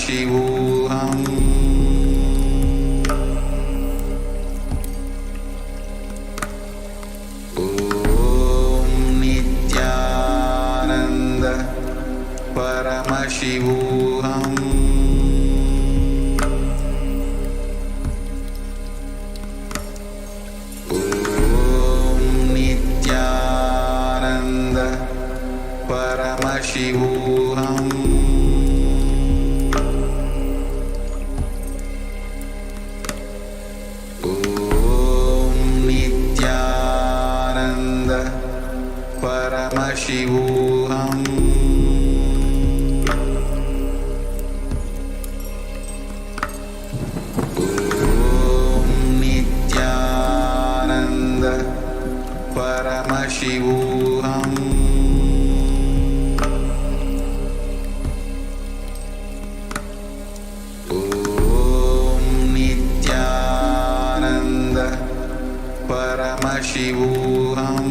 Paramashivoham. Om Nithyananda Paramashivoham. Om Nithyananda Paramashivoham. Paramashivoham. Om Nithyananda Paramashivoham. Om Nithyananda Paramashivoham.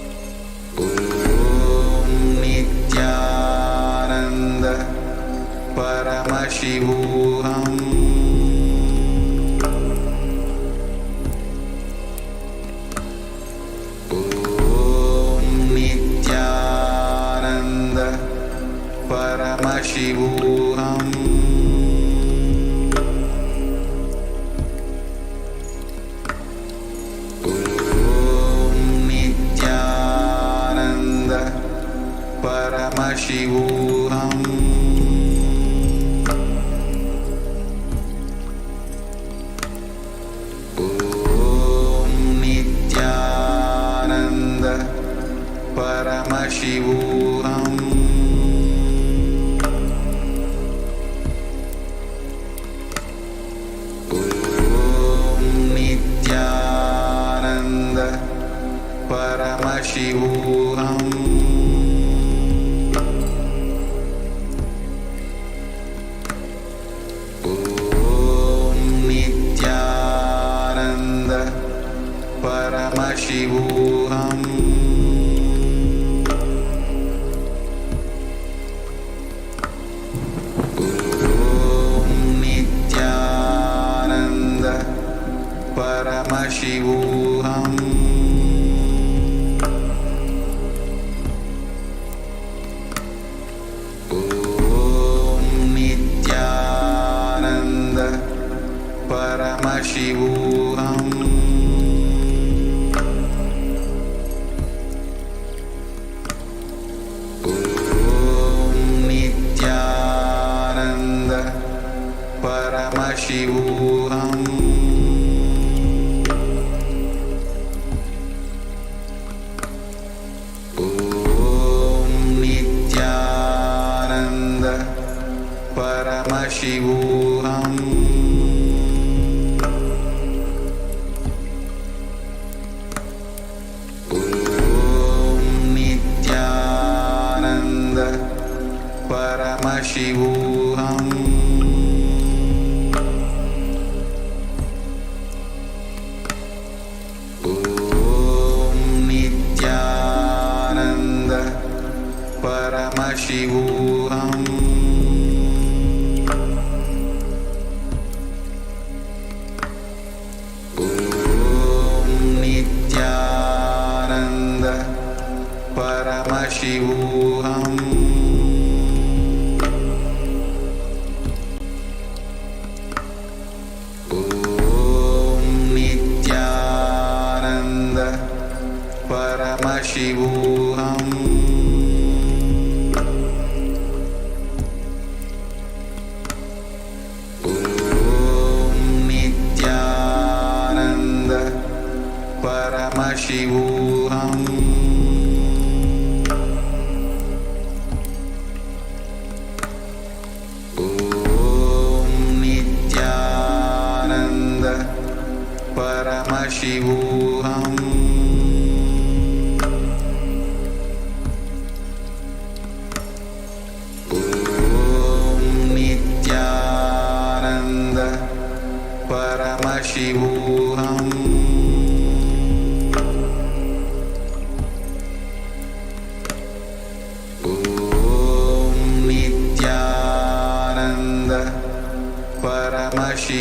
Paramashivoham. Om Nithyananda Paramashivoham. Om Nithyananda Paramashivoham. Paramashivoham. Om Nithyananda Paramashivoham. Om Nithyananda Paramashivoham. Paramashivoham. Om Nithyananda Paramashivoham. Om Nithyananda Paramashivoham. Paramashivoham. Om Nithyananda Paramashivoham. Om Nithyananda Paramashivoham. Paramashivoham. Om Nithyananda Paramashivoham. Om Nithyananda Paramashivoham. Paramashivoham. Om Nithyananda Paramashivoham.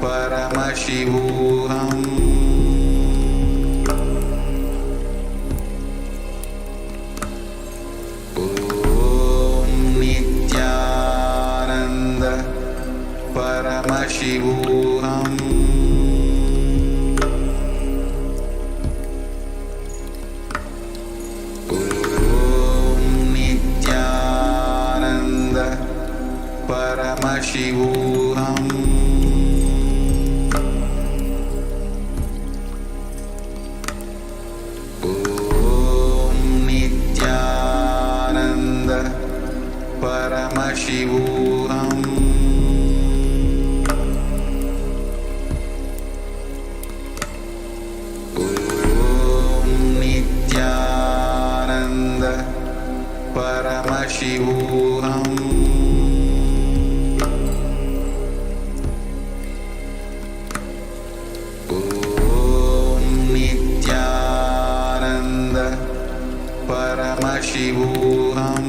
Paramashivoham. Om Nithyananda Paramashivoham. Om Nithyananda Paramashivoham. Paramashivoham. Om Nithyananda Paramashivoham. Om Nithyananda Paramashivoham. Paramashivoham.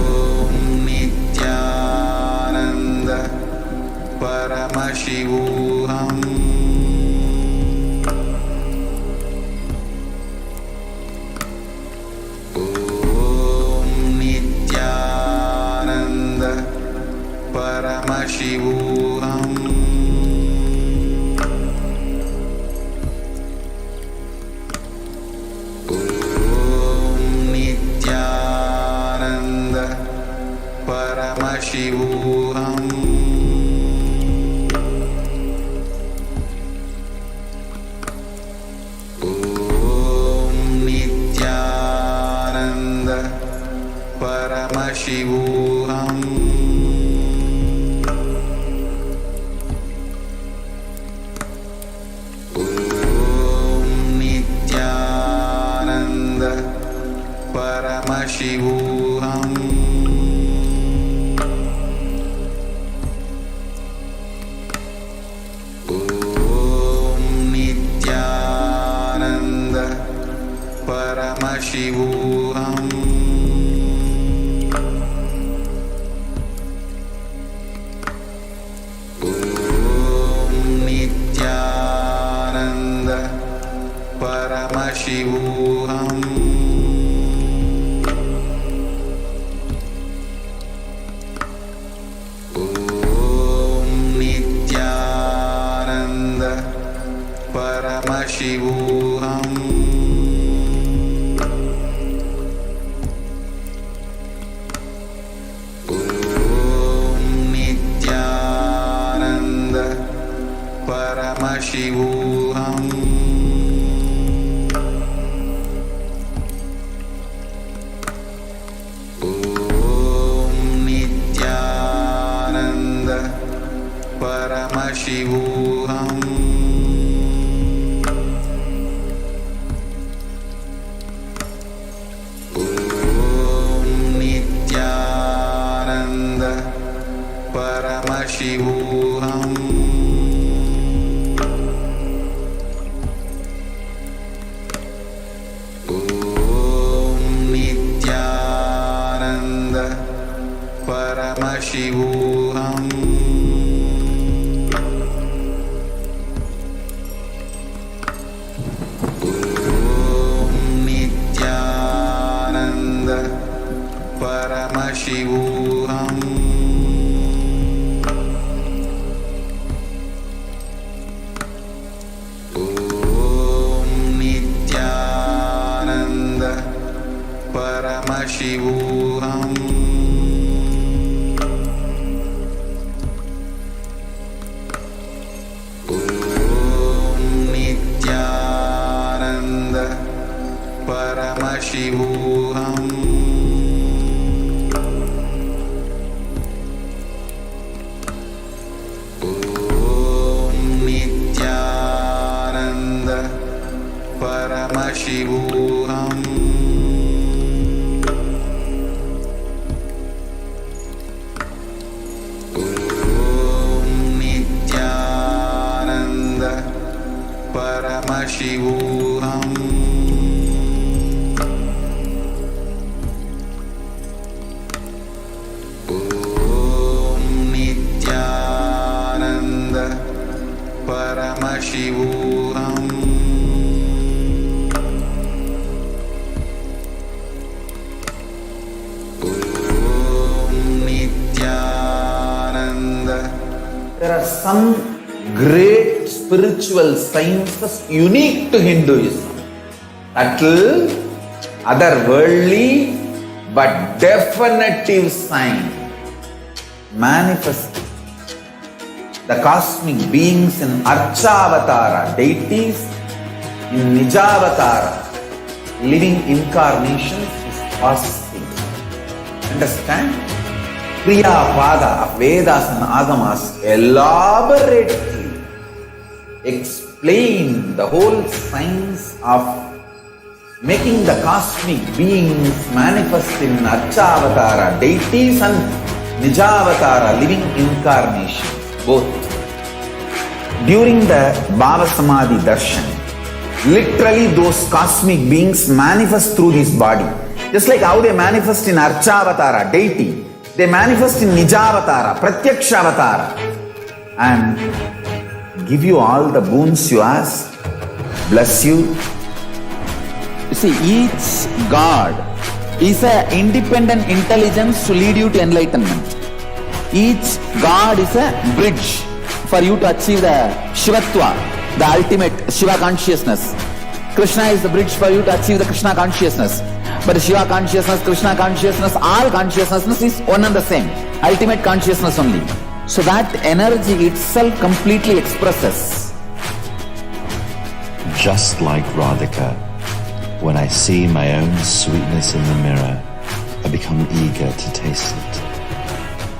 Om Nithyananda Paramashivoham. Om Nithyananda Paramashivoham. Paramashivoham. Om Nithyananda Paramashivoham. Om Nithyananda Paramashivoham. Paramashivoham. Om Nithyananda Paramashivoham. Om Nithyananda Paramashivoham. Paramashivoham. Om Nithyananda Paramashivoham. Om Nithyananda Paramashivoham. Paramashivoham. Om Nithyananda Paramashivoham. Om Nithyananda Paramashivoham. Paramashivoham. Om Nithyananda Paramashivoham. some great spiritual sciences unique to Hinduism. Subtle, otherworldly, but definitive sign manifesting the cosmic beings in Archavatara, deities in Nijavatara, living incarnations is possible. Understand? Kriya Pada of Vedas and Agamas elaborately explain the whole science of making the cosmic beings manifest in Archavatara, deities and Nijavatara, living incarnations, both. During the Bhava Samadhi Darshan, literally those cosmic beings manifest through this body. Just like how they manifest in Archavatara, deity, they manifest in Nijavatara, Pratyakshavatara, and give you all the boons you ask, bless you. You see, each God is an independent intelligence to lead you to enlightenment. Each God is a bridge for you to achieve the Shivatva, the ultimate Shiva consciousness. Krishna is the bridge for you to achieve the Krishna consciousness. But Shiva consciousness, Krishna consciousness, all consciousness is one and the same. Ultimate consciousness only. So that energy itself completely expresses. Just like Radhika, when I see my own sweetness in the mirror, I become eager to taste it.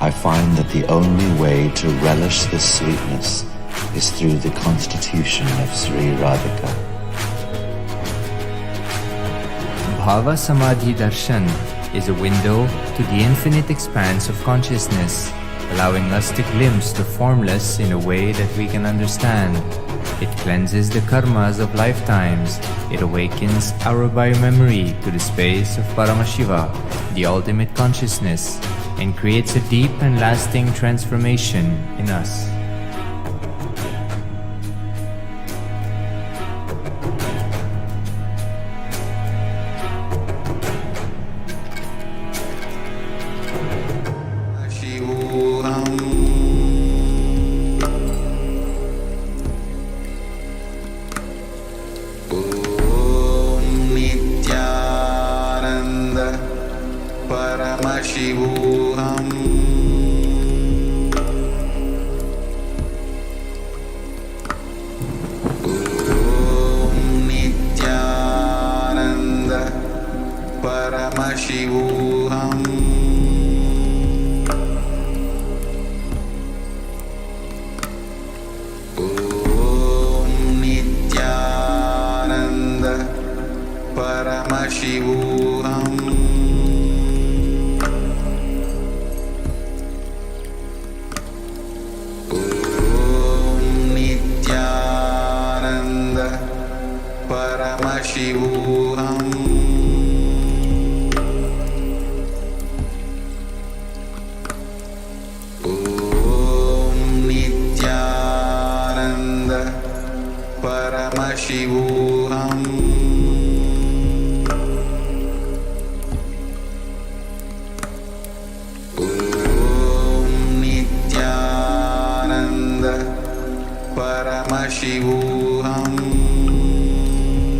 I find that the only way to relish this sweetness is through the constitution of Sri Radhika. Bhava Samadhi Darshan is a window to the infinite expanse of consciousness, allowing us to glimpse the formless in a way that we can understand. It cleanses the karmas of lifetimes. It awakens our biomemory to the space of Paramashiva, the ultimate consciousness, and creates a deep and lasting transformation in us. Paramashivoham. Om Nithyananda Paramashivoham. Om Nithyananda Paramashivoham. Paramashivoham. Om Nithyananda Paramashivoham. Om Nithyananda Paramashivoham. Paramashivoham. Om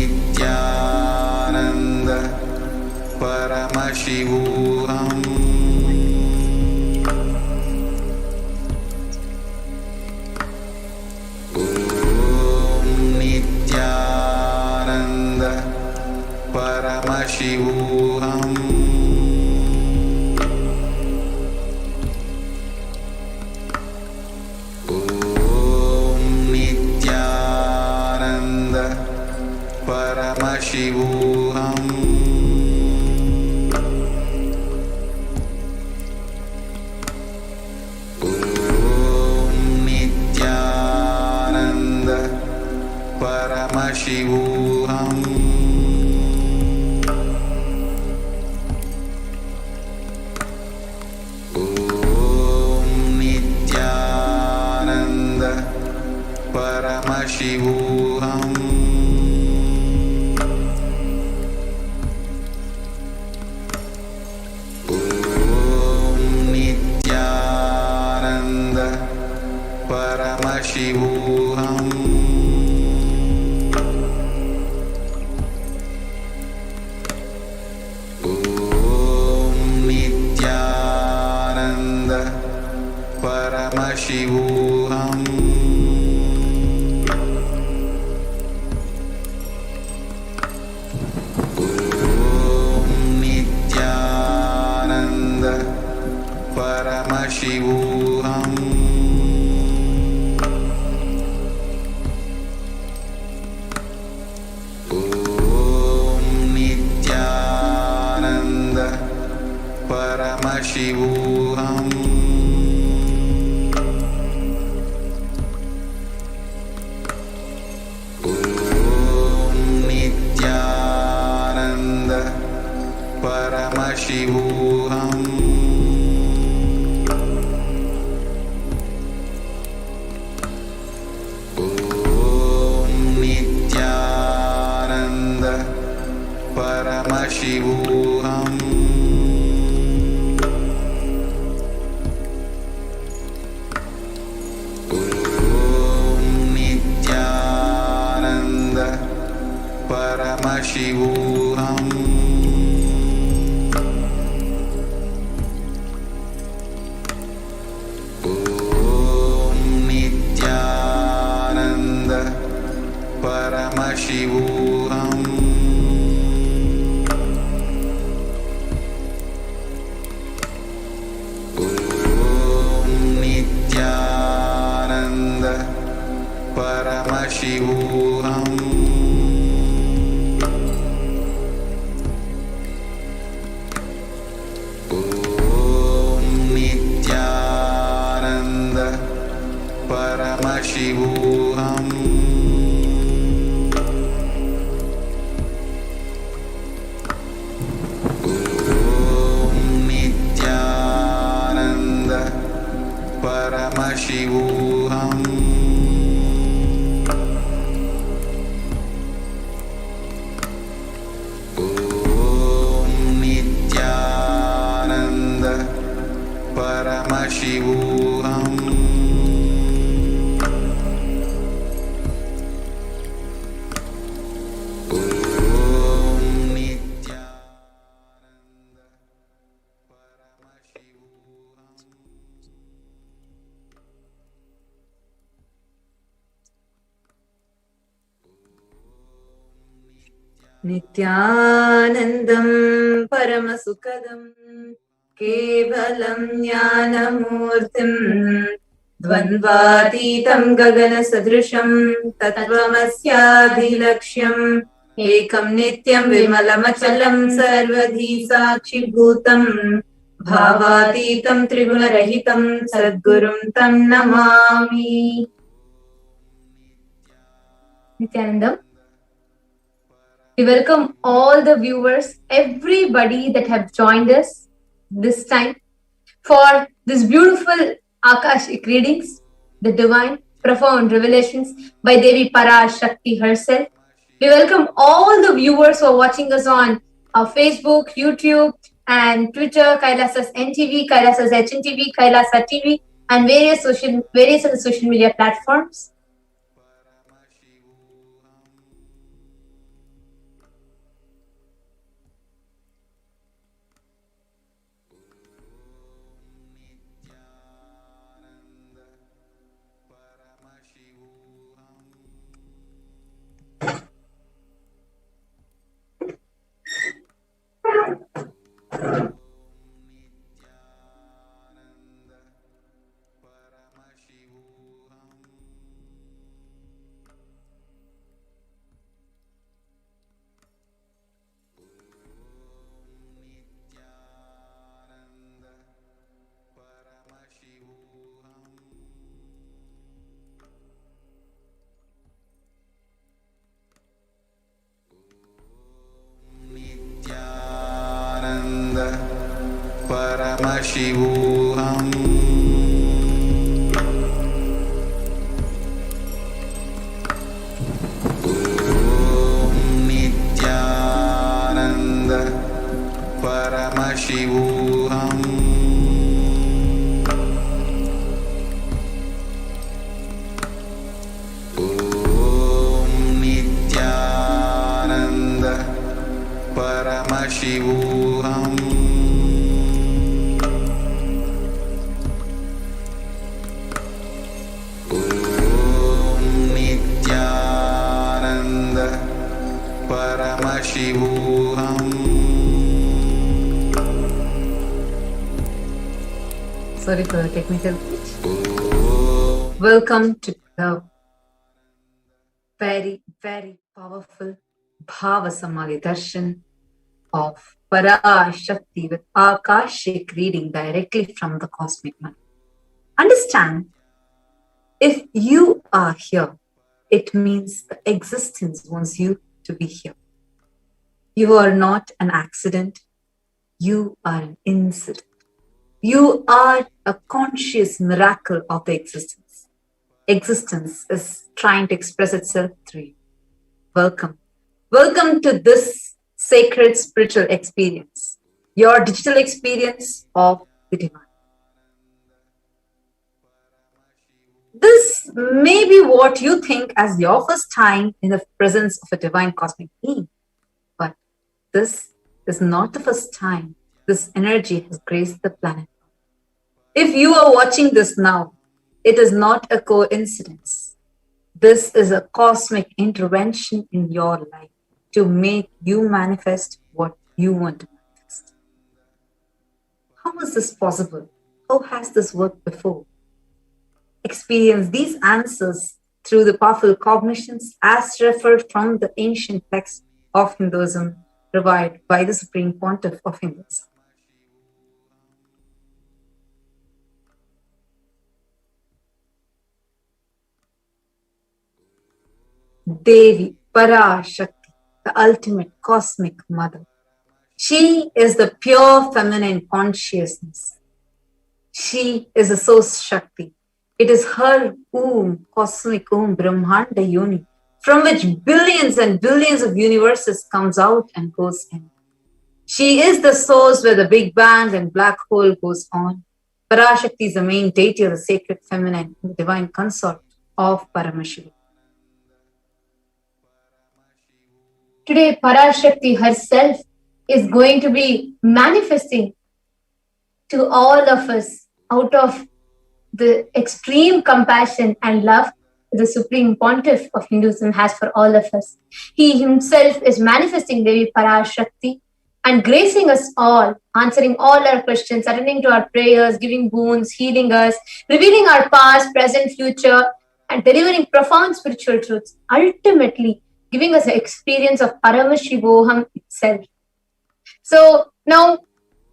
Nithyananda Paramashivoham. Om Nithyananda Paramashivoham. Paramashivoham. Om Nithyananda Paramashivoham. Om Paramashivoham. Om Nithyananda Paramashivoham. Om Nithyananda Paramashivoham. Om Nithyananda Paramashivoham. Om Nithyananda Paramashivoham. Om Nithyananda Paramashivoham. Om Nithyananda Paramashivoham. Om Nithyananda Paramashivoham. Om Nithyananda Paramashivoham. Om Nithyananda Paramashivoham. Om Nithyananda Paramashivoham. Om Nithyananda Paramashivoham. नित्यानन्दं परमसुखदं केवलं ज्ञानमूर्तिं द्वन्द्वातीतं गगनसदृशं तत्त्वमस्याधिलक्ष्यम् एकं नित्यं विमलमचलं सर्वधी साक्षिभूतं भावातीतं त्रिगुणरहितं सद्गुरुं तं Namami. Nithyanandam. We welcome all the viewers, everybody that have joined us this time for this beautiful Akashic readings, the divine, profound revelations by Devi Parashakti herself. We welcome all the viewers who are watching us on Facebook, YouTube, and Twitter, Kailasa's NTV, Kailasa's HNTV, Kailasa TV, and various other social media platforms. Paramashivoham. Sorry for the technical glitch. Om. Welcome to the very, very powerful Bhava Samadhi Darshan of Parashakti with Akashic reading directly from the Cosmic Mind. Understand, if you are here, it means the existence wants you to be here. You are not an accident. You are an incident. You are a conscious miracle of the existence. Existence is trying to express itself through you. Welcome. Welcome to this sacred spiritual experience, your digital experience of the divine. This may be what you think as your first time in the presence of a divine cosmic being, but this is not the first time this energy has graced the planet. If you are watching this now, it is not a coincidence. This is a cosmic intervention in your life to make you manifest what you want to manifest. How is this possible? How has this worked before? Experience these answers through the powerful cognitions as referred from the ancient text of Hinduism provided by the Supreme Pontiff of Hinduism. Devi, Parashakti, the ultimate cosmic mother. She is the pure feminine consciousness. She is the source Shakti. It is her womb, cosmic womb, Brahmanda Yoni, from which billions and billions of universes comes out and goes in. She is the source where the Big Bang and black hole goes on. Parashakti is the main deity of the sacred feminine, the divine consort of Paramashivoham. Today, Parashakti herself is going to be manifesting to all of us out of the extreme compassion and love the Supreme Pontiff of Hinduism has for all of us. He himself is manifesting Devi Parashakti and gracing us all, answering all our questions, attending to our prayers, giving boons, healing us, revealing our past, present, future, and delivering profound spiritual truths, ultimately giving us an experience of Paramashivoham itself. So now,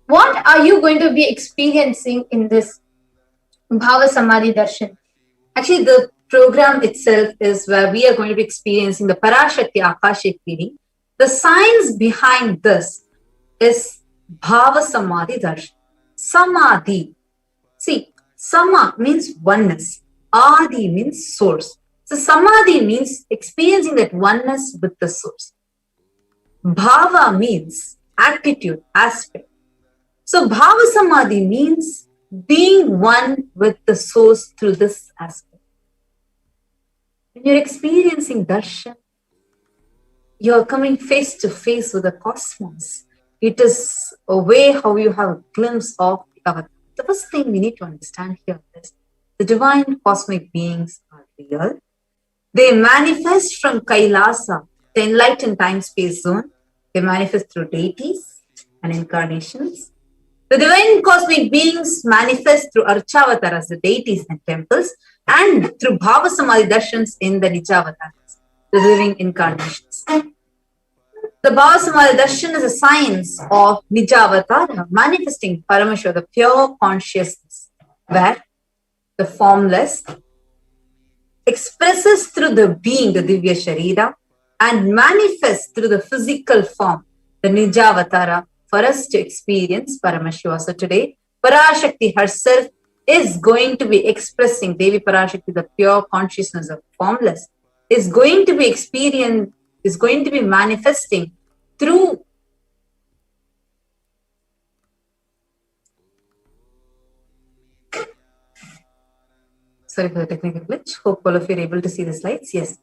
what are you going to be experiencing in this Bhava Samadhi Darshan? Actually, the program itself is where we are going to be experiencing the Parashakti Akashic reading. The science behind this is Bhava Samadhi Darshan. Samadhi. See, Sama means oneness. Adi means source. So Samadhi means experiencing that oneness with the source. Bhava means attitude, aspect. So Bhava Samadhi means being one with the source through this aspect. When you're experiencing darshan, you're coming face to face with the cosmos. It is a way how you have a glimpse of the avatar. The first thing we need to understand here is the divine cosmic beings are real. They manifest from Kailasa, the enlightened time-space zone. They manifest through deities and incarnations. The divine cosmic beings manifest through Archavataras, the deities and temples, and through Bhava Samadhi Darshans in the Nijavataras, the living incarnations. The Bhava Samadhi Darshan is a science of Nijavatara, manifesting Paramashiva, the pure consciousness, where the formless expresses through the being, the Divya Sharira, and manifests through the physical form, the Nijavatara, for us to experience Paramashiva. So today, Parashakti herself is going to be expressing, Devi Parashakti, the pure consciousness of formless, is going to be manifesting through sorry for the technical glitch. Hope all of you are able to see the slides. Yes.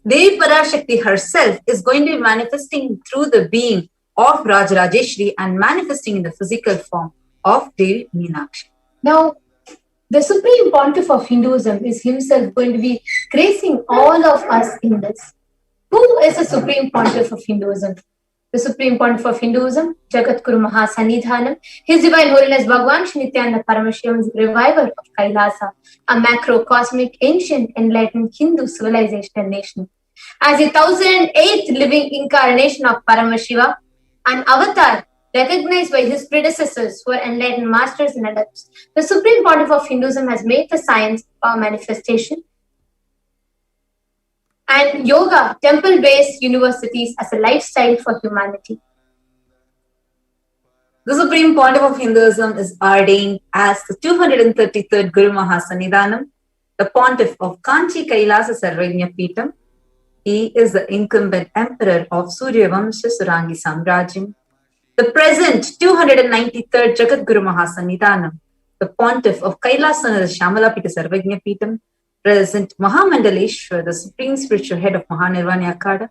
Devi Parashakti herself is going to be manifesting through the being of Rajarajeshri and manifesting in the physical form of Devi Meenakshi. Now, the Supreme Pontiff of Hinduism is himself going to be gracing all of us in this. Who is the Supreme Pontiff of Hinduism? the Supreme Pontiff of Hinduism, Jagat Guru Mahasannidhanam, His Divine Holiness Bhagwan Shri Nithyananda Paramashivam, revival of Kailasa, a macrocosmic, ancient, enlightened Hindu civilization and nation. As the 1008th living incarnation of Paramashiva, an avatar recognized by his predecessors who are enlightened masters and adepts, the Supreme Pontiff of Hinduism has made the science of manifestation and yoga temple-based universities as a lifestyle for humanity. The Supreme Pontiff of Hinduism is ordained as the 233rd Guru Mahasannidhanam, the Pontiff of Kanchi Kailasa Sarvagnya Peetham. He is the incumbent emperor of Suryavamsha Surangi Samrajyam. The present 293rd Jagat Guru Mahasannidhanam, the Pontiff of Kailasa Shamalapita Sarvagnya Peetham, present Mahamandaleshwar, the Supreme Spiritual Head of Mahanirvana Akada,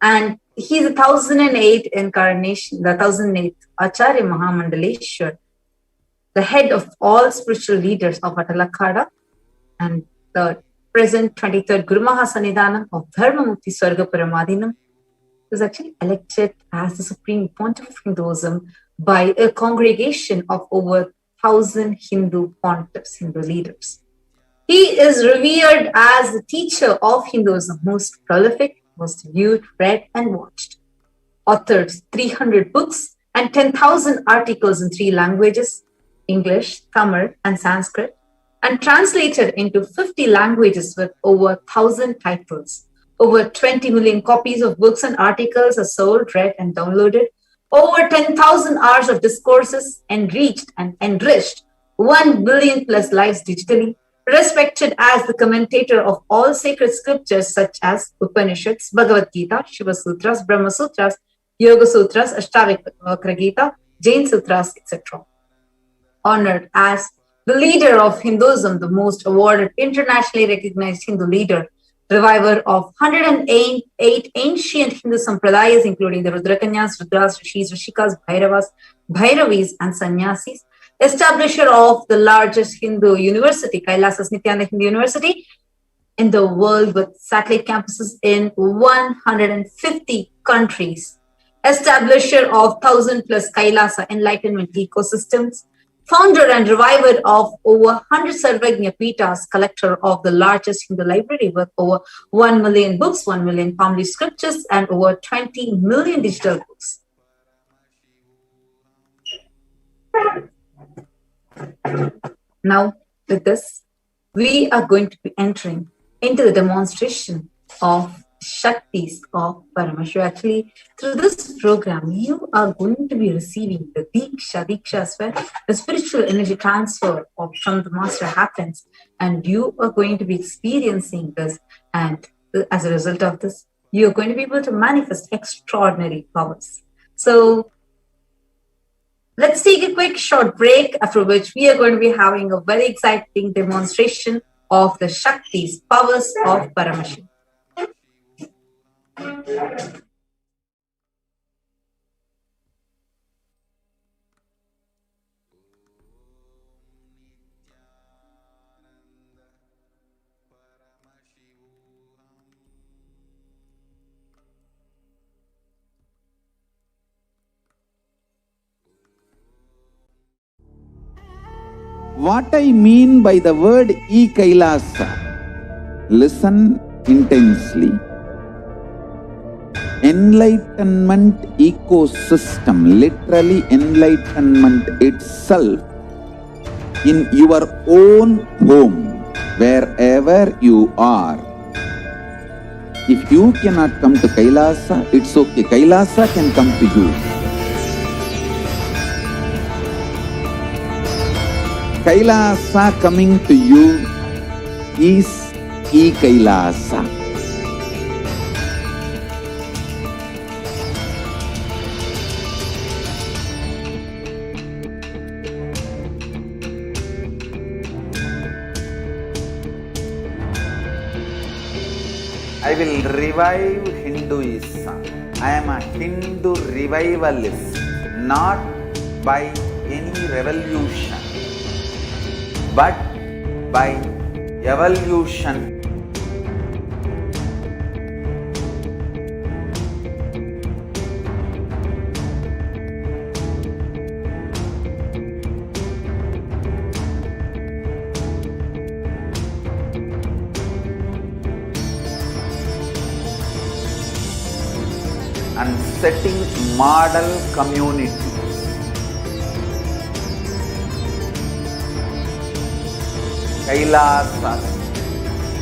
and he is the 1008th incarnation, the 1008th Acharya Mahamandaleshwar, the head of all spiritual leaders of Atalakada, and the present 23rd Guru Mahasannidhanam of Dharmamukti Swarga Paramadinam, was actually elected as the Supreme Pontiff of Hinduism by a congregation of over 1,000 Hindu pontiffs, Hindu leaders. He is revered as the teacher of Hinduism, most prolific, most viewed, read, and watched. Authored 300 books and 10,000 articles in 3 languages, English, Tamil, and Sanskrit, and translated into 50 languages with over 1,000 titles. Over 20 million copies of books and articles are sold, read, and downloaded. Over 10,000 hours of discourses enriched and enriched 1 billion plus lives digitally. Respected as the commentator of all sacred scriptures such as Upanishads, Bhagavad Gita, Shiva Sutras, Brahma Sutras, Yoga Sutras, Ashtavakra Gita, Jain Sutras, etc. Honored as the leader of Hinduism, the most awarded internationally recognized Hindu leader, reviver of 108 ancient Hindu sampradayas, including the Rudrakanyas, Rudras, Rishis, Rishikas, Bhairavas, Bhairavis, and Sannyasis, establisher of the largest Hindu university, Kailasa Nithyananda Hindu University, in the world with satellite campuses in 150 countries, establisher of 1,000 plus Kailasa Enlightenment ecosystems, founder and reviver of over 100 Sarvagnya Peethas, collector of the largest Hindu library with over 1 million books, 1 million family scriptures, and over 20 million digital books. Now, with this, we are going to be entering into the demonstration of Shaktis of Paramashiva. Actually, through this program, you are going to be receiving the Diksha, where the spiritual energy transfer from the master happens, and you are going to be experiencing this, and as a result of this, you are going to be able to manifest extraordinary powers. So, let's take a quick short break, after which we are going to be having a very exciting demonstration of the Shaktis, powers of Paramashiva. What I mean by the word Kailasa, listen intensely. Enlightenment ecosystem, literally enlightenment itself, in your own home, wherever you are. If you cannot come to Kailasa, it's okay. Kailasa can come to you. Kailasa coming to you is Kailasa. I will revive Hinduism. I am a Hindu revivalist, not by any revolution, but by evolution. setting model community. Kailasa,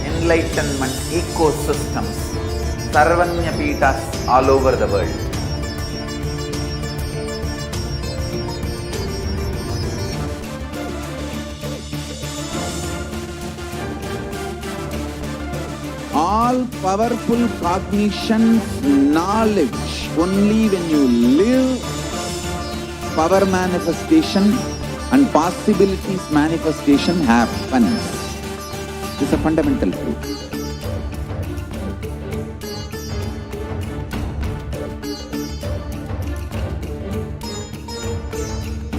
Enlightenment ecosystems, Sarvanya Peethas all over the world. All powerful cognition, knowledge, only when you live power manifestation and possibilities manifestation happens. This is a fundamental truth.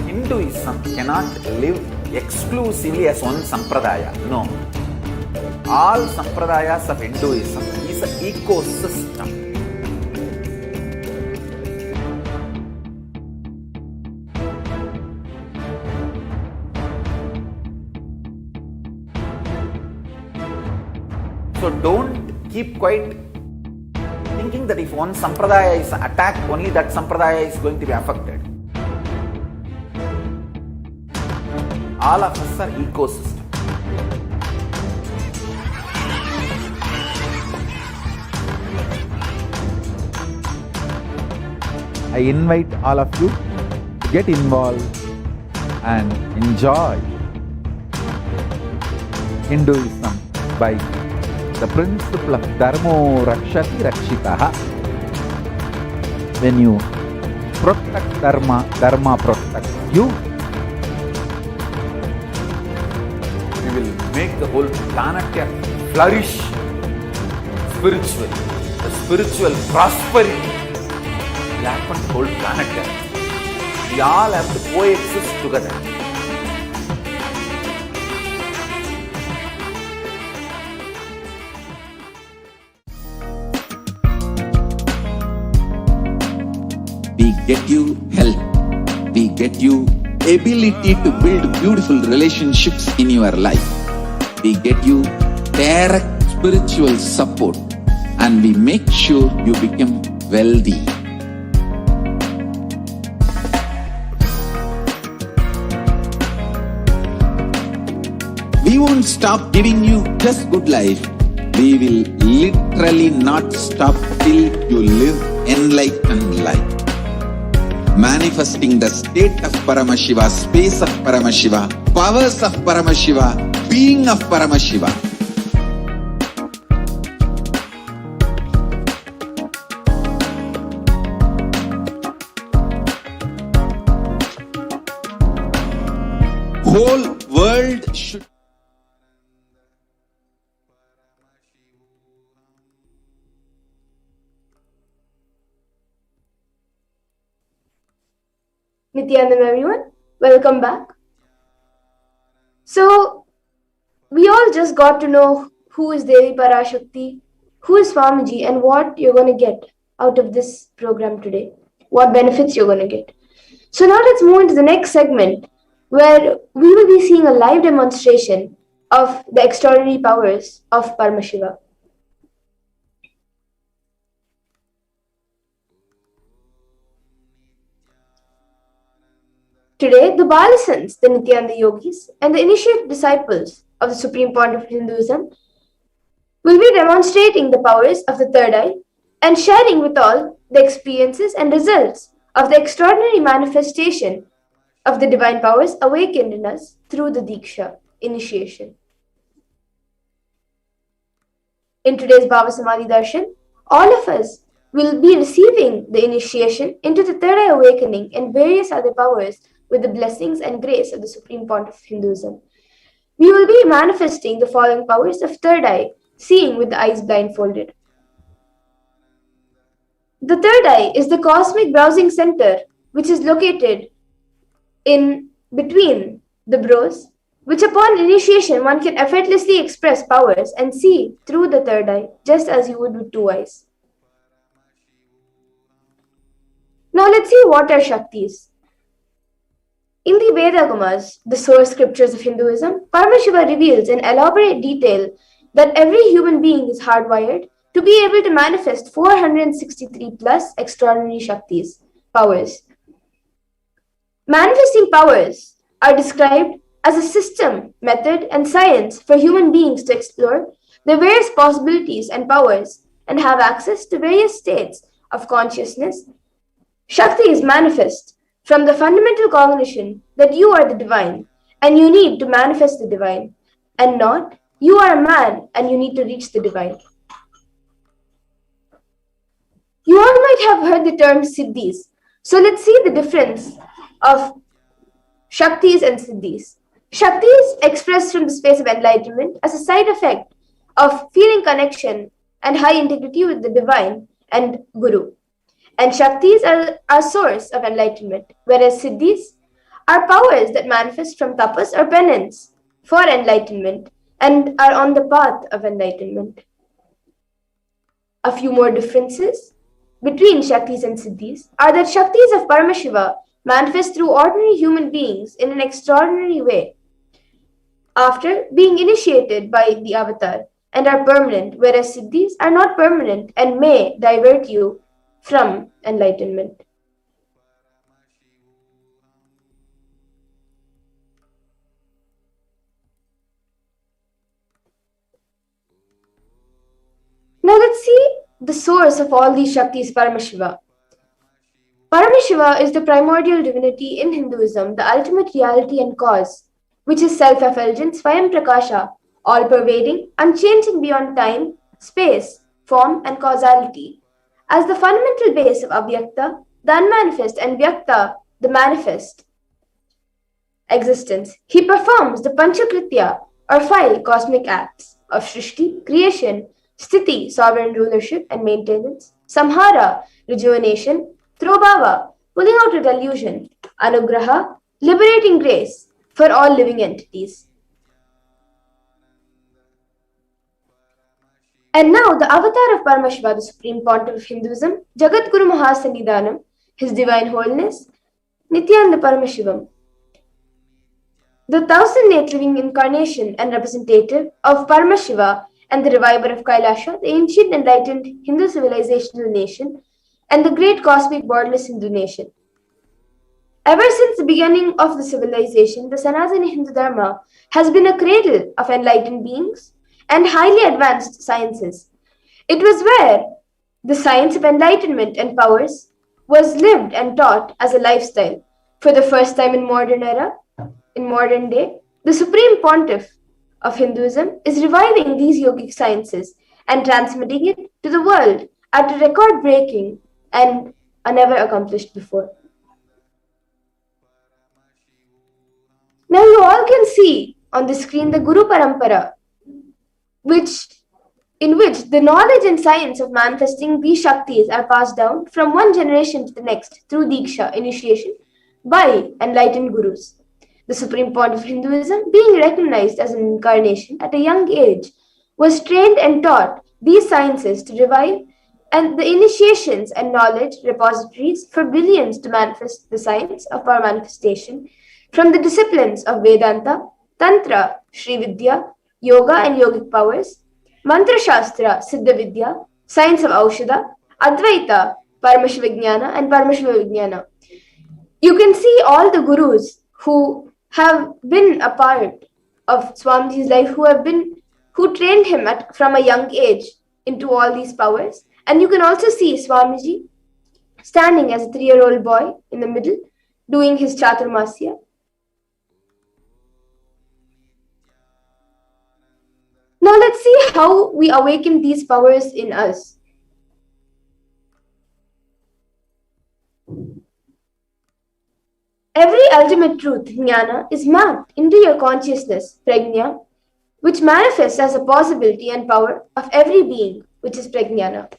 Hinduism cannot live exclusively as one sampradaya. No. All sampradayas of Hinduism is an ecosystem. So don't keep quiet thinking that if one sampradaya is attacked, only that sampradaya is going to be affected. All of us are ecosystem. I invite all of you to get involved and enjoy Hinduism by the principle of Dharmo Rakshati Rakshitaha. When you protect Dharma, Dharma protects you. We will make the whole planet flourish spiritually. The spiritual prosperity will happen to the whole planet Earth. We all have to coexist together. We get you health. We get you ability to build beautiful relationships in your life. We get you direct spiritual support, and we make sure you become wealthy. We won't stop giving you just good life. We will literally not stop till you live enlightened life. Manifesting the state of Paramashiva, space of Paramashiva, powers of Paramashiva, being of Paramashiva. Whole world should Nithyananda, everyone, welcome back. So, we all just got to know who is Devi Parashakti, who is Swamiji, and what you're going to get out of this program today, what benefits you're going to get. So now let's move into the next segment, where we will be seeing a live demonstration of the extraordinary powers of Paramashiva. Today, the Balasans, the Nithyananda yogis, and the initiate disciples of the Supreme Point of Hinduism will be demonstrating the powers of the third eye and sharing with all the experiences and results of the extraordinary manifestation of the divine powers awakened in us through the Diksha, initiation. In today's Bhava Samadhi Darshan, all of us will be receiving the initiation into the third eye awakening and various other powers with the blessings and grace of the Supreme Point of Hinduism. We will be manifesting the following powers of third eye, seeing with the eyes blindfolded. The third eye is the cosmic browsing center, which is located in between the brows, which upon initiation one can effortlessly express powers and see through the third eye, just as you would with two eyes. Now let's see what are Shaktis. In the Vedagumas, the source scriptures of Hinduism, Paramashiva reveals in elaborate detail that every human being is hardwired to be able to manifest 463 plus extraordinary Shaktis, powers. Manifesting powers are described as a system, method, and science for human beings to explore the various possibilities and powers and have access to various states of consciousness. Shakti is manifest from the fundamental cognition that you are the divine and you need to manifest the divine, and not you are a man and you need to reach the divine. You all might have heard the term Siddhis. So let's see the difference of Shaktis and Siddhis. Shaktis expressed from the space of enlightenment as a side effect of feeling connection and high integrity with the divine and Guru. And Shaktis are a source of enlightenment, whereas Siddhis are powers that manifest from tapas or penance for enlightenment and are on the path of enlightenment. A few more differences between Shaktis and Siddhis are that Shaktis of Paramashiva manifest through ordinary human beings in an extraordinary way after being initiated by the avatar and are permanent, whereas Siddhis are not permanent and may divert you from enlightenment. Now let's see the source of all these Shaktis, Paramashiva. Paramashiva is the primordial divinity in Hinduism, the ultimate reality and cause, which is self-effulgent, Swayam Prakasha, all-pervading, unchanging beyond time, space, form, and causality. As the fundamental base of Avyakta, the unmanifest, and Vyakta, the manifest existence, he performs the Panchakritya, or 5 cosmic acts of Shrishti, creation, Sthiti, sovereign rulership and maintenance, Samhara, rejuvenation, Throbhava, pulling out a delusion, Anugraha, liberating grace for all living entities. And now the avatar of Paramashiva, the Supreme Pontiff of Hinduism, Jagadguru Mahasannidhanam, His Divine Holiness, Nithyananda Paramashivam, the 1000th living incarnation and representative of Paramashiva and the reviver of Kailasa, the ancient enlightened Hindu civilizational nation, and the great cosmic borderless Hindu nation. Ever since the beginning of the civilization, the Sanatana Hindu Dharma has been a cradle of enlightened beings and highly advanced sciences. It was where the science of enlightenment and powers was lived and taught as a lifestyle. For the first time in modern day, the Supreme Pontiff of Hinduism is reviving these yogic sciences and transmitting it to the world at a record-breaking and a never accomplished before. Now you all can see on the screen the Guru Parampara, in which the knowledge and science of manifesting these Shaktis are passed down from one generation to the next through Diksha, initiation, by enlightened Gurus. The Supreme Pontiff of Hinduism, being recognized as an incarnation at a young age, was trained and taught these sciences to revive and the initiations and knowledge repositories for billions to manifest the science of our manifestation from the disciplines of Vedanta, Tantra, Sri Vidya, Yoga and Yogic powers, Mantra Shastra, Siddha Vidya, science of Aushadha, Advaita, Paramashivoham and Paramashivoham. You can see all the Gurus who have been a part of Swamiji's life, who trained him from a young age into all these powers. And you can also see Swamiji standing as a 3-year-old boy in the middle, doing his Chaturmasya. Now let's see how we awaken these powers in us. Every ultimate truth, jnana, is mapped into your consciousness, prajna, which manifests as a possibility and power of every being, which is prajnana.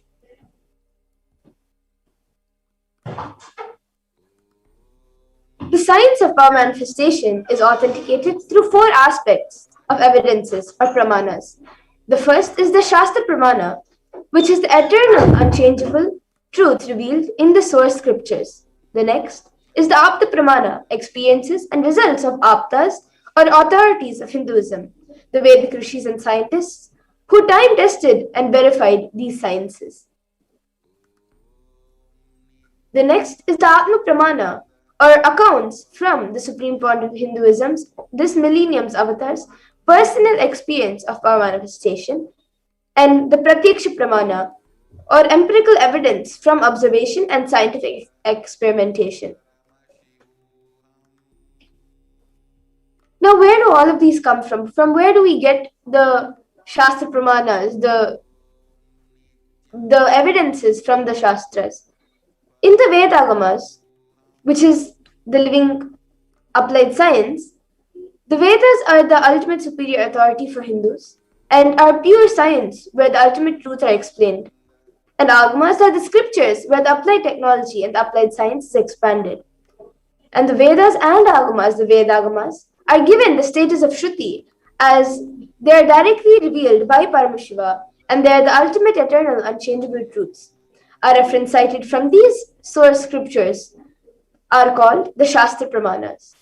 The science of power manifestation is authenticated through 4 aspects of evidences or pramanas. The first is the Shastra Pramana, which is the eternal, unchangeable truth revealed in the source scriptures. The next is the Apta Pramana, experiences and results of Aptas or authorities of Hinduism, the Vedic rishis and scientists who time tested and verified these sciences. The next is the Atma Pramana, or accounts from the Supreme Point of Hinduism's, this millennium's avatar's personal experience of power manifestation, and the Pratyaksha Pramana, or empirical evidence from observation and scientific experimentation. Now, where do all of these come from? From where do we get the Shastra Pramanas, the evidences from the Shastras? In the Vedagamas, which is the living applied science, the Vedas are the ultimate superior authority for Hindus and are pure science where the ultimate truths are explained. And Agamas are the scriptures where the applied technology and the applied science is expanded. And the Vedas and Agamas, the Vedagamas, are given the status of Shruti as they are directly revealed by Paramashiva and they are the ultimate eternal unchangeable truths. A reference cited from these source scriptures are called the Shastra Pramanas.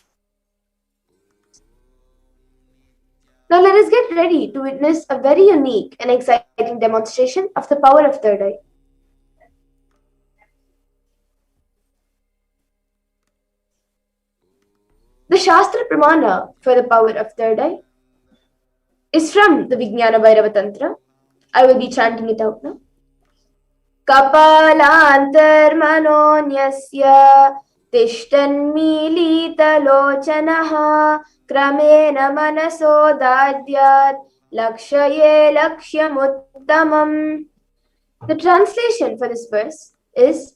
Now let us get ready to witness a very unique and exciting demonstration of the power of third eye. The Shastra Pramana for the power of third eye is from the Vijnana Bhairava Tantra. I will be chanting it out now. Kapalantarmanonyasya tishthanmilitalochanaha kramena manasodadyat lakshaye lakshyamuttamam. The translation for this verse is,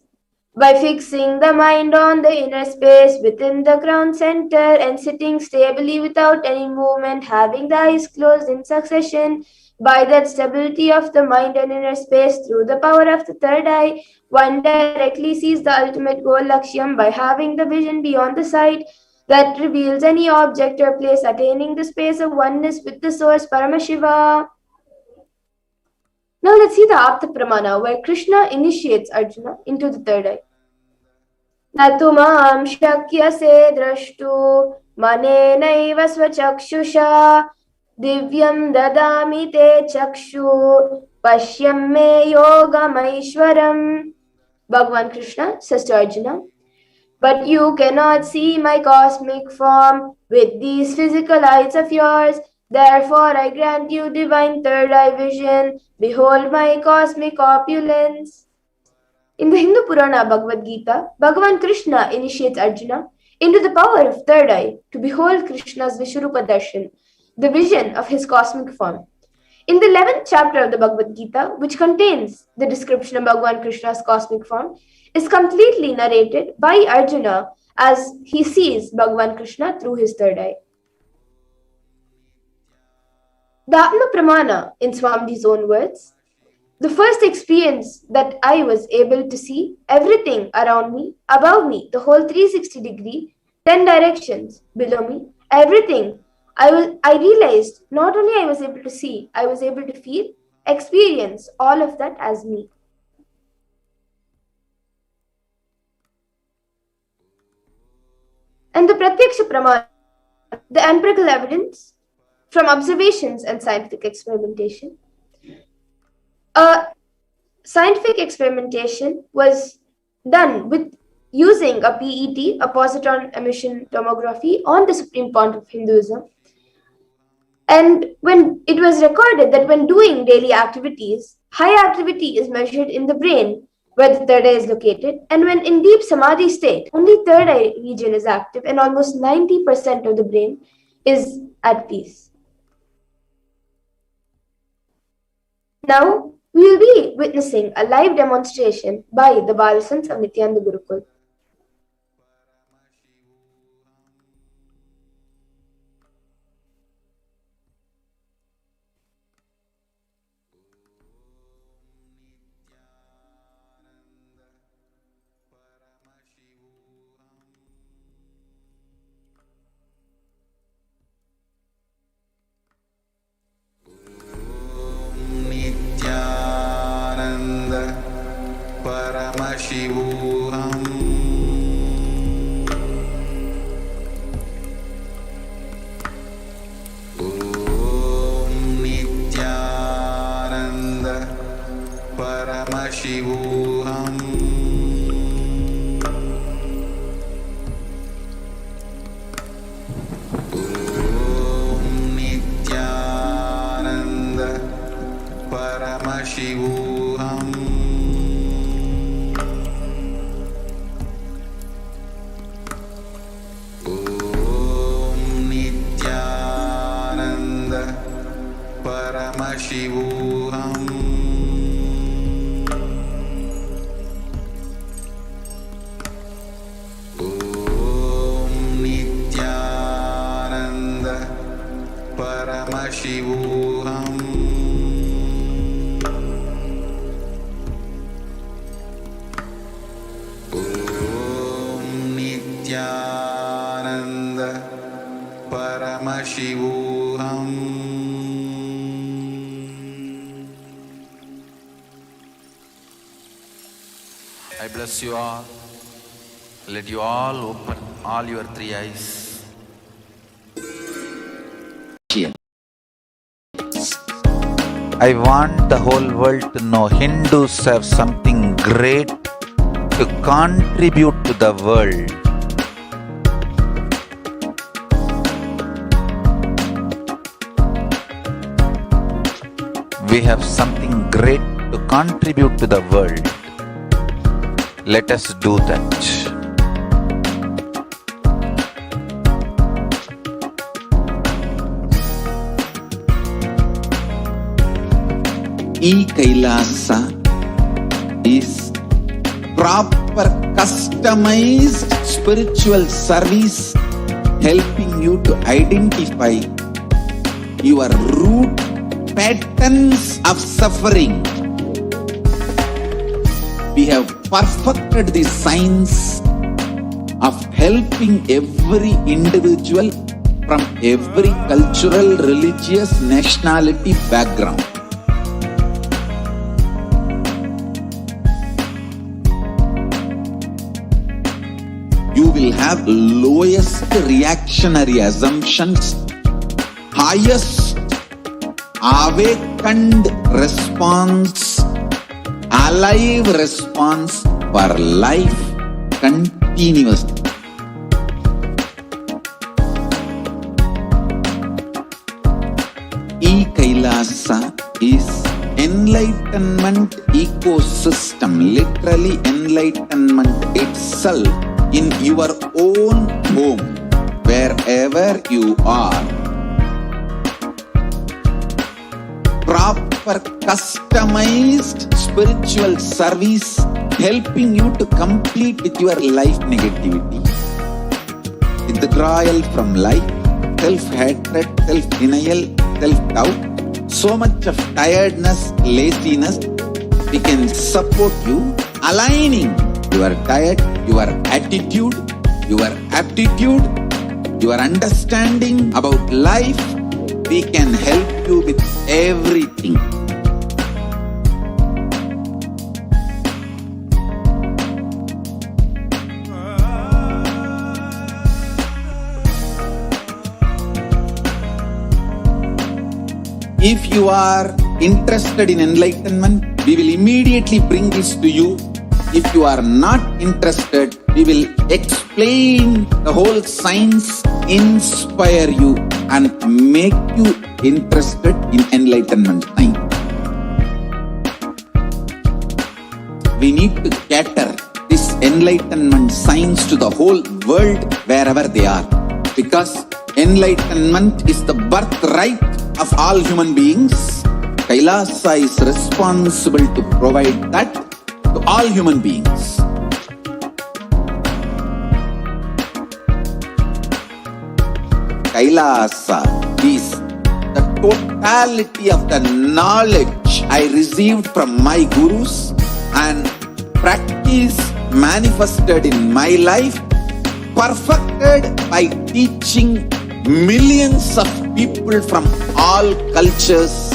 by fixing the mind on the inner space within the crown center and sitting stably without any movement, having the eyes closed in succession, by that stability of the mind and inner space through the power of the third eye, one directly sees the ultimate goal Lakshyam by having the vision beyond the sight that reveals any object or place, attaining the space of oneness with the source Paramashiva. Now let's see the Apta Pramana where Krishna initiates Arjuna into the third eye. Natumam shakyase drashtu manenaiva svachakshusha divyam dadami te chakshu pashyam me yogamaishwaram. Bhagavan Krishna says to Arjuna, but you cannot see my cosmic form with these physical eyes of yours. Therefore, I grant you divine third eye vision. Behold my cosmic opulence. In the Hindu Purana Bhagavad Gita, Bhagavan Krishna initiates Arjuna into the power of third eye to behold Krishna's Vishwarupa Darshan, the vision of his cosmic form. In the 11th chapter of the Bhagavad Gita, which contains the description of Bhagavan Krishna's cosmic form, is completely narrated by Arjuna as he sees Bhagavan Krishna through his third eye. The Atma Pramana, in Swamiji's own words, the first experience that I was able to see everything around me, above me, the whole 360 degree, 10 directions below me, everything, I realized not only I was able to see, I was able to feel, experience all of that as me. And the Pratyaksha Pramana, the empirical evidence from observations and scientific experimentation. Scientific experimentation was done with using a PET, a positron emission tomography, on the Supreme Point of Hinduism. And when it was recorded that when doing daily activities, high activity is measured in the brain where the third eye is located. And when in deep samadhi state, only third eye region is active and almost 90% of the brain is at peace. Now, we will be witnessing a live demonstration by the Balasans of Nithyananda Gurukul. Nithyananda Paramashivoham. Om Nithyananda Paramashivoham. Om Nithyananda Paramashivoham. Om Nithyananda Paramashivoham. Om Nithyananda Paramashivoham. Om Nithyananda Paramashivoham. I bless you all. Let you all open all your three eyes. I want the whole world to know Hindus have something great to contribute to the world. We have something great to contribute to the world. Let us do that. Kailasa is proper customized spiritual service helping you to identify your root patterns of suffering. We have perfected the science of helping every individual from every cultural, religious, nationality background. You will have lowest reactionary assumptions, highest awakened response, alive response for life continuously. Kailasa is enlightenment ecosystem, literally enlightenment itself in your own home, wherever you are. Proper customized spiritual service helping you to complete with your life negativity, withdrawal from life, self-hatred, self-denial, self-doubt, so much of tiredness, laziness. We can support you aligning your diet, your attitude, your aptitude, your understanding about life. We can help you with everything. If you are interested in enlightenment, we will immediately bring this to you. If you are not interested, we will explain the whole science, inspire you and make you interested in enlightenment science. We need to cater this enlightenment science to the whole world wherever they are, because enlightenment is the birthright of all human beings. Kailasa is responsible to provide that to all human beings. Kailasa is the totality of the knowledge I received from my gurus and practice manifested in my life, perfected by teaching millions of people from all cultures,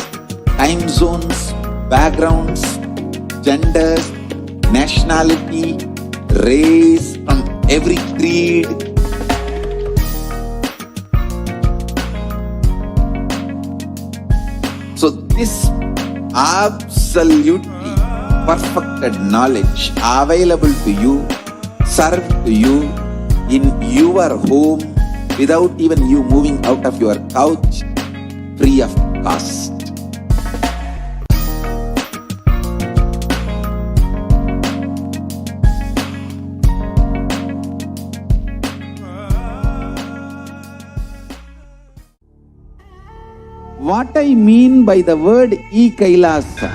time zones, backgrounds, genders, nationality, race, from every creed. So this absolutely perfected knowledge available to you, served to you in your home without even you moving out of your couch, free of cost. What I mean by the word Kailasa,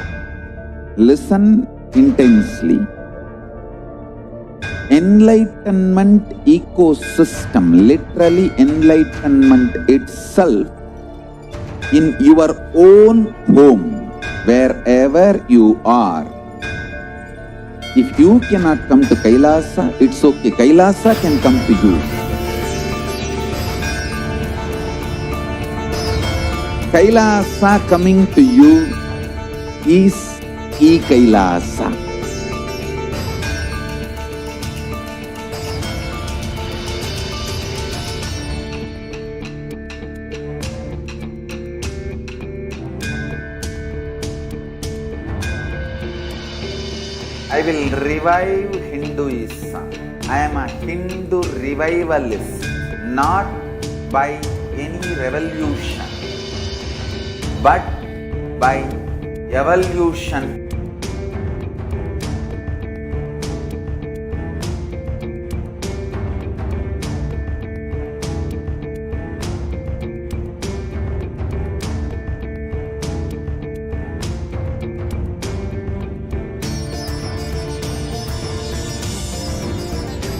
listen intensely. Enlightenment ecosystem, literally enlightenment itself, in your own home, wherever you are. If you cannot come to Kailasa, it's okay. Kailasa can come to you. Kailasa coming to you is Kailasa. I will revive Hinduism. I am a Hindu revivalist, not by any revolution, but by evolution.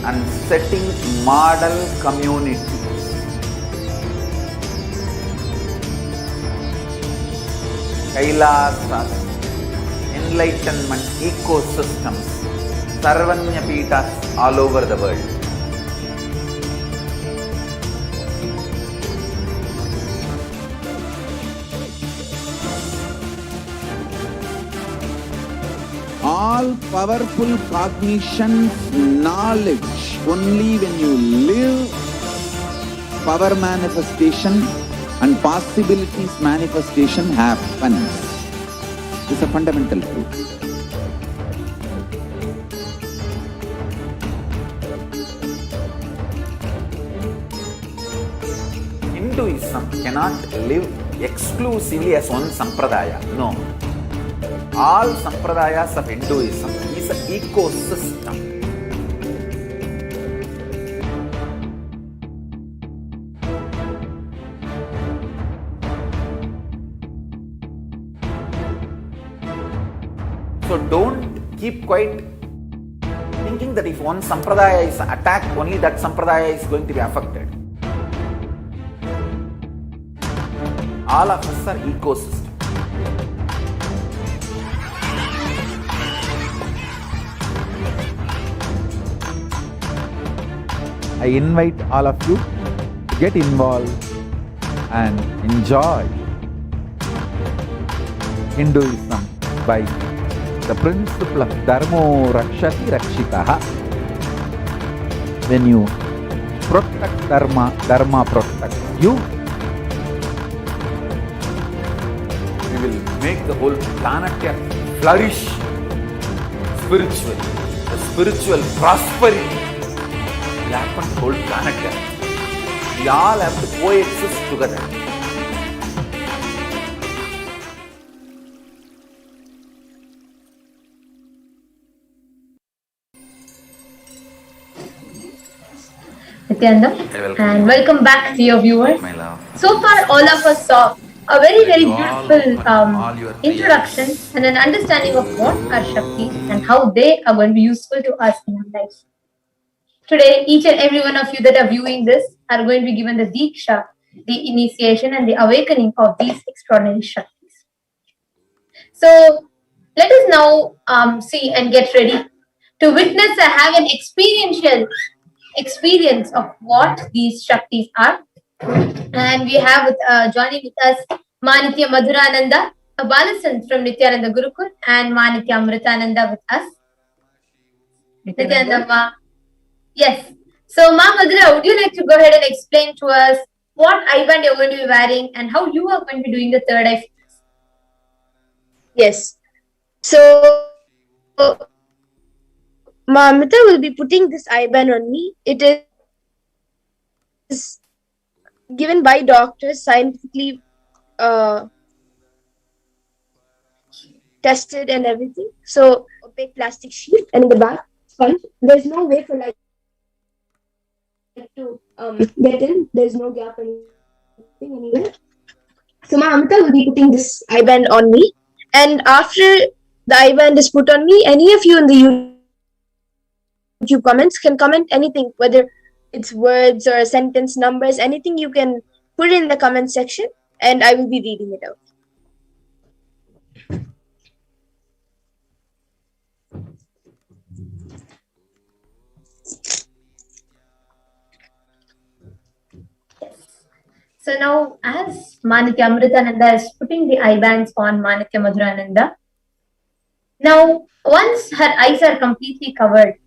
And setting model community. Kailasas, enlightenment ecosystems, Sarvanya Pitas all over the world. All powerful cognition, knowledge, only when you live, power manifestation and possibilities manifestation happens. This is a fundamental truth. Hinduism cannot live exclusively as one sampradaya. No. All sampradayas of Hinduism is an ecosystem. So don't keep quiet thinking that if one sampradaya is attacked, only that sampradaya is going to be affected. All of us are ecosystems. I invite all of you to get involved and enjoy Hinduism by the principle of Dharmo Rakshati Rakshitaha. When you protect Dharma, Dharma protects you. We will make the whole planet flourish spiritually. The spiritual prosperity will happen to the whole planet Earth. We all have to coexist together. Nithyananda, and welcome back, dear viewers. My love. So far, all of us saw a very, very beautiful introduction and an understanding of what are Shaktis and how they are going to be useful to us in our life. Today, each and every one of you that are viewing this are going to be given the Diksha, the initiation and the awakening of these extraordinary Shaktis. So, let us now see and get ready to witness and have an experiential experience of what these Shaktis are. And we have joining with us Manitya Madhurananda, a Balasan from Nithyananda Gurukul, and Manitya Amritananda with us. Nithyananda Ma. Yes. So, Ma Madhura, would you like to go ahead and explain to us what eyeband you're going to be wearing and how you are going to be doing the third eye fitness? Yes. So, Ma Amrita will be putting this IBAN on me. It is given by doctors, scientifically tested and everything. So opaque plastic sheet, and in the back sponge. There's no way for light to get in. There's no gap or anything anywhere. So Ma Amrita will be putting this IBAN on me, and after the IBAN is put on me, any of you in the YouTube comments can comment anything, whether it's words or sentence numbers, anything you can put in the comment section, and I will be reading it out. So now, as Manitya Amritananda is putting the IBANs on Manitya Madhurananda, now once her eyes are completely covered,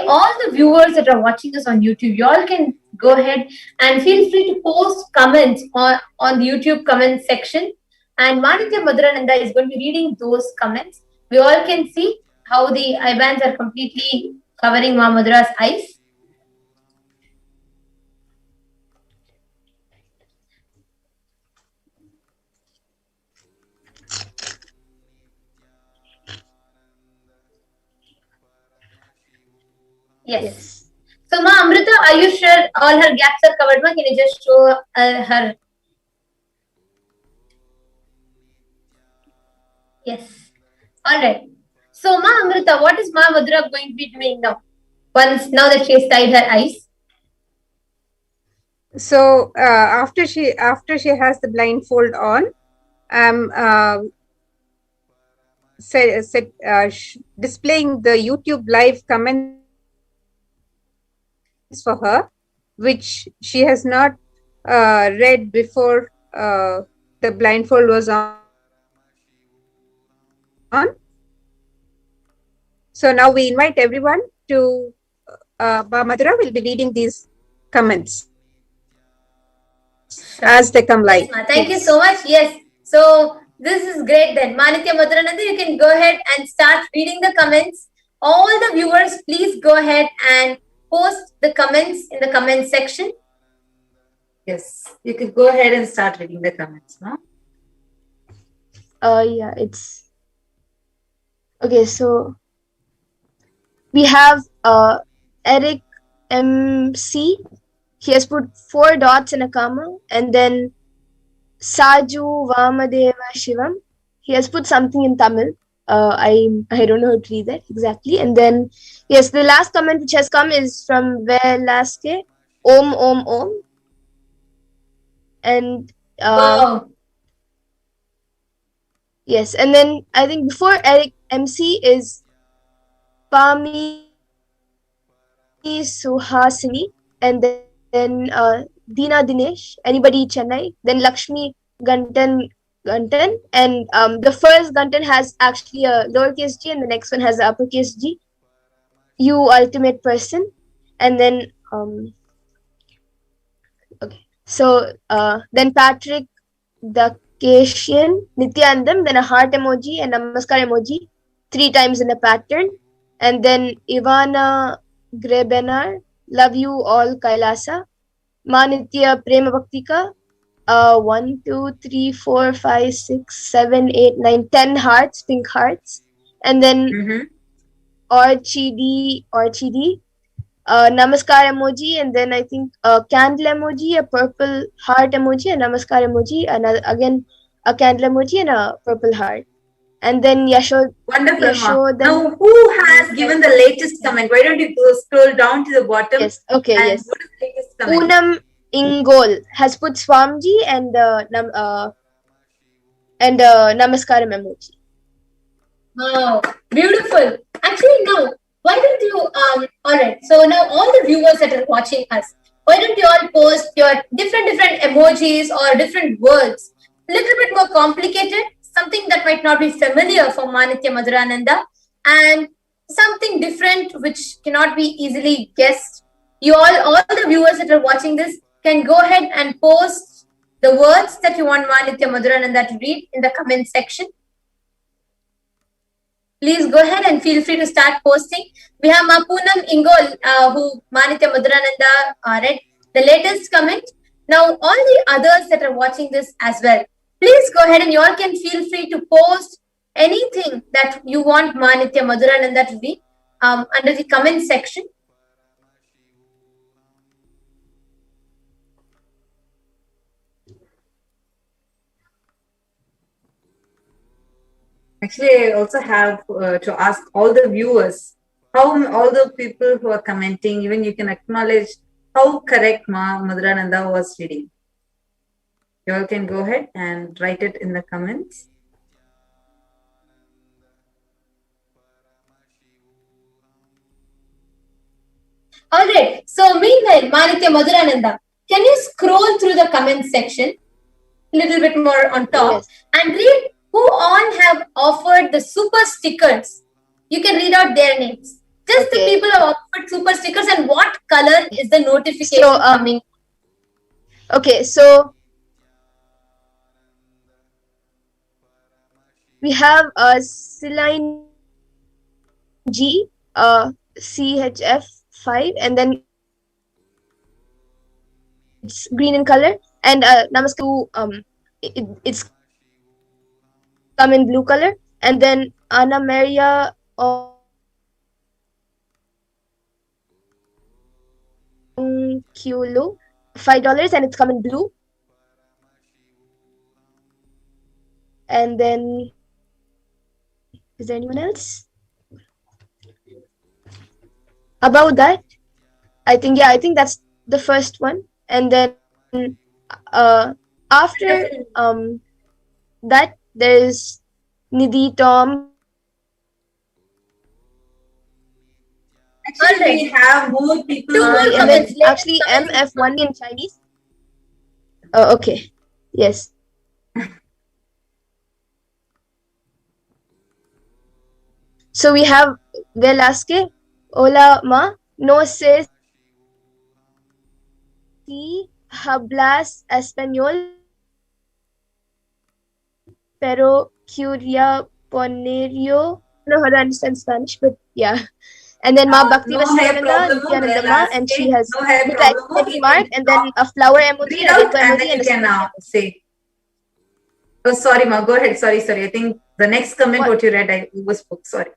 all the viewers that are watching us on YouTube, you all can go ahead and feel free to post comments on the YouTube comment section. And Manitya Madhurananda is going to be reading those comments. We all can see how the IBANs are completely covering Ma Madhura's eyes. Yes. So, Ma Amrita, are you sure all her gaps are covered? Ma, can you just show her? Yes. All right. So, Ma Amrita, what is Ma Madhura going to be doing now? Now that she has tied her eyes. So after she has the blindfold on, I'm displaying the YouTube live comments for her, which she has not read before the blindfold was on. So now we invite everyone to Madhura will be reading these comments as they come live. Yes, thank you so much. Yes. So this is great then. Manitya Madhurananda, you can go ahead and start reading the comments. All the viewers, please go ahead and post the comments in the comment section. Yes, you could go ahead and start reading the comments, no? Yeah, it's okay. So we have Eric MC. He has put 4 dots and a comma, and then Saju Vamadeva Shivam. He has put something in Tamil. I don't know how to read that exactly. And then yes, the last comment which has come is from Velasque. Om Om Om. And Wow. Yes, and then I think before Eric MC is Pami Suhasini, and then Deena Dinesh, anybody Chennai, then Lakshmi Gantan, and the first Gantan has actually a lowercase g, and the next one has an uppercase G. You ultimate person, and then okay. So then Patrick the HDH Nithyananda, then a heart emoji and namaskar emoji 3 times in a pattern, and then Ivana Grebenar, love you all Kailasa, Manitya Prema Bhaktika, 1, 2, 3, 4, 5, 6, 7, 8, 9, 10 hearts, pink hearts, and then Orchidi, namaskar emoji, and then I think a candle emoji, a purple heart emoji, a namaskar emoji, and again a candle emoji and a purple heart. And then Wonderful. Now, who has given the latest comment? Why don't you go scroll down to the bottom? Yes. Okay. And yes. what is the latest comment? Poonam Ingol has put Swamji and namaskaram emoji. Wow, beautiful. Actually, now, why don't you, alright, so now all the viewers that are watching us, why don't you all post your different emojis or different words, a little bit more complicated, something that might not be familiar for Manitya Madhurananda, and something different which cannot be easily guessed. You all the viewers that are watching this can go ahead and post the words that you want Manitya Madhurananda to read in the comment section. please go ahead and feel free to start posting. We have Mapunam Ingol, who Manitya Madhurananda read the latest comment. Now, all the others that are watching this as well, please go ahead and you all can feel free to post anything that you want Manitya Madhurananda to read under the comment section. Actually, I also have to ask all the viewers, how all the people who are commenting, even you can acknowledge how correct Madhurananda was reading. You all can go ahead and write it in the comments. All right. So meanwhile, Manitya Madhurananda, can you scroll through the comment section a little bit more on top and read who all have offered the super stickers? You can read out their names. Just the people who have offered super stickers and what color is the notification coming? Okay, so we have Celine G, CHF5, and then it's green in color, and Namaskar, it's come in blue color, and then Anna Maria Kilo, $5, and it's come in blue. And then, is there anyone else? About that, I think that's the first one. And then after that, there's Nidhi, Tom. Actually, we have more people. And then actually MF1 in Chinese. Okay. Yes. So we have Velasquez. Hola, ma. No sé si hablas español, pero quería ponerlo. I don't know how to understand Spanish, but yeah. And then Ma Bhakti Nithyananda, and she has put like a mark and then a flower emoji, a rainbow emoji, and a can now say. Oh, sorry, Ma. Go ahead. Sorry. I think the next comment what you read, I was booked. Sorry.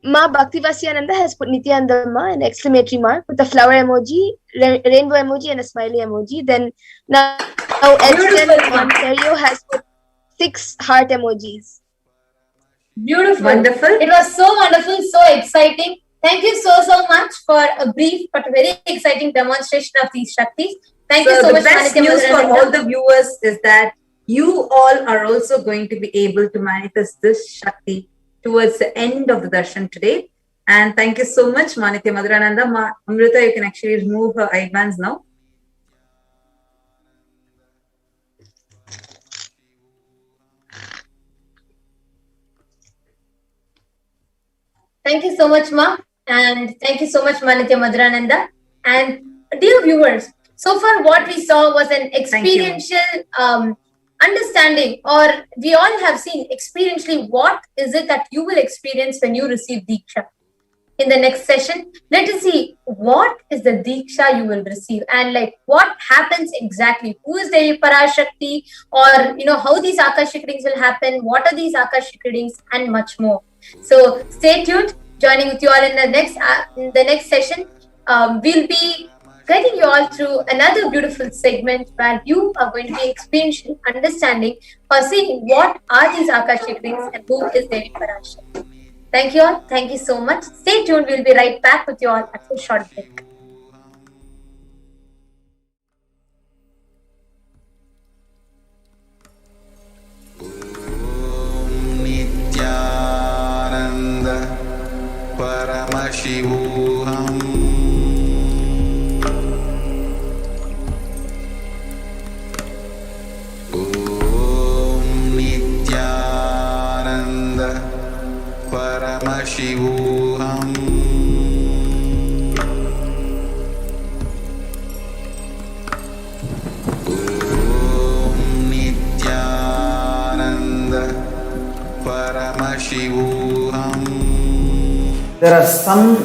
Ma Bhakti Vasyananda has put Nithyananda Ma an exclamatory mark with a flower emoji, rainbow emoji, and a smiley emoji. Then now Edson Ontario has put 6 heart emojis. Beautiful. Wonderful. It was so wonderful, so exciting. Thank you so much for a brief but very exciting demonstration of these Shaktis. Thank you so much. The best news for all the viewers is that you all are also going to be able to manifest this Shakti towards the end of the darshan today. And thank you so much, Manitya Madhurananda. Amrita, you can actually remove her eye bands now. Thank you so much, Ma. And thank you so much, Manitya Madhurananda. And dear viewers, so far what we saw was an experiential understanding, or we all have seen experientially what is it that you will experience when you receive Diksha. In the next session, let us see what is the Diksha you will receive and like what happens exactly. Who is the Parashakti, or how these Akashic readings will happen, what are these Akashic readings, and much more. So stay tuned, joining with you all in the next session. We'll be guiding you all through another beautiful segment where you are going to be experiencing, understanding, or seeing what are these Akashic readings and who is Devi Parashakti. Thank you all. Thank you so much. Stay tuned. We'll be right back with you all after a short break. Nithyananda Paramashivoham. Nithyananda Paramashivoham. Nithyananda Paramashivoham. Paramashivoham. There are some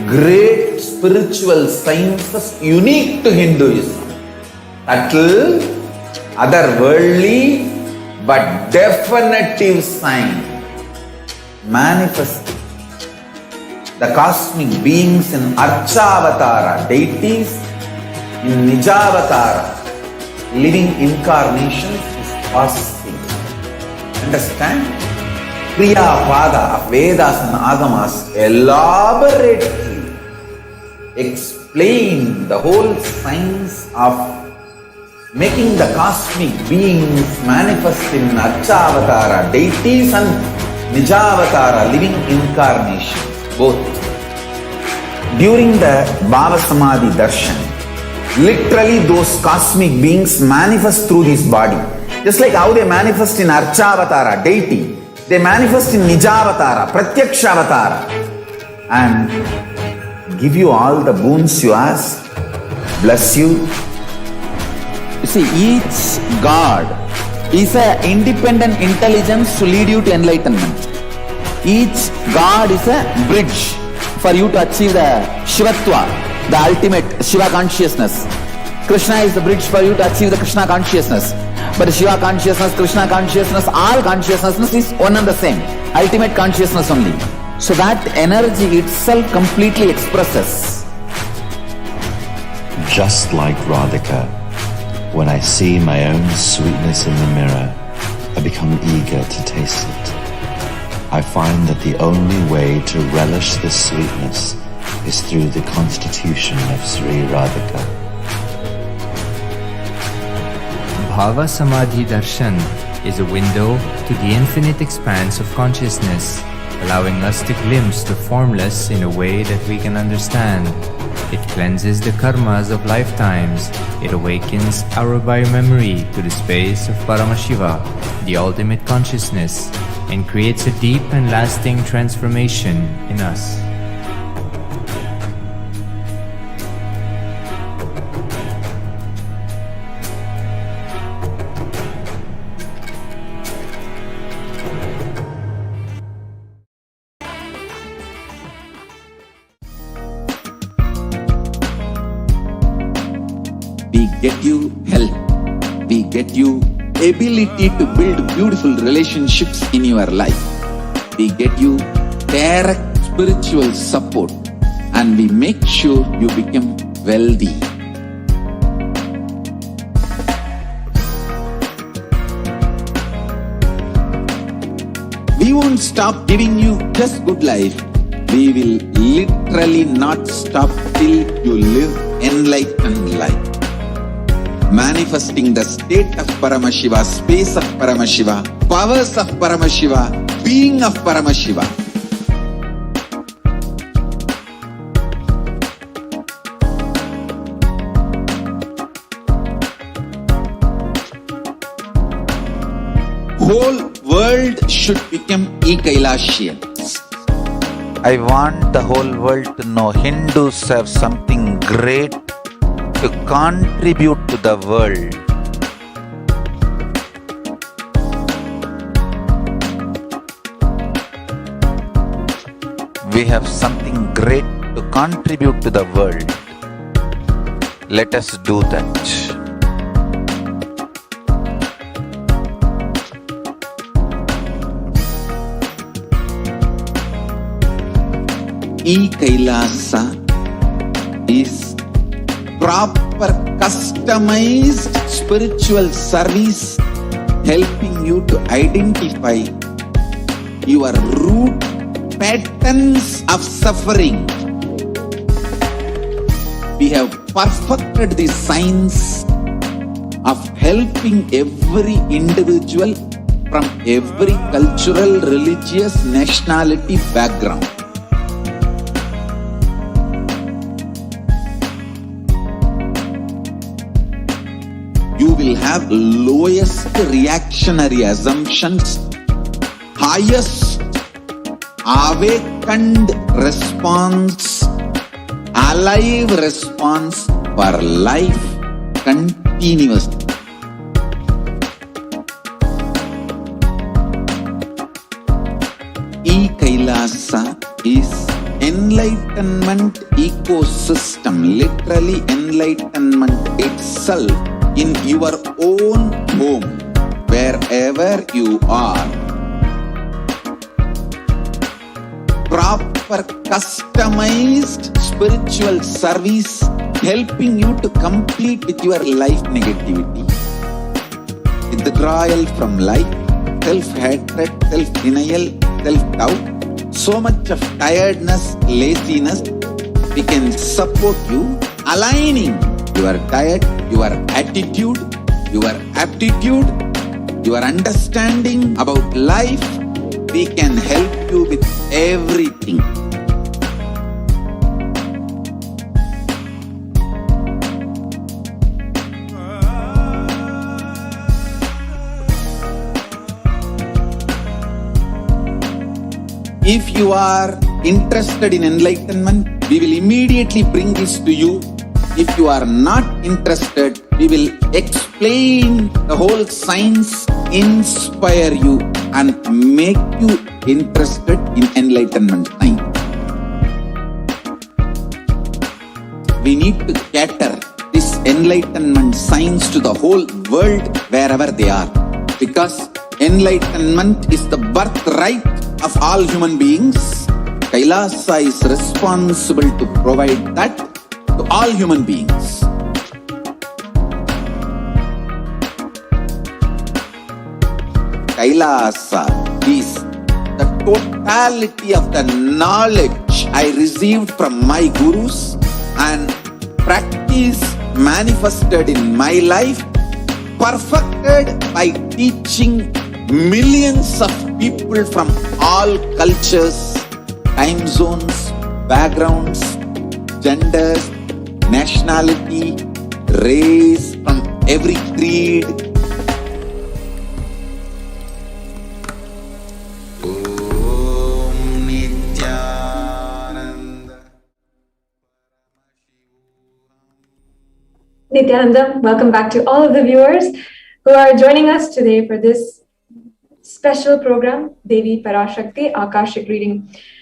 great spiritual sciences unique to Hinduism. Subtle, otherworldly, but definitive sign. Manifesting the cosmic beings in Archavatara, deities in Nijavatara, living incarnations is possible. Understand? Kriya Pada of Vedas and Agamas elaborately explain the whole science of making the cosmic beings manifest in Archavatara, deities and Nijavatara, living incarnations, both. During the Bhava Samadhi Darshan, literally those cosmic beings manifest through this body. Just like how they manifest in Archavatara, deity, they manifest in Nijavatara, Pratyakshavatara, and give you all the boons you ask, bless you. You see, each God is an independent intelligence to lead you to enlightenment. Each God is a bridge for you to achieve the Shivatva, the ultimate Shiva consciousness. Krishna is the bridge for you to achieve the Krishna consciousness. But Shiva consciousness, Krishna consciousness, all consciousness is one and the same. Ultimate consciousness only. So that energy itself completely expresses. Just like Radhika, when I see my own sweetness in the mirror, I become eager to taste it. I find that the only way to relish this sweetness is through the constitution of Sri Radhika. Bhava Samadhi Darshan is a window to the infinite expanse of consciousness, allowing us to glimpse the formless in a way that we can understand. It cleanses the karmas of lifetimes. It awakens our biomemory to the space of Paramashiva, the ultimate consciousness, and creates a deep and lasting transformation in us. We get you health. We get you ability to build beautiful relationships in your life. We get you direct spiritual support, and we make sure you become wealthy. We won't stop giving you just good life. We will literally not stop till you live enlightened life. Manifesting the state of Paramashiva, space of Paramashiva, powers of Paramashiva, being of Paramashiva. Whole world should become Kailasians. I want the whole world to know Hindus have something great to contribute to the world. We have something great to contribute to the world. Let us do that. Kailasa is proper customized spiritual service, helping you to identify your root patterns of suffering. We have perfected the science of helping every individual from every cultural, religious, nationality background. You will have lowest reactionary assumptions, highest awakened response, alive response for life continuously. Kailasa is enlightenment ecosystem, literally enlightenment itself in your own home, wherever you are. Proper customized spiritual service helping you to complete with your life negativity. Withdrawal from life, self-hatred, self-denial, self-doubt, so much of tiredness, laziness. We can support you, aligning your diet, your attitude, your aptitude, your understanding about life. We can help you with everything. If you are interested in enlightenment, we will immediately bring this to you. If you are not interested, we will explain the whole science, inspire you and make you interested in enlightenment time. We need to cater this enlightenment science to the whole world wherever they are, because enlightenment is the birthright of all human beings. Kailasa is responsible to provide that to all human beings. Kailasa is the totality of the knowledge I received from my gurus and practice manifested in my life, perfected by teaching millions of people from all cultures, time zones, backgrounds, genders, nationality, race, from every creed. Om Nithyananda Nithyananda, welcome back to all of the viewers who are joining us today for this special program, Devi Parashakti, Akashic reading.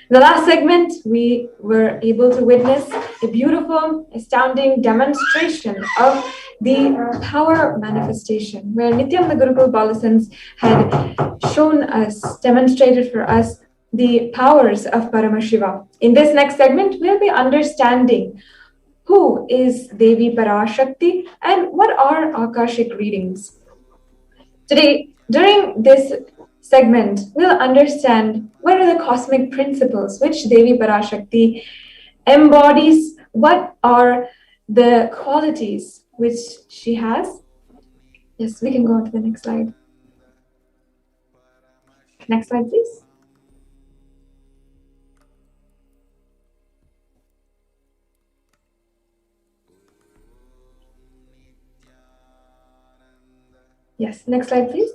In the last segment, we were able to witness a beautiful, astounding demonstration of the power manifestation, where Nityananda Gurukul Balasans had shown us, demonstrated for us the powers of Paramashiva. In this next segment, we'll be understanding who is Devi Parashakti and what are Akashic readings. Today, during this segment, we'll understand what are the cosmic principles which Devi Parashakti embodies, what are the qualities which she has. Yes, we can go on to the next slide. Next slide, please. Yes, next slide, please.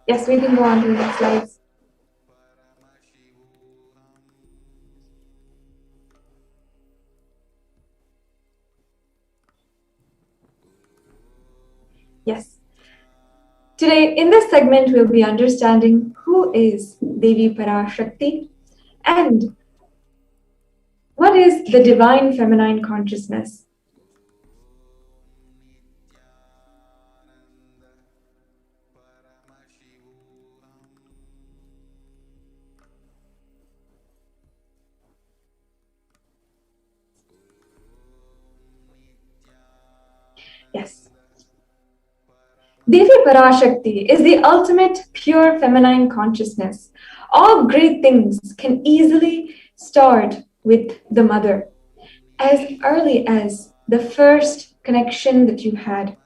Yes, we can go on to the next slides. Yes. Today, in this segment, we'll be understanding who is Devi Parashakti and what is the divine feminine consciousness. Yes. Devi Parashakti is the ultimate pure feminine consciousness. All great things can easily start with the mother, as early as the first connection that you had.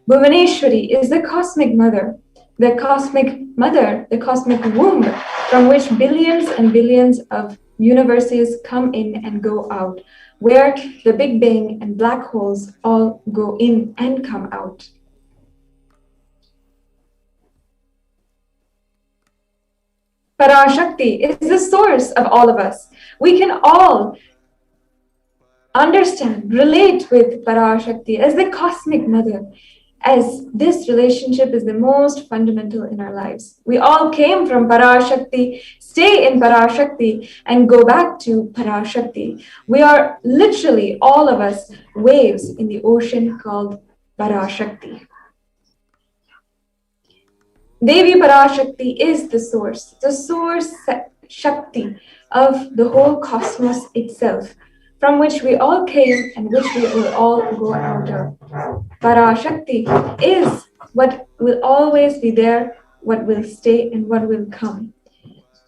Bhuvaneshwari is the cosmic mother, the cosmic womb from which billions and billions of universes come in and go out, where the Big Bang and black holes all go in and come out. Parashakti is the source of all of us. We can all understand, relate with Parashakti as the cosmic mother, as this relationship is the most fundamental in our lives. We all came from Parashakti, stay in Parashakti, and go back to Parashakti. We are literally, all of us, waves in the ocean called Parashakti. Devi Parashakti is the source Shakti of the whole cosmos itself, from which we all came and which we will all go out of. Parashakti is what will always be there, what will stay, and what will come.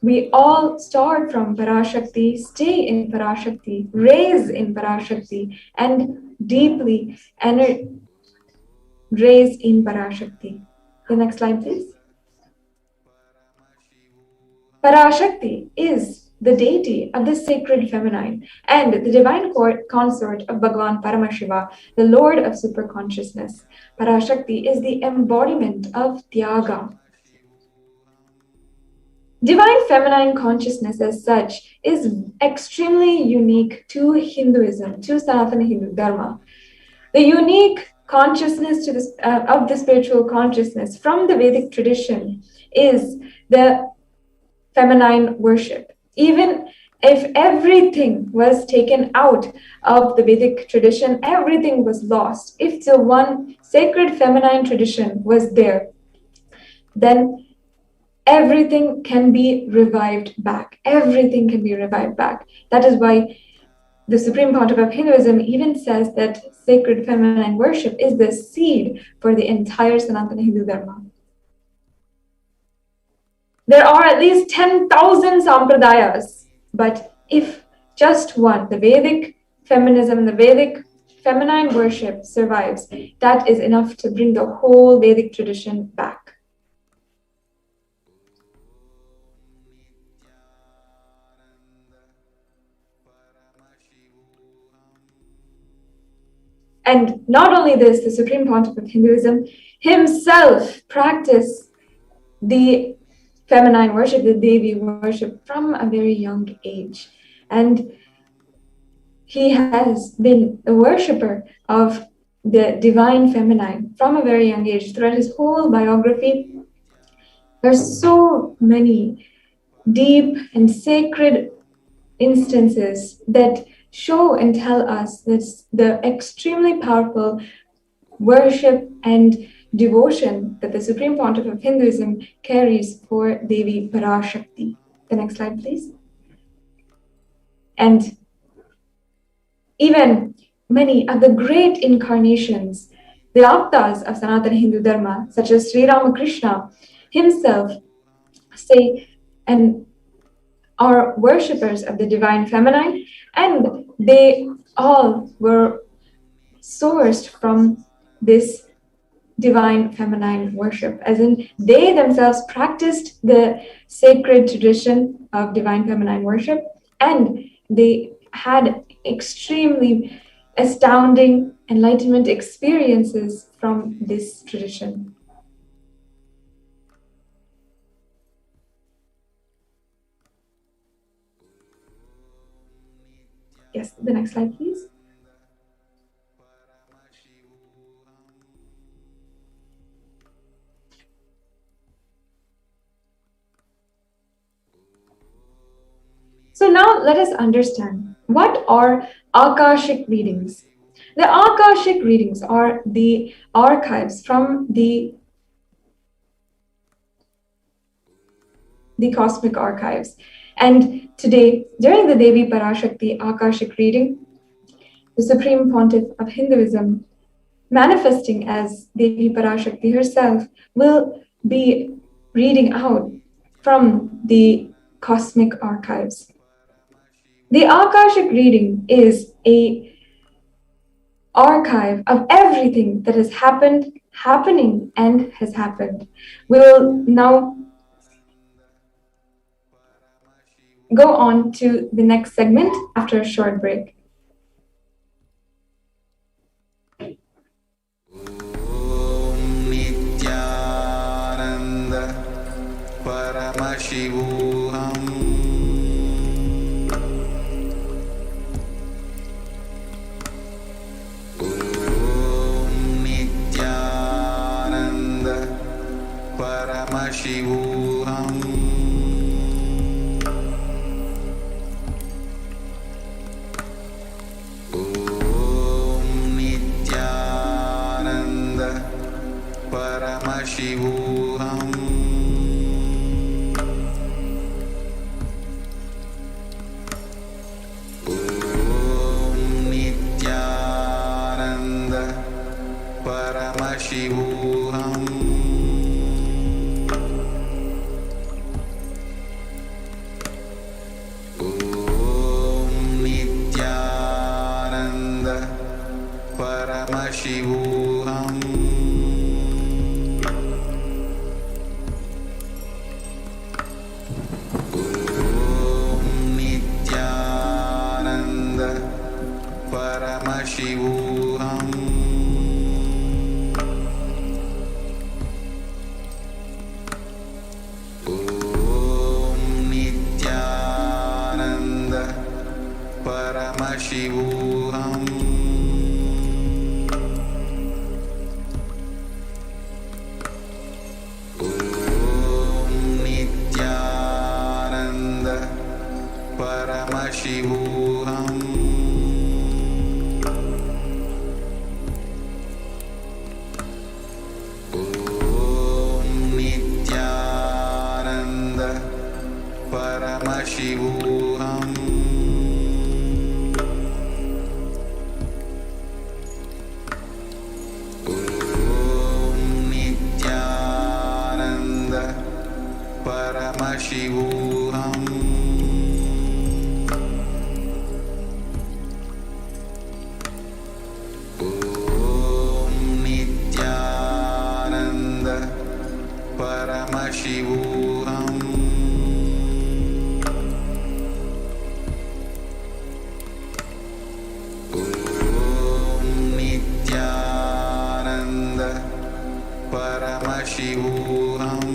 We all start from Parashakti, stay in Parashakti, raise in Parashakti, and deeply raise in Parashakti. The next slide, please. Parashakti is the deity of the sacred feminine and the divine consort of Bhagavan Paramashiva, the Lord of superconsciousness. Parashakti is the embodiment of Tyaga. Divine feminine consciousness as such is extremely unique to Hinduism, to Sanatana Hindu Dharma. The unique consciousness of the spiritual consciousness from the Vedic tradition is the feminine worship. Even if everything was taken out of the Vedic tradition, everything was lost. If the one sacred feminine tradition was there, then everything can be revived back. Everything can be revived back. That is why the Supreme Pontiff of Hinduism even says that sacred feminine worship is the seed for the entire Sanatana Hindu Dharma. There are at least 10,000 sampradayas, but if just one, the Vedic feminism and the Vedic feminine worship survives, that is enough to bring the whole Vedic tradition back. And not only this, the Supreme Pontiff of Hinduism himself practiced the feminine worship, the Devi worship, from a very young age. And he has been a worshipper of the divine feminine from a very young age. Throughout his whole biography, there's so many deep and sacred instances that show and tell us this, the extremely powerful worship and devotion that the Supreme Pontiff of Hinduism carries for Devi Parashakti. The next slide, please. And even many of the great incarnations, the avatars of Sanatana Hindu Dharma, such as Sri Ramakrishna himself, say and are worshippers of the divine feminine, and they all were sourced from this divine feminine worship, as in they themselves practiced the sacred tradition of divine feminine worship, and they had extremely astounding enlightenment experiences from this tradition. Yes, the next slide, please. So now let us understand, what are Akashic readings? The Akashic readings are the archives from the cosmic archives. And today, during the Devi Parashakti Akashic reading, the Supreme Pontiff of Hinduism, manifesting as Devi Parashakti herself, will be reading out from the cosmic archives. The Akashic reading is an archive of everything that has happened, happening, and has happened. We will now go on to the next segment after a short break. Nithyananda Paramashivoham. Paramashivoham. Om Nithyananda Paramashivoham. Om Nithyananda Paramashivoham. Om Nithyananda Paramashivoham. Om Nithyananda Paramashivoham. Om Nithyananda Paramashivoham. Om Nithyananda Paramashivoham. Om Nithyananda Paramashivoham. Om Nithyananda Paramashivoham. Om Nithyananda Paramashivoham. Om Nithyananda Paramashivoham.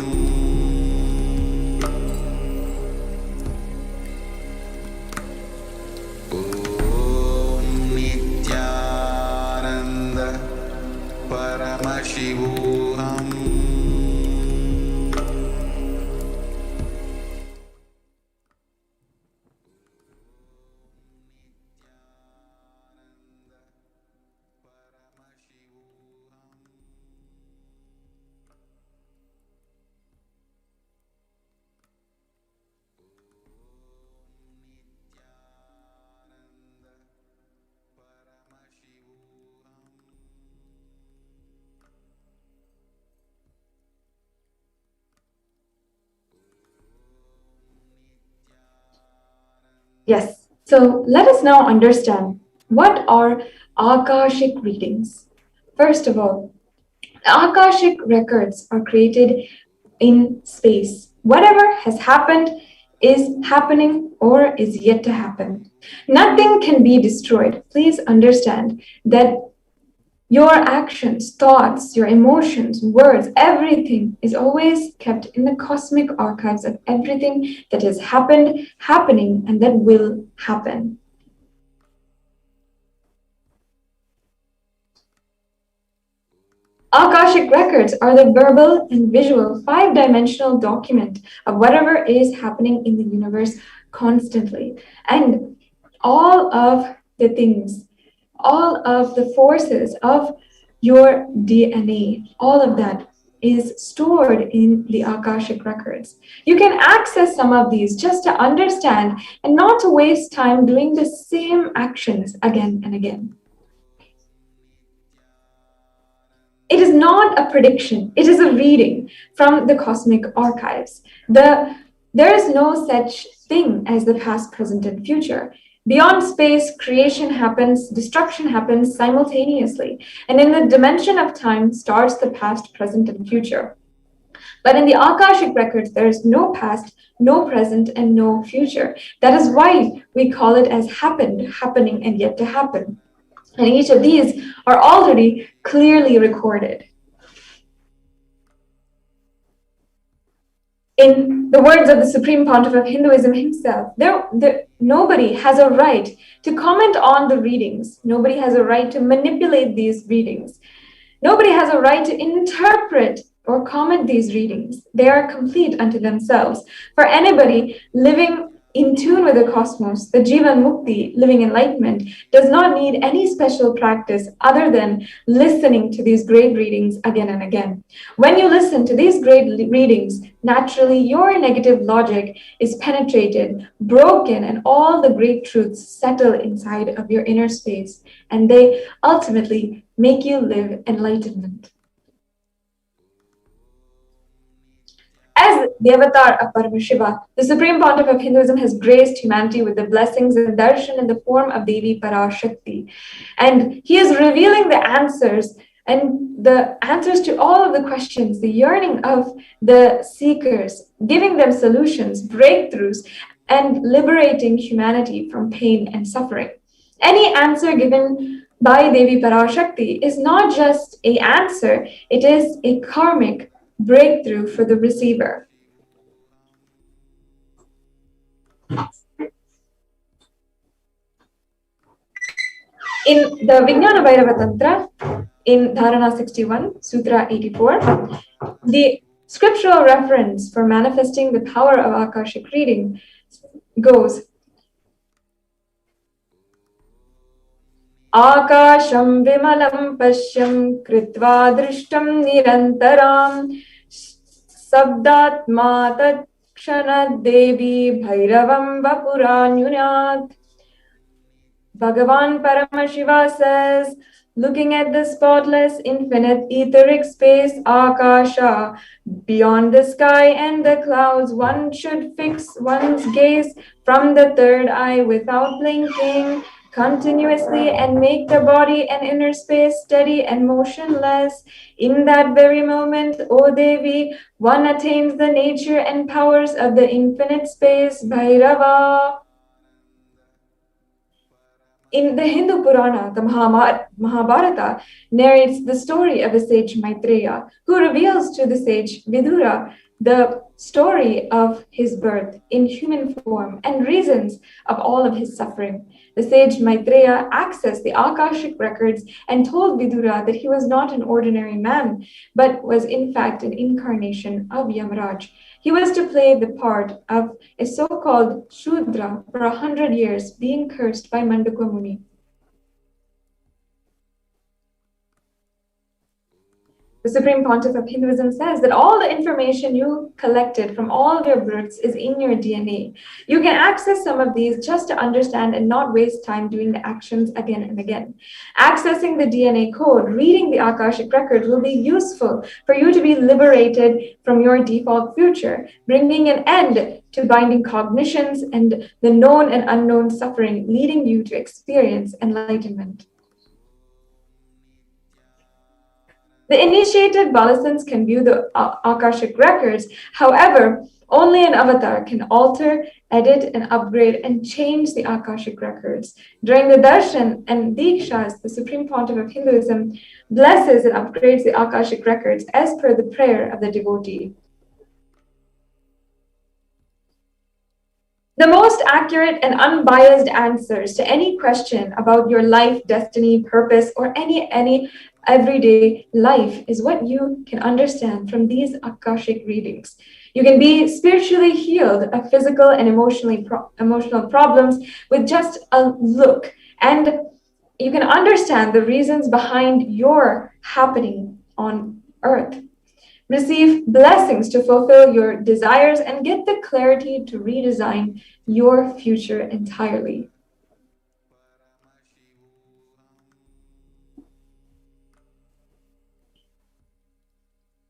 Om Nithyananda Paramashivoham. Yes, so let us now understand what are Akashic readings. First of all, Akashic records are created in space. Whatever has happened is happening or is yet to happen. Nothing can be destroyed. Please understand that your actions, thoughts, your emotions, words, everything is always kept in the cosmic archives of everything that has happened, happening, and that will happen. Akashic records are the verbal and visual 5-dimensional document of whatever is happening in the universe constantly. And all of the things, all of the forces of your DNA, all of that is stored in the Akashic records. You can access some of these just to understand and not to waste time doing the same actions again and again. It is not a prediction, it is a reading from the cosmic archives. There is no such thing as the past, present, and future. Beyond space, creation happens, destruction happens simultaneously. And in the dimension of time starts the past, present, and future. But in the Akashic records, there is no past, no present, and no future. That is why we call it as happened, happening, and yet to happen. And each of these are already clearly recorded. In the words of the Supreme Pontiff of Hinduism himself, nobody has a right to comment on the readings. Nobody has a right to manipulate these readings. Nobody has a right to interpret or comment these readings. They are complete unto themselves. For anybody living in tune with the cosmos, the Jivan Mukti, living enlightenment, does not need any special practice other than listening to these great readings again and again. When you listen to these great readings, naturally your negative logic is penetrated, broken, and all the great truths settle inside of your inner space, and they ultimately make you live enlightenment. As the avatar of Paramashiva, the Supreme Pontiff of Hinduism has graced humanity with the blessings and darshan in the form of Devi Parashakti. And he is revealing the answers to all of the questions, the yearning of the seekers, giving them solutions, breakthroughs, and liberating humanity from pain and suffering. Any answer given by Devi Parashakti is not just an answer, it is a karmic breakthrough for the receiver. In the Vijnana Bhairava Tantra, in Dharana 61, Sutra 84, the scriptural reference for manifesting the power of Akashic reading goes, Akasham vimalam pashyam kritva drishtam nirantaram sabdatma tatkshanad devi bhairavam vapuranyunat. Bhagavan Paramashiva says, looking at the spotless, infinite, etheric space, Akasha, beyond the sky and the clouds, one should fix one's gaze from the third eye without blinking, continuously, and make the body and inner space steady and motionless. In that very moment, O Devi, one attains the nature and powers of the infinite space, Bhairava. In the Hindu Purana, the Mahabharata narrates the story of the sage Maitreya, who reveals to the sage Vidura the story of his birth in human form and reasons of all of his suffering. The sage Maitreya accessed the Akashic records and told Vidura that he was not an ordinary man, but was in fact an incarnation of Yamaraj. He was to play the part of a so-called Shudra for 100 years, being cursed by Mandukya Muni. The Supreme Pontiff of Hinduism says that all the information you collected from all of your births is in your DNA. You can access some of these just to understand and not waste time doing the actions again and again. Accessing the DNA code, reading the Akashic records will be useful for you to be liberated from your default future, bringing an end to binding cognitions and the known and unknown suffering, leading you to experience enlightenment. The initiated Balasans can view the Akashic records. However, only an avatar can alter, edit, and upgrade and change the Akashic records. During the darshan and dikshas, the Supreme Pontiff of Hinduism blesses and upgrades the Akashic records as per the prayer of the devotee. The most accurate and unbiased answers to any question about your life, destiny, purpose, or any everyday life is what you can understand from these Akashic readings. You can be spiritually healed of physical and emotional problems with just a look, and you can understand the reasons behind your happening on earth. Receive blessings to fulfill your desires and get the clarity to redesign your future entirely.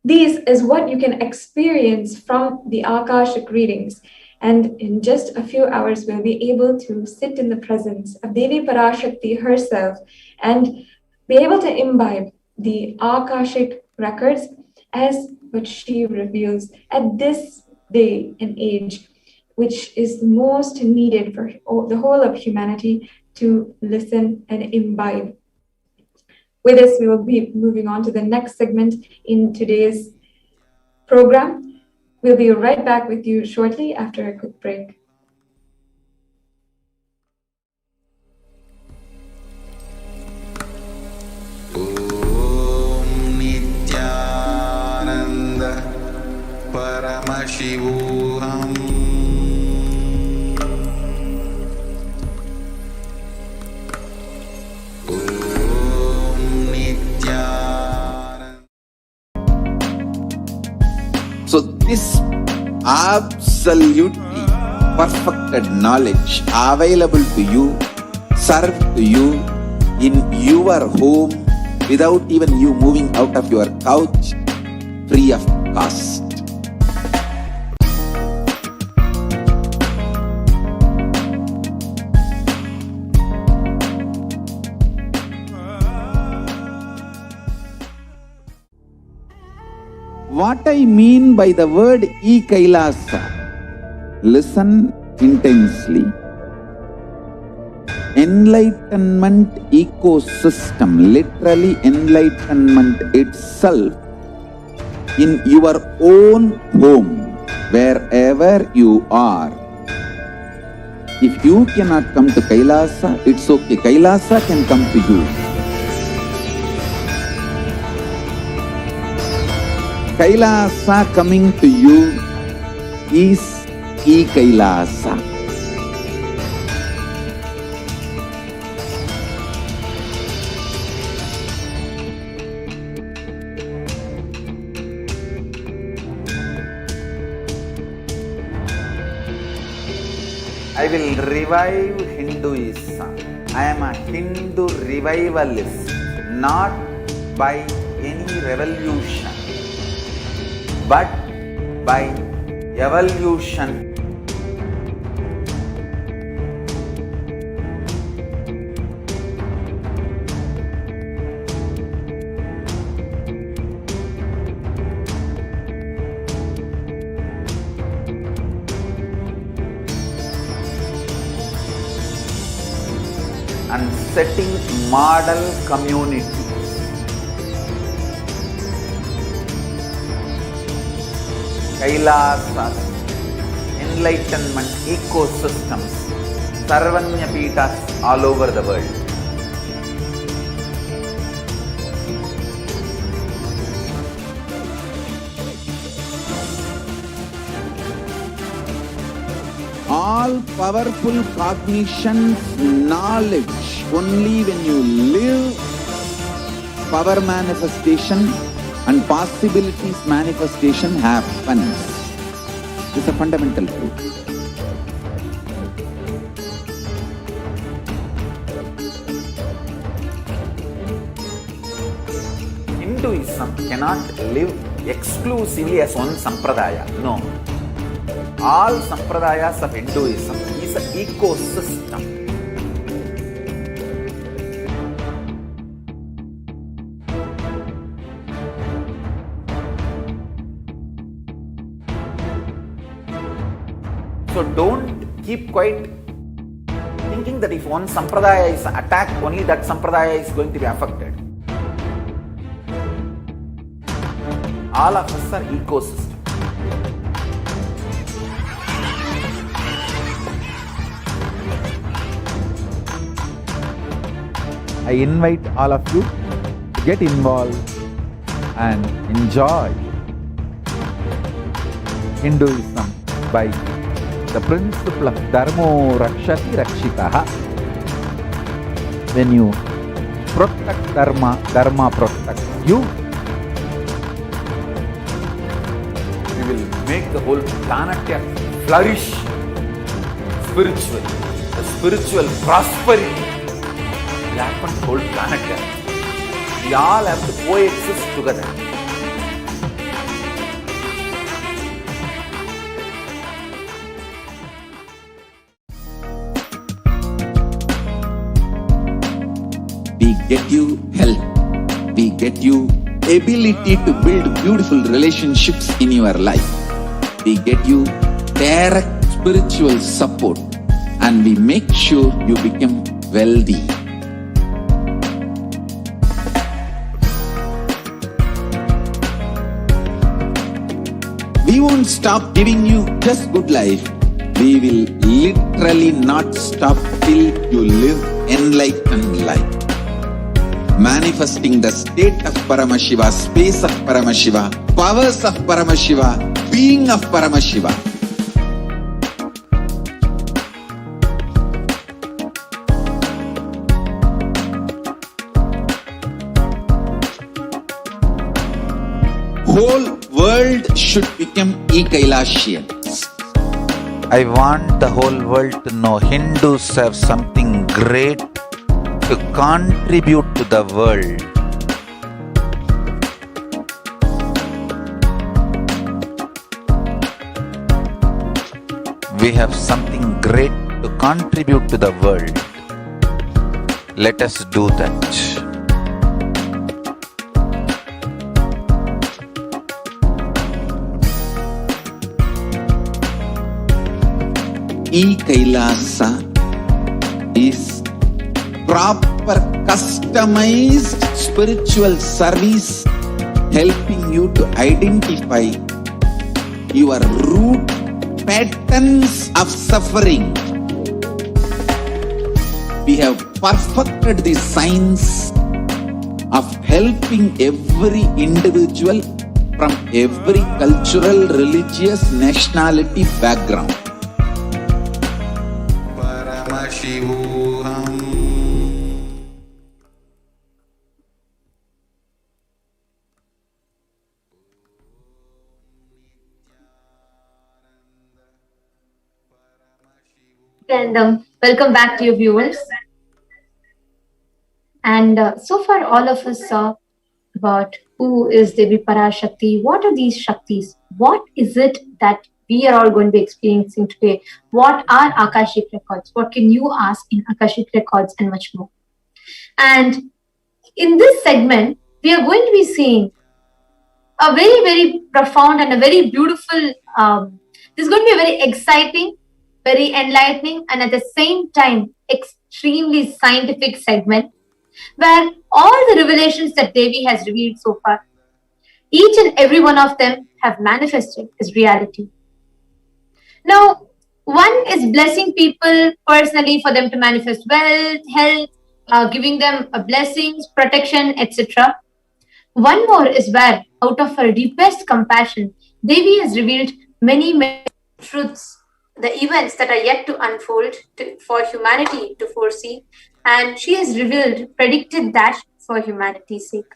This is what you can experience from the Akashic readings. And in just a few hours, we'll be able to sit in the presence of Devi Parashakti herself and be able to imbibe the Akashic records as what she reveals at this day and age, which is most needed for the whole of humanity to listen and imbibe. With this, we will be moving on to the next segment in today's program. We'll be right back with you shortly after a quick break. Om Nithyananda Paramashivoham. Om Nithyananda. So this absolutely perfected knowledge available to you, served to you in your home without even you moving out of your couch, free of cost. What I mean by the word Kailasa, listen intensely. Enlightenment ecosystem, literally enlightenment itself, in your own home, wherever you are. If you cannot come to Kailasa, it's okay. Kailasa can come to you. Kailasa coming to you is Kailasa. I will revive Hinduism. I am a Hindu revivalist, not by any revolution, but by evolution. And setting model communities. Kailasas, enlightenment ecosystems, Sarvanya Pitas all over the world. All powerful cognition, knowledge, only when you live, power manifestation and possibilities manifestation happens. This is a fundamental truth. Hinduism cannot live exclusively as one sampradaya. No. All sampradayas of Hinduism is an ecosystem. So don't keep quiet thinking that if one sampradaya is attacked, only that sampradaya is going to be affected. All of us are ecosystem. I invite all of you to get involved and enjoy Hinduism by the principle of Dharmo Rakshati Rakshitaha. When you protect Dharma, Dharma protects you. We will make the whole planet flourish spiritually. The spiritual prosperity will happen to the whole planet. We all have to coexist together. We get you health. We get you ability to build beautiful relationships in your life. We get you direct spiritual support, and we make sure you become wealthy. We won't stop giving you just good life. We will literally not stop till you live enlightened life. Manifesting the state of Paramashiva, space of Paramashiva, powers of Paramashiva, being of Paramashiva. Whole world should become Kailasians. I want the whole world to know Hindus have something great to contribute to the world. We have something great to contribute to the world. Let us do that. Kailasa is proper customized spiritual service helping you to identify your root patterns of suffering. We have perfected the science of helping every individual from every cultural, religious, nationality background. Paramashivoham. And welcome back to your viewers. And so far, all of us saw about who is Devi Parashakti, what are these Shaktis, what is it that we are all going to be experiencing today, what are Akashic records, what can you ask in Akashic records, and much more. And in this segment, we are going to be seeing a very, very profound and a very beautiful, this is going to be a very exciting, very enlightening, and at the same time, extremely scientific segment where all the revelations that Devi has revealed so far, each and every one of them have manifested as reality. Now, one is blessing people personally for them to manifest wealth, health, giving them blessings, protection, etc. One more is where, out of her deepest compassion, Devi has revealed many, many truths, the events that are yet to unfold for humanity to foresee, and she has revealed, predicted that for humanity's sake.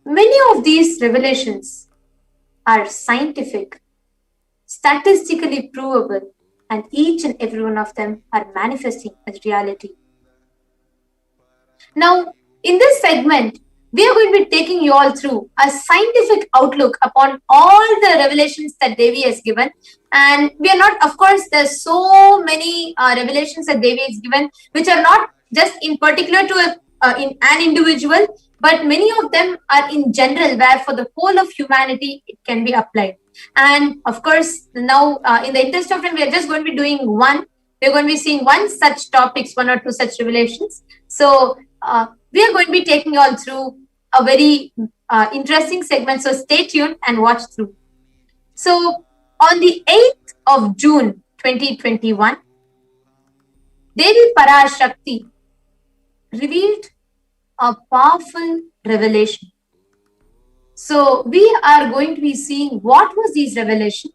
Many of these revelations are scientific, statistically provable, and each and every one of them are manifesting as reality. Now, in this segment, we are going to be taking you all through a scientific outlook upon all the revelations that Devi has given. And we are not, of course, there's so many revelations that Devi has given, which are not just in particular to in an individual, but many of them are in general, where for the whole of humanity, it can be applied. And of course, now in the interest of time, we are just going to be doing one. We're going to be seeing one such topics, one or two such revelations. So we are going to be taking you all through a very interesting segment. So stay tuned and watch through. So on the 8th of June, 2021, Devi Parashakti revealed a powerful revelation. So we are going to be seeing what was these revelation,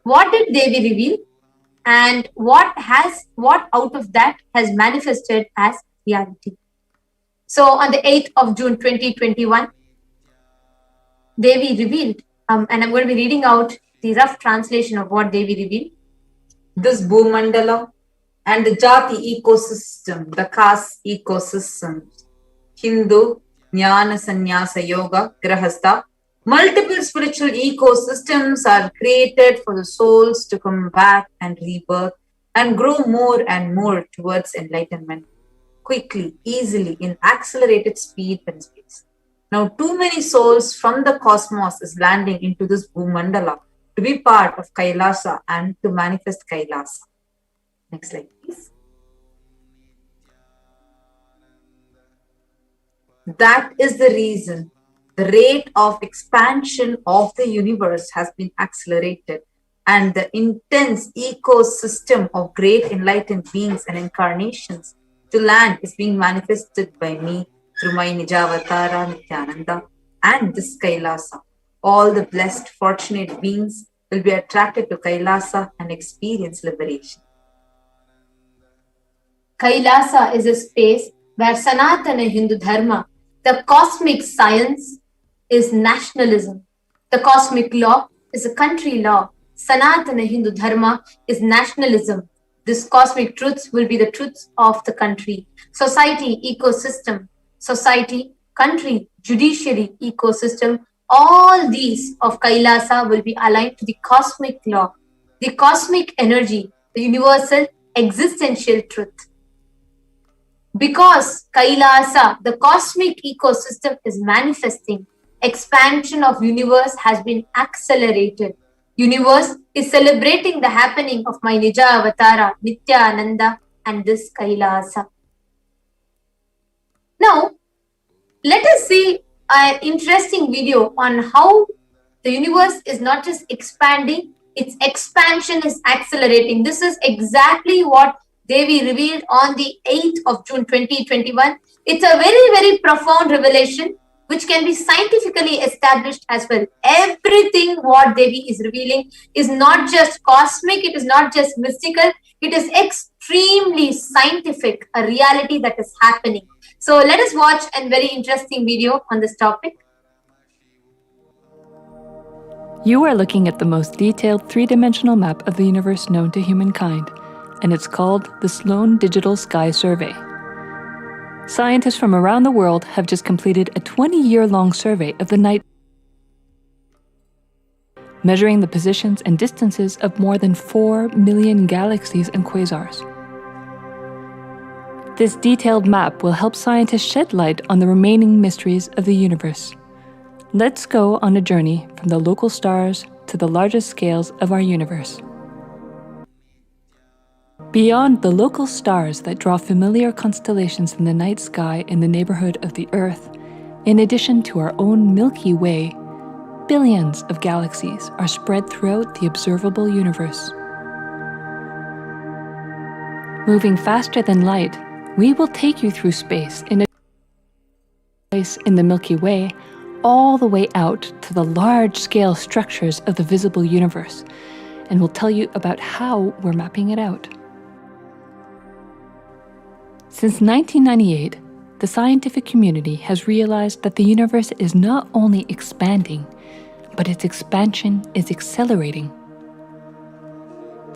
what did Devi reveal, and what out of that has manifested as reality. So on the 8th of June 2021, Devi revealed, and I'm going to be reading out the rough translation of what Devi revealed. This Bhumandala and the Jati ecosystem, the caste ecosystem, Hindu, Jnana, Sannyasa, Yoga, Grahastha, multiple spiritual ecosystems are created for the souls to come back and rebirth and grow more and more towards enlightenment, quickly, easily, in accelerated speed and space. Now, too many souls from the cosmos is landing into this Bhumandala to be part of Kailasa and to manifest Kailasa. Next slide, please. That is the reason the rate of expansion of the universe has been accelerated, and the intense ecosystem of great enlightened beings and incarnations to land is being manifested by me through my Nijavatara Nithyananda and this Kailasa. all the blessed, fortunate beings will be attracted to Kailasa and experience liberation. Kailasa is a space where Sanatana Hindu Dharma, the cosmic science, is nationalism. The cosmic law is a country law. Sanatana Hindu Dharma is nationalism. This cosmic truths will be the truths of the country. Society, ecosystem, society, country, judiciary, ecosystem, all these of Kailasa will be aligned to the cosmic law, the cosmic energy, the universal existential truth. Because Kailasa, the cosmic ecosystem, is manifesting, expansion of universe has been accelerated. Universe is celebrating the happening of my Nija Avatara, Nithyananda, and this Kailasa. Now, let us see an interesting video on how the universe is not just expanding, its expansion is accelerating. This is exactly what Devi revealed on the 8th of June 2021. It's a very, very profound revelation which can be scientifically established as well. Everything what Devi is revealing is not just cosmic, it is not just mystical, it is extremely scientific, a reality that is happening. So let us watch a very interesting video on this topic. You are looking at the most detailed three-dimensional map of the universe known to humankind, and it's called the Sloan Digital Sky Survey. Scientists from around the world have just completed a 20-year-long survey of the night, measuring the positions and distances of more than 4 million galaxies and quasars. This detailed map will help scientists shed light on the remaining mysteries of the universe. Let's go on a journey from the local stars to the largest scales of our universe. Beyond the local stars that draw familiar constellations in the night sky in the neighborhood of the Earth, in addition to our own Milky Way, billions of galaxies are spread throughout the observable universe. Moving faster than light, we will take you through space in a place in the Milky Way all the way out to the large-scale structures of the visible universe, and we'll tell you about how we're mapping it out. Since 1998, the scientific community has realized that the universe is not only expanding, but its expansion is accelerating.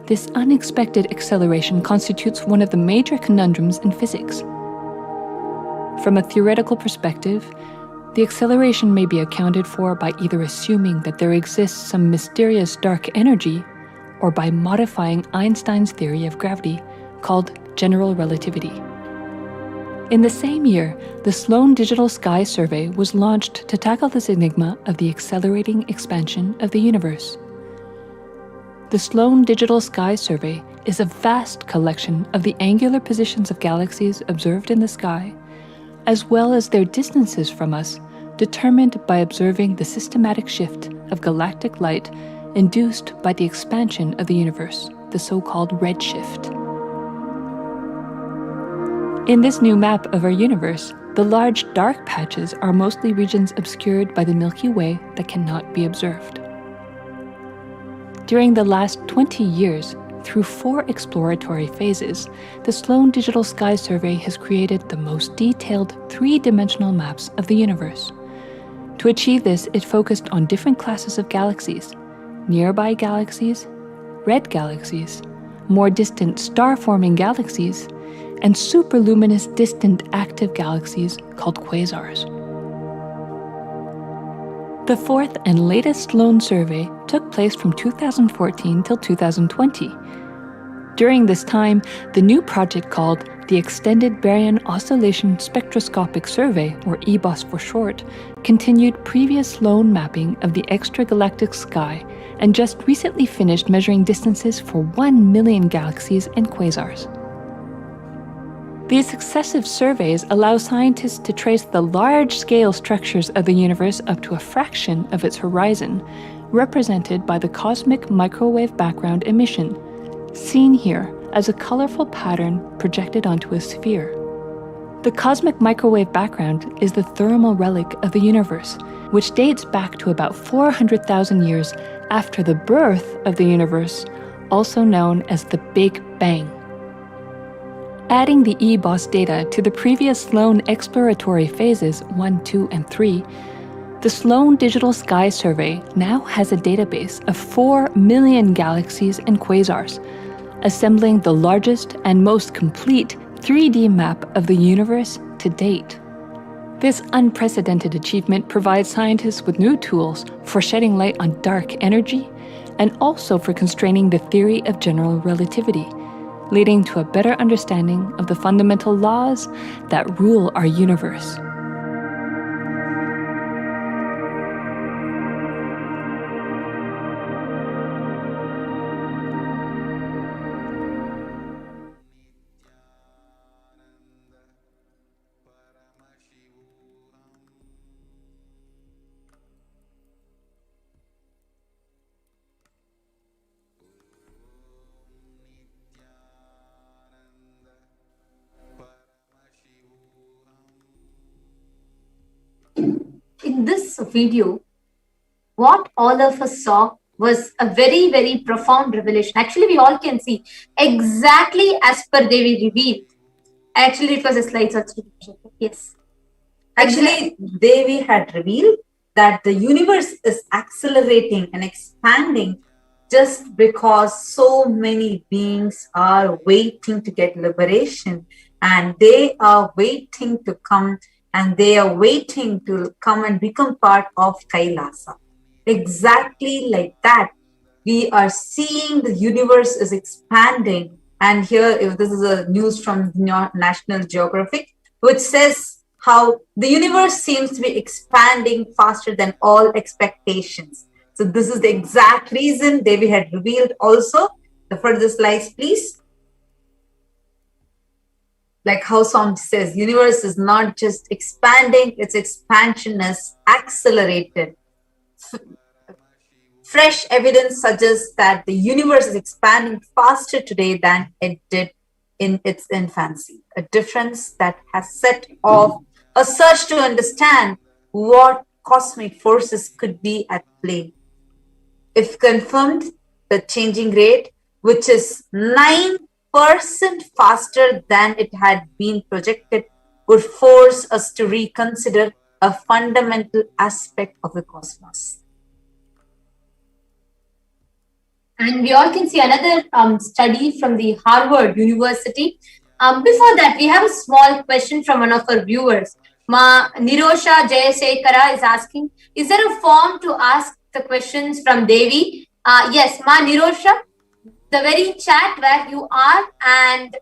This unexpected acceleration constitutes one of the major conundrums in physics. From a theoretical perspective, the acceleration may be accounted for by either assuming that there exists some mysterious dark energy, or by modifying Einstein's theory of gravity, called general relativity. In the same year, the Sloan Digital Sky Survey was launched to tackle this enigma of the accelerating expansion of the universe. The Sloan Digital Sky Survey is a vast collection of the angular positions of galaxies observed in the sky, as well as their distances from us, determined by observing the systematic shift of galactic light induced by the expansion of the universe, the so-called redshift. In this new map of our universe, the large dark patches are mostly regions obscured by the Milky Way that cannot be observed. During the last 20 years, through 4 exploratory phases, the Sloan Digital Sky Survey has created the most detailed 3-dimensional maps of the universe. To achieve this, it focused on different classes of galaxies: nearby galaxies, red galaxies, more distant star-forming galaxies, and superluminous distant active galaxies called quasars. The 4th and latest Sloan survey took place from 2014 till 2020. During this time, the new project called the Extended Baryon Oscillation Spectroscopic Survey, or EBOS for short, continued previous Sloan mapping of the extragalactic sky and just recently finished measuring distances for 1 million galaxies and quasars. These successive surveys allow scientists to trace the large-scale structures of the universe up to a fraction of its horizon, represented by the cosmic microwave background emission, seen here as a colorful pattern projected onto a sphere. The cosmic microwave background is the thermal relic of the universe, which dates back to about 400,000 years after the birth of the universe, also known as the Big Bang. Adding the eBOS data to the previous Sloan exploratory phases 1, 2, and 3, the Sloan Digital Sky Survey now has a database of 4 million galaxies and quasars, assembling the largest and most complete 3D map of the universe to date. This unprecedented achievement provides scientists with new tools for shedding light on dark energy and also for constraining the theory of general relativity, leading to a better understanding of the fundamental laws that rule our universe. In this video, what all of us saw was a very, very profound revelation. Actually, we all can see exactly as per Devi revealed. Actually, it was a slide. Yes. Actually, Devi had revealed that the universe is accelerating and expanding just because so many beings are waiting to get liberation, and they are waiting to come, and they are waiting to come and become part of Kailasa. Exactly like that, we are seeing the universe is expanding. And here, if this is a news from National Geographic, which says how the universe seems to be expanding faster than all expectations. So this is the exact reason Devi had revealed also. The further slides, please. Like how Swami says, universe is not just expanding, its expansion is accelerated. Fresh evidence suggests that the universe is expanding faster today than it did in its infancy. A difference that has set off a search to understand what cosmic forces could be at play. If confirmed, the changing rate, which is 9% faster than it had been projected, would force us to reconsider a fundamental aspect of the cosmos. And we all can see another study from the Harvard University. Before that, we have a small question from one of our viewers. Ma Nirosha Jayasekara is asking, is there a form to ask the questions from Devi? Yes, Ma Nirosha, the very chat where you are, and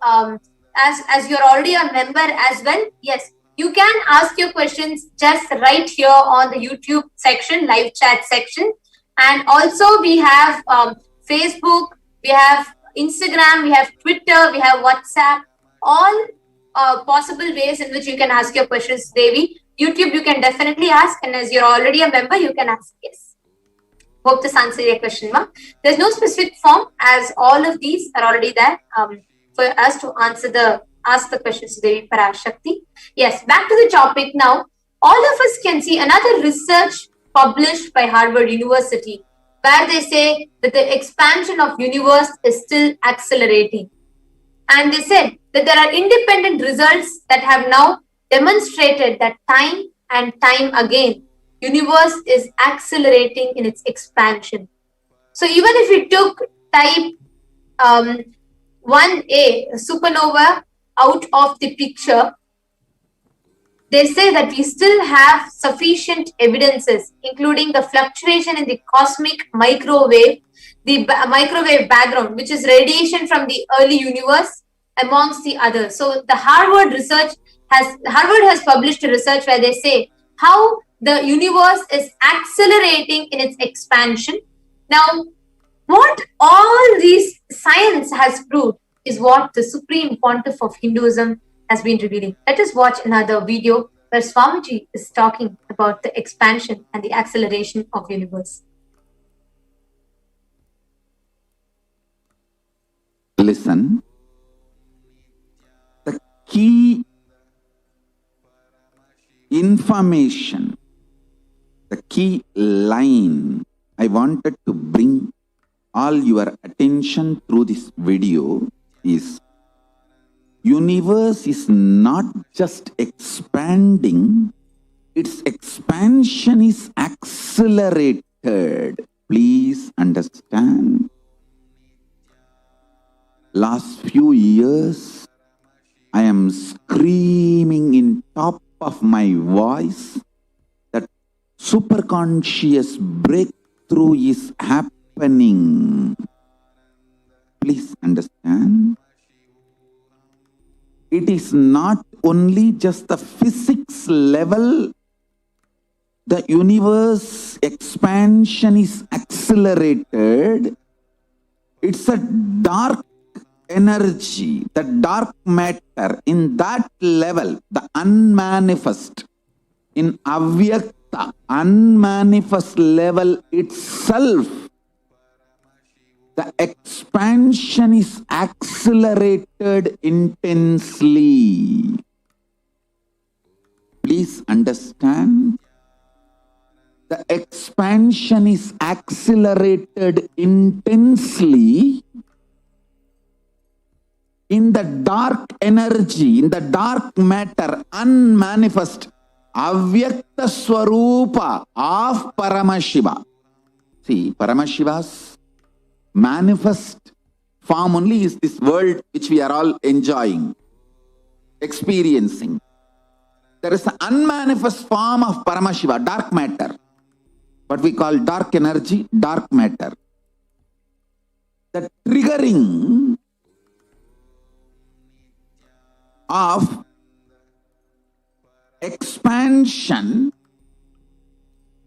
as you're already a member as well, yes, you can ask your questions just right here on the YouTube section, live chat section. And also we have Facebook, we have Instagram, we have Twitter, we have WhatsApp, all possible ways in which you can ask your questions, Devi. YouTube, you can definitely ask, and as you're already a member, you can ask yes. Hope this answers your question, Ma. There's no specific form, as all of these are already there for us to ask the questions to Devi Parashakti. Yes, back to the topic now. All of us can see another research published by Harvard University, where they say that the expansion of universe is still accelerating. And they said that there are independent results that have now demonstrated that time and time again, universe is accelerating in its expansion. So even if we took type 1A, supernova, out of the picture, they say that we still have sufficient evidences, including the fluctuation in the cosmic microwave, the microwave background, which is radiation from the early universe, amongst the others. So the Harvard has published a research where they say how the universe is accelerating in its expansion. Now, what all these science has proved is what the Supreme Pontiff of Hinduism has been revealing. Let us watch another video where Swamiji is talking about the expansion and the acceleration of universe. Listen. The key information, the key line I wanted to bring all your attention through this video is universe is not just expanding, its expansion is accelerated. Please understand. Last few years, I am screaming in top of my voice that superconscious breakthrough is happening. Please understand. It is not only just the physics level. The universe expansion is accelerated. It's a dark energy, the dark matter in that level, the unmanifest, in avyakta, unmanifest level itself, the expansion is accelerated intensely. Please understand. The expansion is accelerated intensely in the dark energy, in the dark matter, unmanifest, avyakta swarupa of Paramashiva. See, Paramashiva's manifest form only is this world which we are all enjoying, experiencing. There is an unmanifest form of Paramashiva, dark matter. What we call dark energy, dark matter. The triggering of expansion,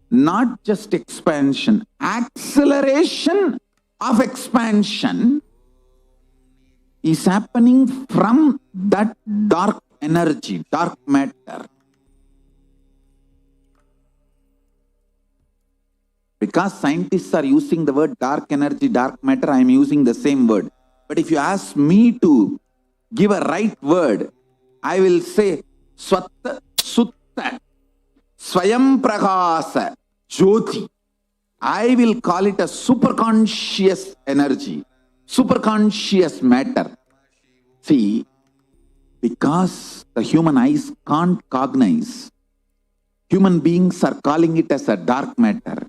not just expansion, acceleration of expansion is happening from that dark energy, dark matter. Because scientists are using the word dark energy, dark matter, I am using the same word. But if you ask me to give a right word, I will say Swatta Sutta Swayam Prakasa Jyoti. I will call it a superconscious energy, superconscious matter. See, because the human eyes can't cognize, human beings are calling it as a dark matter.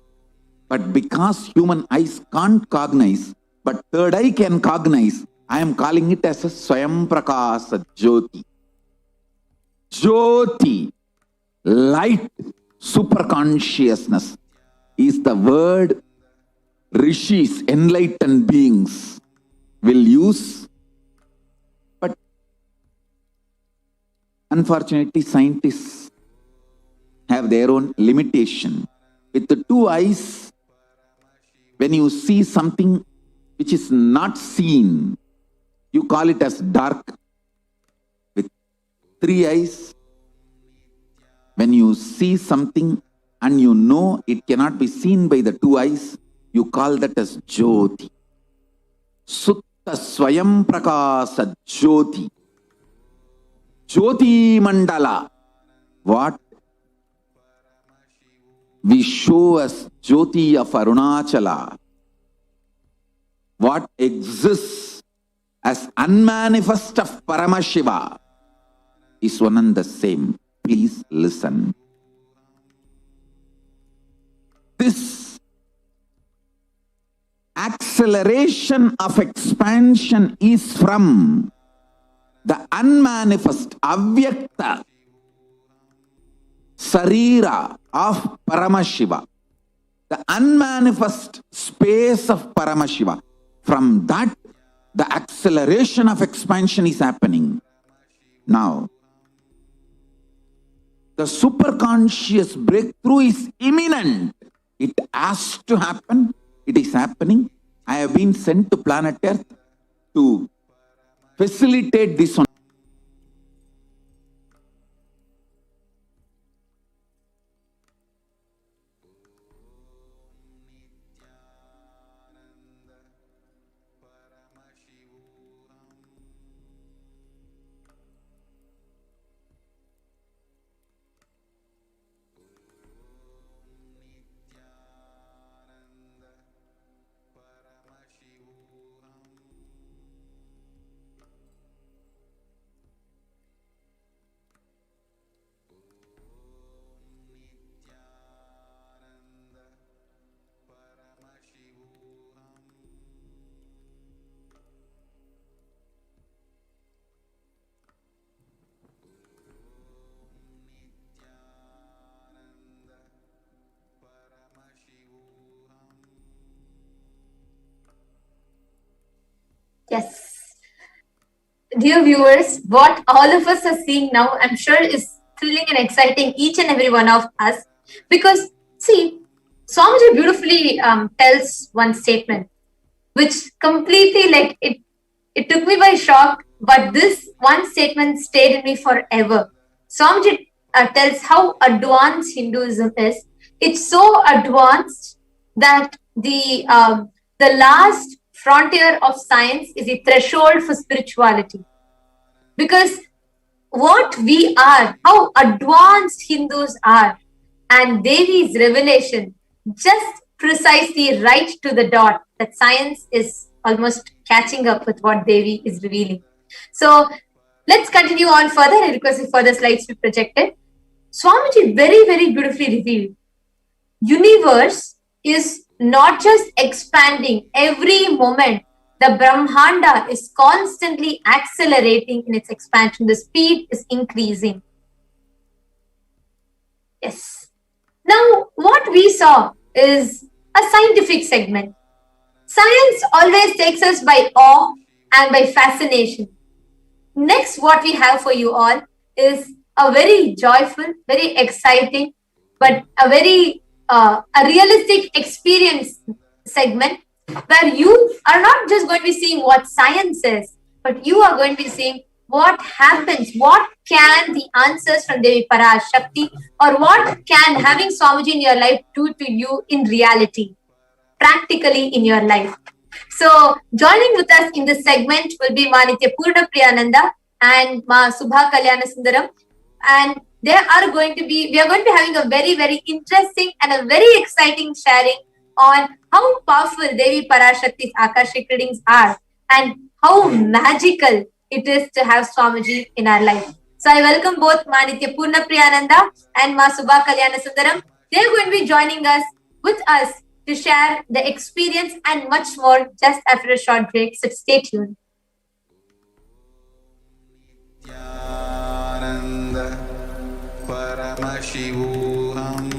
But because human eyes can't cognize, but third eye can cognize, I am calling it as a Swayam Prakasa Jyoti. Jyoti, light, superconsciousness, is the word rishis, enlightened beings, will use. But unfortunately, scientists have their own limitation. With the two eyes, when you see something which is not seen, you call it as dark. With three eyes, when you see something and you know it cannot be seen by the two eyes, you call that as Jyoti. Sutta Swayam Prakasa Jyoti. Jyoti Mandala. What we show as Jyoti of Arunachala, what exists as unmanifest of Paramashiva, is one and the same. Please listen. This acceleration of expansion is from the unmanifest, avyakta, sarira of Paramashiva, the unmanifest space of Paramashiva. From that, the acceleration of expansion is happening. Now, the superconscious breakthrough is imminent. It has to happen. It is happening. I have been sent to planet Earth to facilitate this. Yes. Dear viewers, what all of us are seeing now, I'm sure is thrilling and exciting each and every one of us. Because, see, Swamiji beautifully tells one statement, which completely, like, it took me by shock, but this one statement stayed in me forever. Swamiji tells how advanced Hinduism is. It's so advanced that the last frontier of science is the threshold for spirituality. Because what we are, how advanced Hindus are, and Devi's revelation just precisely right to the dot that science is almost catching up with what Devi is revealing. So let's continue on further. I request for the slides to be projected. Swamiji very, very beautifully revealed. Universe is not just expanding every moment. The Brahmanda is constantly accelerating in its expansion. The speed is increasing. Yes. Now, what we saw is a scientific segment. Science always takes us by awe and by fascination. Next, what we have for you all is a very joyful, very exciting, but a very a realistic experience segment where you are not just going to be seeing what science is, but you are going to be seeing what happens, what can the answers from Devi Parashakti, or what can having Swamiji in your life do to you in reality, practically in your life. So, joining with us in this segment will be Ma Nitya Purna Priyananda and Ma Subha Kalyana Sundaram, and we are going to be having a very, very interesting and a very exciting sharing on how powerful Devi Parashakti's Akashic readings are and how magical it is to have Swamiji in our life. So I welcome both Ma Nitya Purna Priyananda and Ma Subha Kalyana Sundaram. They're going to be joining us with us to share the experience and much more just after a short break. So stay tuned. Nithyananda Paramashivoham.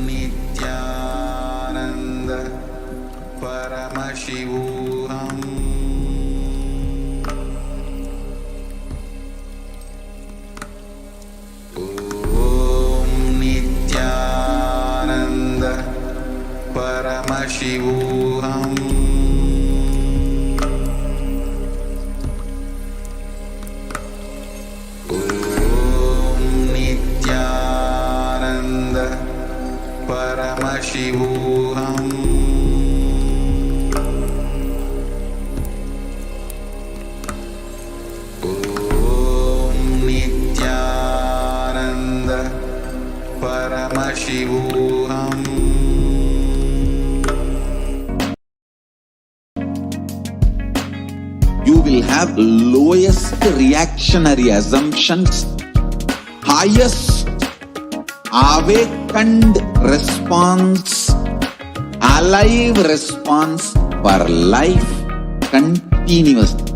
Nithyananda Paramashivoham. Nithyananda Paramashivoham. Nithyananda Paramashivoham. Nithyananda Paramashivoham. You will have lowest reactionary assumptions, highest awakened response, alive response for life continuously.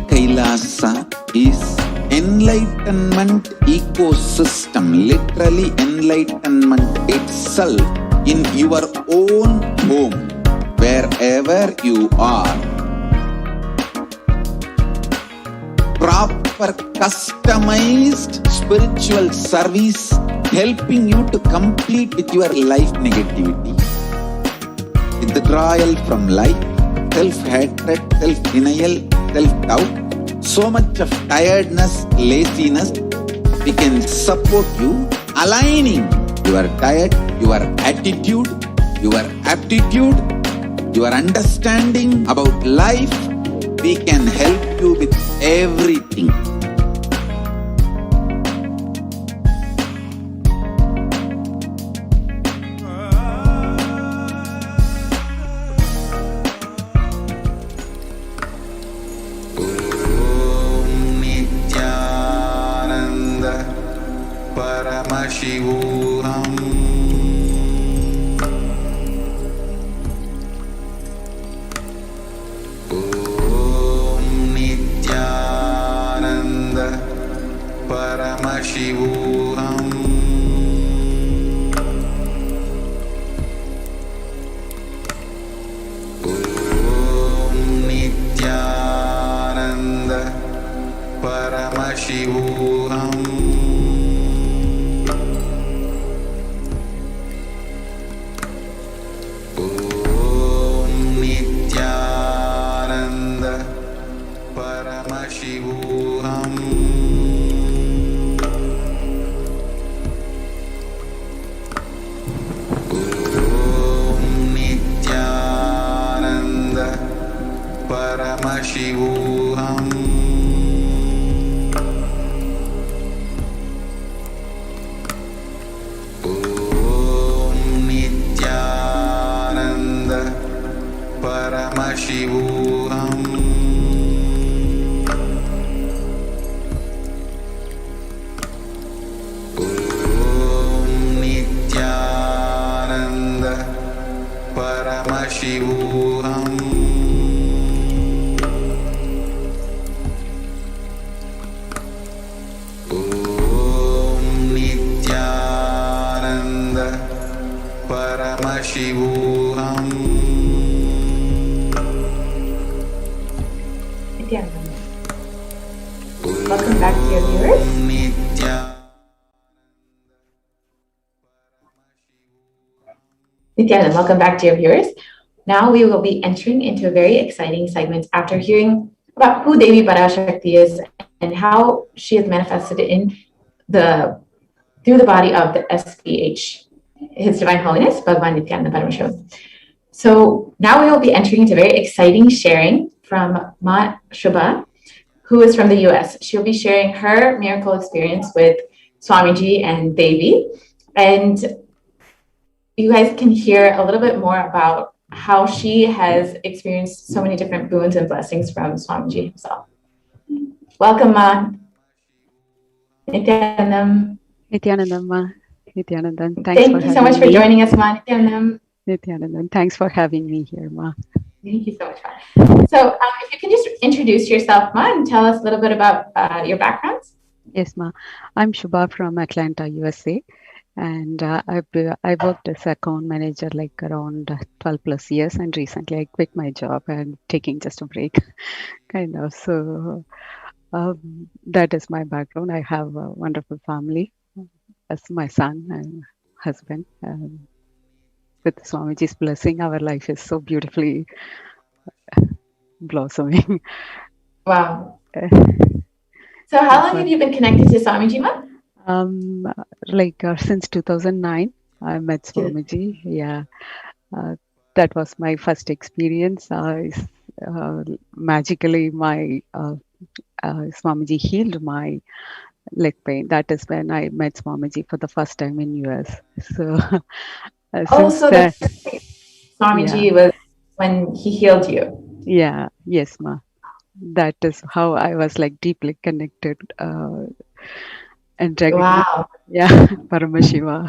Kailasa is enlightenment ecosystem, literally enlightenment itself in your own home, wherever you are. Proper customized spiritual service helping you to complete with your life negativity, withdrawal from life, self-hatred, self-denial, self-doubt, so much of tiredness, laziness. We can support you, aligning your diet, your attitude, your aptitude, your understanding about life. We can help you with everything. Paramashivoham. Om Nithyananda Paramashivoham. Om Nithyananda Paramashivoham. Om Nithyananda Paramashivoham. Nithyananda. Welcome back to your viewers. Nithyananda, welcome back to your viewers. Now we will be entering into a very exciting segment after hearing about who Devi Parashakti is and how she is manifested in through the body of the SPH, His Divine Holiness, Bhagavan Nithyananda Paramashivam. So now we will be entering into very exciting sharing from Ma Shubha, who is from the US. She'll be sharing her miracle experience with Swamiji and Devi. And you guys can hear a little bit more about how she has experienced so many different boons and blessings from Swamiji himself. Welcome, Ma. Nithyanandam. Nithyanandam, Ma. Nithyanandam, Thank you so much for joining us, Ma. Nithyanandam. Nithyanandam, thanks for having me here, Ma. Thank you so much, Ma. So if you can just introduce yourself, Ma, and tell us a little bit about your backgrounds. Yes, Ma. I'm Shubha from Atlanta, USA. And I worked as account manager like around 12 plus years, and recently I quit my job and taking just a break, kind of. So that is my background. I have a wonderful family as my son and husband. With Swamiji's blessing, our life is so beautifully blossoming. Wow. So how long have you been connected to Swamiji, Ma? Since 2009, I met Swamiji. Yeah, that was my first experience. Magically, my Swamiji healed my leg pain. That is when I met Swamiji for the first time in US. So, so the Swamiji was when he healed you. Yeah. Yes, Ma. That is how I was like deeply connected. And wow. Yeah, Paramashiva.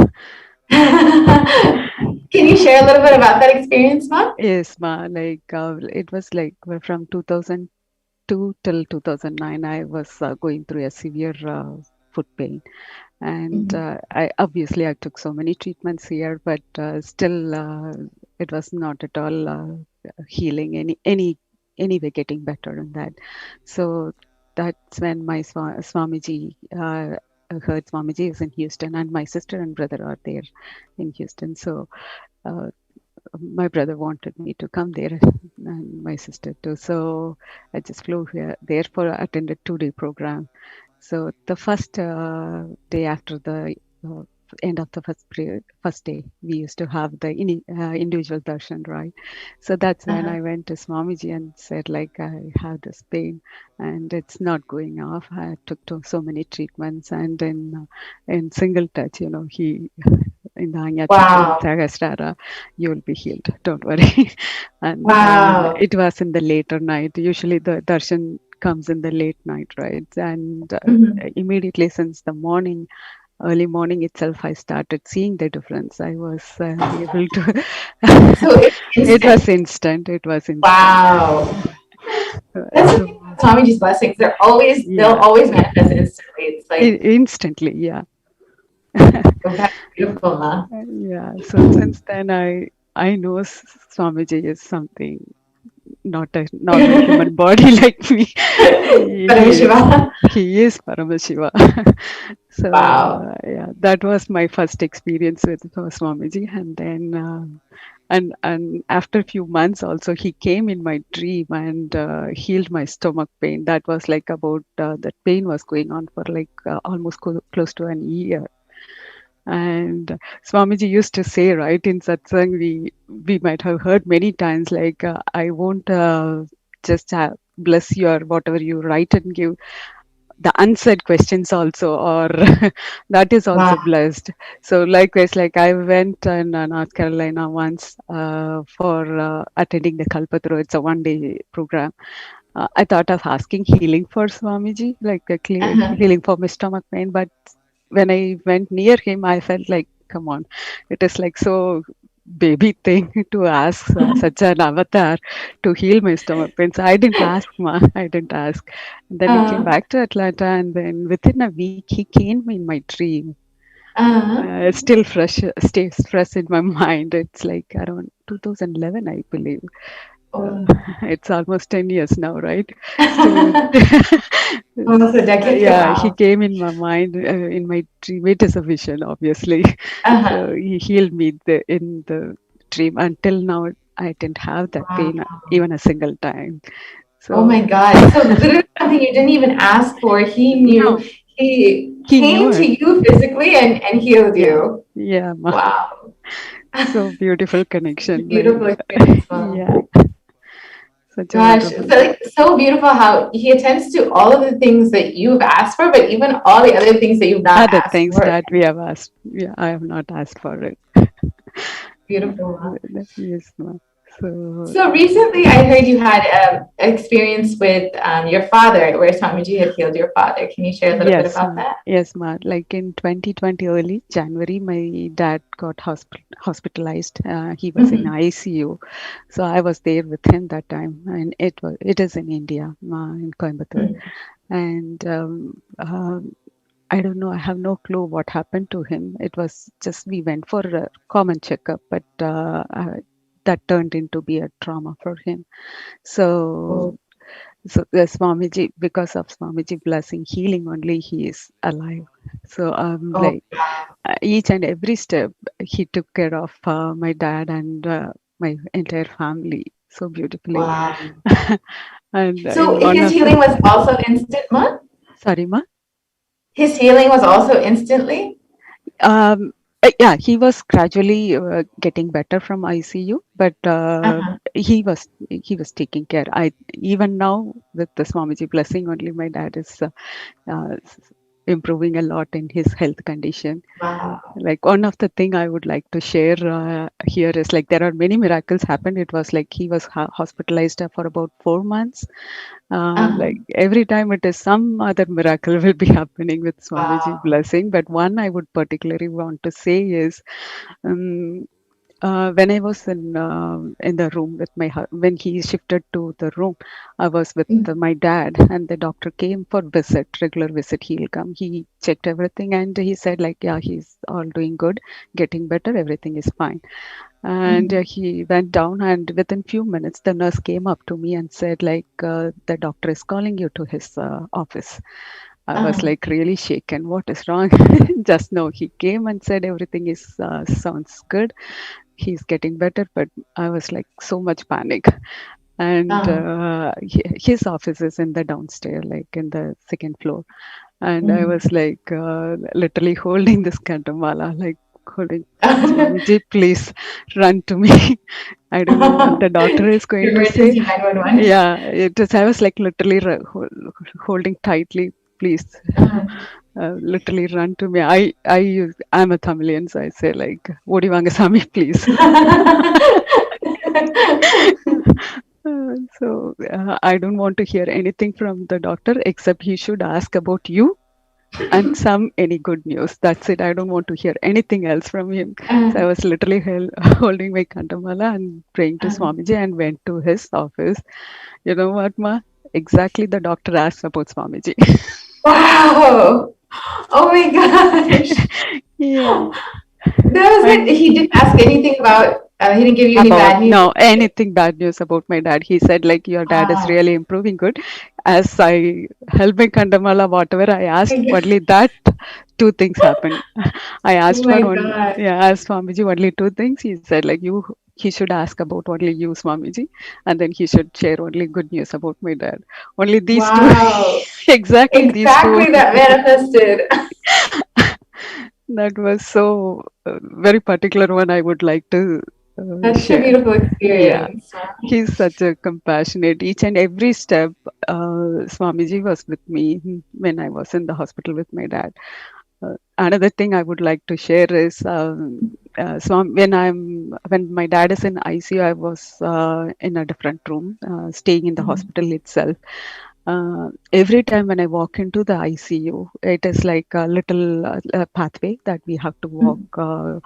Can you share a little bit about that experience, Ma? Yes, Ma. It was like from 2002 till 2009, I was going through a severe foot pain. And I took so many treatments here, but still it was not at all healing any way getting better than that. So that's when my Swamiji heard Swamiji is in Houston, and my sister and brother are there in Houston. So my brother wanted me to come there, and my sister too. So I just flew there for attended 2-day program. So the first day after the end of the first day, we used to have the individual darshan, right? So that's when I went to Swamiji and said, like, I have this pain and it's not going off. I took so many treatments, and then in single touch, he in the Anyataka Sahasrara, you will be healed. Don't worry. And it was in the later night. Usually the darshan comes in the late night, right? And immediately since the early morning itself, I started seeing the difference. I was able to. It was instant. Wow. That's Swamiji's blessings. They'll always manifest instantly. It's like instantly, yeah. That's beautiful, huh? Yeah. So since then, I know Swamiji is something. Not a human body like me. Paramashiva. He is Paramashiva. So yeah, that was my first experience with Swamiji, and then and after a few months, also he came in my dream and healed my stomach pain. That was like about that pain was going on for like almost close to an year. And Swamiji used to say, right, in satsang, we might have heard many times, like, I won't just bless you or whatever you write and give. the unsaid questions also, or that is also Wow. blessed. So likewise, like I went in North Carolina once for attending the Kalpataru. It's a 1-day program. I thought of asking healing for Swamiji, like a clear Uh-huh. healing for my stomach pain. But when I went near him, I felt like, come on, it is like so baby thing to ask such an avatar to heal my stomach pain. So I didn't ask, ma. I didn't ask. And then we came Uh, back to Atlanta, and then within a week, he came in my dream. uh, It's still fresh, stays fresh in my mind. It's like around 2011, I believe. oh. It's almost 10 years now, right? Still, Almost a decade. yeah, he Wow. came in my mind, in my dream. It is a vision, obviously. Uh-huh. So he healed me in the dream. Until now, I didn't have that Wow. pain even a single time. Oh my So God. So literally something you didn't even ask for. He knew. no, He he knew came to it. you physically and healed Yeah, you. yeah, ma. Wow. So beautiful Such a connection. Like, beautiful experience, Mom. yeah, such a Gosh, so wonderful. like so beautiful how he attends to all of the things that you've asked for, but even all the other things that you've not Other asked things for. that we have asked. Yeah, I have not asked for it. Beautiful, Mom. Yes, ma. So So recently, I heard you had experience with your father, where Swamiji had healed your father. Can you share a little bit yes, about that? yes, ma. Like in 2020, early January, my dad got hospitalized. He was in Mhm. ICU, so I was there with him that time, and it is in India, in Coimbatore, Mhm. and I don't know. I have no clue what happened to him. It was just we went for a common checkup, but that turned into be a trauma for him. So Oh, the Swamiji, because of Swamiji blessing, healing only, he is alive. So oh, like each and every step, he took care of my dad and my entire family so beautifully. wow. And So in one his of the, healing was also instant, Mom? sorry, ma. His healing was also instantly? Um, yeah, he was gradually getting better from ICU, but Uh-huh. he was taking care. I even now with the Swamiji blessing, only my dad is uh, improving a lot in his health condition. Wow. Like one of the thing I would like to share here is like there are many miracles happened. It was like he was hospitalized for about 4 months. Uh-huh. Like every time it is some other miracle will be happening with Swamiji Wow. blessing. But one I would particularly want to say is um, when I was in the room with when he shifted to the room, I was with Mm. my dad, and the doctor came for regular visit. He'll come. He checked everything, and he said like, yeah, he's all doing good, getting better, everything is fine. And Mhm. he went down, and within few minutes, the nurse came up to me and said like, the doctor is calling you to his office. I was Uh-huh. like really shaken. What is wrong? Just now he came and said everything is sounds good, he's getting better, but I was like so much panic. And Uh-huh. his office is in the downstairs, like in the second floor. And I Mhm. was like literally holding this Kantamala, like holding, Swamiji, please run to me. I don't know what the doctor is going to say. Emergency 911. Yeah, it was, I was like literally holding tightly, please. Uh-huh. Literally run to me. I'm a Tamilian, so I say like, Odi vanga Sami, please. I don't want to hear anything from the doctor except he should ask about you and any good news. That's it. I don't want to hear anything else from him. So I Uh-huh. was literally holding my Kantamala and praying to Uh-huh. Swamiji and went to his office. You know what, ma? Exactly the doctor asked about Swamiji. Wow. Oh my gosh. Yeah. That was it. And He didn't ask anything about, he didn't give you any about bad news. no anything bad news about my dad. He said like your dad is Wow. really improving good. As I held my Kandamala, whatever I asked, only that two things happened. I Oh asked for my one, God. yeah, I asked Swamiji only two things. He said like he should ask about only you, Swamiji, and then he should share only good news about my dad. Only these two, Wow. exactly these two. Exactly that manifested. That was so very particular one I would like to Such a share. beautiful Yeah, experience. he's such a compassionate. Each and every step, Swamiji was with me when I was in the hospital with my dad. Another thing I would like to share is when my dad is in ICU, I was in a different room, staying in the hospital itself. Every time when I walk into the ICU, it is like a little pathway that we have to walk a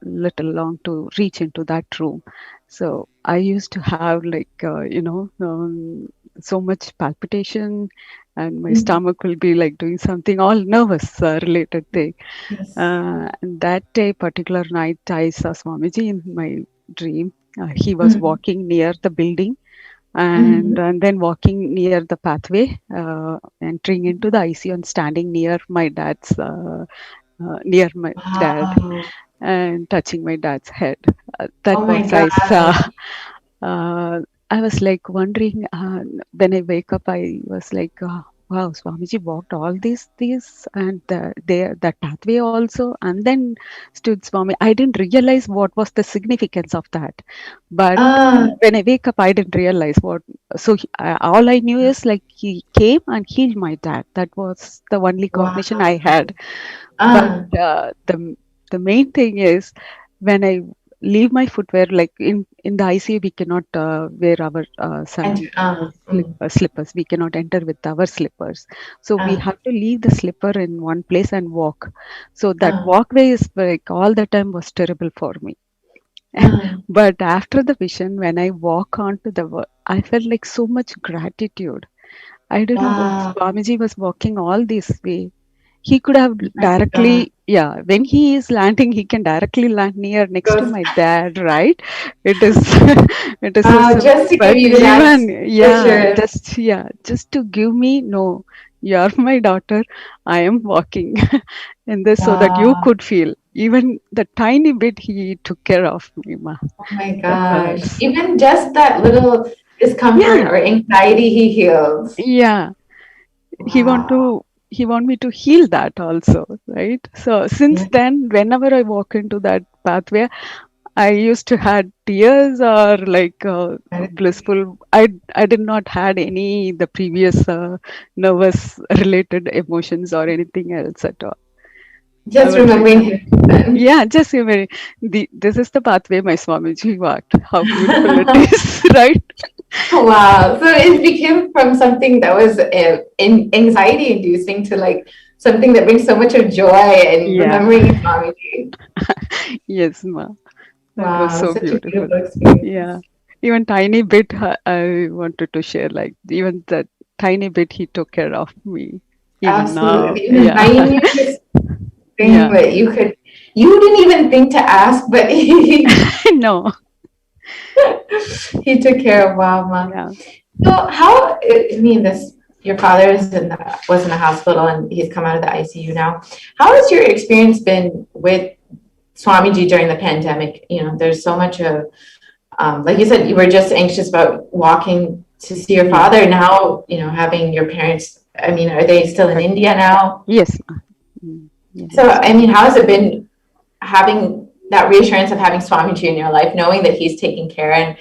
little long to reach into that room. So I used to have like, so much palpitation, and my stomach will be like doing something all nervous related thing. And that day, particular night, I saw Swamiji in my dream. He was walking near the building and then walking near the pathway, entering into the ICU and standing near my dad's near my dad and touching my dad's head. That Oh my was I saw. God. I was like wondering when I wake up. I was like, wow, Swamiji walked all these and that pathway also, and then stood Swami. I didn't realize what was the significance of that, but when I wake up, I didn't realize what. So all I knew is like he came and healed my dad. That was the only cognition I had. But the main thing is when I leave my footwear, like in the ICU, we cannot wear our slippers. We cannot enter with our slippers. So we have to leave the slipper in one place and walk. So that walkway is like all the time was terrible for me. But after the vision, when I walk onto I felt like so much gratitude. I don't know what Swamiji was walking all this way. He could have directly, when he is landing, he can directly land next to my dad, right? It is, it is so simple. Just to give But you that just to give me, no, you are my daughter. I am walking in this so that you could feel. Even the tiny bit he took care of me, ma. Oh my gosh. Even just that little discomfort or anxiety he heals. Yeah. He want me to heal that also, right? So since then, whenever I walk into that pathway, I used to had tears or like blissful. I did not had any the previous nervous related emotions or anything else at all. Just remembering him. Yeah, just remembering. This is the pathway my Swamiji walked. How beautiful it is, right? Wow. So it became from something that was anxiety inducing to like something that brings so much of joy and remembering Swamiji. Yes, ma. That was so such beautiful. a beautiful experience. Yeah. Even tiny bit I wanted to share, like even that tiny bit he took care of me. Even now. Absolutely. The tiniest thing that you didn't even think to ask, but no. He took care of Mama. Yeah. So how, your father was in the hospital and he's come out of the ICU now. How has your experience been with Swamiji during the pandemic? There's so much of, like you said, you were just anxious about walking to see your father. Now, having your parents, are they still in India now? Yes. So, how has it been having that reassurance of having Swamiji in your life, knowing that he's taking care and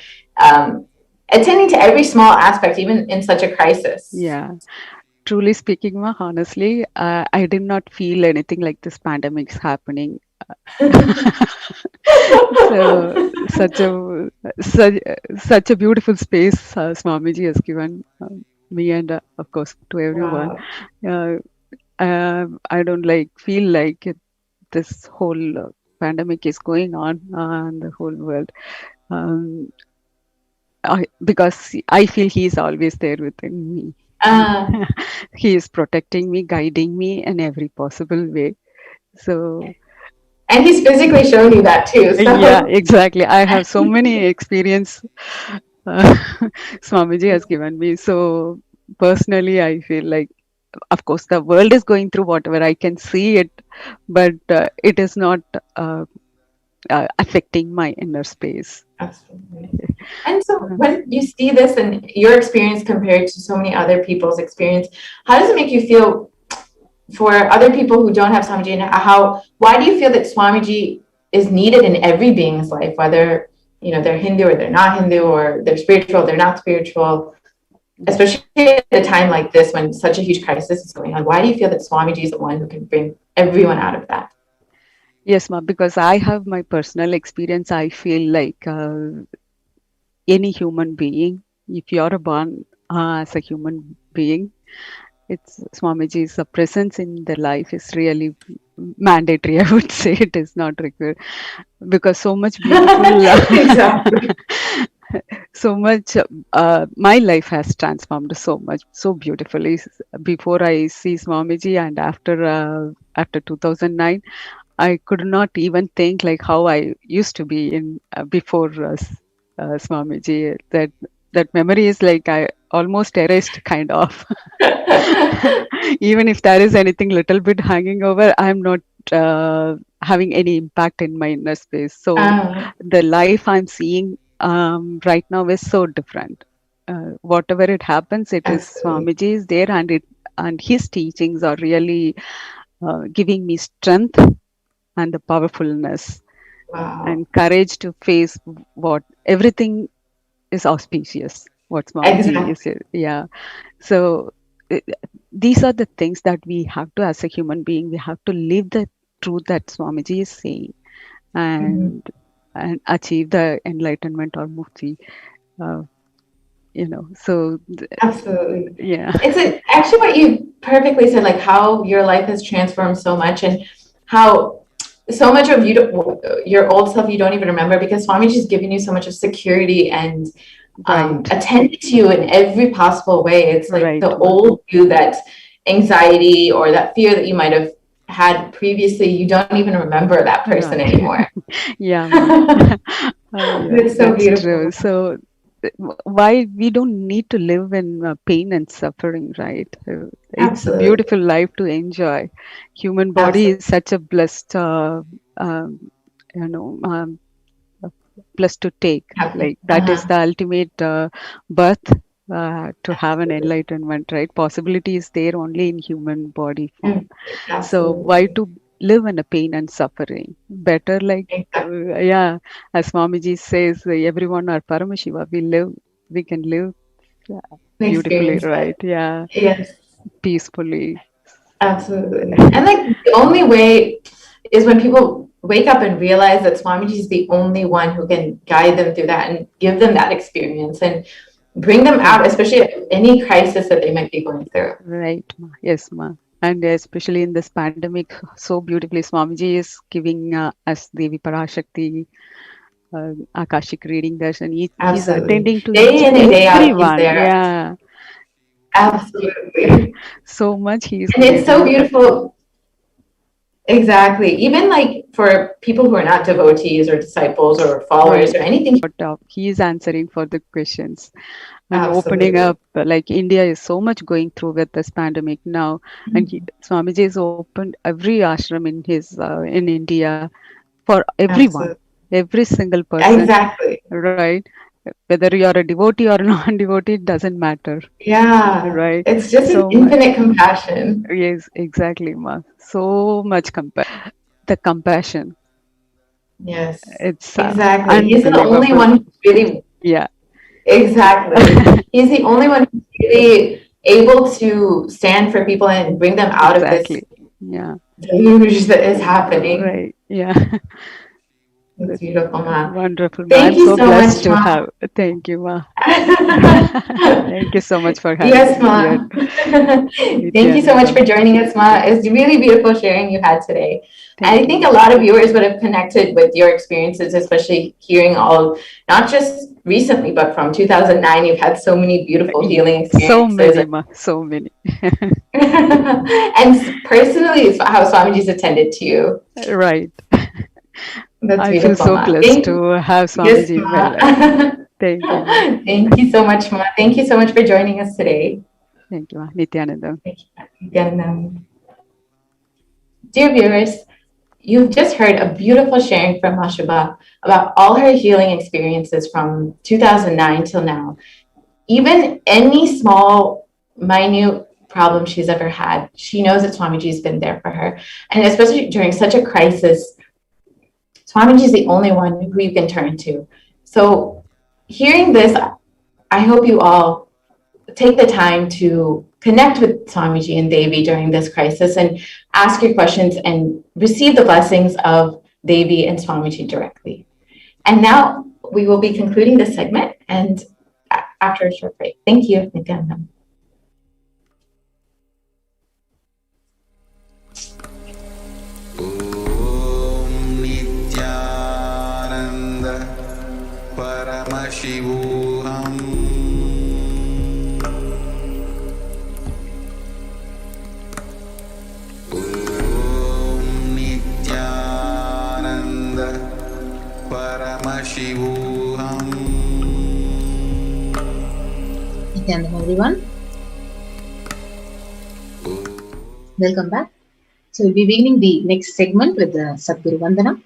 attending to every small aspect, even in such a crisis? Yeah. Truly speaking, ma, honestly, I did not feel anything like this pandemic is happening. So such a beautiful space Swamiji has given me and of course to everyone. I don't feel like this whole pandemic is going on in the whole world. Because I feel he is always there within me. He is protecting me, guiding me in every possible way. So. And he's physically showing you that too. So. Yeah, exactly. I have so many experience Swamiji has given me. So personally, I feel like, of course, the world is going through whatever I can see it, but it is not affecting my inner space. Absolutely. And so when you see this and your experience compared to so many other people's experience, how does it make you feel for other people who don't have Swamiji? And why do you feel that Swamiji is needed in every being's life, whether they're Hindu or they're not Hindu, or they're spiritual, they're not spiritual, especially at a time like this when such a huge crisis is going on. Why do you feel that Swamiji is the one who can bring everyone out of that? Yes, ma, because I have my personal experience. I feel like any human being, if you're born as a human being, it's Swamiji's presence in their life is really mandatory. I would say it is not required, because so much beautiful, Exactly. so much. My life has transformed so much, so beautifully. Before I see Swamiji and after 2009, I could not even think like how I used to be in before Swamiji. That memory is like I almost erased, kind of. Even if there is anything little bit hanging over, I'm not having any impact in my inner space. So the life I'm seeing right now is so different. Whatever it happens, it is Swamiji is there, and his teachings are really giving me strength and the powerfulness and courage to face what everything is auspicious. What Swamiji is, yeah. So these are the things that we have to, as a human being, we have to live the truth that Swamiji is saying, and achieve the enlightenment or mukti. So absolutely, yeah. It's actually what you perfectly said, like how your life has transformed so much, and how so much of your old self you don't even remember, because Swamiji's given you so much of security and attended to you in every possible way. It's like the old you, that anxiety or that fear that you might have had previously, you don't even remember that person anymore. Yeah. It's so beautiful. True. So why we don't need to live in pain and suffering, right? It's a beautiful life to enjoy. Human body is such a blessed blessed to take. Like that is the ultimate birth to have an enlightenment, right? Possibility is there only in human body form. So why to live in a pain and suffering? Better like as Swamiji says, everyone are Paramashiva. We can live beautifully, right? Yeah. Yes. Peacefully. Absolutely. And like the only way is when people wake up and realize that Swamiji is the only one who can guide them through that and give them that experience and bring them out, especially at any crisis that they might be going through. Right, ma. Yes, ma. And especially in this pandemic, so beautifully, Swamiji is giving us Devi Parashakti, Akashic reading darshan. He's attending to day in and day out, he's there. Yeah. Absolutely. So much he's and it's so beautiful. Exactly. Even like for people who are not devotees or disciples or followers or anything. He is answering for the questions and opening up. Like India is so much going through with this pandemic now. And Swamiji has opened every ashram in his in India for everyone, every single person. Exactly. Right. Whether you are a devotee or non-devotee, it doesn't matter. Yeah. Right. It's just an infinite compassion. Yes, exactly, ma. So much the compassion. Yes. It's exactly. He's the only one who's really. Yeah. Exactly. He's the only one who's really able to stand for people and bring them out of this deluge that is happening. Right. Yeah. That's beautiful, ma. Wonderful. Thank you so so blessed much, to ma. have. Thank you, ma. Thank you so much for having yes, me ma. Thank you so much for joining us, ma. It's really beautiful sharing you had today. And I think a lot of viewers would have connected with your experiences, especially hearing all, not just recently, but from 2009, you've had so many beautiful healing experiences. So many, ma. So many. And personally, it's how Swamiji's attended to you. Right. That's I beautiful, feel so ma. blessed to have Swamiji in my life. Thank you. Thank you so much, ma. Thank you so much for joining us today. Thank you, ma. Nithyananda. Thank you, Nithyananda. Dear viewers, you've just heard a beautiful sharing from Mashaba about all her healing experiences from 2009 till now. Even any small, minute problem she's ever had, she knows that Swamiji's been there for her. And especially during such a crisis, Swamiji is the only one who you can turn to. So hearing this, I hope you all take the time to connect with Swamiji and Devi during this crisis and ask your questions and receive the blessings of Devi and Swamiji directly. And now we will be concluding this segment and after a short break. Thank you, Nithyananda. Nithyananda Paramashivoham. Nithyananda Paramashivoham. Nithyananda, everyone. Welcome back. So we'll be beginning the next segment with the Sadguru Vandana.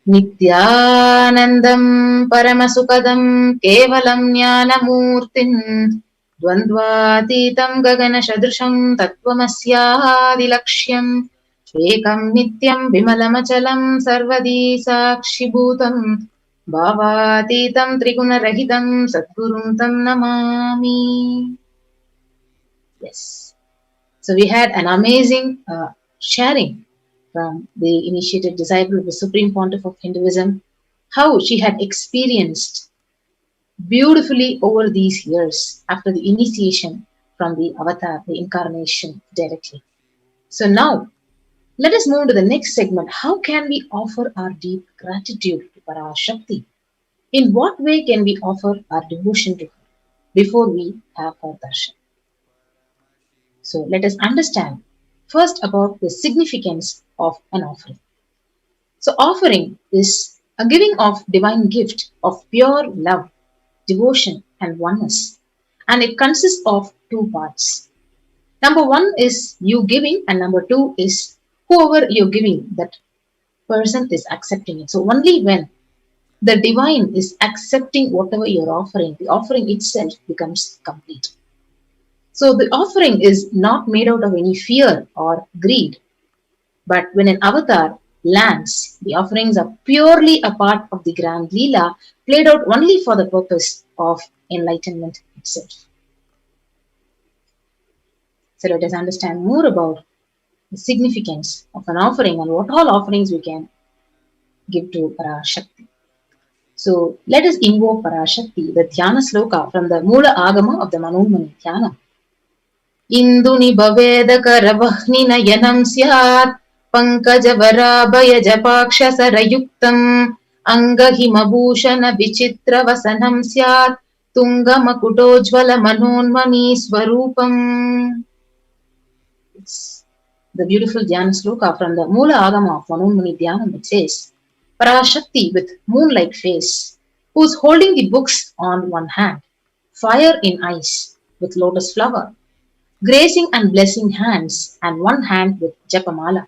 Nithyanandam Paramasukadam Kevalam Jnanamurtin Dvandvatitam Gagana Shadrisham Tattvamasyaadilaksham Ekam Nityam Vimalamachalam Sarvadi Sakshibhutam Bhavatitam Trigunarahitam Sadgurum Tam Namami. Yes. So we had an amazing sharing from the initiated disciple of the Supreme Pontiff of Hinduism, how she had experienced beautifully over these years after the initiation from the avatar, the incarnation directly. So now, let us move to the next segment. How can we offer our deep gratitude to Parashakti? In what way can we offer our devotion to her before we have her darshan? So let us understand first about the significance of an offering. So offering is a giving of divine gift of pure love, devotion and oneness. And it consists of two parts. Number one is you giving and number two is whoever you're giving, that person is accepting it. So only when the divine is accepting whatever you're offering, the offering itself becomes complete. So the offering is not made out of any fear or greed. But when an avatar lands, the offerings are purely a part of the grand Leela, played out only for the purpose of enlightenment itself. So let us understand more about the significance of an offering and what all offerings we can give to Parashakti. So let us invoke Parashakti, the Dhyana Sloka from the Mula Agama of the Manonmani Dhyana. Induni bhaveda karavahni nayanam syat pankaja varabhaya japaksha sarayuktam angahimabhushana vichitra vasanam syat tunga makutojvala manonmani swarupam. It's the beautiful Dhyana Sloka from the Mula Agama of Manonmani Dhyanam. It says, Parashakti with moon-like face, who is holding the books on one hand, fire in eyes with lotus flower, gracing and blessing hands and one hand with japamala,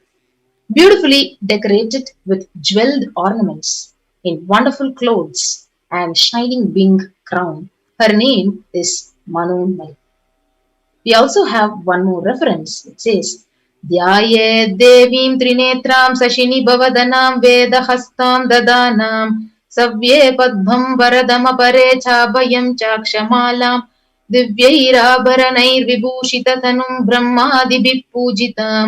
beautifully decorated with jeweled ornaments in wonderful clothes and shining wing crown. Her name is Manonmali. We also have one more reference. It says, Dhyaye devim trinetram sashini bhavadanam vedahastam dadanam savye padbham varadam apare chabhayam chakshamalam दिव्यैराभरणैर्विभूषिततनुं ब्रह्मादिभिः पूजितां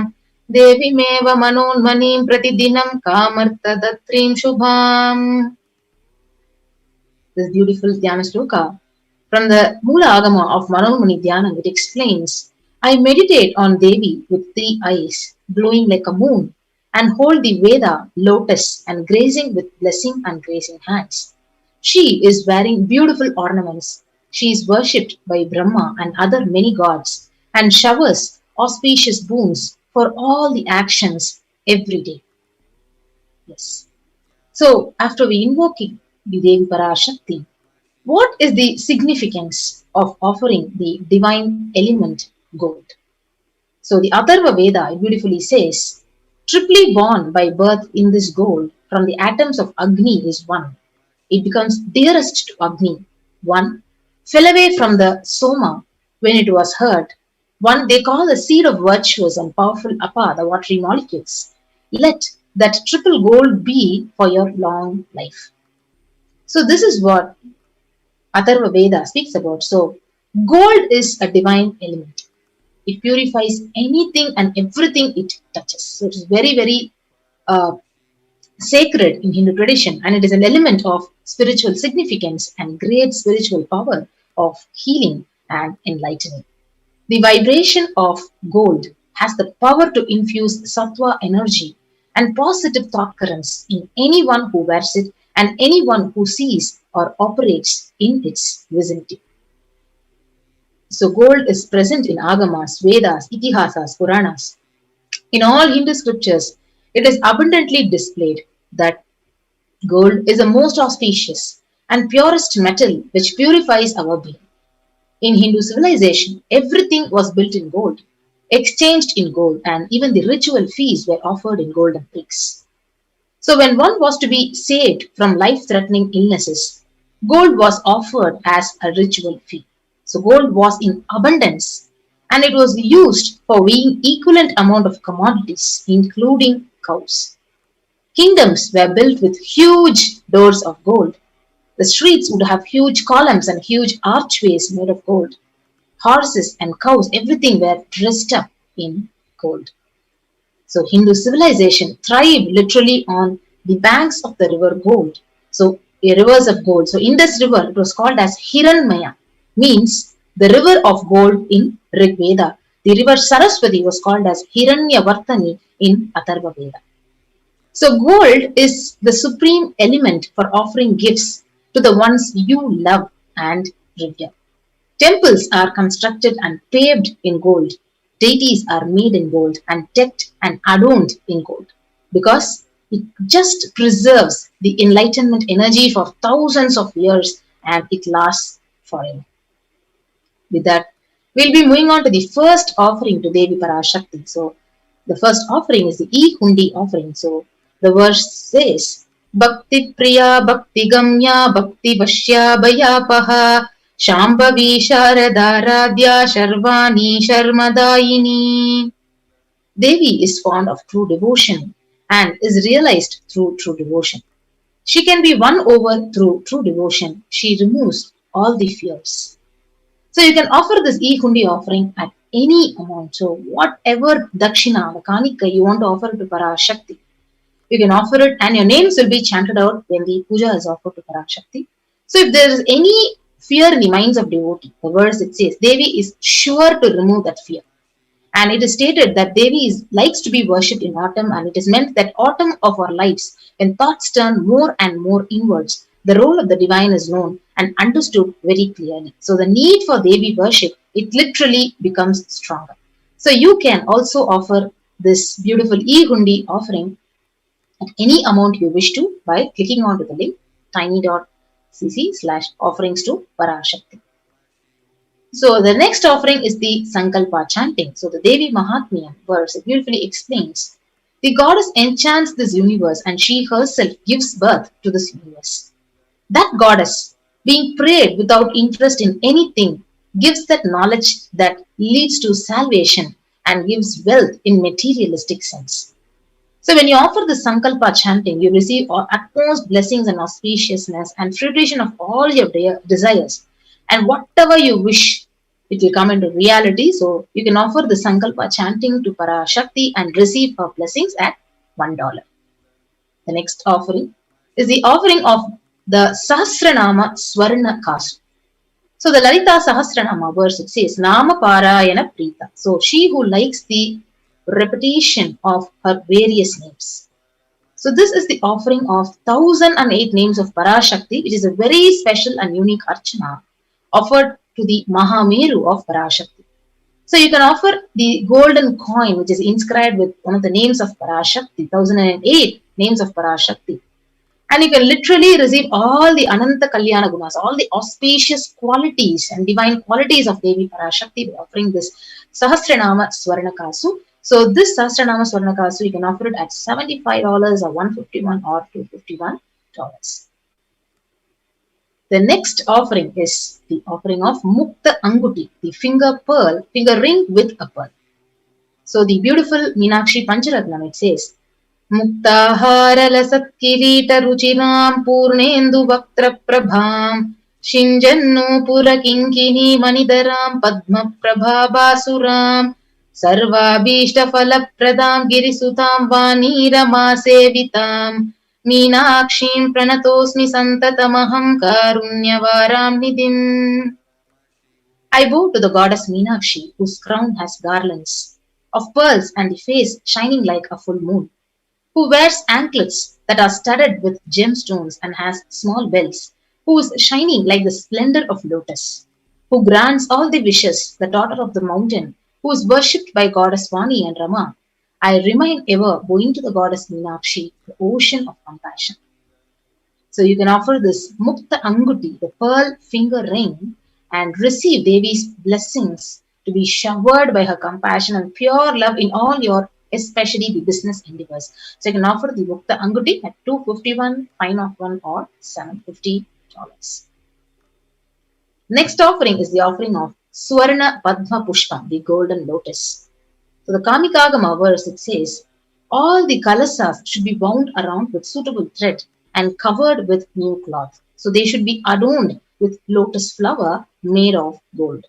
देवीमेव मनोन्मनीं प्रतिदिनं कामर्थदत्रीं शुभाम्. This beautiful Dhyana Sloka from the Mula Agama of Manonmani Dhyanam, it explains, I meditate on Devi with three eyes, glowing like a moon, and hold the Veda, lotus, and grazing with blessing and grazing hands. She is wearing beautiful ornaments. She is worshipped by Brahma and other many gods and showers auspicious boons for all the actions every day. Yes. So, after we invoke the Devi Parashakti, what is the significance of offering the divine element gold? So, the Atharva Veda beautifully says, triply born by birth in this gold from the atoms of Agni is one. It becomes dearest to Agni. One fell away from the Soma when it was hurt. One they call the seed of virtuous and powerful Apa, the watery molecules. Let that triple gold be for your long life. So this is what Atharva Veda speaks about. So gold is a divine element. It purifies anything and everything it touches. So it is very, very uh, sacred in Hindu tradition, and it is an element of spiritual significance and great spiritual power of healing and enlightening. The vibration of gold has the power to infuse sattva energy and positive thought currents in anyone who wears it and anyone who sees or operates in its vicinity. So gold is present in Agamas, Vedas, Itihasas, Puranas. In all Hindu scriptures, it is abundantly displayed that gold is the most auspicious and purest metal which purifies our being. In Hindu civilization, everything was built in gold, exchanged in gold, and even the ritual feasts were offered in golden bricks. So when one was to be saved from life-threatening illnesses, gold was offered as a ritual fee. So gold was in abundance, and it was used for weighing equivalent amount of commodities, including cows. Kingdoms were built with huge doors of gold. The streets would have huge columns and huge archways made of gold. Horses and cows, everything were dressed up in gold. So Hindu civilization thrived literally on the banks of the river gold. So rivers of gold. So Indus River, it was called as Hiranmaya, means the river of gold in Rig Veda. The river Saraswati was called as Hiranyavartani in Atharva Veda. So gold is the supreme element for offering gifts to the ones you love and revere. Temples are constructed and paved in gold. Deities are made in gold and decked and adorned in gold because it just preserves the enlightenment energy for thousands of years and it lasts forever. With that, we'll be moving on to the first offering to Devi Parashakti. So the first offering is the E-Hundi offering. So the verse says, Bhakti Priya Bhakti Gamya Bhakti Vashya Bhayapaha Shambhavi Sharadaradhya Sharvani Sharmadayini. Devi is fond of true devotion and is realized through true devotion. She can be won over through true devotion. She removes all the fears. So you can offer this E-Hundi offering at any amount. So whatever dakshina, the kanika you want to offer to Parashakti, you can offer it and your names will be chanted out when the puja is offered to Parashakti. So if there is any fear in the minds of devotee, the verse it says, Devi is sure to remove that fear. And it is stated that Devi likes to be worshipped in autumn, and it is meant that autumn of our lives, when thoughts turn more and more inwards, the role of the divine is known and understood very clearly. So the need for Devi worship, it literally becomes stronger. So you can also offer this beautiful E-Hundi offering at any amount you wish to by clicking onto the link tiny.cc/offerings to Parashakti. So the next offering is the Sankalpa chanting. So the Devi Mahatmyam verse beautifully explains, the goddess enchants this universe and she herself gives birth to this universe. That goddess, being prayed without interest in anything, gives that knowledge that leads to salvation and gives wealth in materialistic sense. So when you offer the Sankalpa chanting, you receive utmost blessings and auspiciousness and fruition of all your desires. And whatever you wish, it will come into reality. So you can offer the Sankalpa chanting to Parashakti and receive her blessings at $1. The next offering is the offering of the Sahasranama Swarna Kasu. So the Lalita Sahasranama verse, it says, Nama Parayana Prita. So she who likes the repetition of her various names. So this is the offering of 1008 names of Parashakti, which is a very special and unique archana offered to the Mahameru of Parashakti. So you can offer the golden coin which is inscribed with one of the names of Parashakti, 1008 names of Parashakti. And you can literally receive all the Ananta Kalyana Gunas, all the auspicious qualities and divine qualities of Devi Parashakti by offering this Sahasranama Swarna Kasu. So this Sahasranama Swarna Kasu, you can offer it at $75 or $151 or $251. The next offering is the offering of Mukta Anguti, the finger ring with a pearl. So the beautiful Meenakshi Pancharatnam, it says, मुक्ताहारलसत्किरीटरुचिराम् पूर्णेन्दुवक्त्रप्रभाम् शिञ्जन्नूपुरकिङ्किणीमणिधराम् पद्मप्रभाबासुराम् सर्वाभीष्टफलप्रदाम् गिरिसुताम् वाणीरमासेविताम् मीनाक्षीम् प्रणतोऽस्मि सन्ततमहम् कारुण्यवाराम् निधिम्. I bow to the goddess Meenakshi, whose crown has garlands of pearls and the face shining like a full moon, who wears anklets that are studded with gemstones and has small bells, who is shining like the splendor of lotus, who grants all the wishes, the daughter of the mountain, who is worshipped by goddess Vani and Rama. I remain ever bowing to the goddess Meenakshi, the ocean of compassion. So you can offer this Mukta Anguti, the pearl finger ring, and receive Devi's blessings to be showered by her compassion and pure love in all your, especially the business endeavors. So you can offer the Mukta Anguti at $251, $501, or $750. Next offering is the offering of Swarna Padma Pushpam, the golden lotus. So the Kamikagama verse, it says, all the kalasas should be wound around with suitable thread and covered with new cloth. So they should be adorned with lotus flower made of gold.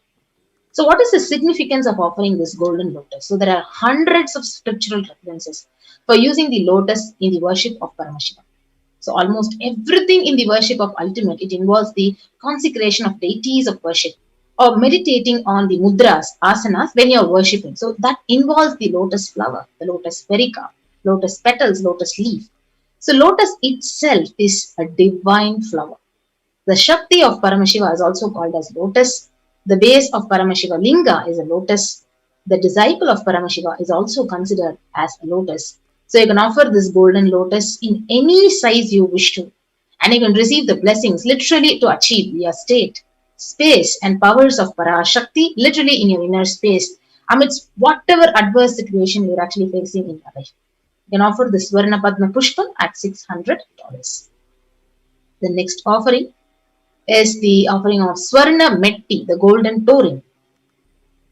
So what is the significance of offering this golden lotus? So there are hundreds of scriptural references for using the lotus in the worship of Paramashivam. So almost everything in the worship of ultimate, it involves the consecration of deities of worship or meditating on the mudras, asanas when you are worshipping. So that involves the lotus flower, the lotus perica, lotus petals, lotus leaf. So lotus itself is a divine flower. The Shakti of Paramashiva is also called as lotus. The base of Paramashiva Linga is a lotus. The disciple of Paramashiva is also considered as a lotus. So you can offer this golden lotus in any size you wish to. And you can receive the blessings literally to achieve your state, space and powers of Parashakti literally in your inner space amidst whatever adverse situation you're actually facing in your life. You can offer the Swarna Padma Pushpam at $600. The next offering is the offering of Swarna Metti, the golden touring.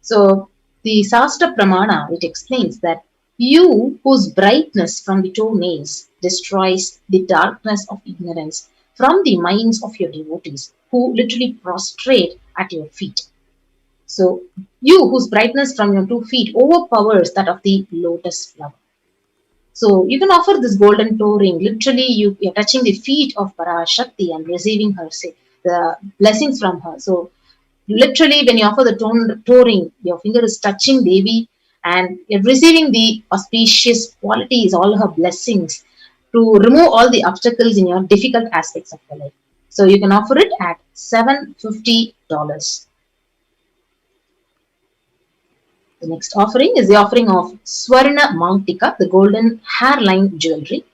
So the Sastra Pramana, it explains that you whose brightness from the toe nails destroys the darkness of ignorance from the minds of your devotees who literally prostrate at your feet. So you whose brightness from your 2 feet overpowers that of the lotus flower. So you can offer this golden toe ring. Literally, you're touching the feet of Parashakti and receiving her, say, the blessings from her. So literally, when you offer the toe ring, your finger is touching Devi and you're receiving the auspicious qualities, all her blessings to remove all the obstacles in your difficult aspects of your life. So you can offer it at $750. The next offering is the offering of Swarna Mangtika, the golden hairline jewelry.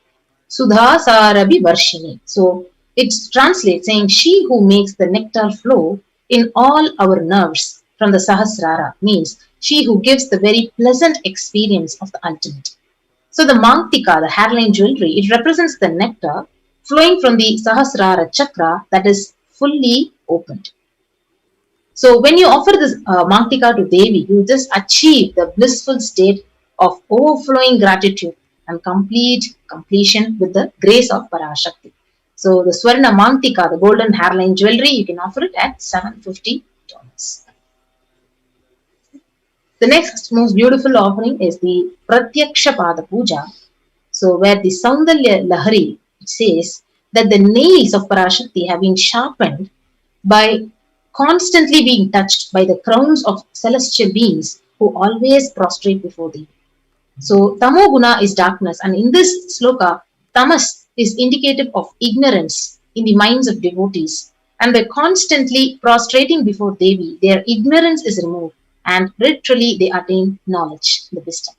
Sudha Sarabi Varshini. So it translates saying, she who makes the nectar flow in all our nerves from the Sahasrara, means she who gives the very pleasant experience of the ultimate. So the Mangtika, the hairline jewelry, it represents the nectar flowing from the Sahasrara chakra that is fully opened. So when you offer this Mangtika to Devi, you just achieve the blissful state of overflowing gratitude and completion with the grace of Parashakti. So the Swarna Mangtika, the golden hairline jewelry, you can offer it at $750. The next most beautiful offering is the Pratyaksha Pada Puja. So where the Saundalya Lahari says that the nails of Parashakti have been sharpened by constantly being touched by the crowns of celestial beings who always prostrate before thee. So Tamoguna is darkness, and in this sloka, Tamas is indicative of ignorance in the minds of devotees. And by constantly prostrating before Devi, their ignorance is removed and literally they attain knowledge, the wisdom.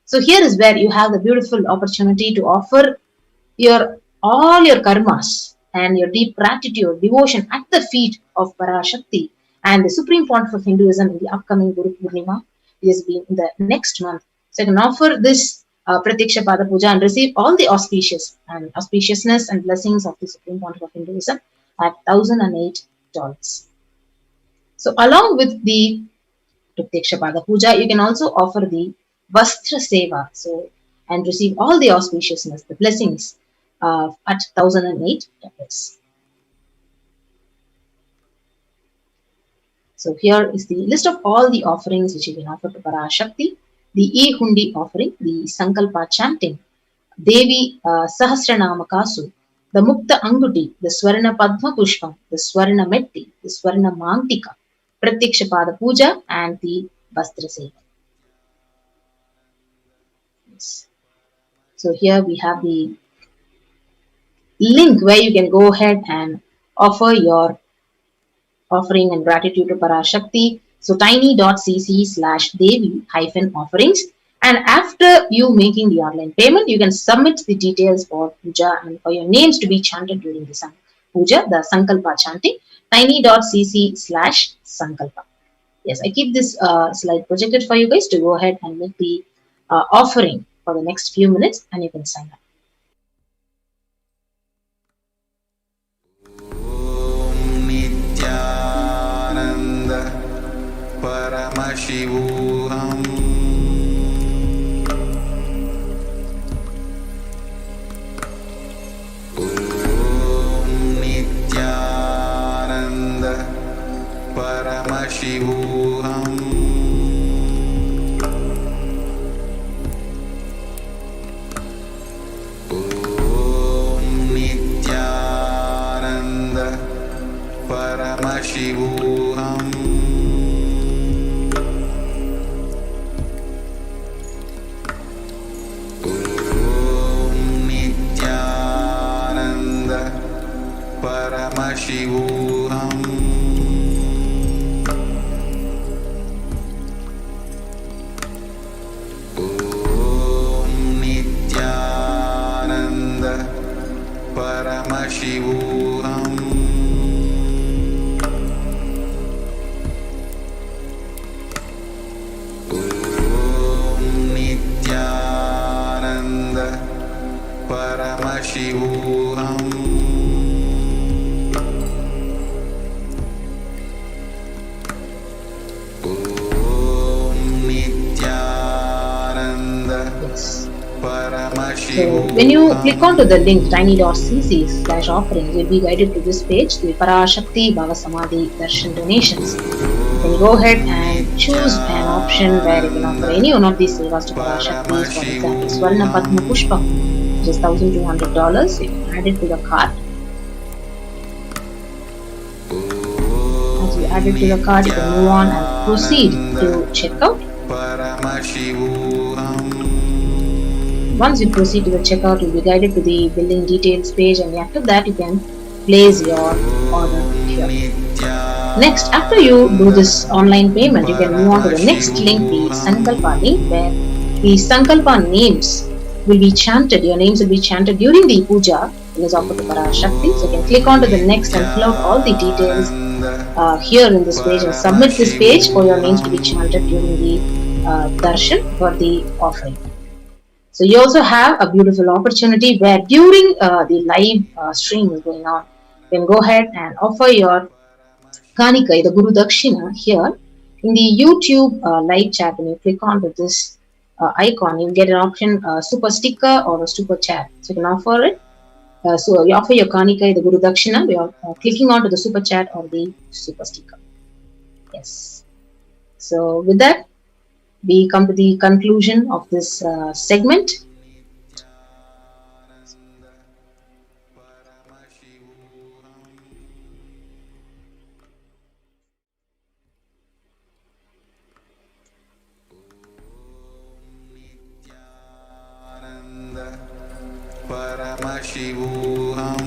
So here is where you have the beautiful opportunity to offer all your karmas and your deep gratitude, devotion at the feet of Parashakti and the Supreme Pontiff of Hinduism in the upcoming Guru Purnima. It has been in the next month. So you can offer this Pratyaksha Pada Puja and receive all the auspiciousness and blessings of the Supreme Pontiff of Hinduism at $1,008. So along with the Pratyaksha Pada Puja, you can also offer the Vastra Seva. So and receive all the auspiciousness, the blessings at 1008 tablets. So here is the list of all the offerings which you can offer to Parashakti. The E-Hundi offering, the Sankalpa chanting, Devi Sahasranama Kasu, the Mukta Anguti, the Swarna Padma Pushpam, the Swarna Metti, the Swarna Mantika, Pratyakshapada Puja, and the Vastra Seva. Yes. So here we have the link where you can go ahead and offer your offering and gratitude to Parashakti. So tiny.cc/Devi-offerings. And after you making the online payment, you can submit the details for puja and for your names to be chanted during the puja, the Sankalpa chanting, tiny.cc/Sankalpa. Yes, I keep this slide projected for you guys to go ahead and make the offering for the next few minutes, and you can sign up. Paramashivoham. Om Nithyananda Paramashivoham. Om Nithyananda Paramashivoham. Paramashivoham. Om Nithyananda Paramashivoham. Om Nithyananda Paramashivoham. So when you click onto the link tiny.cc/offerings, you'll be guided to this page, the Parashakti Bhava Samadhi Darshan donations. Then go ahead and choose an option where you can offer any one of these sevas to Parashakti. For example, Swarna Padma Pushpam, which is $1,200. You can add it to the cart. As you add it to the cart, you can move on and proceed to checkout. Once you proceed to the checkout, you'll be guided to the billing details page, and after that you can place your order here. Next, after you do this online payment, you can move on to the next link, the Sankalpa link, where the Sankalpa names will be chanted. Your names will be chanted during the puja that is offered to Parashakti. So you can click onto the next and fill out all the details here in this page and submit this page for your names to be chanted during the darshan for the offering. So you also have a beautiful opportunity where during the live stream is going on, you can go ahead and offer your Kanika, the Guru Dakshina here in the YouTube live chat. When you click onto this icon, you get an option super sticker or a super chat. So you can offer it. So you offer your Kanika, the Guru Dakshina, we are clicking onto the super chat or the super sticker. Yes. So with that, we come to the conclusion of this segment. Paramashivoham.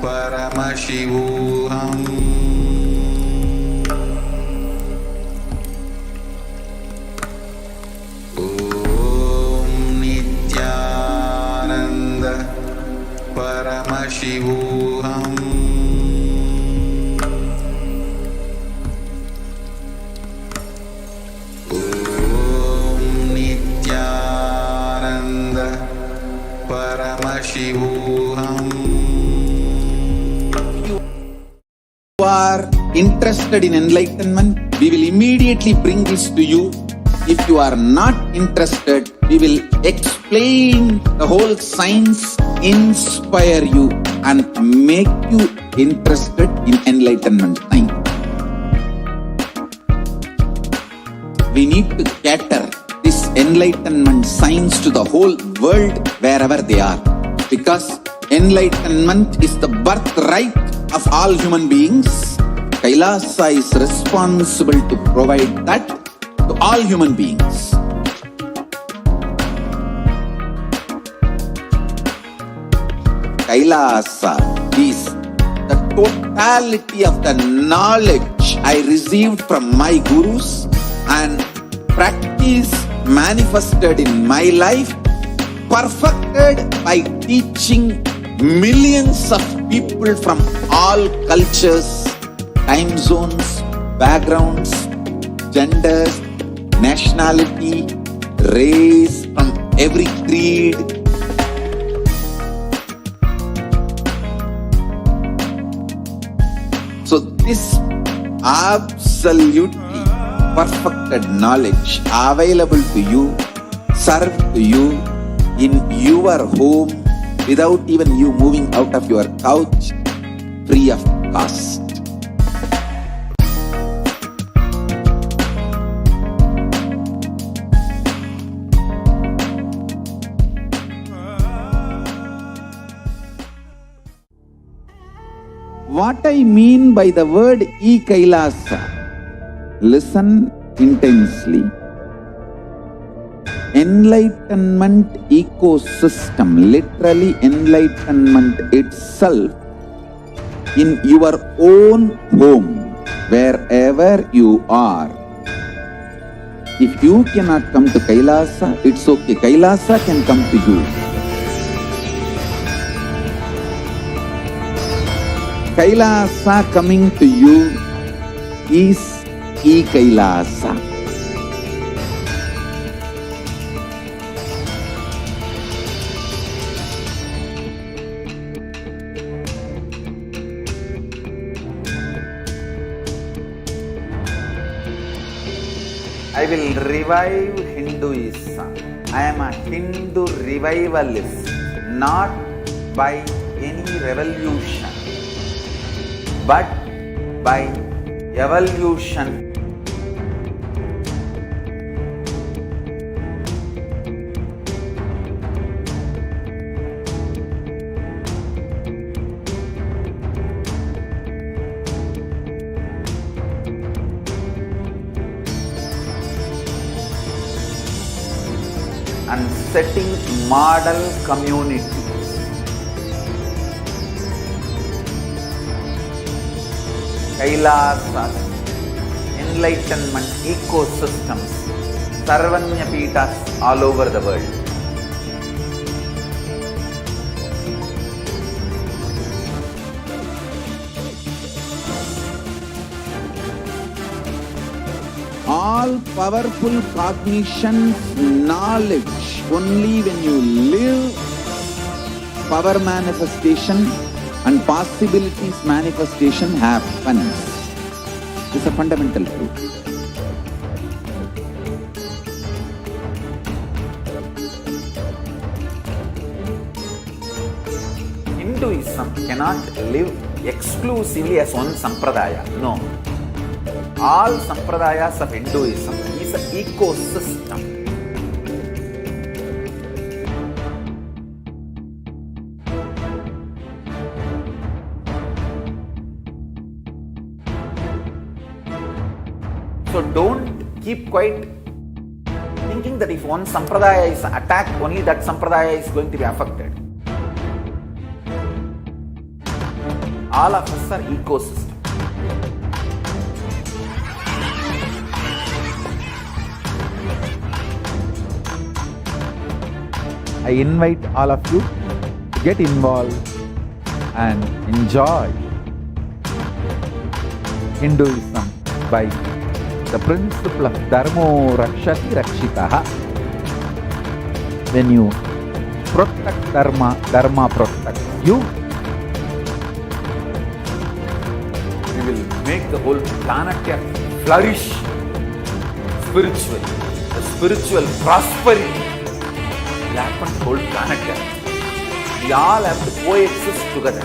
Paramashivoham. Om Nithyananda Paramashivoham. Om Nithyananda Paramashivoham. interested in enlightenment, we will immediately bring this to you. If you are not interested, we will explain the whole science, inspire you and make you interested in enlightenment science. We need to cater this enlightenment science to the whole world wherever they are. Because enlightenment is the birthright of all human beings. Kailasa is responsible to provide that to all human beings. Kailasa is the totality of the knowledge I received from my gurus and practice manifested in my life, perfected by teaching millions of people from all cultures, time zones, backgrounds, genders, nationality, race, from every creed. So this absolutely perfected knowledge available to you, served to you in your home without even you moving out of your couch, free of cost. What I mean by the word Kailasa, listen intensely. Enlightenment ecosystem, literally enlightenment itself, in your own home, wherever you are. If you cannot come to Kailasa, it's okay. Kailasa can come to you. Kailasa coming to you is Kailasa. I will revive Hinduism. I am a Hindu revivalist, not by any revolution, but by evolution. And setting model communities. Kailasas, enlightenment ecosystems, Sarvanyapitas all over the world. All powerful cognition, knowledge, only when you live, power manifestation and possibilities manifestation happens. This is a fundamental truth. Hinduism cannot live exclusively as one sampradaya. No. All sampradayas of Hinduism is an ecosystem. So don't keep quiet thinking that if one sampradaya is attacked, only that sampradaya is going to be affected. All of us are ecosystems. I invite all of you to get involved and enjoy Hinduism by the principle of Dharmo Rakshati Rakshitaha. When you protect Dharma, Dharma protects you. We will make the whole planet flourish spiritually. The spiritual prosperity will happen to the whole planet Earth. We all have to coexist together.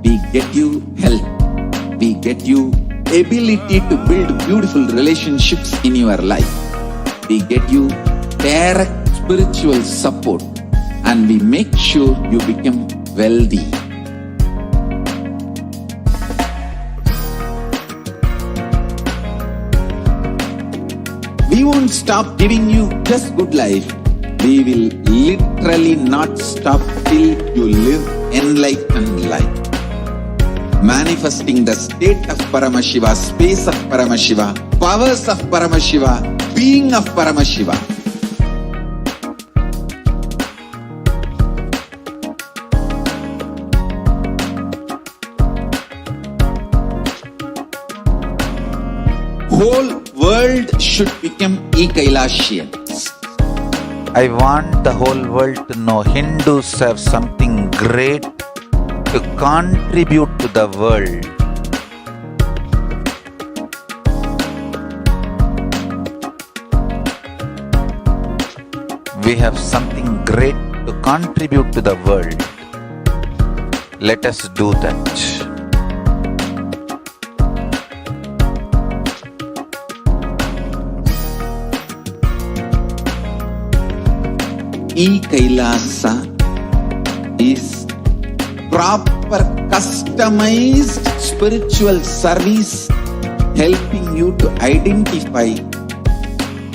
We get you health. We get you ability to build beautiful relationships in your life. We get you direct spiritual support, and we make sure you become wealthy. We won't stop giving you just good life. We will literally not stop till you live enlightened life. Manifesting the state of Paramashiva, space of Paramashiva, powers of Paramashiva, being of Paramashiva. Whole world should become Kailasians. I want the whole world to know Hindus have something great to contribute to the world. We have something great to contribute to the world. Let us do that. Kailasa is proper customized spiritual service helping you to identify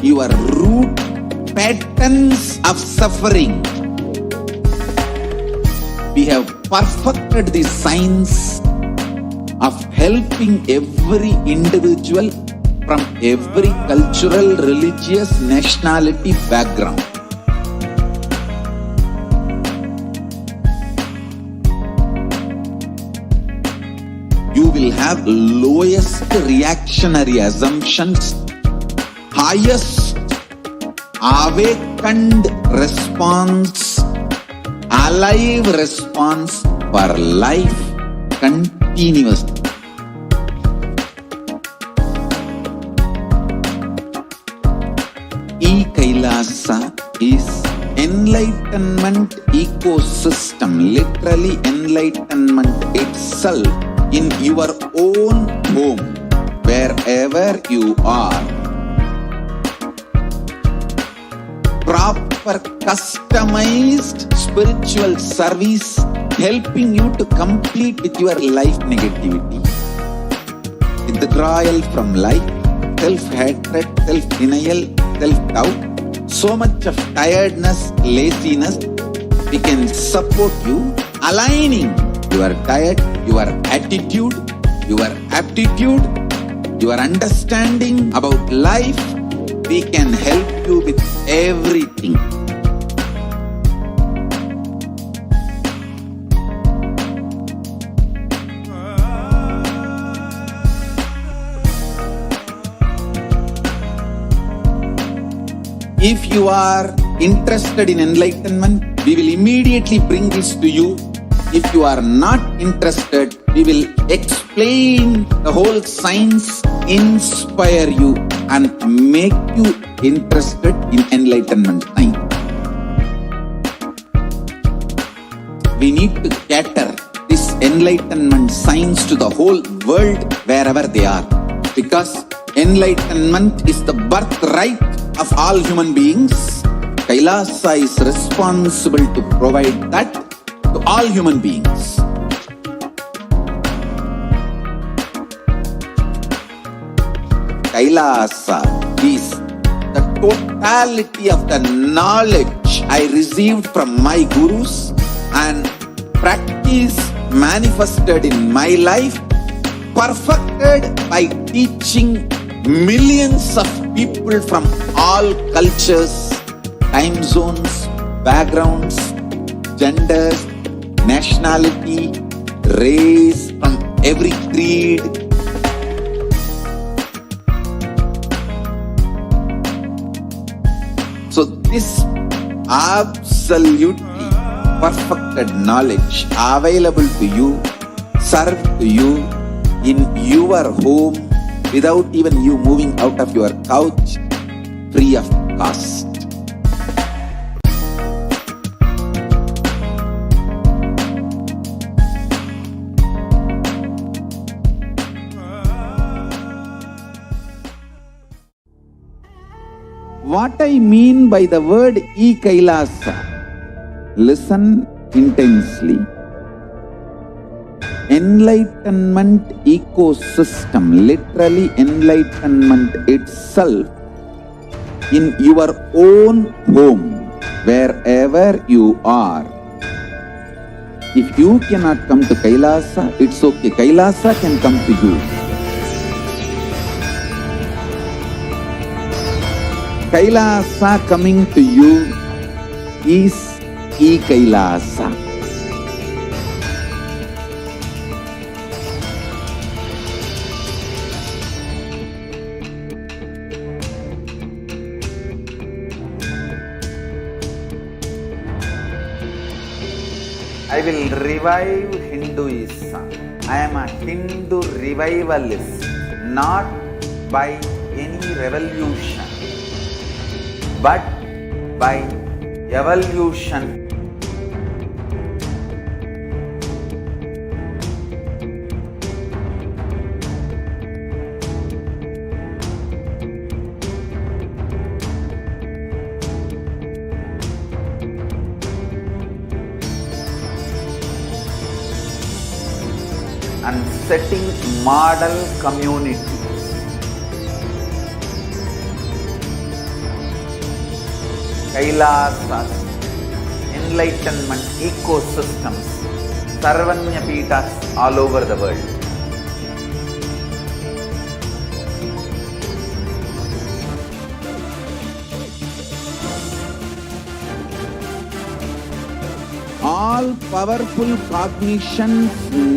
your root patterns of suffering. We have perfected the science of helping every individual from every cultural, religious, nationality background. You will have lowest reactionary assumptions, highest awakened response, alive response for life continuously. Kailasa is enlightenment ecosystem, literally enlightenment itself in your own home, wherever you are. Proper customized spiritual service helping you to complete with your life negativity. Withdrawal from life, self-hatred, self-denial, self-doubt, so much of tiredness, laziness. We can support you aligning your diet, your attitude, your aptitude, your understanding about life. We can help you with everything. If you are interested in enlightenment, we will immediately bring this to you. If you are not interested, we will explain the whole science, inspire you and make you interested in enlightenment time. We need to cater this enlightenment science to the whole world wherever they are, because enlightenment is the birthright of all human beings. Kailasa is responsible to provide that to all human beings. Kailasa is the totality of the knowledge I received from my gurus and practice manifested in my life, perfected by teaching millions of people from all cultures, time zones, backgrounds, genders, nationality, race, from every creed. this absolutely perfected knowledge available to you, served to you in your home without even you moving out of your couch, free of cost. What I mean by the word Kailasa, listen intensely. Enlightenment ecosystem, literally enlightenment itself, in your own home, wherever you are. If you cannot come to Kailasa, it's okay. Kailasa can come to you. Kailasa coming to you is Kailasa. I will revive Hinduism. I am a Hindu revivalist, not by any revolution, but by evolution. And setting model communities. Kailasas, enlightenment ecosystems, Sarvanya Pitas all over the world. All powerful cognition,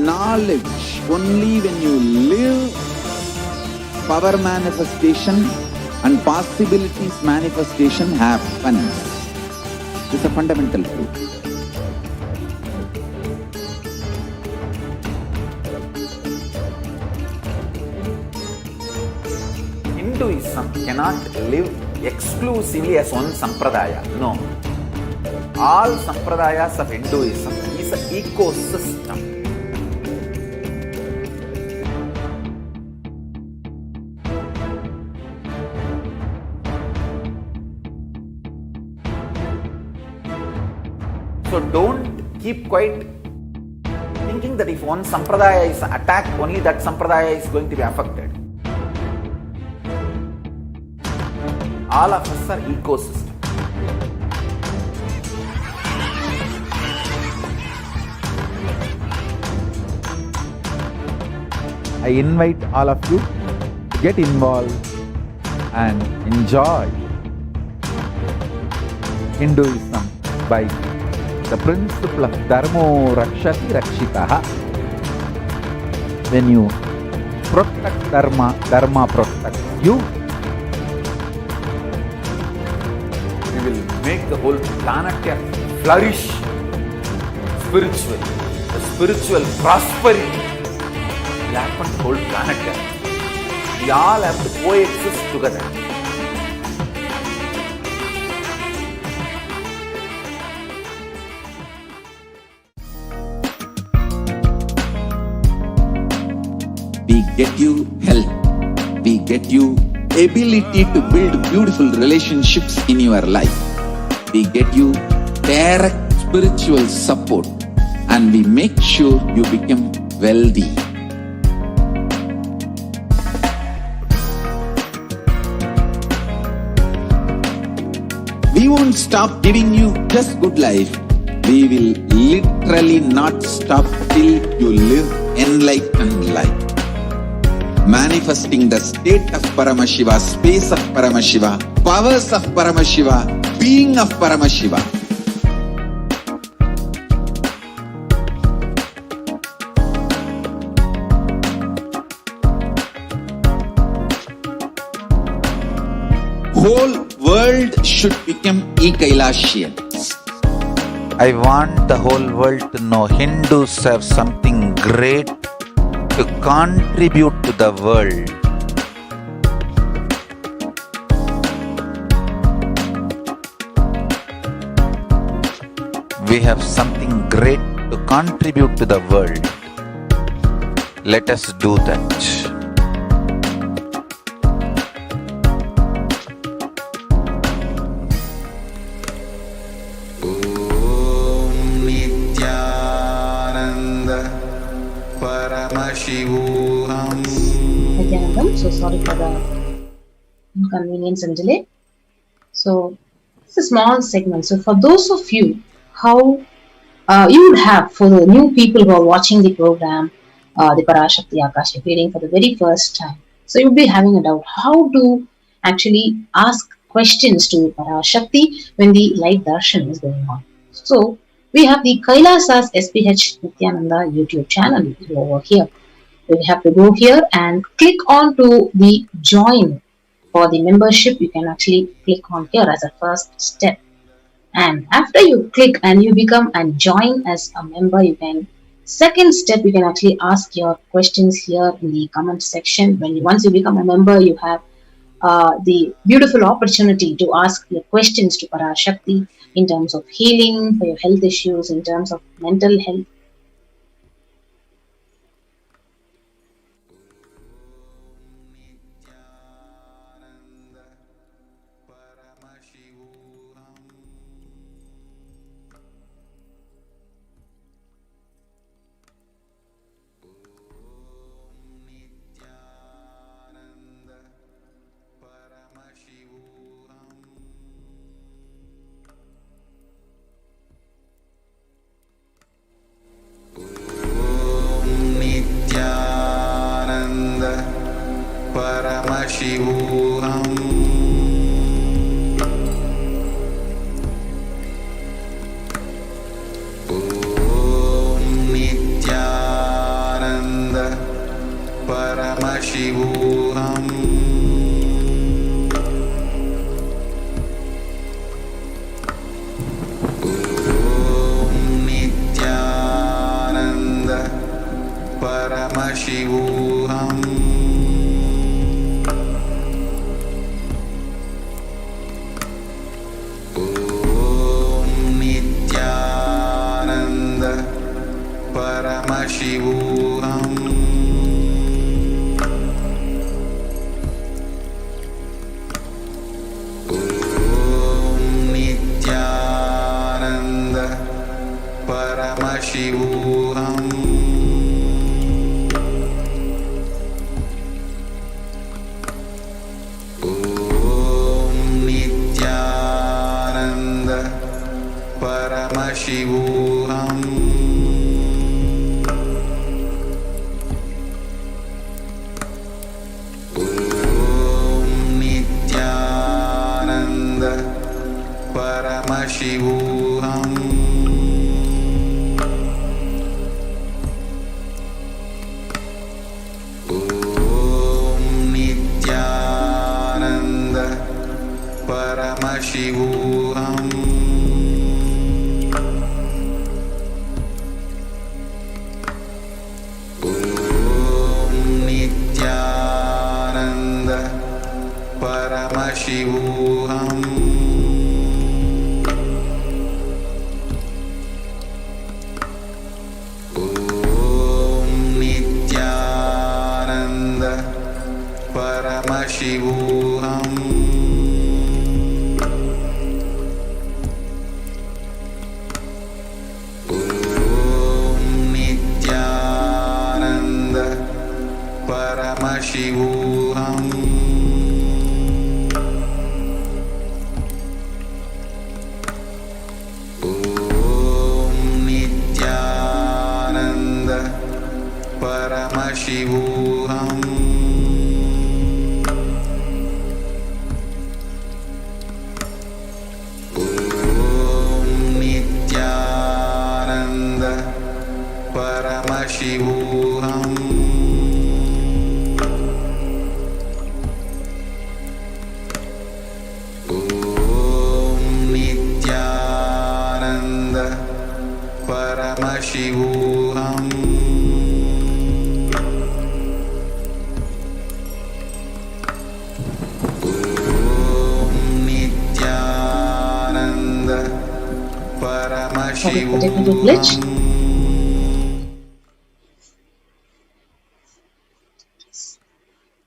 knowledge, only when you live, power manifestation and possibilities manifestation happens. This is a fundamental truth. Hinduism cannot live exclusively as one sampradaya. No. All sampradayas of Hinduism is an ecosystem. So don't keep quiet thinking that if one sampradaya is attacked, only that sampradaya is going to be affected. All of us are ecosystem. I invite all of you to get involved and enjoy Hinduism by the principle of Dharmo Rakshati Rakshitaha. When you protect Dharma, Dharma protects you. We will make the whole planet flourish spiritually. The spiritual prosperity will happen to the whole planet. We all have to coexist together. We get you health. We get you ability to build beautiful relationships in your life. We get you direct spiritual support, and we make sure you become wealthy. We won't stop giving you just good life. We will literally not stop till you live enlightened life. Manifesting the state of Paramashiva, space of Paramashiva, powers of Paramashiva, being of Paramashiva. Whole world should become ye Kailasians. I want the whole world to know Hindus have something great to contribute to the world. We have something great to contribute to the world. Let us do that. Paramashivoham. Nithyanandam, so sorry for the inconvenience and delay. So it's a small segment. So for those of you, how you would have, for the new people who are watching the program, the Parashakti Akashic reading for the very first time. So you'll be having a doubt how to actually ask questions to Parashakti when the live darshan is going on. So we have the Kailasa's HDH Nithyananda YouTube channel over here. You have to go here and click on to the join for the membership. You can actually click on here as a first step. And after you click and you become and join as a member, you can second step, you can actually ask your questions here in the comment section. Once you become a member, you have the beautiful opportunity to ask your questions to Parashakti in terms of healing, for your health issues, in terms of mental health. Paramashivoham. Om Nithyananda Paramashivoham. Om Nithyananda Paramashivoham. Paramashivoham. Om Nithyananda Paramashivoham. Om Nithyananda Paramashivoham. Paramashivoham. Om Nithyananda Paramashivoham. Om Nithyananda Paramashivoham. Paramashivoham. Om Nithyananda Paramashivoham. Om Nithyananda Paramashivoham. Paramashivoham. Om Paramashivoham. Om Nithyananda Sorry for technical glitch. Paramashivoham.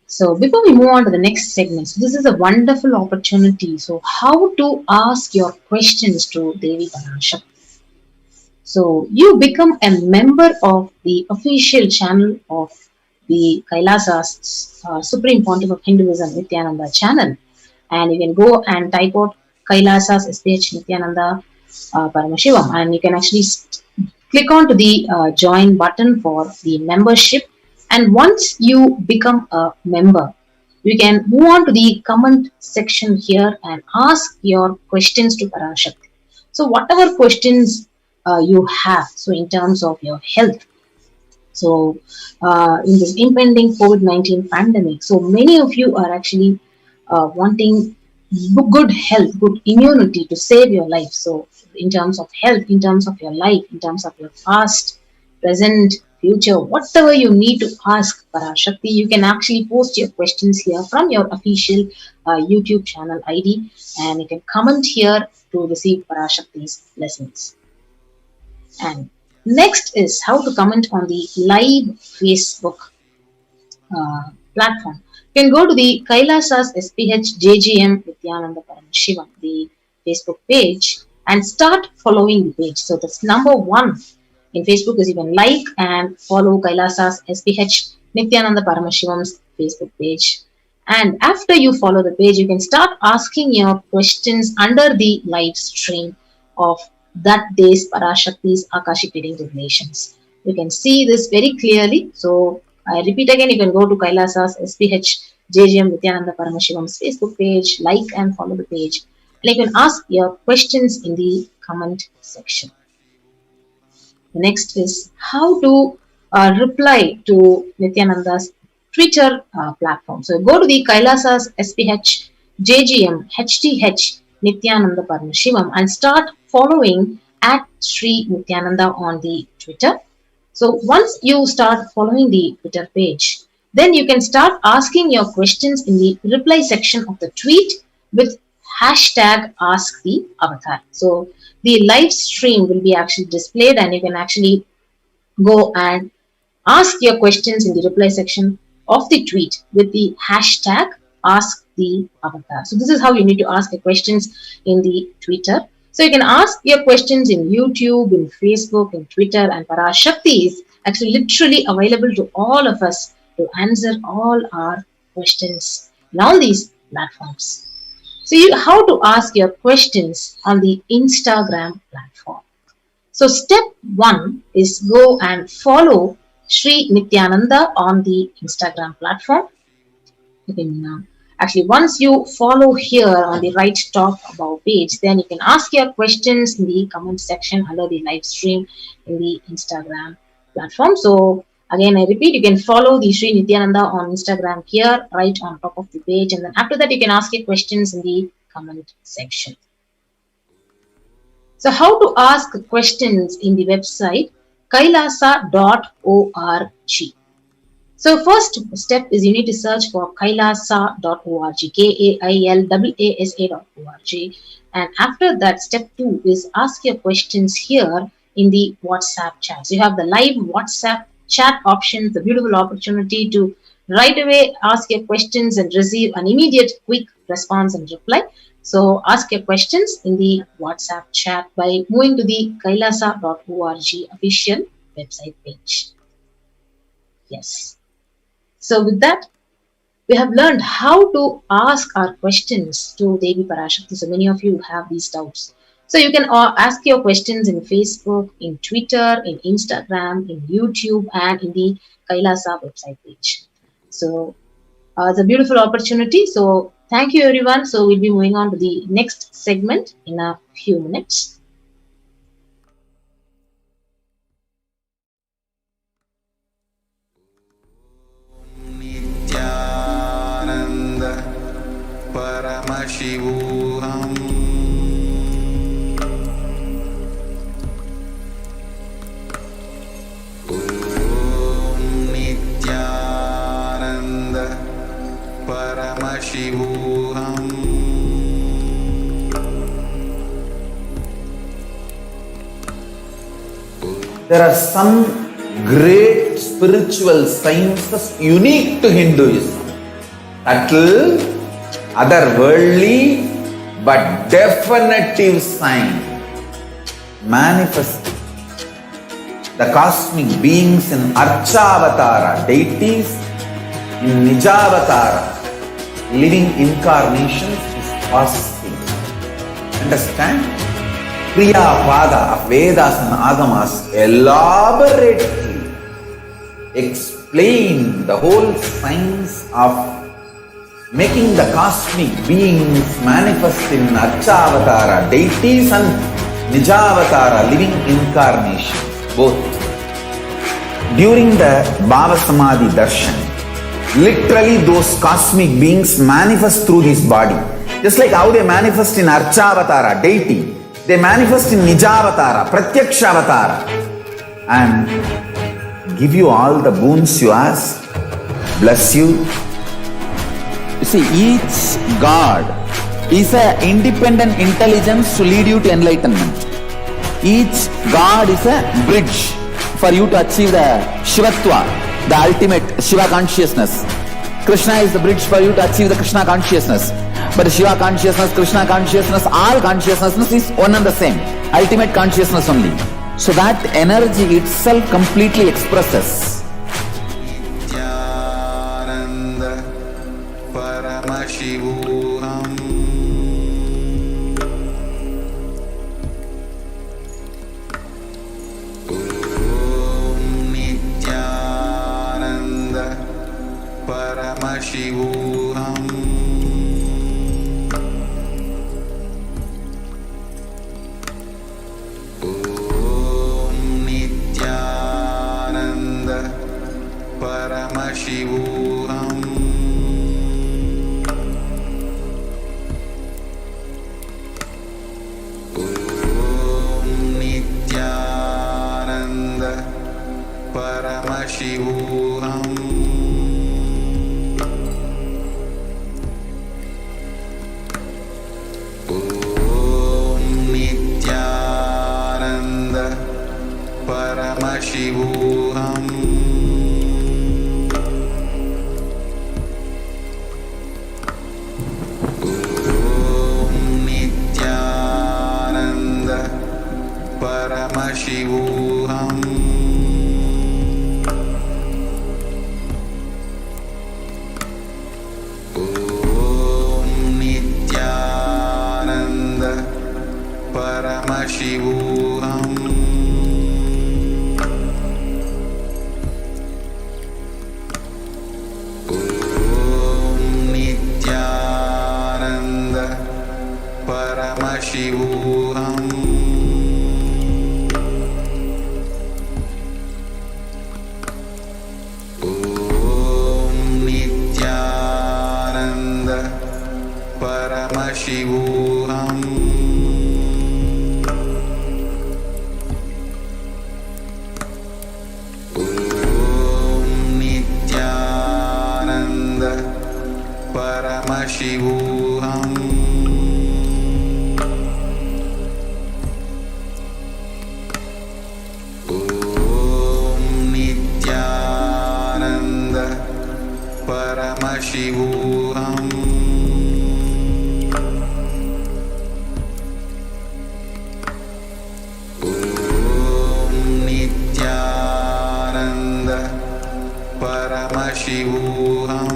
So before we move on to the next segment, so this is a wonderful opportunity. So how to ask your questions to Devi Parashakti. So you become a member of the official channel of the Kailasa's Supreme Pontiff of Hinduism, Nithyananda channel. And you can go and type out Kailasa's HDH Nithyananda Paramashivam, and you can actually click on to the join button for the membership. And once you become a member, you can move on to the comment section here and ask your questions to Parashakti. So whatever questions you have, so in terms of your health, so in this impending COVID-19 pandemic, so many of you are actually wanting good health, good immunity to save your life. So in terms of health, in terms of your life, in terms of your past, present, future, whatever you need to ask Parashakti, you can actually post your questions here from your official YouTube channel ID, and you can comment here to receive Parashakti's lessons. And next is how to comment on the live Facebook platform. You can go to the Kailasa's SPH JGM Nithyananda Paramashivam, the Facebook page, and start following the page. So that's number one in Facebook is you can like and follow Kailasa's SPH Nithyananda Paramashivam's Facebook page. And after you follow the page, you can start asking your questions under the live stream of that day's Parashakti's Akashic reading revelations. You can see this very clearly. So I repeat again, you can go to Kailasa's SPH JGM Nithyananda Paramashivam's Facebook page, like and follow the page. And you can ask your questions in the comment section. The next is how to reply to Nithyananda's Twitter platform. So go to the Kailasa's SPH JGM HDH Nithyananda Paramashivam and start following at Sri Nithyananda on the Twitter. So once you start following the Twitter page, then you can start asking your questions in the reply section of the tweet with hashtag Ask the Avatar. So the live stream will be actually displayed, and you can actually go and ask your questions in the reply section of the tweet with the hashtag Ask the Avatar. So this is how you need to ask your questions in the Twitter. So you can ask your questions in YouTube, in Facebook, in Twitter, and Parashakti is actually literally available to all of us to answer all our questions in all these platforms. So how to ask your questions on the Instagram platform. So step one is go and follow Sri Nithyananda on the Instagram platform. You can actually, once you follow here on the right top above page, then you can ask your questions in the comment section under the live stream in the Instagram platform. So again, I repeat, you can follow the Sri Nithyananda on Instagram here, right on top of the page. And then after that, you can ask your questions in the comment section. So how to ask questions in the website kailasa.org. So first step is you need to search for kailasa.org, kailasa.org. And after that, step 2 is ask your questions here in the WhatsApp chat. So you have the live WhatsApp chat options, the beautiful opportunity to right away ask your questions and receive an immediate quick response and reply. So ask your questions in the WhatsApp chat by moving to the kailasa.org official website page. Yes. So with that, we have learned how to ask our questions to Devi Parashakti. So many of you have these doubts. So you can ask your questions in Facebook, in Twitter, in Instagram, in YouTube, and in the Kailasa website page. So it's a beautiful opportunity. So thank you, everyone. So we'll be moving on to the next segment in a few minutes. Nithyananda Paramashivoham. There are some great spiritual sciences unique to Hinduism. Subtle, otherworldly, but definitive sign. Manifesting the cosmic beings in Archavatara, deities in Nijavatara, living incarnations is possible. Understand? Kriya Pada of Vedas and Agamas elaborately explain the whole science of making the cosmic beings manifest in Archavatara, deities and Nijavatara, living incarnations, both. During the Bhava Samadhi Darshan, literally those cosmic beings manifest through this body. Just like how they manifest in Archavatara, deity, they manifest in Nijavatara, Pratyakshavatara, and give you all the boons you ask, bless you. You see, each God is an independent intelligence to lead you to enlightenment. Each God is a bridge for you to achieve the Shivatva, the ultimate Shiva consciousness. Krishna is the bridge for you to achieve the Krishna consciousness. But Shiva consciousness, Krishna consciousness, all consciousness is one and the same. Ultimate consciousness only. So that energy itself completely expresses. Nithyananda Paramashivoham. Om Nithyananda Paramashivoham. Paramashivoham. Om Nithyananda Paramashivoham. Om Nithyananda Paramashivoham. Paramashivoham. Om Nithyananda Paramashivoham. Om Nithyananda Paramashivoham. Paramashivoham. Om Nithyananda Paramashivoham. Om Nithyananda Paramashivoham. Paramashivoham. Om Nithyananda Paramashivoham.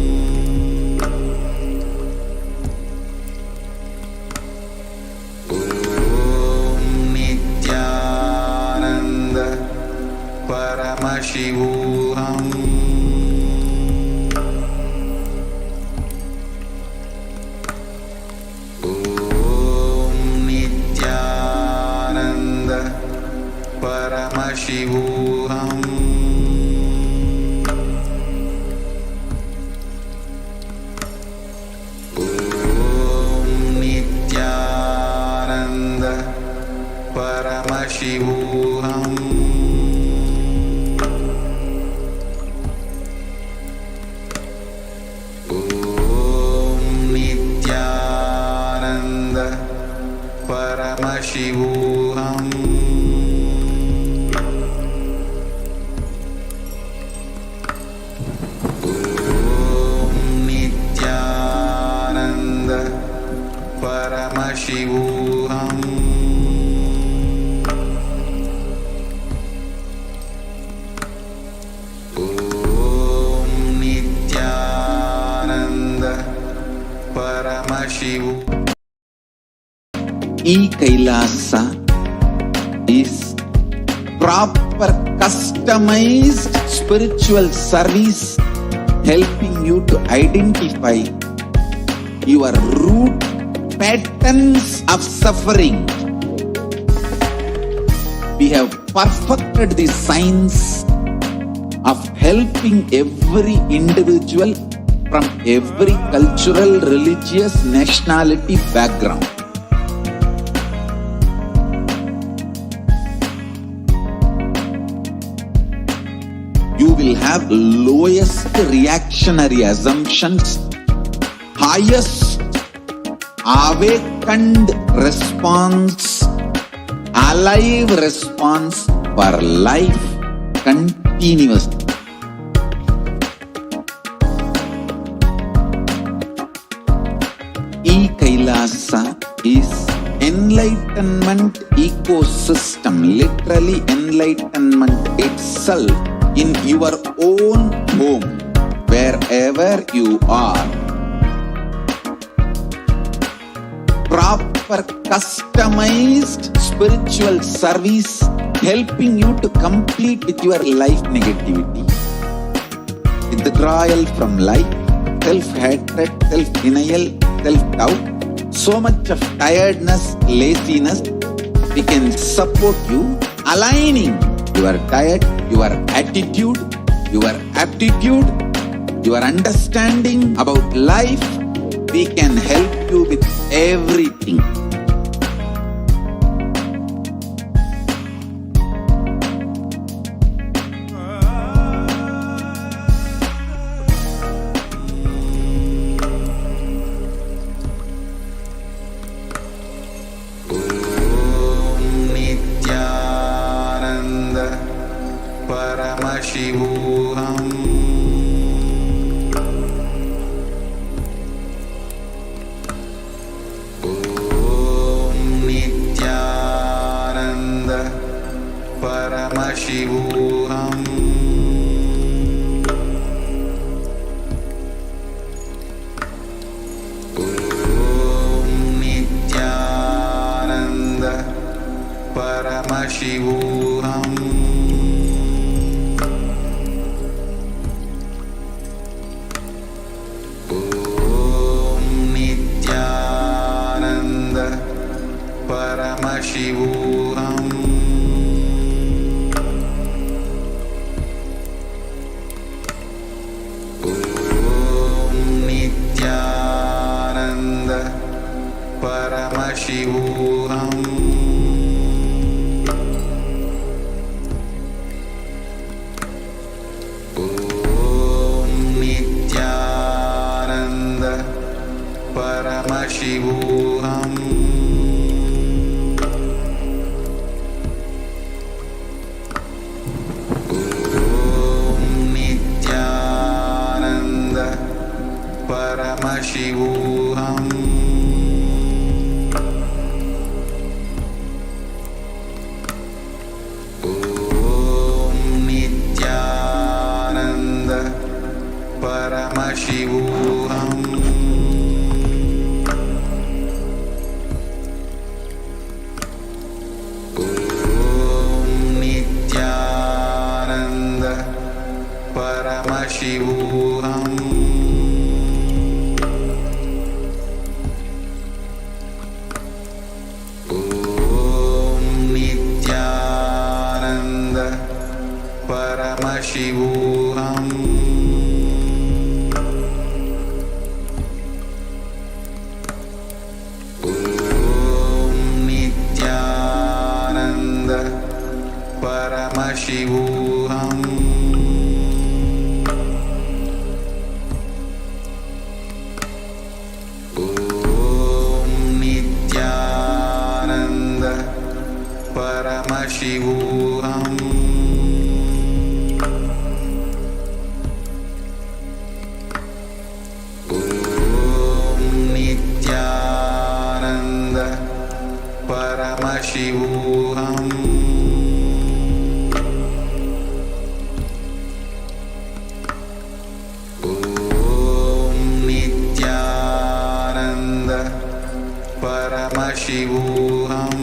Om Nithyananda Paramashivoham. Paramashivoham. Om Nithyananda Paramashivoham. Nithyananda Paramashivoham. Om Nithyananda Paramashivoham. Kailasa is proper customized spiritual service helping you to identify your root patterns of suffering. We have perfected the science of helping every individual from every cultural, religious, nationality background. You will have lowest reactionary assumptions, highest awakened response, alive response for life continuously. Kailasa is enlightenment ecosystem, literally enlightenment itself in your own home, wherever you are. Proper customized spiritual service helping you to complete with your life negativity, withdrawal from life, self-hatred, self-denial, self-doubt, so much of tiredness, laziness. We can support you aligning your diet, your attitude, your aptitude, your understanding about life. We can help you with everything. Nithyananda Paramashivoham. Om Nithyananda Paramashivoham. Om Nithyananda Paramashivoham. Om Nithyananda Paramashivoham. Om Nithyananda Paramashivoham. Om Nithyananda Paramashivoham. Om Nithyananda Paramashivoham. Om Nithyananda Paramashivoham. Om Nithyananda Paramashivoham. Om Nithyananda Paramashivoham. Om Nithyananda Paramashivoham. Om Nithyananda Paramashivoham. Om Nithyananda Paramashivoham. Om Nithyananda Paramashivoham.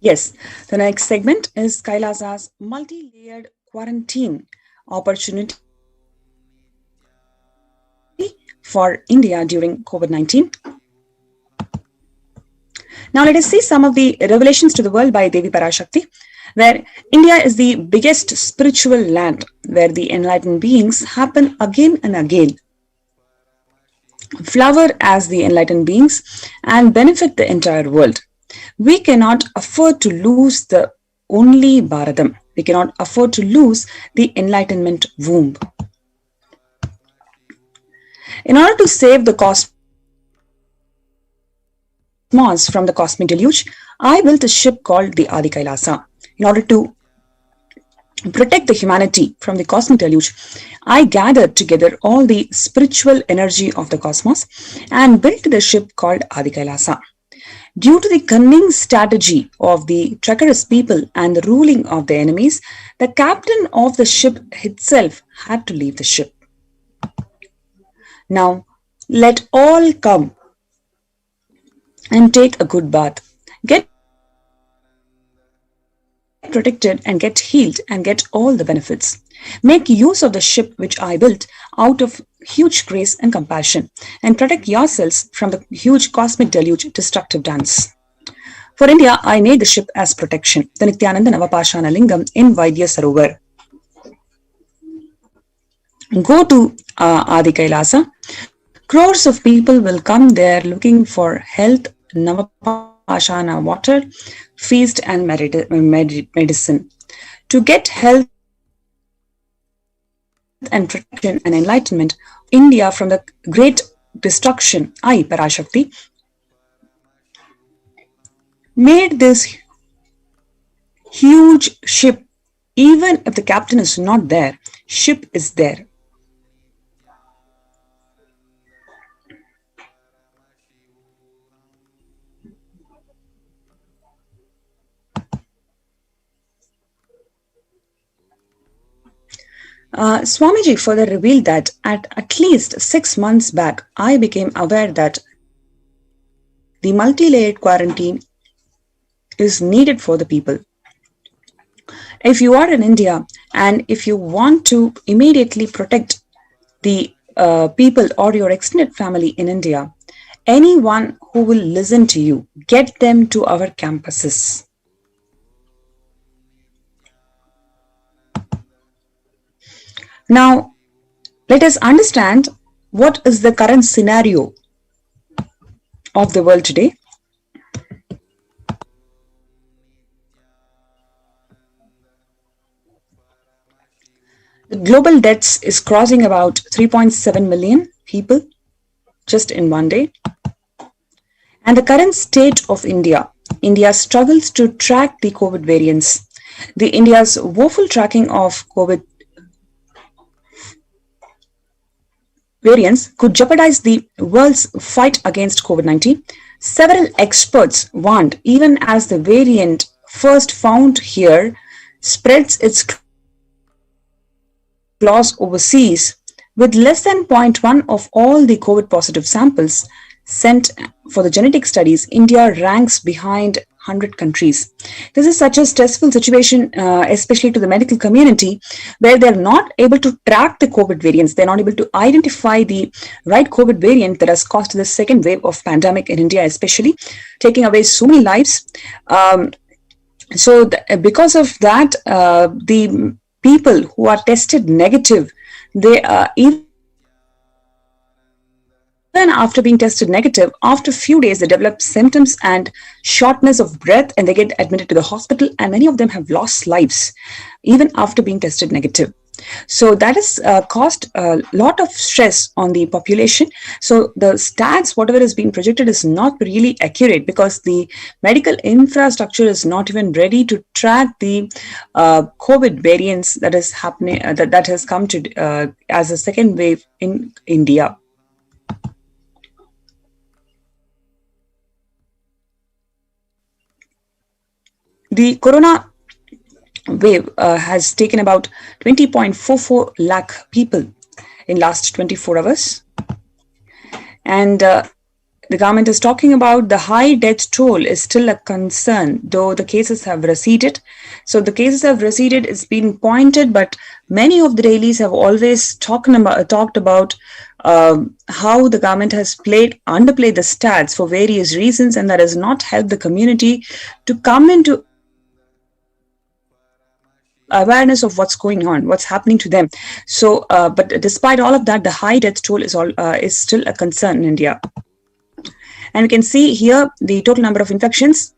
Yes, the next segment is Kailasa's multi-layered quarantine opportunity for India during COVID-19. Now let us see some of the revelations to the world by Devi Parashakti, where India is the biggest spiritual land where the enlightened beings happen again and again, flower as the enlightened beings and benefit the entire world. We cannot afford to lose the only Bharatam. We cannot afford to lose the enlightenment womb. In order to save the cosmos from the cosmic deluge, I built a ship called the Adi Kailasa. In order to protect the humanity from the cosmic deluge, I gathered together all the spiritual energy of the cosmos and built the ship called Adi Kailasa. Due to the cunning strategy of the treacherous people and the ruling of the enemies, the captain of the ship itself had to leave the ship. Now, let all come and take a good bath. Get protected and get healed and get all the benefits. Make use of the ship which I built out of huge grace and compassion, and protect yourselves from the huge cosmic deluge destructive dance. For India, I made the ship as protection, the Nithyananda Navapashana Lingam in Vaidya Sarovar. Go to Adi Kailasa. Crores of people will come there looking for health, Navapashana water, feast and medicine. To get health and protection and enlightenment, India from the great destruction, I, Parashakti, made this huge ship. Even if the captain is not there, ship is there. Swamiji further revealed that at least 6 months back, I became aware that the multi-layered quarantine is needed for the people. If you are in India and if you want to immediately protect the people or your extended family in India, anyone who will listen to you, get them to our campuses. Now, let us understand what is the current scenario of the world today. The global deaths is crossing about 3.7 million people just in one day. And the current state of India struggles to track the COVID variants. India's woeful tracking of COVID variants could jeopardize the world's fight against COVID-19. Several experts warned, even as the variant first found here spreads its claws overseas, with less than 0.1 of all the COVID positive samples sent for the genetic studies, India ranks behind 100 countries. This is such a stressful situation, especially to the medical community, where they're not able to track the COVID variants. They're not able to identify the right COVID variant that has caused the second wave of pandemic in India, especially taking away so many lives. Because of that, the people who are tested negative, they even Even after being tested negative, after a few days, they develop symptoms and shortness of breath, and they get admitted to the hospital. And many of them have lost lives, even after being tested negative. So that has caused a lot of stress on the population. So the stats, whatever is being projected, is not really accurate because the medical infrastructure is not even ready to track the COVID variants that is happening, that has come to as a second wave in India. The corona wave has taken about 20.44 lakh people in last 24 hours. And the government is talking about the high death toll is still a concern, though the cases have receded. So the cases have receded, it's been pointed, but many of the dailies have always talked about how the government has underplayed the stats for various reasons, and that has not helped the community to come into awareness of what's going on, what's happening to them. So, but despite all of that, the high death toll is still a concern in India. And we can see here the total number of infections.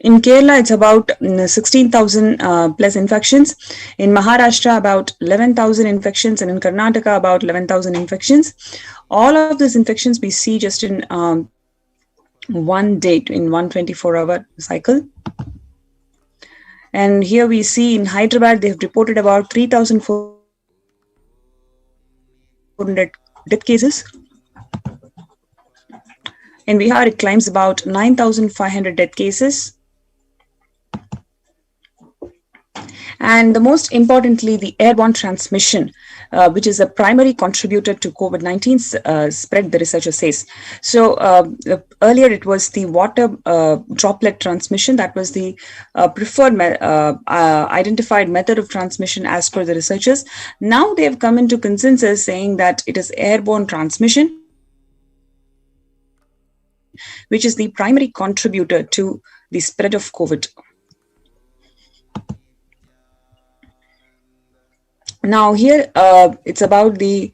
In Kerala, it's about 16,000 plus infections. In Maharashtra, about 11,000 infections. And in Karnataka, about 11,000 infections. All of these infections we see just in one day, in 124-hour cycle. And here we see in Hyderabad, they have reported about 3,400 death cases. In Bihar, it climbs about 9,500 death cases. And the most importantly, the airborne transmission, which is a primary contributor to COVID-19 spread, the researcher says. So earlier it was the water droplet transmission. That was the preferred identified method of transmission as per the researchers. Now they have come into consensus saying that it is airborne transmission, which is the primary contributor to the spread of COVID. Now here, it's about the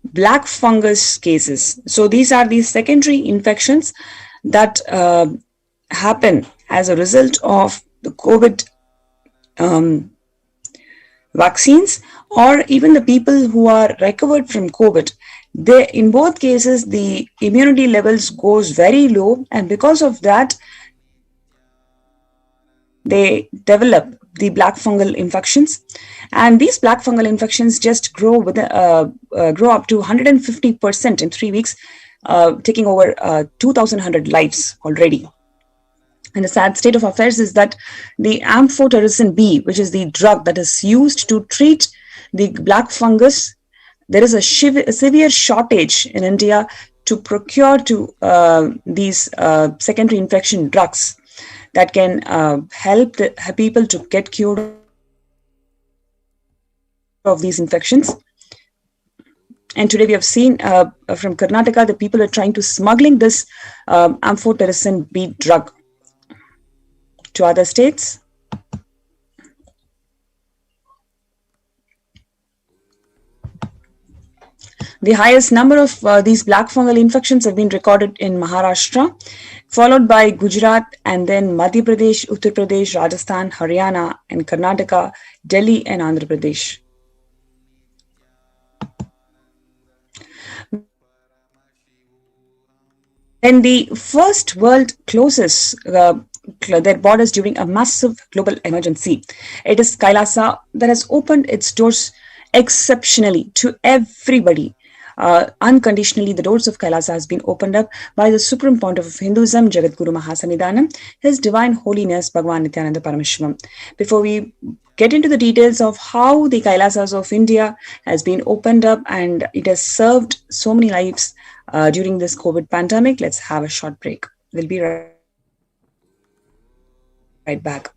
black fungus cases. So these are the secondary infections that happen as a result of the COVID vaccines, or even the people who are recovered from COVID. In both cases, the immunity levels goes very low, and because of that, they develop the black fungal infections, and these black fungal infections just grow up to 150% in 3 weeks, taking over 2,100 lives already. And the sad state of affairs is that the amphotericin B, which is the drug that is used to treat the black fungus, there is a severe shortage in India to procure these secondary infection drugs that can help the people to get cured of these infections. And today we have seen from Karnataka, the people are trying to smuggling this amphotericin B drug to other states. The highest number of these black fungal infections have been recorded in Maharashtra, followed by Gujarat, and then Madhya Pradesh, Uttar Pradesh, Rajasthan, Haryana, and Karnataka, Delhi, and Andhra Pradesh. When the first world closes their borders during a massive global emergency, it is Kailasa that has opened its doors exceptionally to everybody. Unconditionally, the doors of Kailasa has been opened up by the Supreme Pontiff of Hinduism, Jagadguru Mahasannidhanam, His Divine Holiness Bhagavan Nithyananda Paramashivam. Before we get into the details of how the Kailasas of India has been opened up and it has served so many lives during this COVID pandemic, let's have a short break. We'll be right back.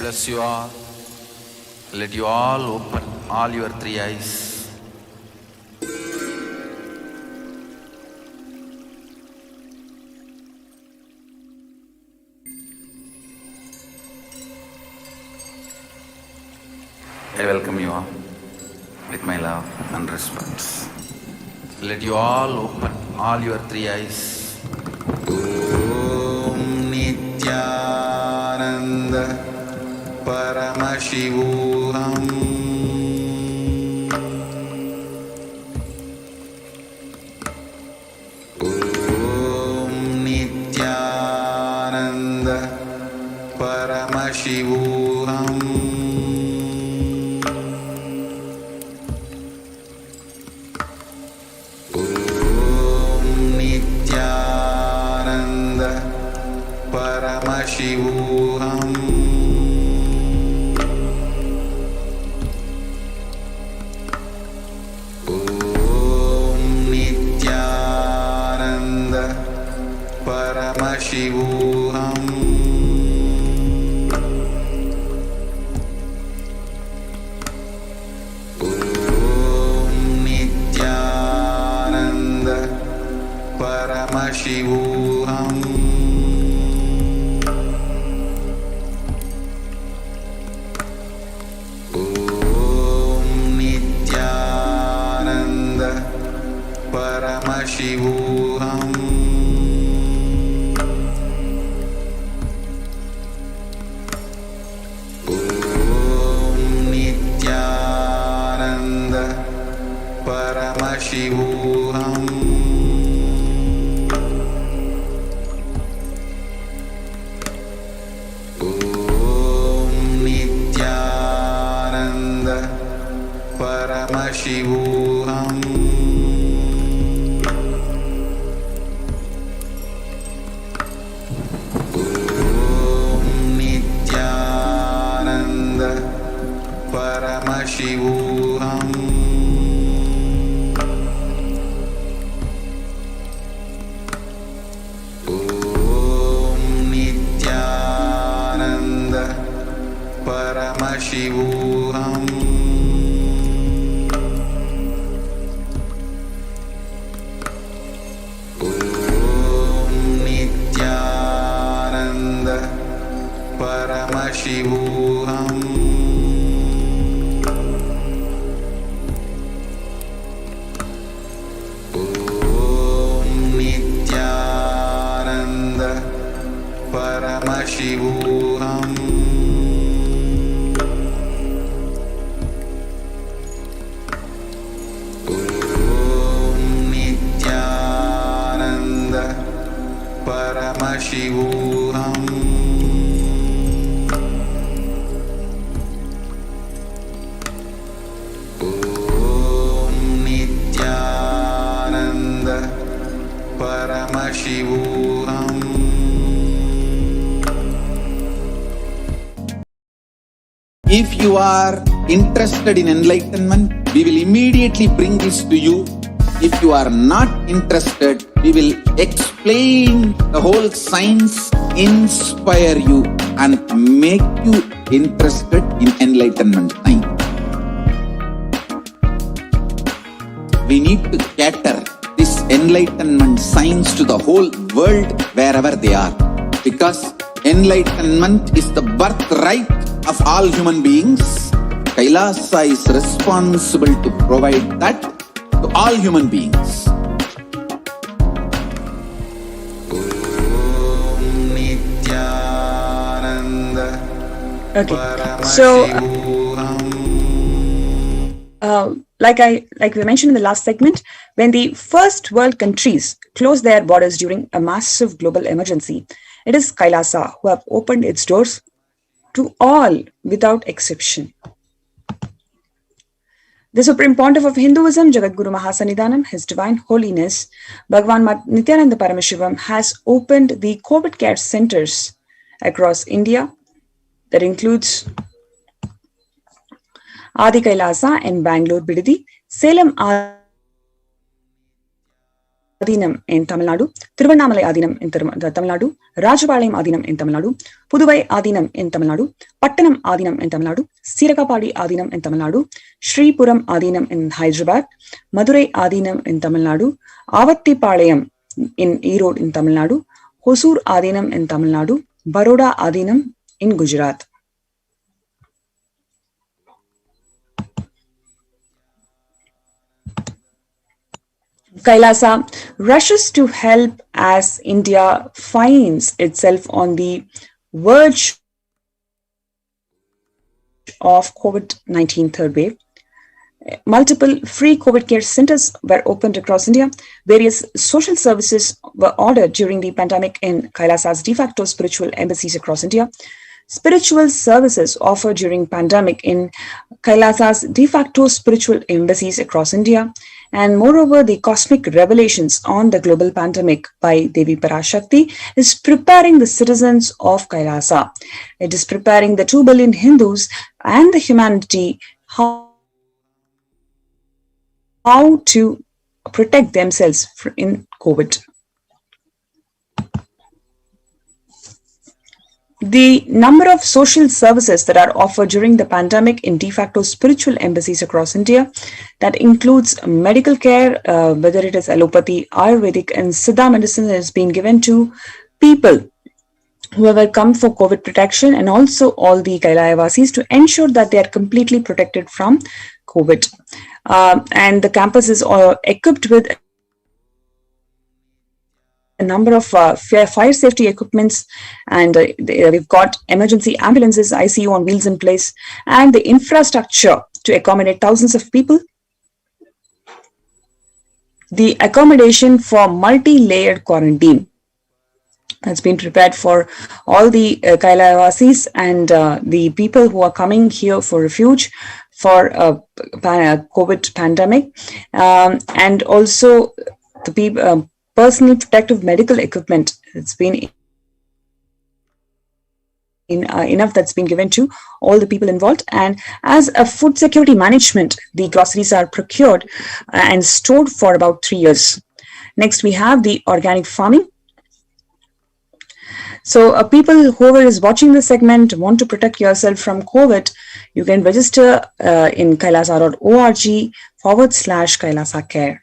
bless you all. Let you all open all your three eyes. I welcome you all with my love and respect. Let you all open all your three eyes. Om Nithyananda Paramashivoham. Om Nithyananda Paramashivoham. Paramashivoham. Om Nithyananda Paramashivoham. Om Nithyananda Paramashivoham. Paramashivoham. Om Nithyananda Paramashivoham. Om Nithyananda Paramashivoham. Paramashivoham. Om Nithyananda Paramashivoham. Om Nithyananda Paramashivoham. Paramashivoham. Om Nithyananda Paramashivoham. Om Nithyananda Paramashivoham. If you are interested in enlightenment, we will immediately bring this to you. If you are not interested, we will explain the whole science, inspire you and make you interested in enlightenment time. We need to cater this enlightenment science to the whole world wherever they are, because enlightenment is the birthright of all human beings. Kailasa is responsible to provide that to all human beings. Okay, so like we mentioned in the last segment, when the first world countries closed their borders during a massive global emergency, it is Kailasa who have opened its doors to all without exception. The Supreme Pontiff of Hinduism, Jagadguru Mahasannidhanam, His Divine Holiness, Bhagwan Nithyananda Paramashivam, has opened the COVID care centers across India. That includes Adi Kailasa in Bangalore, Bidadi, Salem Adinam in Tamil Nadu, Tiruvannamalai Adinam in Tamil Nadu, Rajapalayam Adinam in Tamil Nadu, Puduvai Adinam in Tamil Nadu, Pattanam Adinam in Tamil Nadu, Sirakapadi Adinam in Tamil Nadu, Sripuram Adinam in Hyderabad, Madurai Adinam in Tamil Nadu, Avattipalayam in Erode in Tamil Nadu, Hosur Adinam in Tamil Nadu, Baroda Adinam in Gujarat. Kailasa rushes to help as India finds itself on the verge of COVID-19 third wave. Multiple free COVID care centers were opened across India. Various social services were ordered during the pandemic in Kailasa's de facto spiritual embassies across India. Spiritual services offered during pandemic in Kailasa's de facto spiritual embassies across India, and moreover the cosmic revelations on the global pandemic by Devi Parashakti is preparing the citizens of Kailasa. It is preparing the 2 billion Hindus and the humanity how to protect themselves in COVID. The number of social services that are offered during the pandemic in de facto spiritual embassies across India, that includes medical care, whether it is allopathy, Ayurvedic and Siddha medicine that has been given to people who have come for COVID protection, and also all the Kailaya-vasis to ensure that they are completely protected from COVID. And the campus is equipped with a number of fire safety equipments, and we've got emergency ambulances, ICU on wheels in place, and the infrastructure to accommodate thousands of people. The accommodation for multi-layered quarantine has been prepared for all the Kailaya-vasis and the people who are coming here for refuge for COVID pandemic, and also the people. Personal protective medical equipment. It's been enough that's been given to all the people involved. And as a food security management, the groceries are procured and stored for about 3 years. Next, we have the organic farming. So people, whoever is watching this segment, want to protect yourself from COVID, you can register in kailasa.org/Kailasa Care.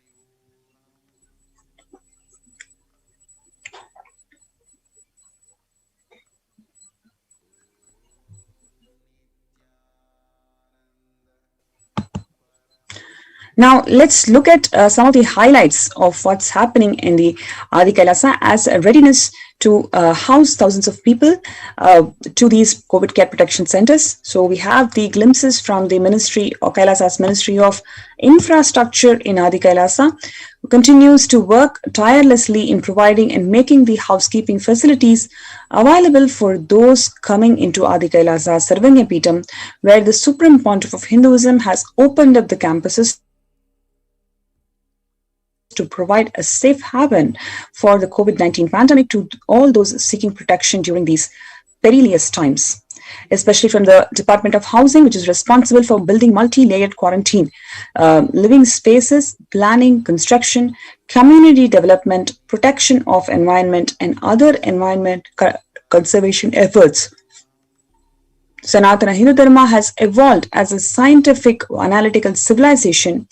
Now, let's look at some of the highlights of what's happening in the Adi Kailasa as a readiness to house thousands of people to these COVID care protection centers. So we have the glimpses from the Ministry or Kailasa's Ministry of Infrastructure in Adi Kailasa, who continues to work tirelessly in providing and making the housekeeping facilities available for those coming into Adi Kailasa Sarvanya Peetham, where the Supreme Pontiff of Hinduism has opened up the campuses to provide a safe haven for the COVID-19 pandemic to all those seeking protection during these perilous times, especially from the Department of Housing, which is responsible for building multi-layered quarantine, living spaces, planning, construction, community development, protection of environment, and other environment conservation efforts. Sanatana Hindu Dharma has evolved as a scientific analytical civilization,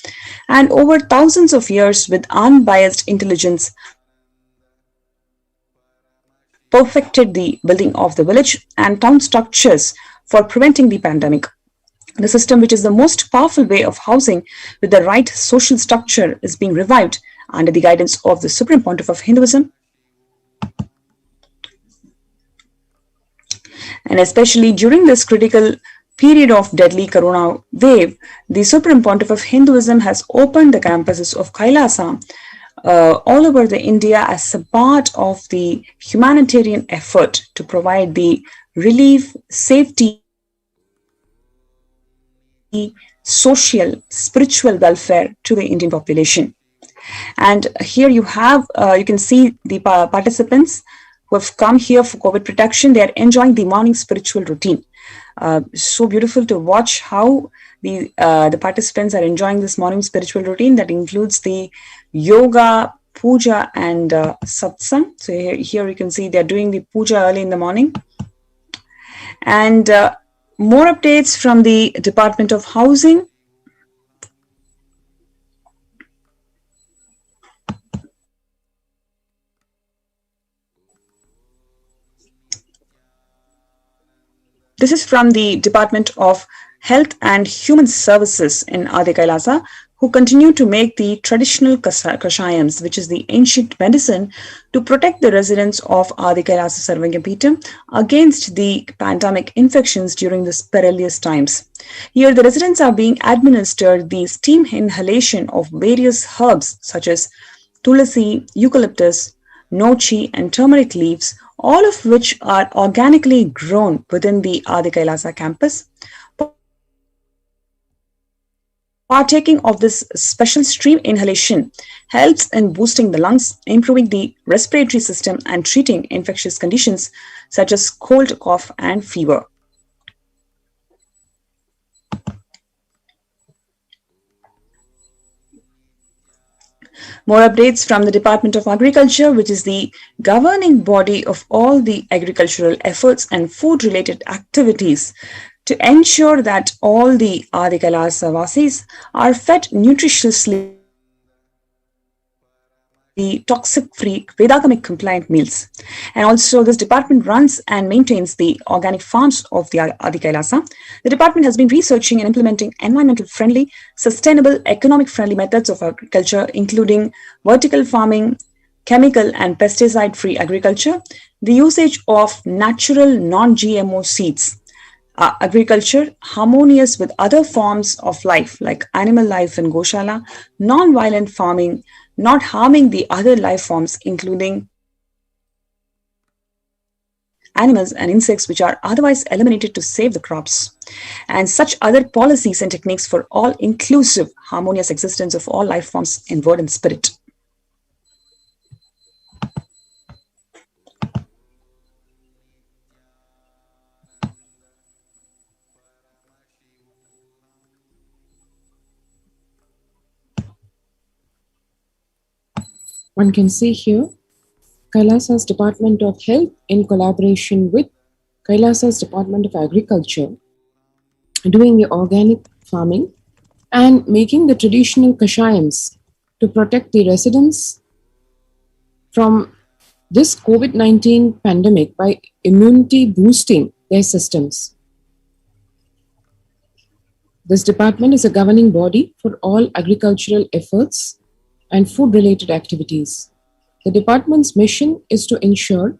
and over thousands of years with unbiased intelligence perfected the building of the village and town structures for preventing the pandemic. The system, which is the most powerful way of housing with the right social structure, is being revived under the guidance of the Supreme Pontiff of Hinduism. And especially during this critical period of deadly corona wave, the Supreme Pontiff of Hinduism has opened the campuses of Kailasa all over the India as a part of the humanitarian effort to provide the relief, safety, social, spiritual welfare to the Indian population. And here you have, you can see the participants who have come here for COVID protection. They are enjoying the morning spiritual routine. So beautiful to watch how the participants are enjoying this morning spiritual routine that includes the yoga, puja and satsang. So here you can see they're doing the puja early in the morning. And more updates from the Department of Housing. This is from the Department of Health and Human Services in Adi Kailasa, who continue to make the traditional kashayams, which is the ancient medicine, to protect the residents of Adi Kailasa Sarvangapeetham against the pandemic infections during these perilous times. Here, the residents are being administered the steam inhalation of various herbs such as tulasi, eucalyptus, nochi, and turmeric leaves, all of which are organically grown within the Adi Kailasa campus. Partaking of this special stream inhalation helps in boosting the lungs, improving the respiratory system, and treating infectious conditions such as cold, cough, and fever. More updates from the Department of Agriculture, which is the governing body of all the agricultural efforts and food-related activities, to ensure that all the Adi Kailasa Vasis are fed nutritiously toxic-free, Vedagamic compliant meals. And also this department runs and maintains the organic farms of the Adi Kailasa. The department has been researching and implementing environmental friendly, sustainable, economic friendly methods of agriculture, including vertical farming, chemical and pesticide free agriculture, the usage of natural non-GMO seeds, agriculture harmonious with other forms of life like animal life in Goshala, non-violent farming, not harming the other life forms, including animals and insects which are otherwise eliminated to save the crops, and such other policies and techniques for all inclusive, harmonious existence of all life forms in word and spirit. One can see here Kailasa's Department of Health in collaboration with Kailasa's Department of Agriculture doing the organic farming and making the traditional kashayams to protect the residents from this COVID-19 pandemic by immunity boosting their systems. This department is a governing body for all agricultural efforts and food-related activities. The department's mission is to ensure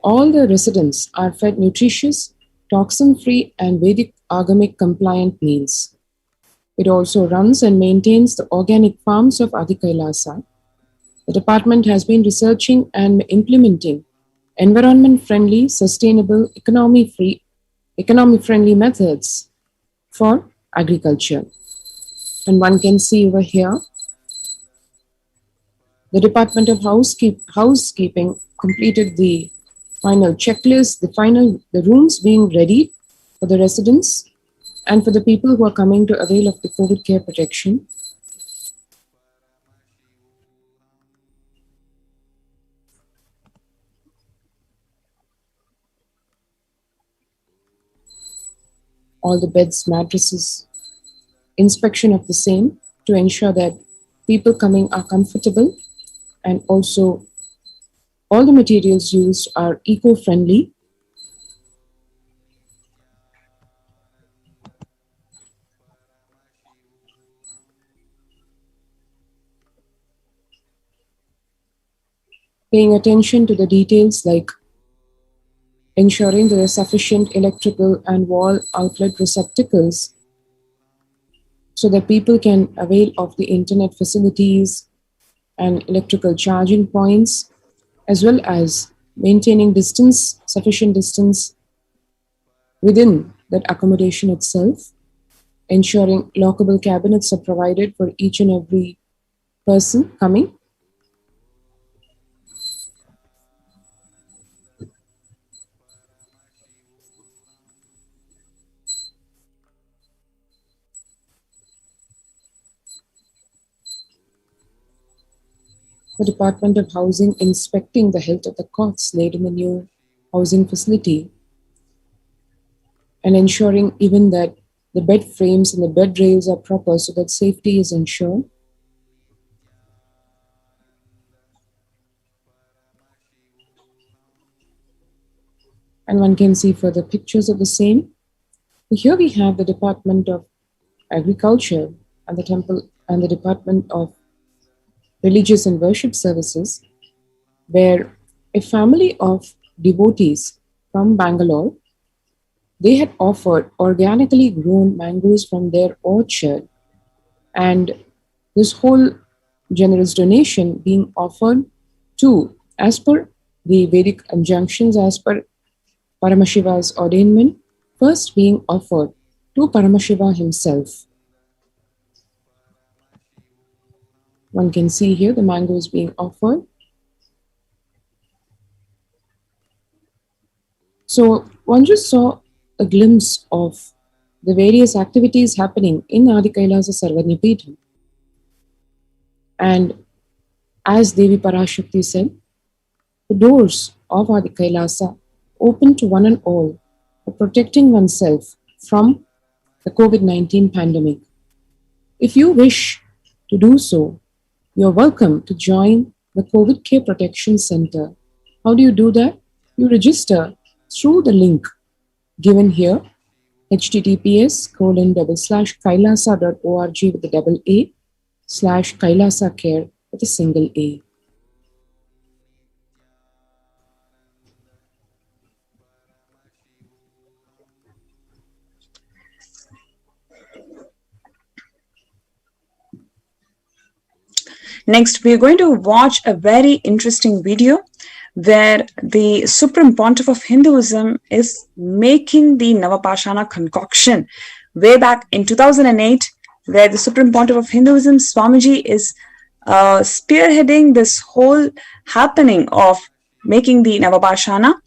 all the residents are fed nutritious, toxin-free and Vedic agamic compliant meals. It also runs and maintains the organic farms of Adi Kailasa. The department has been researching and implementing environment-friendly, sustainable, economy-friendly methods for agriculture. And one can see over here the Department of Housekeeping completed the final checklist, the rooms being ready for the residents and for the people who are coming to avail of the COVID care protection. All the beds, mattresses, inspection of the same to ensure that people coming are comfortable, and also all the materials used are eco-friendly. Paying attention to the details like ensuring there are sufficient electrical and wall outlet receptacles so that people can avail of the internet facilities and electrical charging points, as well as maintaining distance, sufficient distance within that accommodation itself, ensuring lockable cabinets are provided for each and every person coming. the Department of Housing inspecting the health of the cots laid in the new housing facility and ensuring even that the bed frames and the bed rails are proper so that safety is ensured. And one can see further pictures of the same. Here we have the Department of Agriculture and the Temple and the Department of Religious and Worship Services, where a family of devotees from Bangalore, they had offered organically grown mangoes from their orchard, and this whole generous donation being offered to, as per the Vedic injunctions, as per Paramashiva's ordainment, first being offered to Paramashiva himself. One can see here the mangoes being offered. So one just saw a glimpse of the various activities happening in Adi Kailasa Sarvanya Peetham. And as Devi Parashakti said, the doors of Adi Kailasa open to one and all for protecting oneself from the COVID-19 pandemic. If you wish to do so, you're welcome to join the COVID Care Protection Center. How do you do that? You register through the link given here, https://kailasa.org with a double A /Kailasa Care with a single A. Next, we are going to watch a very interesting video where the Supreme Pontiff of Hinduism is making the Navapashana concoction way back in 2008, where the Supreme Pontiff of Hinduism, Swamiji, is spearheading this whole happening of making the Navapashana,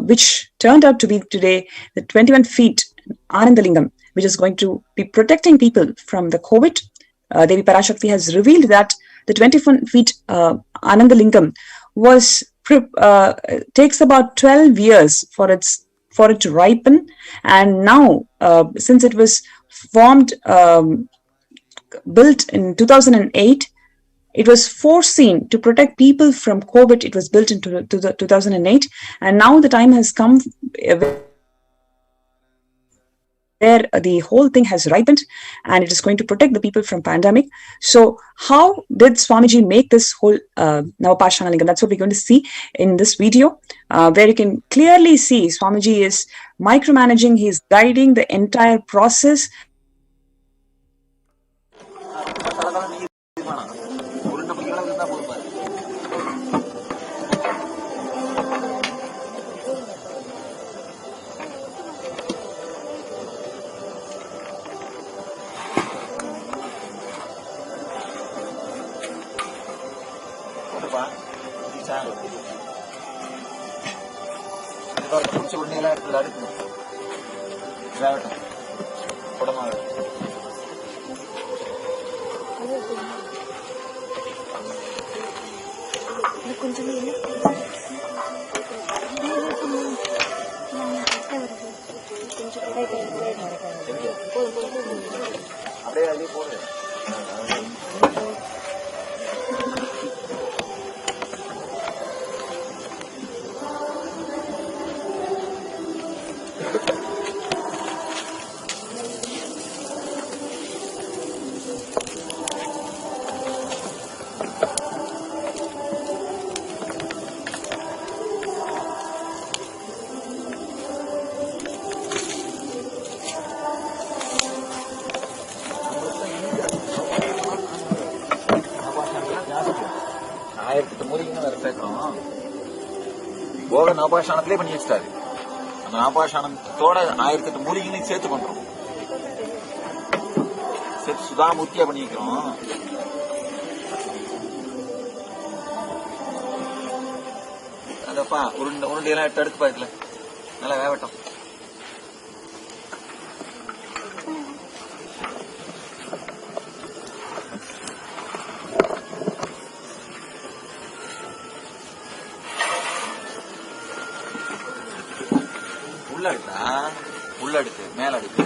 which turned out to be today the 21 feet Anandalingam, which is going to be protecting people from the COVID. Devi Parashakti has revealed that the 21 feet Anandalingam takes about 12 years for it to ripen, and now since it was formed, built in 2008, it was foreseen to protect people from COVID. It was built in 2008, and now the time has come where the whole thing has ripened and it is going to protect the people from pandemic. So how did Swamiji make this whole Navapashana Lingam? That's what we're going to see in this video, where you can clearly see Swamiji is micromanaging, he's guiding the entire process. போக நவபாஷாணத்திலே பண்ணி வச்சிட்டாரு. அந்த நவபாஷாணத்தோட 1008 மூலிகைகளையும் சேர்த்து பண்றோம். சேர்த்து சுதாமூர்த்தியா பண்ணி வைக்கிறோம். அதப்பா உருண்டையெல்லாம் எடுத்து பாக்கல, நல்லா வேகட்டும். மேல அடிக்க.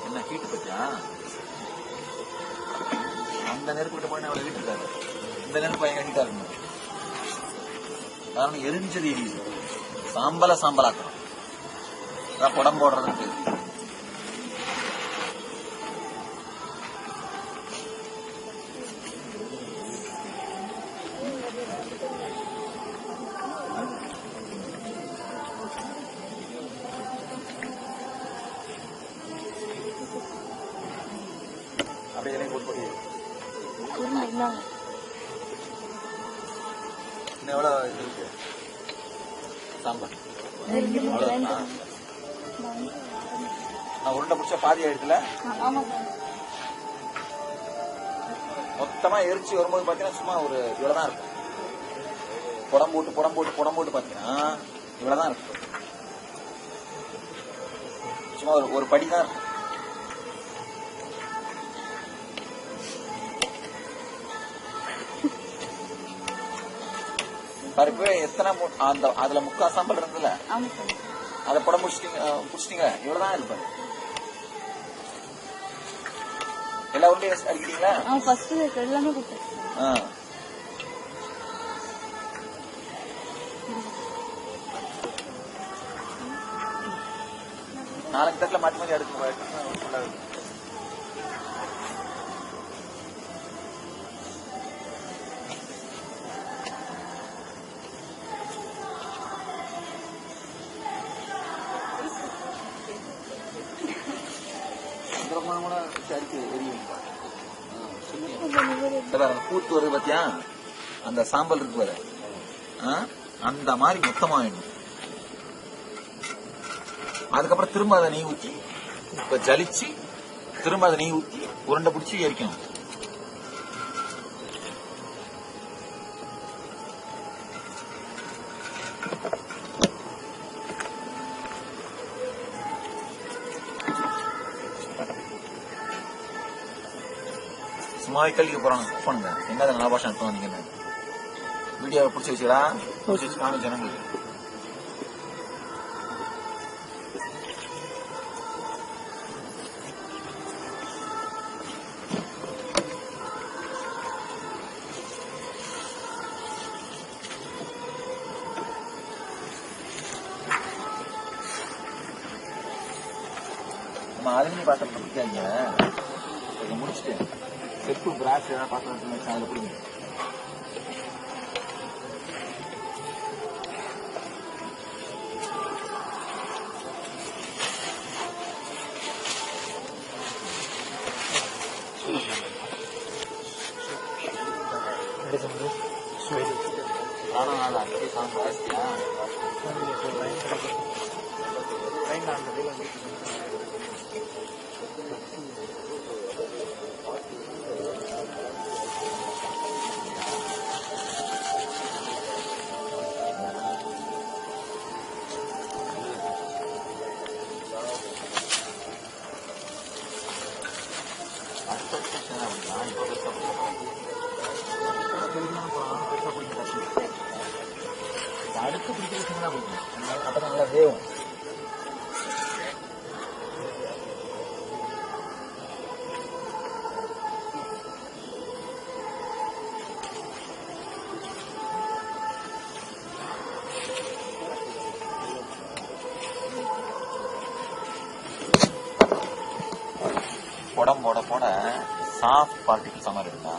என்ன ஹீட்டு பத்தியா? அந்த நெருப்பு கிட்ட போய் அவளை வீட்டுக்காரு. இந்த நெருப்பு எங்க ஹீட்டா இருக்கணும். காரணம் எரிஞ்சது எரியுது. சாம்பலாக்கணும். அதான் புடம் போடுறதுக்கு. அப்படியே இலையை போட்டு போட்டு இன்னும் எவ்வளோ இது இருக்கு சாம்பார்? நான் உருண்டை பிடிச்ச பாதி ஆயிடுச்சுல. மொத்தமா எரிச்சு வரும்போது பாத்தீங்கன்னா சும்மா ஒரு இவ்வளவுதான் இருக்கும். புடம் போட்டு பாத்தீங்கன்னா இவ்வளவுதான் இருக்கும். சும்மா ஒரு படி தான் இருக்கும். பருப்பு எத்தனை அந்த அதுல முக்கா சாம்பல் இருந்ததுல அதை புடம் புடிச்சிட்டீங்க. இவ்வளவுதான் இருப்பாரு. எல்லா உருண்டையும் அடிக்கிறீங்களா? நாலஞ்சு தட்டுல மாற்றி மாற்றி அடுத்து. பூத்து வருது பாத்தியா? அந்த சாம்பல் இருக்கு பாரு, அந்த மாதிரி மொத்தமா வேணும். அதுக்கப்புறம் திரும்ப அதை நெய் ஊற்றி இப்ப ஜலிச்சு திரும்ப அதை நெய் ஊற்றி உருண்டை பிடிச்சி எரிக்கணும். சும்மாவே கல்விக்கு போறாங்க. பண்ணுங்க என்ன நல்லா பாஷம் எடுத்து வந்தீங்கன்னு வீடியோவை பிடிச்சி வச்சுடா. பிடிச்சி வச்சு காணும் ஜனங்களுக்கு. நம்ம அலுமினி பாத்திரத்தை பிடிக்காங்க. முடிச்சுட்டு செப்பு பிராஷ் ஏதாவது பாத்திரம் அதில் பிடிங்க. ஆனால் அது அங்கே சாப்பிட ஜாஸ்தியா அடுத்து பிடிக்கிறதுனா அப்பதான் நல்லா வேவும். புடம் போட போட சாஃப்ட் பார்ட்டிகிள்ஸ் மாதிரி இருந்தா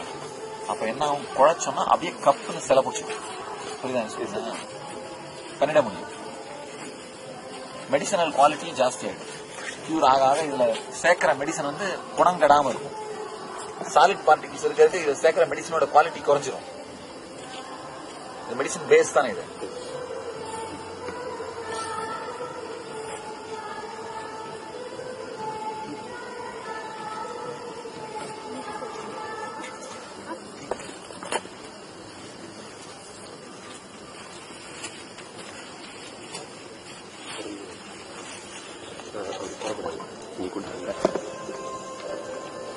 அப்ப என்ன ஆகும்? குழைச்சோம்னா அப்படியே கப்புன்னு சில பிடிச்சிடும். புரியுதா? பண்ணிட முடியும். மெடிசனல் குவாலிட்டி ஜாஸ்தி ஆயிடும். கியூர் ஆக ஆக இதுல சேர்க்கிற மெடிசன் வந்து குணம் கெடாம இருக்கும். சாலிட் பார்ட்டிகிள்ஸ் இருக்கிறது இதுல சேர்க்கிற மெடிசனோட குவாலிட்டி குறைஞ்சிரும். இது மெடிசன் பேஸ் தானே இது.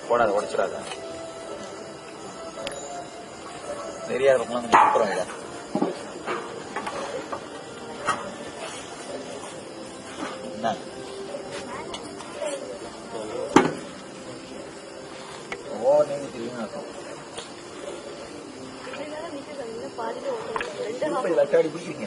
போடாத உடச்சிடாத தெரியாத பக்கம் கொஞ்சம் அப்புறம் இல்லை என்ன ஓ நீங்க தெரியுமா இருக்கும் லட்சாடி பிடிக்கிறீங்க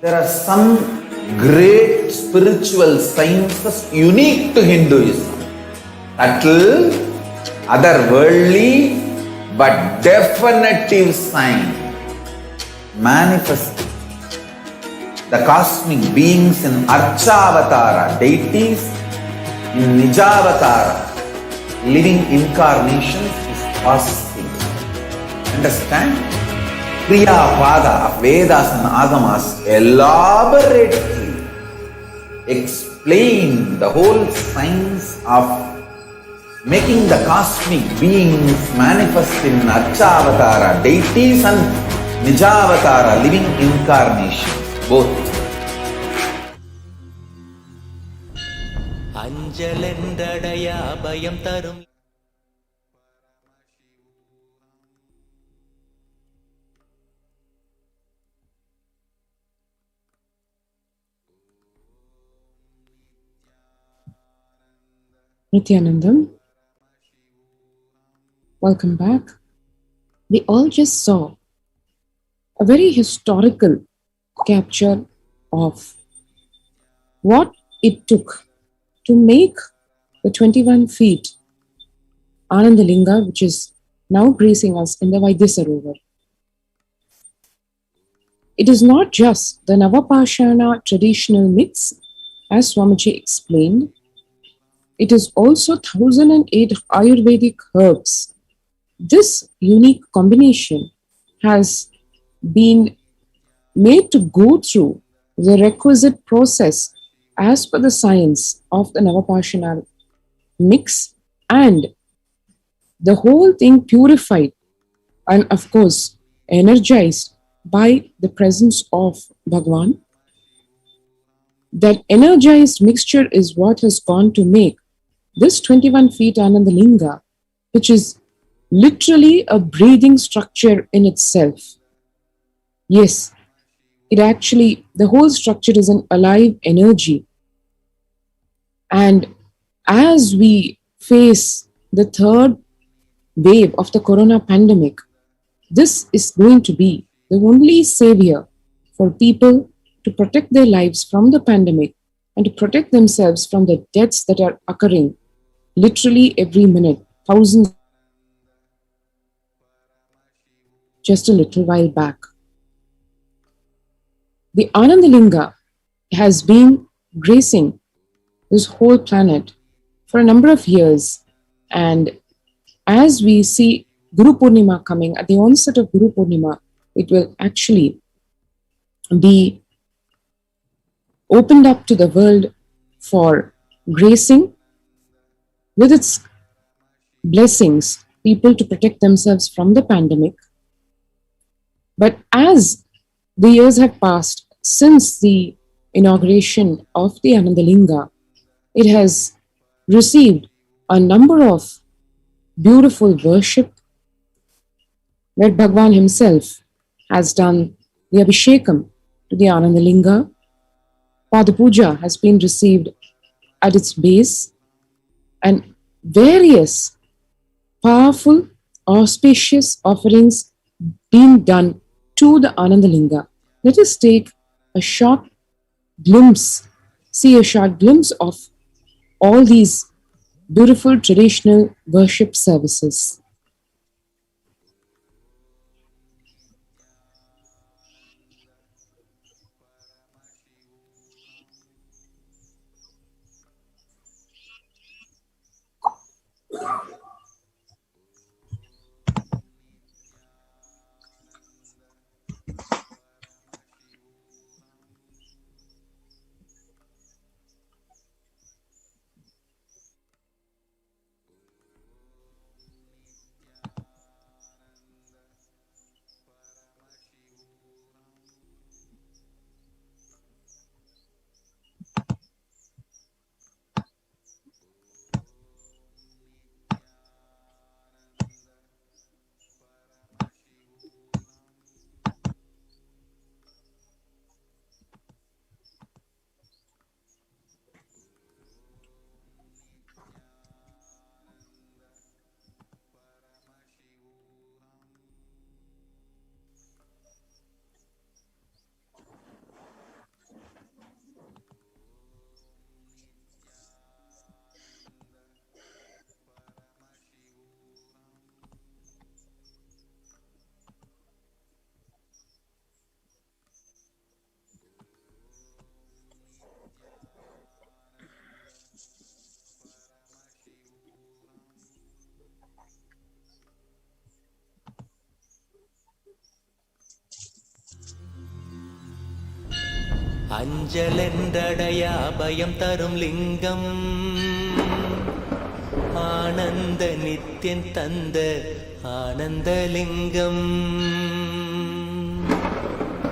There are some great spiritual sciences unique to Hinduism. Subtle, otherworldly, but definitive sign. Manifest the cosmic beings in Archavatara, deities in Nijavatara, living incarnations is possible. Understand? Kriya Pada of Vedas and Agamas elaborately explain the whole science of making the cosmic beings manifest in Archavatara, deities and Nijavatara, living incarnation, both. Anjalendadaya Bayam Tarum. Nithyanandam, welcome back. We all just saw a very historical capture of what it took to make the 21 feet Anandalinga, which is now gracing us in the Vaidyasarovar. It is not just the Navapashana traditional mix, as Swamiji explained. It is also 1008 Ayurvedic herbs. This unique combination has been made to go through the requisite process as per the science of the Navapashana mix, and the whole thing purified and of course energized by the presence of Bhagwan. That energized mixture is what has gone to make this 21 feet Anandalinga, which is literally a breathing structure in itself. Yes, it actually, the whole structure is an alive energy. And as we face the third wave of the corona pandemic, this is going to be the only savior for people to protect their lives from the pandemic and to protect themselves from the deaths that are occurring literally every minute, thousands just a little while back. The Anandalinga has been gracing this whole planet for a number of years, and as we see Guru Purnima coming, at the onset of Guru Purnima, it will actually be opened up to the world for gracing with its blessings, people to protect themselves from the pandemic. But as the years have passed since the inauguration of the Anandalinga, it has received a number of beautiful worship where Bhagwan himself has done the Abhishekam to the Anandalinga. Pada Puja has been received at its base, and various powerful, auspicious offerings being done to the Anandalinga. Let us take a short glimpse, see a short glimpse of all these beautiful traditional worship services. அஞ்சலென்றடைய அபயம் தரும் லிங்கம், ஆனந்த நித்யன் தந்த ஆனந்தலிங்கம்,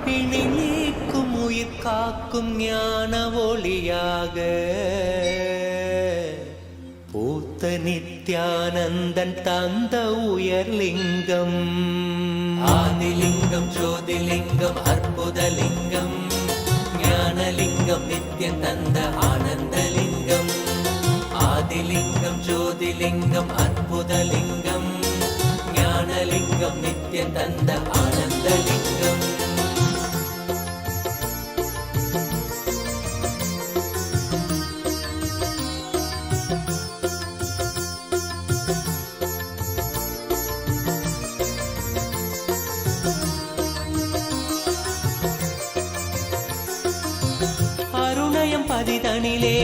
பிணி நீக்கும் உயிர் காக்கும் ஞான ஒளியாக பூத்த நித்யானந்தன் தந்த உயர்லிங்கம், ஆதிலிங்கம் ஜோதிலிங்கம் அற்புதலிங்கம், ஞானலிங்கம் நித்யன் தந்த ஆனந்தலிங்கம், ஆதிலிங்கம் ஜோதிலிங்கம் அற்புதலிங்கம், ஞானலிங்கம் நித்யன் தந்த ஆனந்தலிங்கம். பதிதனிலே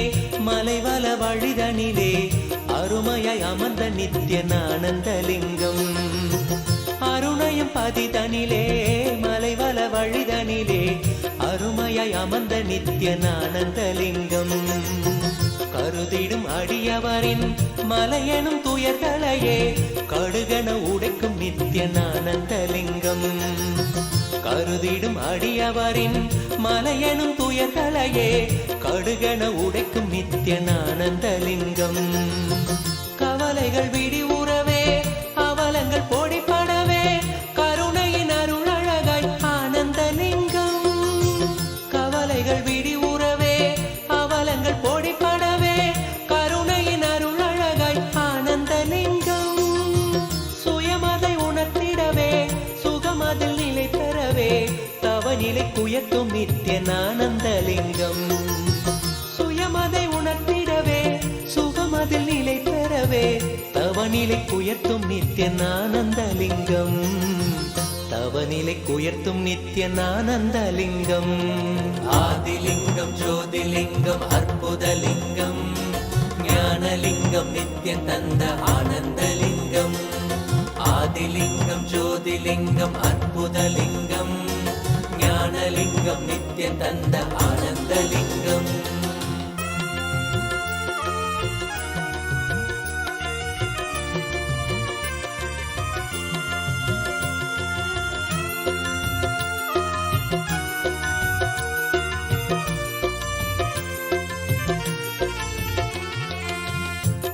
மலைவல வழிதனிலே அருமையாய் அமர்ந்த நித்யன் ஆனந்தலிங்கம், அருணயம் பதிதனிலே மலைவல வழிதனிலே அருமையாய் அமர்ந்த நித்யன் ஆனந்தலிங்கம், கருதிடும் அடியவரின் மலையெனும் துயர்களையே கடுகன உடைக்கும் நித்யன் ஆனந்தலிங்கம், கருதிடும் அடியவரின் மலையெனும் துயர்களையே கடுகன உடைக்கும் நித்யன் ஆனந்தலிங்கம், கவலைகள் விடி உறவே அவலங்கள் பொடிப்படவே கருணையின் அருளழகாய் ஆனந்தலிங்கம், கவலைகள் விடி உறவே அவலங்கள் பொடிப்படவே கருணையின் அருளழகாய் ஆனந்தலிங்கம், சுயமதை உணர்த்திடவே சுகமதில் நிலை பெறவே தவநிலை குயர்த்தும் நித்யன் ஆனந்தலிங்கம், சுயமதை உணர்த்திடவே சுகமதில் நிலை பெறவே தவநிலை குயர்த்தும் நித்யன் ஆனந்தலிங்கம், தவநிலை குயர்த்தும் நித்யன் ஆனந்தலிங்கம், ஆதிலிங்கம் ஜோதிலிங்கம் அற்புதலிங்கம், ஞானலிங்கம் நித்யன் தந்த ஆனந்தலிங்கம், ஆதிலிங்கம் ஜோதிலிங்கம் அற்புதலிங்கம், ஞானலிங்கம் நித்யன் தந்த ஆனந்தலிங்கம்.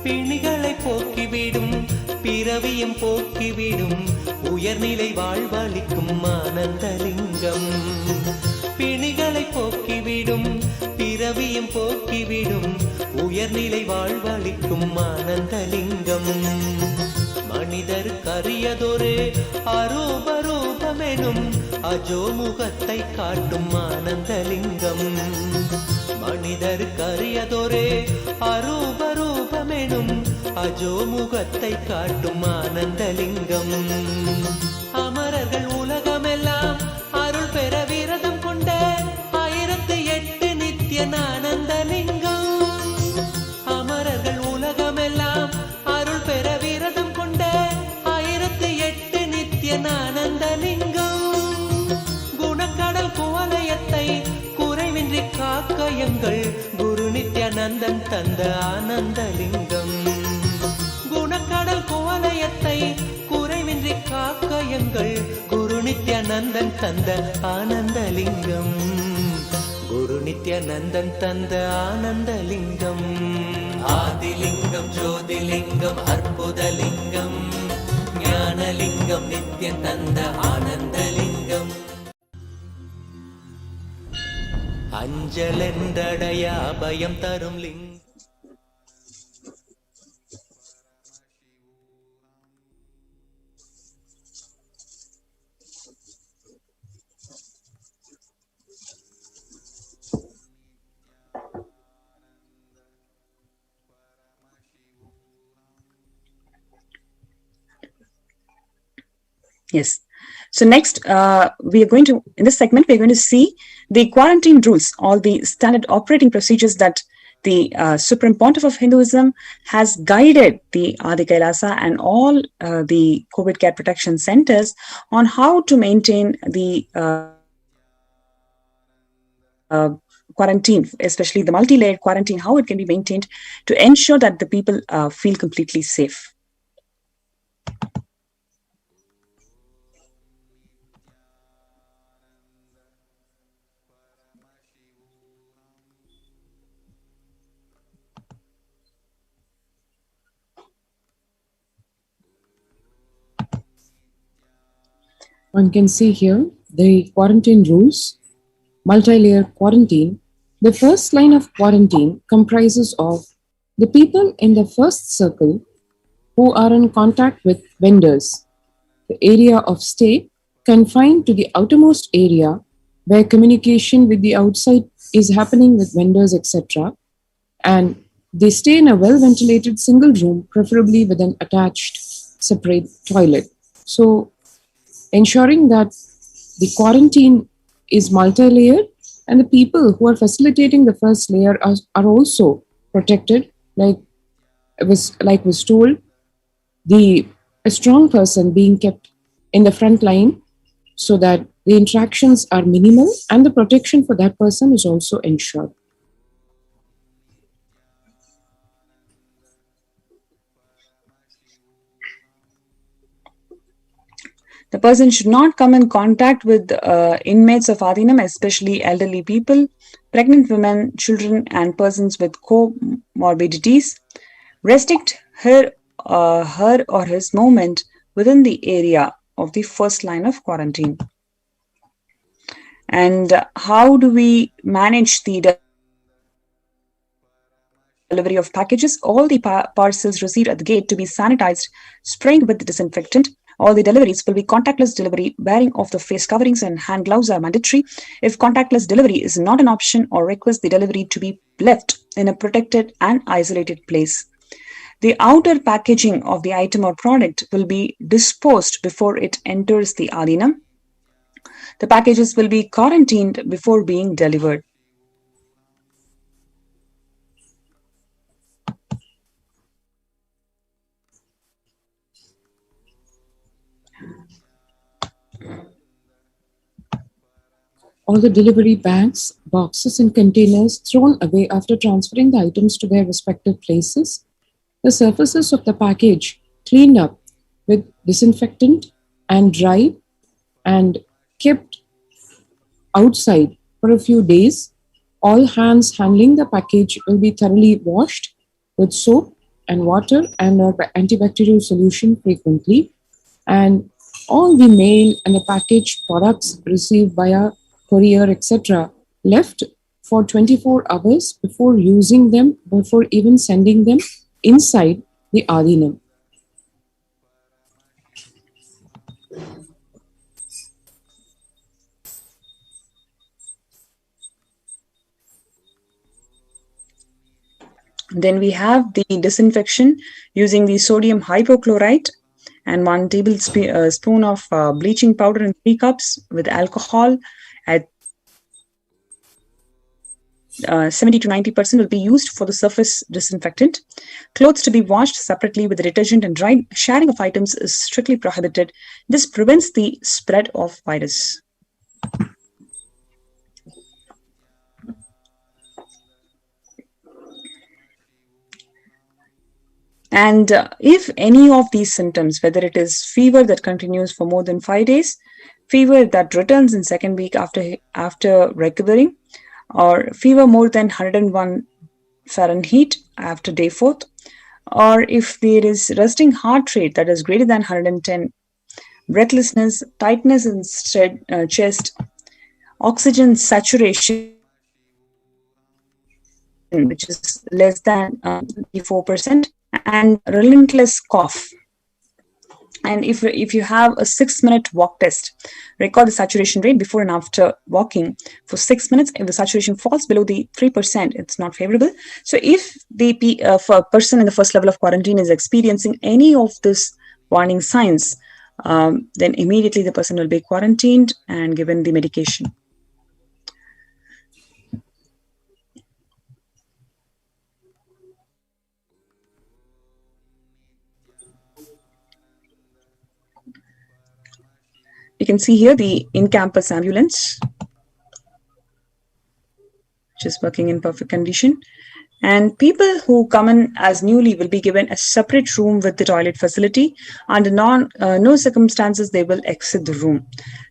பிணிகளை போக்கிவிடும் பிறவியும் போக்கிவிடும் உயர்நிலை வாழ்வளிக்கும் ஆனந்தலிங்கம். பிணிகளை போக்கிவிடும் பிறவியும் போக்கிவிடும் உயர்நிலை வாழ்வளிக்கும் ஆனந்தலிங்கம். மனிதருக்கரியதொரு அரூபரூபமெனும் அஜோமுகத்தை காட்டும் ஆனந்தலிங்கம். மனிதருக்கரியதொரு அரூபரூபமெனும் அஜோமுகத்தை காட்டும் ஆனந்தலிங்கம். அமரர்கள் உலகமெல்லாம் அருள் பெற விரதம் கொண்ட 1008 நித்யானந்தலிங்கம். அமரர்கள் உலகமெல்லாம் அருள் பெற விரதம் கொண்ட 1008 நித்யானந்தலிங்கம். குணக்கடல் குவலயத்தை குறைவின்றி காக்க எங்கள் குரு நித்யானந்தன் தந்த ஆனந்தலிங்கம். குணக்கடல் குவலயத்தை குறைவின்றி காக்க எங்கள் குரு நித்யானந்தன் தந்த ஆனந்தலிங்கம். குரு நித்யானந்தன் தந்த ஆனந்தலிங்கம். ஆதிலிங்கம் ஜோதிலிங்கம் அற்புதலிங்கம் ஞானலிங்கம் நித்யன் தந்த ஆனந்தலிங்கம். அஞ்சலென்றடைய அபயம் தரும் லிங்கம். Yes. So next, we are going to, in this segment, we are going to see the quarantine rules, all the standard operating procedures that the Supreme Pontiff of Hinduism has guided the Adi Kailasa and all the COVID care protection centers on how to maintain the quarantine, especially the multi-layered quarantine, how it can be maintained to ensure that the people feel completely safe. One can see here the quarantine rules, multi-layer quarantine. The first line of quarantine comprises of the people in the first circle who are in contact with vendors. The area of stay confined to the outermost area where communication with the outside is happening with vendors, etc. And they stay in a well-ventilated single room, preferably with an attached separate toilet. So ensuring that the quarantine is multi-layered and the people who are facilitating the first layer are also protected, like was told, a strong person being kept in the front line so that the interactions are minimal and the protection for that person is also ensured. The person should not come in contact with inmates of Adinam, especially elderly people, pregnant women, children, and persons with comorbidities. Restrict her or his movement within the area of the first line of quarantine. And how do we manage the delivery of packages? All the parcels received at the gate to be sanitized, sprayed with disinfectant. All the deliveries will be contactless delivery. Wearing of the face coverings and hand gloves are mandatory. If contactless delivery is not an option, or request the delivery to be left in a protected and isolated place. The outer packaging of the item or product will be disposed before it enters the Adinam. The packages will be quarantined before being delivered. All the delivery bags, boxes, and containers thrown away after transferring the items to their respective places. The surfaces of the package cleaned up with disinfectant and dried and kept outside for a few days. All hands handling the package will be thoroughly washed with soap and water and antibacterial solution frequently. And All the mail and the packaged products received via courier, etc., left for 24 hours before using them, before even sending them inside the Adinam. Then we have the disinfection using the sodium hypochlorite and 1 tablespoon of bleaching powder in 3 cups with alcohol at 70 to 90% will be used for the surface disinfectant. Clothes to be washed separately with the detergent and dried. Sharing of items is strictly prohibited. This prevents the spread of virus. And if any of these symptoms, whether it is fever that continues for more than 5 days, fever that returns in second week after recovering, or fever more than 101 Fahrenheit after day 4th, or if there is resting heart rate that is greater than 110, breathlessness, tightness in chest, oxygen saturation, which is less than 4%, and relentless cough. And if you have a 6-minute walk test, record the saturation rate before and after walking for 6 minutes. If the saturation falls below the 3%, it's not favorable. So if for a person in the first level of quarantine is experiencing any of this warning signs, then immediately the person will be quarantined and given the medication. You can see here the in-campus ambulance, which is working in perfect condition. And people who come in as newly will be given a separate room with the toilet facility. Under no circumstances they will exit the room.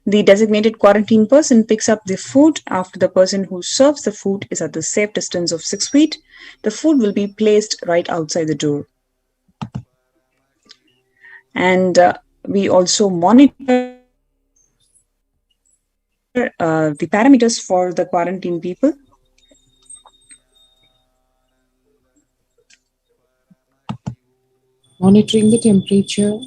The designated quarantine person picks up the food after the person who serves the food is at the safe distance of 6 feet. The food will be placed right outside the door. And we also monitor the parameters for the quarantine people. Monitoring the temperature,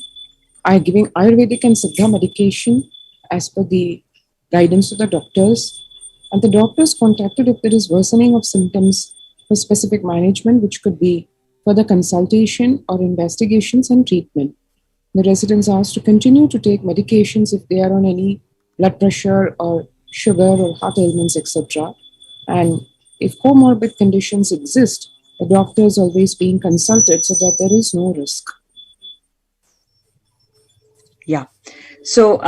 giving Ayurvedic and Siddha medication as per the guidance of the doctors. And the doctors contacted if there is worsening of symptoms for specific management, which could be further consultation or investigations and treatment. The residents are asked to continue to take medications if they are on any blood pressure or sugar or heart ailments, etc. And if comorbid conditions exist, the doctor is always being consulted so that there is no risk. Yeah. So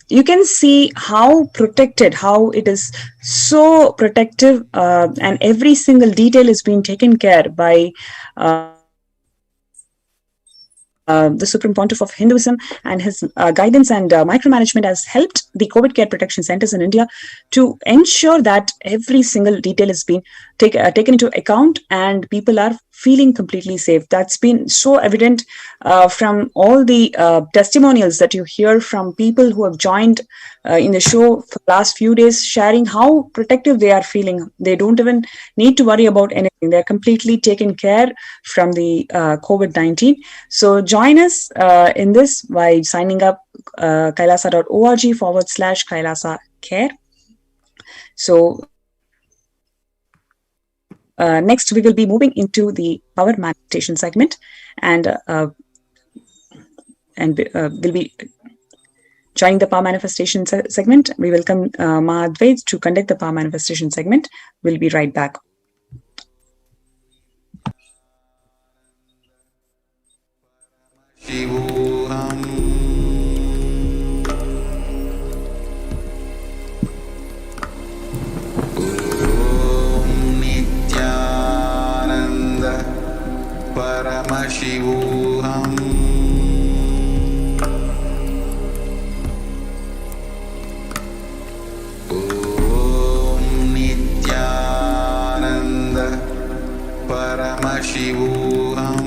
you can see how protected, how it is so protective, and every single detail is being taken care by the Supreme Pontiff of Hinduism, and his guidance and micromanagement has helped the COVID care protection centers in India to ensure that every single detail has been taken into account and people are feeling completely safe. That's been so evident from all the testimonials that you hear from people who have joined in the show for the last few days, sharing how protective they are feeling. They don't even need to worry about anything. They're completely taken care from the COVID-19. So join us in this by signing up kailasa.org/Kailasa Care. So next, we will be moving into the power manifestation segment, and we'll be joining the power manifestation segment. We welcome Ma Advait to conduct the power manifestation segment. We'll be right back. Paramashivoham. Om Nithyananda Paramashivoham.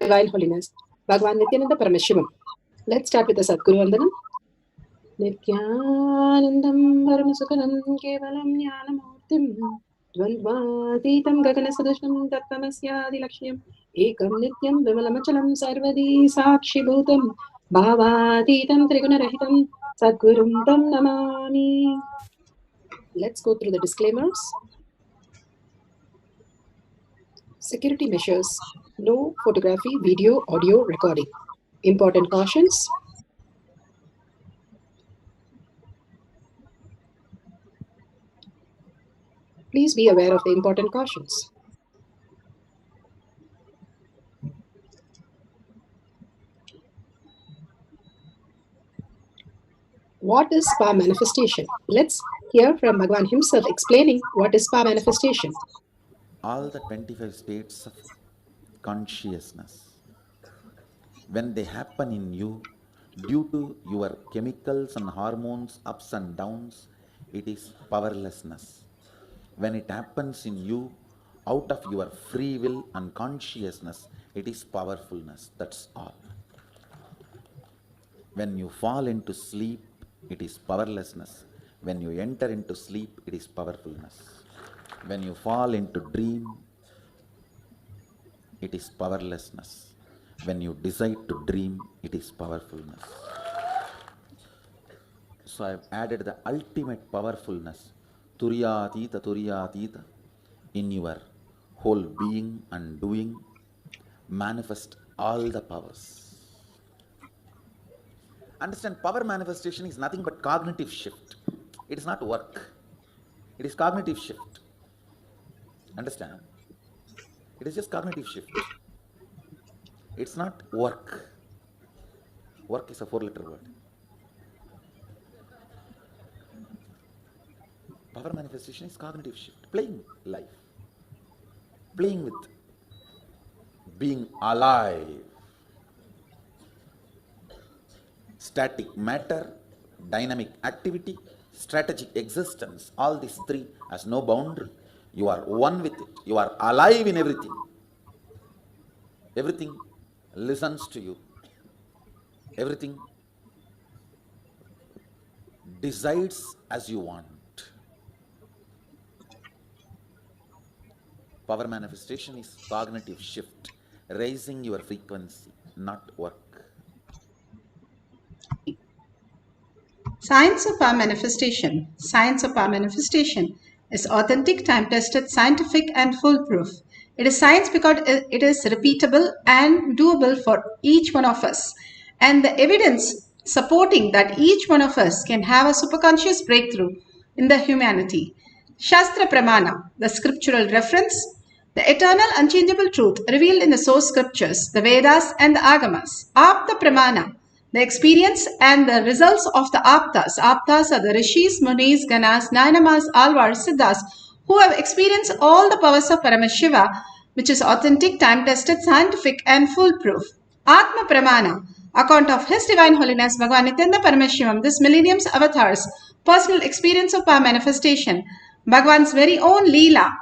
Divine Holiness, Bhagavan Nithyananda Paramashivam. Let's start with the Sadguru Vandanam. Nithyanandam Paramasukalam Kevalam Jnanamurtim Dvandvatitam Gaganasadushnam Tattvamasya Lakshmyam Ekam Nityam Vimalamachalam Sarvadi Sakshi Bhutam Bhavatitam Trigunarahitam Sadgurum Tam Namami. Let's go through the disclaimers. Security measures. No photography, video, audio recording. Important cautions. Please be aware of the important cautions. What is spa manifestation? Let's hear from Bhagavan himself explaining what is spa manifestation. All the 25 states of consciousness, when they happen in you, due to your chemicals and hormones ups and downs, it is powerlessness. When it happens in you, out of your free will and consciousness, it is powerfulness. That's all. When you fall into sleep, it is powerlessness. When you enter into sleep, it is powerfulness. When you fall into dream, it is powerlessness. When you decide to dream, it is powerfulness. So I have added the ultimate powerfulness, Turyatita, in your whole being and doing, manifest all the powers. Understand, power manifestation is nothing but cognitive shift. It is not work. It is cognitive shift. Understand? It is just cognitive shift. It's not work. Work is a 4-letter word. Power manifestation is cognitive shift. Playing life. Playing with being alive. Static matter, dynamic activity, strategic existence, all these three has no boundary. You are one with it. You are alive in everything. Everything listens to you. Everything decides as you want. Power manifestation is cognitive shift, raising your frequency, not work. Science of power manifestation. Science of power manifestation is authentic, time-tested, scientific and foolproof. It is science because it is repeatable and doable for each one of us. And the evidence supporting that each one of us can have a superconscious breakthrough in the humanity. Shastra Pramana, the scriptural reference, the eternal unchangeable truth revealed in the source scriptures, the Vedas and the Agamas. Apta Pramana, the experience and the results of the Aptas. Aptas are the Rishis, Munis, Ganas, Nainamas, Alvars, Siddhas, who have experienced all the powers of Paramashiva, which is authentic, time-tested, scientific and foolproof. Atma Pramana, account of His Divine Holiness Bhagavan Nithyananda Paramashivam, this millennium's avatar's personal experience of power manifestation, Bhagavan's very own Leela,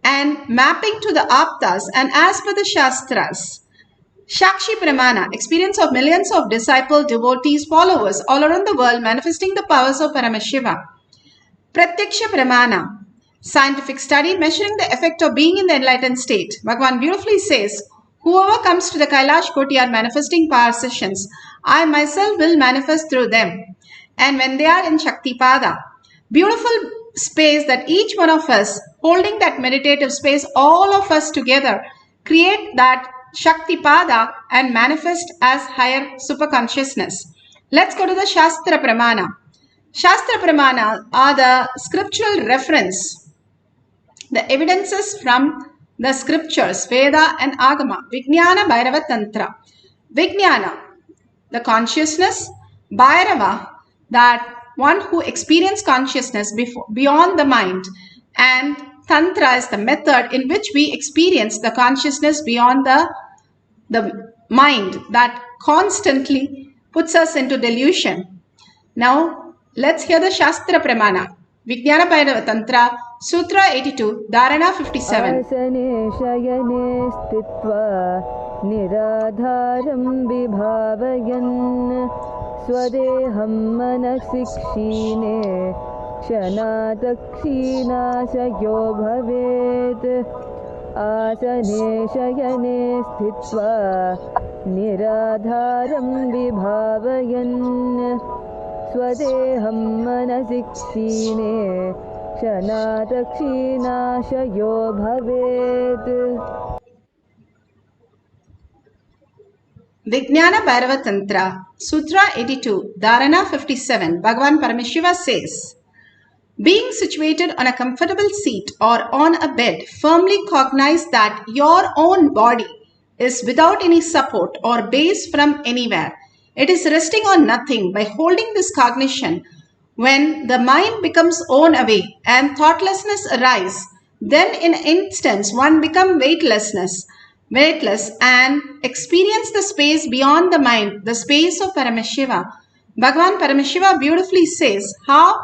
and mapping to the Aptas and as per the Shastras. Shakshi Pramana, experience of millions of disciples, devotees, followers all around the world manifesting the powers of Paramashiva. Pratyaksha Pramana, scientific study measuring the effect of being in the enlightened state. Bhagavan beautifully says, whoever comes to the Kailash courtyard manifesting power sessions, I myself will manifest through them. And when they are in Shaktipada, beautiful space that each one of us, holding that meditative space, all of us together, create that Shaktipada and manifest as higher superconsciousness. Let's go to the Shastra Pramana. Shastra Pramana are the scriptural reference, the evidences from the scriptures, Veda and Agama. Vijnana Bhairava Tantra. Vijnana, the consciousness. Bhairava, that one who experiences consciousness beyond the mind. And Tantra is the method in which we experience the consciousness beyond the mind that constantly puts us into delusion. Now, let's hear the Shastra Pramana. Vijnana Bhairava Tantra, Sutra 82, Dharana 57. आसने शयने स्थित्वा निराधारं विभावयन् स्वदेहं मनसि क्षीणे क्षणात् क्षीणाशयो भवेत् आसने शयने स्थित्वा निराधारं विभावयन् स्वदेहं मनसि क्षीणे क्षणात् क्षीणाशयो भवेत्. Vijnana Bhairava Tantra, Sutra 82, Dharana 57, Bhagavan Paramashiva says, being situated on a comfortable seat or on a bed, firmly cognize that your own body is without any support or base from anywhere. It is resting on nothing. By holding this cognition, when the mind becomes worn away and thoughtlessness arise, then in instance one becomes weightless and experience the space beyond the mind, the space of Paramashiva. Bhagavan Paramashiva beautifully says how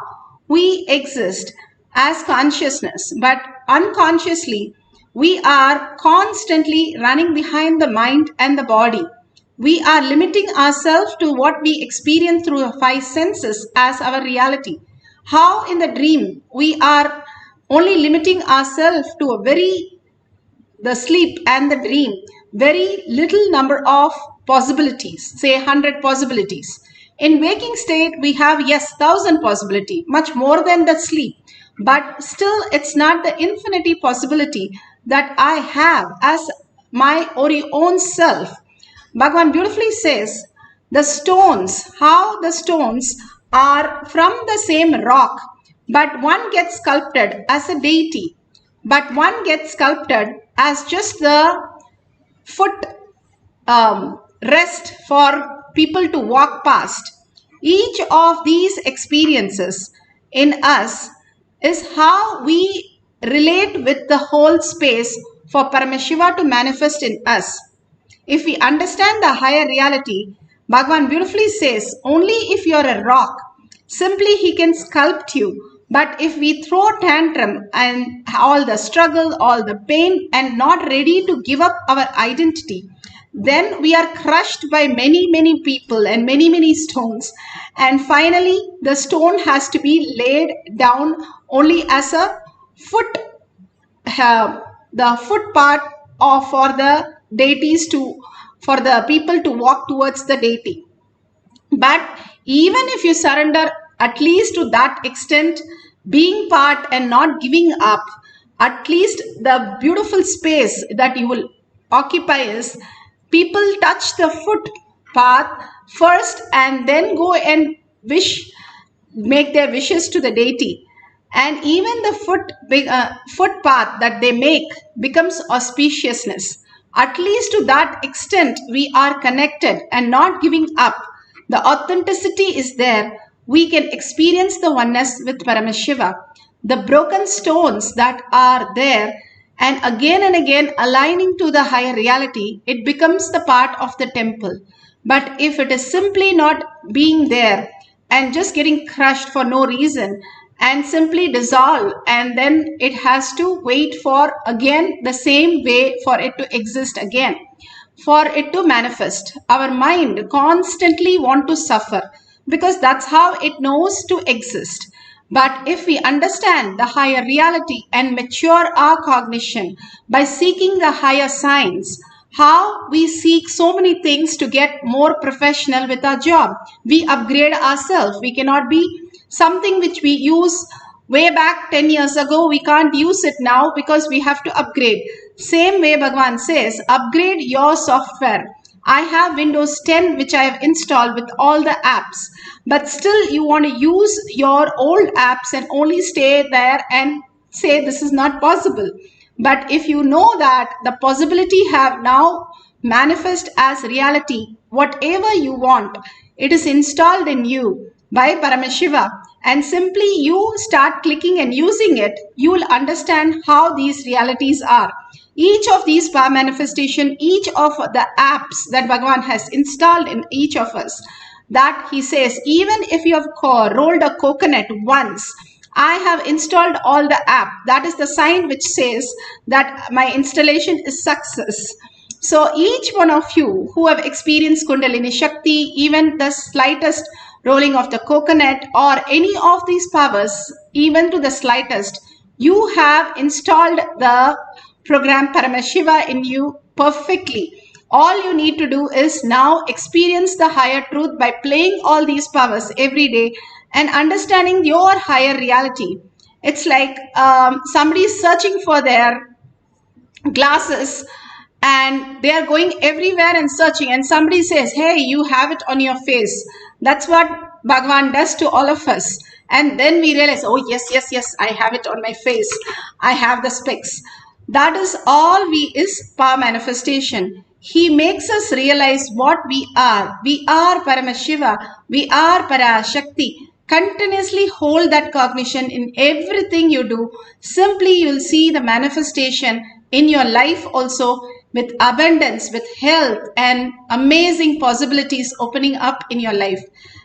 we exist as consciousness, but unconsciously we are constantly running behind the mind and the body. We are limiting ourselves to what we experience through our five senses as our reality. How in the dream we are only limiting ourselves to the sleep and the dream, very little number of possibilities, say 100 possibilities. In waking state, we have, yes, 1,000 possibility, much more than the sleep. But still, it's not the infinity possibility that I have as my own self. Bhagavan beautifully says, how the stones are from the same rock, but one gets sculpted as a deity, but one gets sculpted as just the foot rest for people to walk past. Each of these experiences in us is how we relate with the whole space for Paramashiva to manifest in us. If we understand the higher reality, Bhagavan beautifully says, only if you are a rock, simply he can sculpt you. But if we throw tantrum and all the struggle, all the pain and not ready to give up our identity, then we are crushed by many people and many stones. And finally, the stone has to be laid down only as a foot, the foot part for the deities for the people to walk towards the deity. But even if you surrender at least to that extent, being part and not giving up, at least the beautiful space that you will occupy is people touch the footpath first and then go and make their wishes to the deity. And even the footpath that they make becomes auspiciousness. At least to that extent, we are connected and not giving up. The authenticity is there. We can experience the oneness with Paramashiva. The broken stones that are there and again aligning to the higher reality, it becomes the part of the temple. But if it is simply not being there and just getting crushed for no reason and simply dissolve, and then it has to wait for again the same way for it to exist again, for it to manifest. Our mind constantly want to suffer because that's how it knows to exist. But if we understand the higher reality and mature our cognition by seeking the higher science, how we seek so many things to get more professional with our job. We upgrade ourselves. We cannot be something which we use way back 10 years ago. We can't use it now because we have to upgrade. Same way Bhagavan says, upgrade your software. I have Windows 10 which I have installed with all the apps. But still you want to use your old apps and only stay there and say this is not possible. But if you know that the possibility have now manifest as reality, whatever you want, it is installed in you by Paramashiva, and simply you start clicking and using it, you will understand how these realities are. Each of these power manifestation, each of the apps that Bhagavan has installed in each of us, that he says, even if you have rolled a coconut once I have installed all the app. That is the sign which says that my installation is success. So each one of you who have experienced Kundalini Shakti, even the slightest rolling of the coconut or any of these powers, even to the slightest, you have installed the program Paramashiva in you perfectly. All you need to do is now experience the higher truth by playing all these powers every day and understanding your higher reality. It's like somebody is searching for their glasses and they are going everywhere and searching, and somebody says, hey, you have it on your face. That's what Bhagavan does to all of us. And then we realize, oh yes, I have it on my face. I have the specs. That is all is power manifestation. He makes us realize what we are. We are Paramashiva. We are Parashakti. Continuously hold that cognition in everything you do. Simply you'll see the manifestation in your life also, with abundance, with health and amazing possibilities opening up in your life.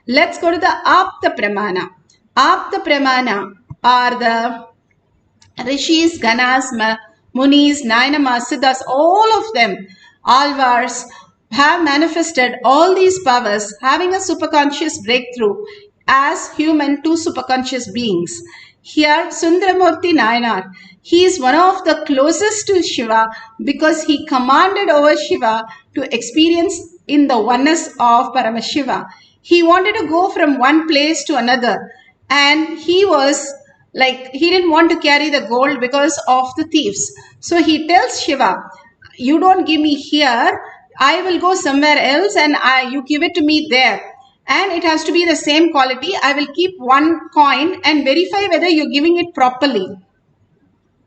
Let's go to the Apta Pramana. Apta Pramana are the Rishis, Ganas, Munis, Nainamas, Siddhas, all of them, Alvars, have manifested all these powers, having a superconscious breakthrough as human to superconscious beings. Here, Sundaramurti Nayanar, he is one of the closest to Shiva because he commanded over Shiva to experience in the oneness of Paramashiva. He wanted to go from one place to another, and he was like, he didn't want to carry the gold because of the thieves. So he tells Shiva, you don't give me here, I will go somewhere else and you give it to me there. And it has to be the same quality. I will keep one coin and verify whether you're giving it properly.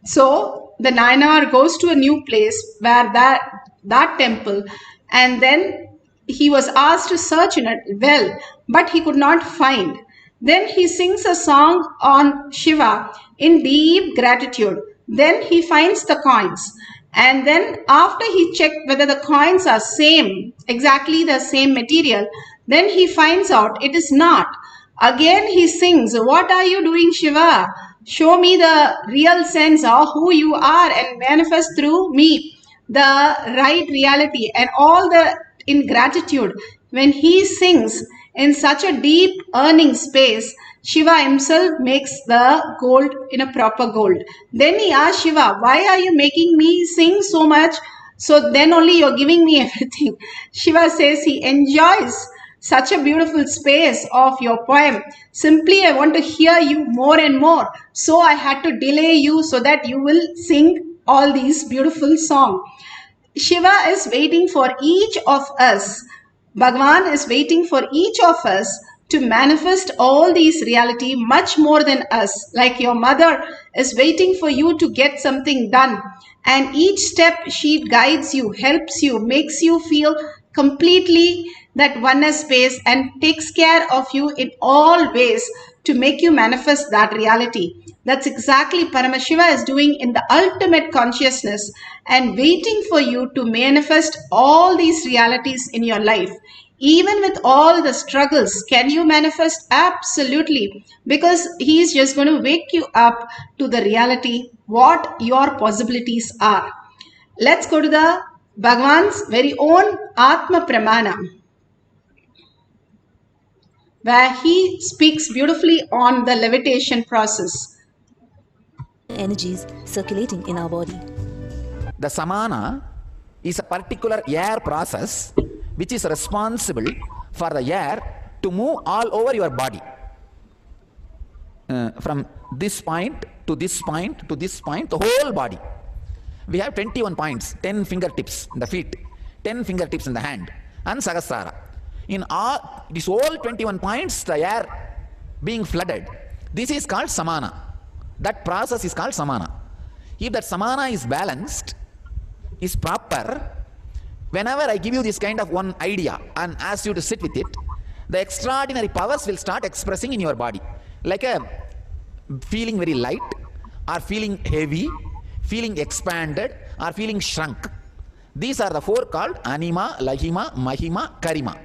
So the Nayanar goes to a new place where that temple, and then he was asked to search in it well, but he could not find. Then he sings a song on Shiva in deep gratitude. Then he finds the coins. And then after he checked whether the coins are same, exactly the same material, then he finds out it is not. Again he sings, what are you doing, Shiva? Show me the real sense of who you are and manifest through me the right reality. And all the in gratitude, when he sings in such a deep earning space, Shiva himself makes the gold in a proper gold. Then he asks Shiva, why are you making me sing so much? So then only you're giving me everything. Shiva says he enjoys such a beautiful space of your poem. Simply I want to hear you more and more. So I had to delay you so that you will sing all these beautiful songs. Shiva is waiting for each of us. Bhagavan is waiting for each of us to manifest all these reality much more than us. Like your mother is waiting for you to get something done. And each step she guides you, helps you, makes you feel completely that oneness space and takes care of you in all ways to make you manifest that reality. That's exactly Paramashiva is doing in the ultimate consciousness and waiting for you to manifest all these realities in your life. Even with all the struggles, can you manifest? Absolutely. Because he's just going to wake you up to the reality, what your possibilities are. Let's go to the Bhagavan's very own Atma Pramana, where he speaks beautifully on the levitation process. Energies circulating in our body. The samana is a particular air process which is responsible for the air to move all over your body. From this point to this point to this point, the whole body. We have 21 points, 10 fingertips in the feet, 10 fingertips in the hand, and Sahasrara. In all these all 21 points, the air being flooded. This is called samana. That process is called samana. If that samana is balanced, is proper, whenever I give you this kind of one idea and ask you to sit with it, the extraordinary powers will start expressing in your body. Like a feeling very light, or feeling heavy, feeling expanded, or feeling shrunk. These are the four called Anima, Lahima, Mahima, Karima.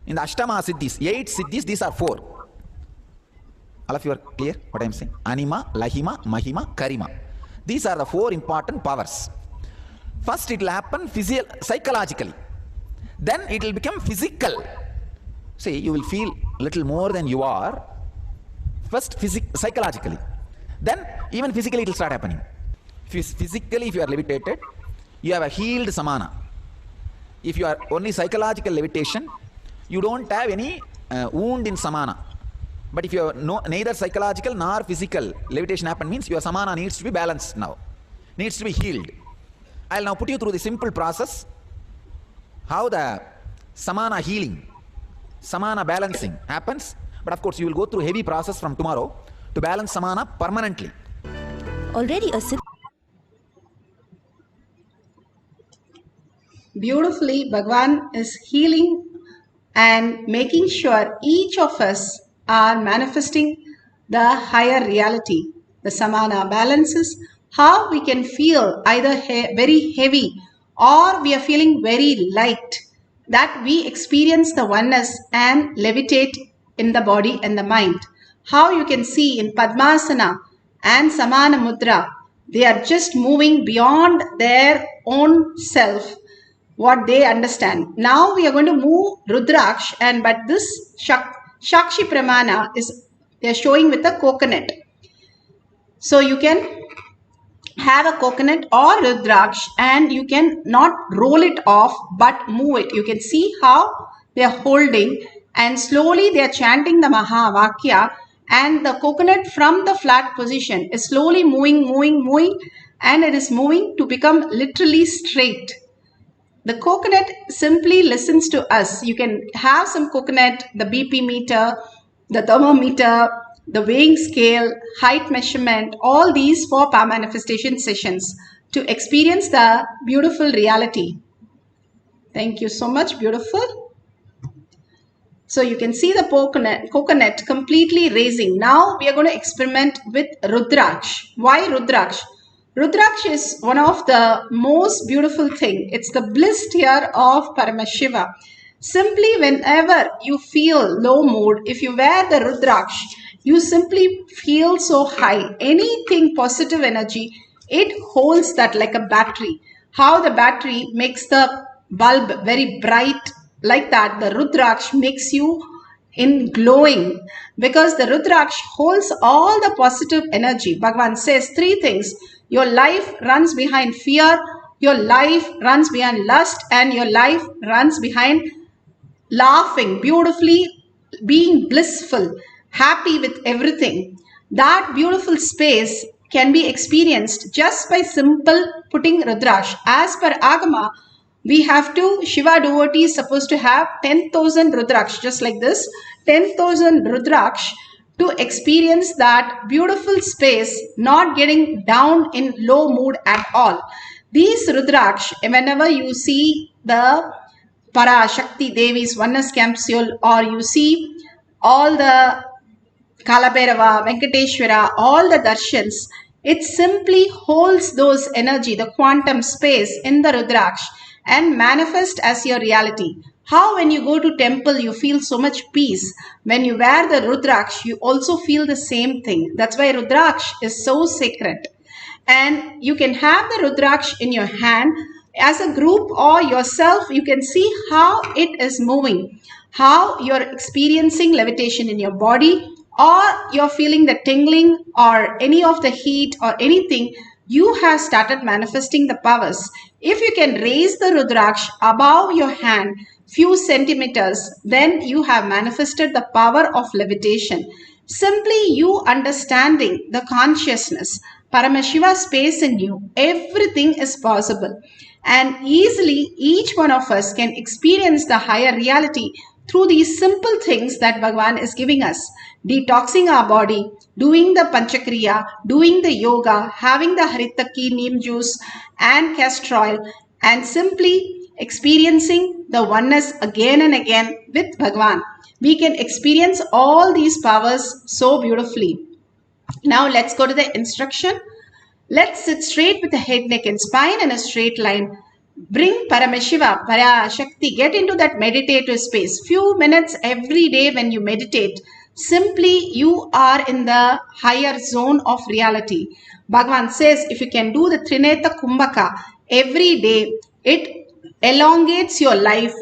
In the Ashtama Siddhis, 8 Siddhis, these are four. All of you are clear what I am saying? Anima, Lahima, Mahima, Karima. These are the 4 important powers. First it will happen psychologically. Then it will become physical. See, you will feel little more than you are. First psychologically. Then even physically it will start happening. Physically, if you are levitated, you have a healed samana. If you are only psychological levitation, you don't have any wound in samana. But if you have neither psychological nor physical levitation happen, means your samana needs to be balanced now, needs to be healed. I'll now put you through the simple process, how the samana healing, samana balancing happens. But of course, you will go through heavy process from tomorrow to balance samana permanently. Already a Beautifully, Bhagwan is healing and making sure each of us are manifesting the higher reality. The samana balances how we can feel either very heavy or we are feeling very light, that we experience the oneness and levitate in the body and the mind. How you can see in Padmasana and Samana Mudra, they are just moving beyond their own self, what they understand. Now we are going to move Rudraksh, but this Shakshi Pramana is they are showing with a coconut. So you can have a coconut or Rudraksh and you can not roll it off but move it. You can see how they are holding and slowly they are chanting the Mahavakya, and the coconut from the flat position is slowly moving and it is moving to become literally straight. The coconut simply listens to us. You can have some coconut, the BP meter, the thermometer, the weighing scale, height measurement, all these for power manifestation sessions to experience the beautiful reality. Thank you so much. Beautiful. So you can see the coconut completely raising. Now we are going to experiment with Rudraksh. Why Rudraksh? Rudraksh is one of the most beautiful thing. It's the bliss tear of Paramashiva. Simply whenever you feel low mood, if you wear the Rudraksh, you simply feel so high. Anything positive energy, it holds that like a battery. How the battery makes the bulb very bright, like that the Rudraksh makes you in glowing, because the Rudraksh holds all the positive energy. Bhagavan says 3 things. Your life runs behind fear, your life runs behind lust, and your life runs behind laughing, beautifully being blissful, happy with everything. That beautiful space can be experienced just by simple putting Rudraksh. As per Agama, we have to, Shiva devotee is supposed to have 10,000 Rudraksh, just like this, 10,000 Rudraksh to experience that beautiful space, not getting down in low mood at all. These Rudraksh, whenever you see the Parashakti Devi's oneness capsule, or you see all the Kalabhairava, Venkateshwara, all the darshans, it simply holds those energy, the quantum space in the Rudraksh and manifest as your reality. How when you go to temple, you feel so much peace. When you wear the Rudraksh, you also feel the same thing. That's why Rudraksh is so sacred. And you can have the Rudraksh in your hand as a group or yourself. You can see how it is moving, how you're experiencing levitation in your body, or you're feeling the tingling or any of the heat or anything. You have started manifesting the powers. If you can raise the Rudraksh above your hand few centimeters, then you have manifested the power of levitation. Simply you understanding the consciousness, Paramashiva space in you, everything is possible. And easily each one of us can experience the higher reality through these simple things that Bhagavan is giving us. Detoxing our body, doing the Panchakriya, doing the yoga, having the Haritaki, neem juice and castor oil, and simply experiencing the oneness again and again with Bhagavan. We can experience all these powers so beautifully. Now let's go to the instruction. Let's sit straight with the head, neck and spine in a straight line. Bring Paramashiva, Parashakti, get into that meditative space. Few minutes every day when you meditate, simply you are in the higher zone of reality. Bhagavan says if you can do the Trineta Kumbhaka every day, it elongates your life,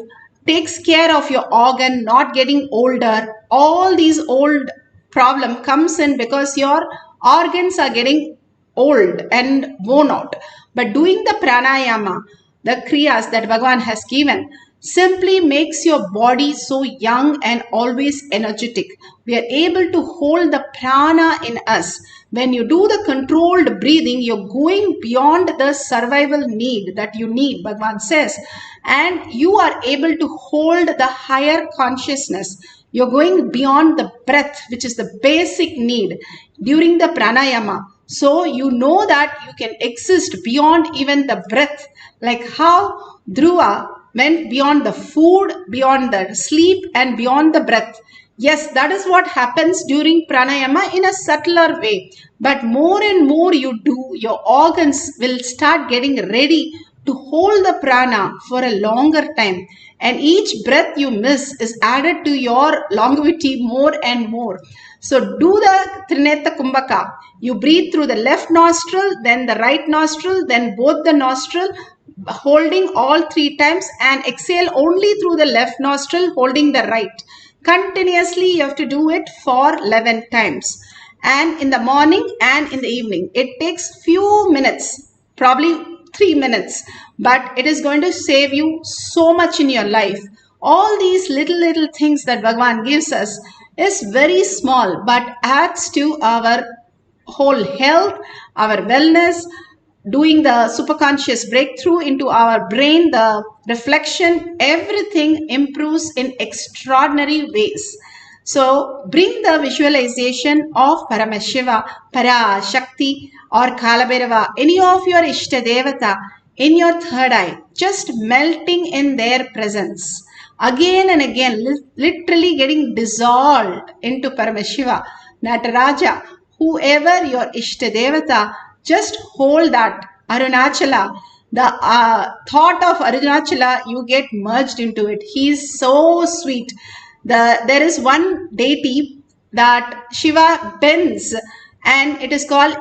takes care of your organ not getting older. All these old problem comes in because your organs are getting old and worn out. But doing the pranayama, the kriyas that Bhagavan has given, simply makes your body so young and always energetic. We are able to hold the prana in us. When you do the controlled breathing, you're going beyond the survival need that you need, Bhagavan says, and you are able to hold the higher consciousness. You're going beyond the breath, which is the basic need during the pranayama. So you know that you can exist beyond even the breath, like how Dhruva went beyond the food, beyond the sleep, and beyond the breath. Yes, that is what happens during pranayama in a subtler way. But more and more you do, your organs will start getting ready to hold the prana for a longer time. And each breath you miss is added to your longevity more and more. So do the Trineta Kumbhaka. You breathe through the left nostril, then the right nostril, then both the nostril, holding all 3 times, and exhale only through the left nostril, holding the right. Continuously you have to do it for 11 times. And in the morning and in the evening. It takes few minutes, probably 3 minutes, but it is going to save you so much in your life. All these little things that Bhagavan gives us is very small, but adds to our whole health, our wellness, doing the superconscious breakthrough into our brain, the reflection, everything improves in extraordinary ways. So bring the visualization of Paramashiva, Parashakti or Kalabhairava, any of your Ishtadevata in your third eye, just melting in their presence. Again and again, literally getting dissolved into Paramashiva, Nataraja, whoever your Ishtadevata, just hold that Arunachala. The thought of Arunachala, you get merged into it. He is so sweet. There is one deity that Shiva bends, and it is called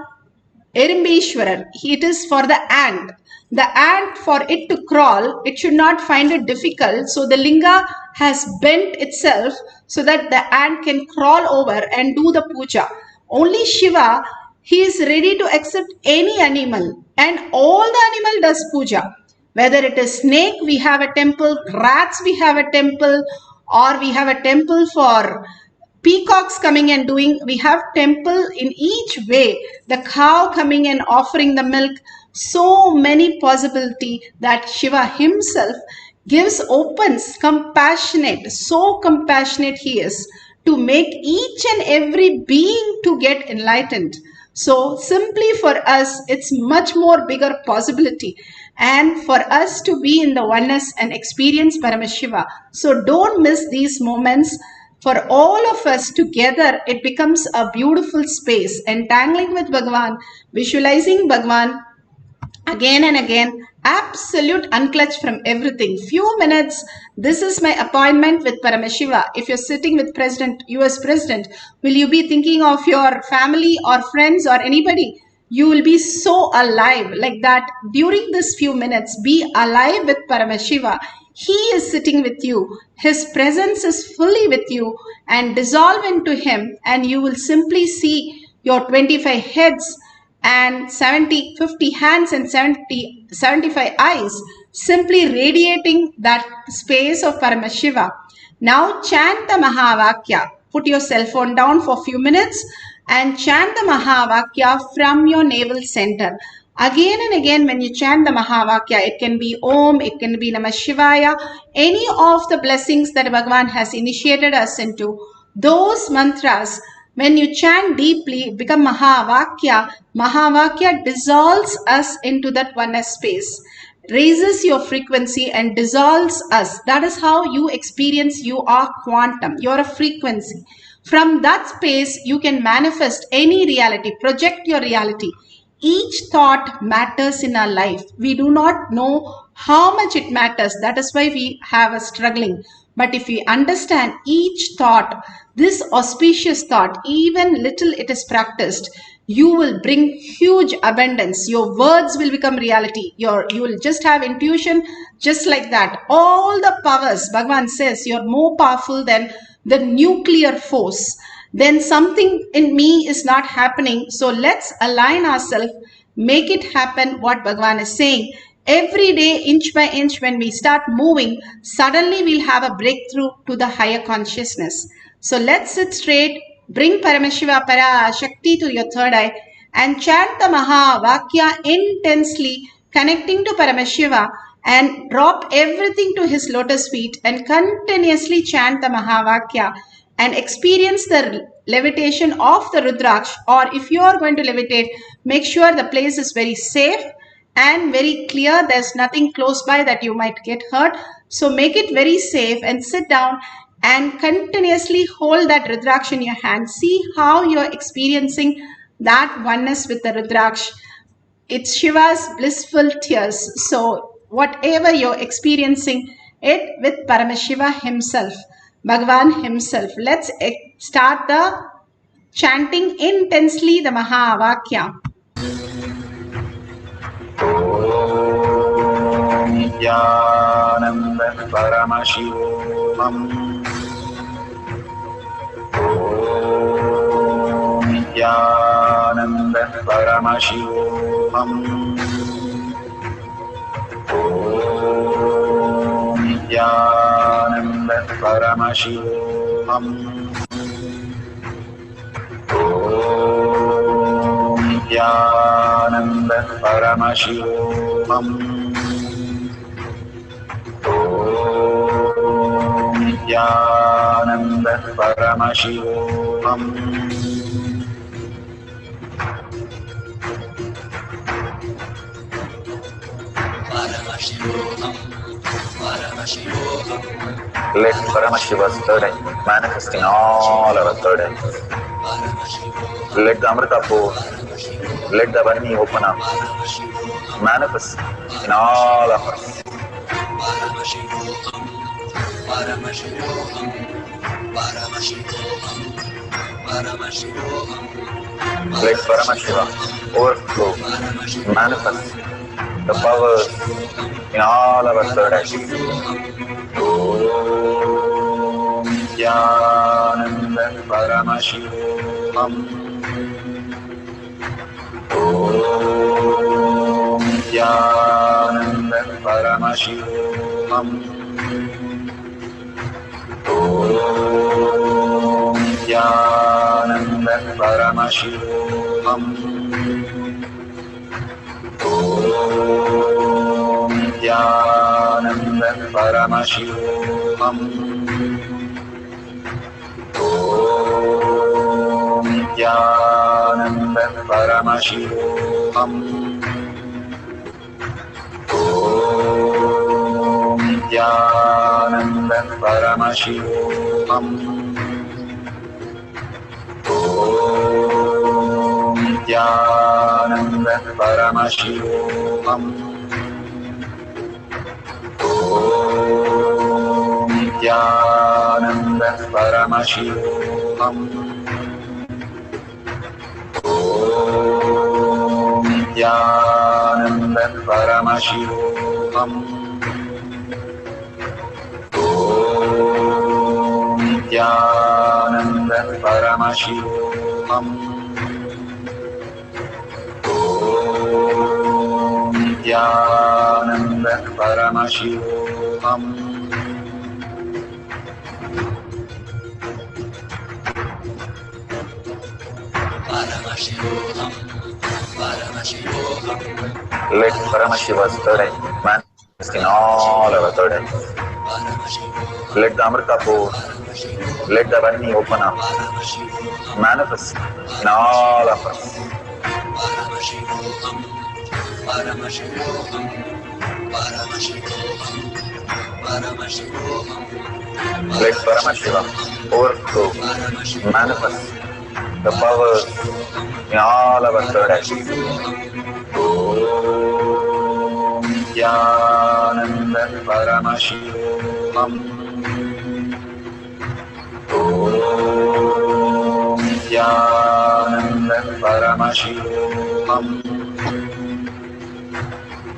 Erimbeshwarar. It is for the ant. The ant, for it to crawl, it should not find it difficult. So the linga has bent itself so that the ant can crawl over and do the puja. Only Shiva, he is ready to accept any animal, and all the animal does puja. Whether it is snake, we have a temple, rats, we have a temple, or we have a temple for peacocks coming and doing, we have temple in each way, the cow coming and offering the milk, so many possibility that Shiva himself gives, opens, compassionate, so compassionate he is to make each and every being to get enlightened. So simply for us, it's much more bigger possibility, and for us to be in the oneness and experience Paramashiva. So don't miss these moments. For all of us together, it becomes a beautiful space, entangling with Bhagavan, visualizing Bhagavan again and again, absolute unclutch from everything. Few minutes, this is my appointment with Paramashiva. If you're sitting with US President, will you be thinking of your family or friends or anybody? You will be so alive like that. During this few minutes, be alive with Paramashiva. He is sitting with you. His presence is fully with you, and dissolve into him, and you will simply see your 25 heads and 50 hands and 75 eyes simply radiating that space of Paramashiva. Now chant the Mahavakya. Put your cell phone down for a few minutes and chant the Mahavakya from your navel center. Again and again, when you chant the Mahavakya, it can be Om, it can be Namah Shivaya, any of the blessings that Bhagavan has initiated us into, those mantras, when you chant deeply, become Mahavakya. Mahavakya dissolves us into that oneness space, raises your frequency and dissolves us. That is how you experience you are quantum. You are a frequency. From that space, you can manifest any reality, project your reality. Each thought matters in our life. We do not know how much it matters. That is why we have a struggling. But if we understand each thought, this auspicious thought, even little it is practiced, you will bring huge abundance. Your words will become reality. You will just have intuition just like that. All the powers, Bhagavan says, you're more powerful than the nuclear force. Then something in me is not happening. So let's align ourselves, make it happen what Bhagavan is saying. Every day, inch by inch, when we start moving, suddenly we'll have a breakthrough to the higher consciousness. So let's sit straight, bring Paramashiva Parashakti to your third eye and chant the Maha Vakya intensely, connecting to Paramashiva, and drop everything to his lotus feet and continuously chant the Maha Vakya and experience the levitation of the Rudraksh. Or if you are going to levitate, make sure the place is very safe and very clear. There's nothing close by that you might get hurt. So make it very safe and sit down and continuously hold that Rudraksh in your hand. See how you're experiencing that oneness with the Rudraksh. It's Shiva's blissful tears. So whatever you're experiencing it with Paramashiva himself, Bhagavan himself. Let's start the chanting intensely the Maha Vakya. Nithyananda Paramashivoham. Nithyananda Paramashivoham. Nithyananda Paramashivoham. Nithyananda Paramashivoham. Nithyananda Paramashivoham. Paramashivoham, Paramashivoham. Let Paramashiva's third eye manifest in all our third eyes. Let the Amrita pour, let the Varni open up, manifest in all of us. Paramashivoham, Paramashivoham, Paramashivoham, Paramashivoham. Let Paramashiva overflow, manifest the powers in all our third eyes. Om Nithyananda Paramashivoham. Om Nithyananda Paramashivoham. Om Nithyananda Paramashivoham. Om Nithyananda Paramashivoham. Om Nithyananda Paramashivoham. Om Nithyananda Paramashivoham. Om Nithyananda Paramashivoham. Om Nithyananda Paramashivoham. Om Nithyananda Paramashivoham. Om Nithyananda Paramashivoham. Om Nithyananda Paramashivoham. Paramashivoham, Paramashivoham. Let Paramashiva's third eye manifest in all our third eyes. Let the Amrita pour, let the Varni open up, manifest in all of us. Paramashivoham, Paramashivoham, Paramashivoham, Paramashivoham. Let Paramashiva overflow, manifest the powers in all our third eyes. Om Nithyananda Paramashivoham. Om Nithyananda Paramashivoham.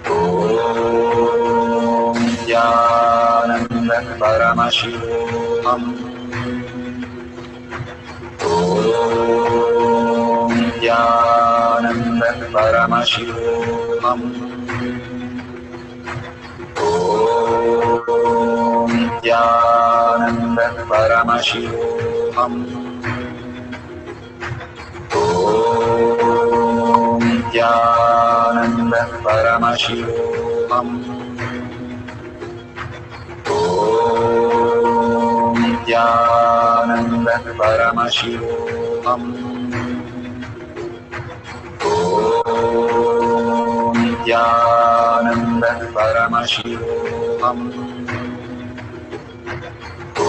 Om Nithyananda Paramashivoham. Om Nithyananda Paramashivoham. Om Nithyananda Paramashivoham. Om Nithyananda Paramashivoham. Om Nithyananda Paramashivoham. Om Nithyananda Paramashivoham. Om Nithyananda Paramashivoham. Om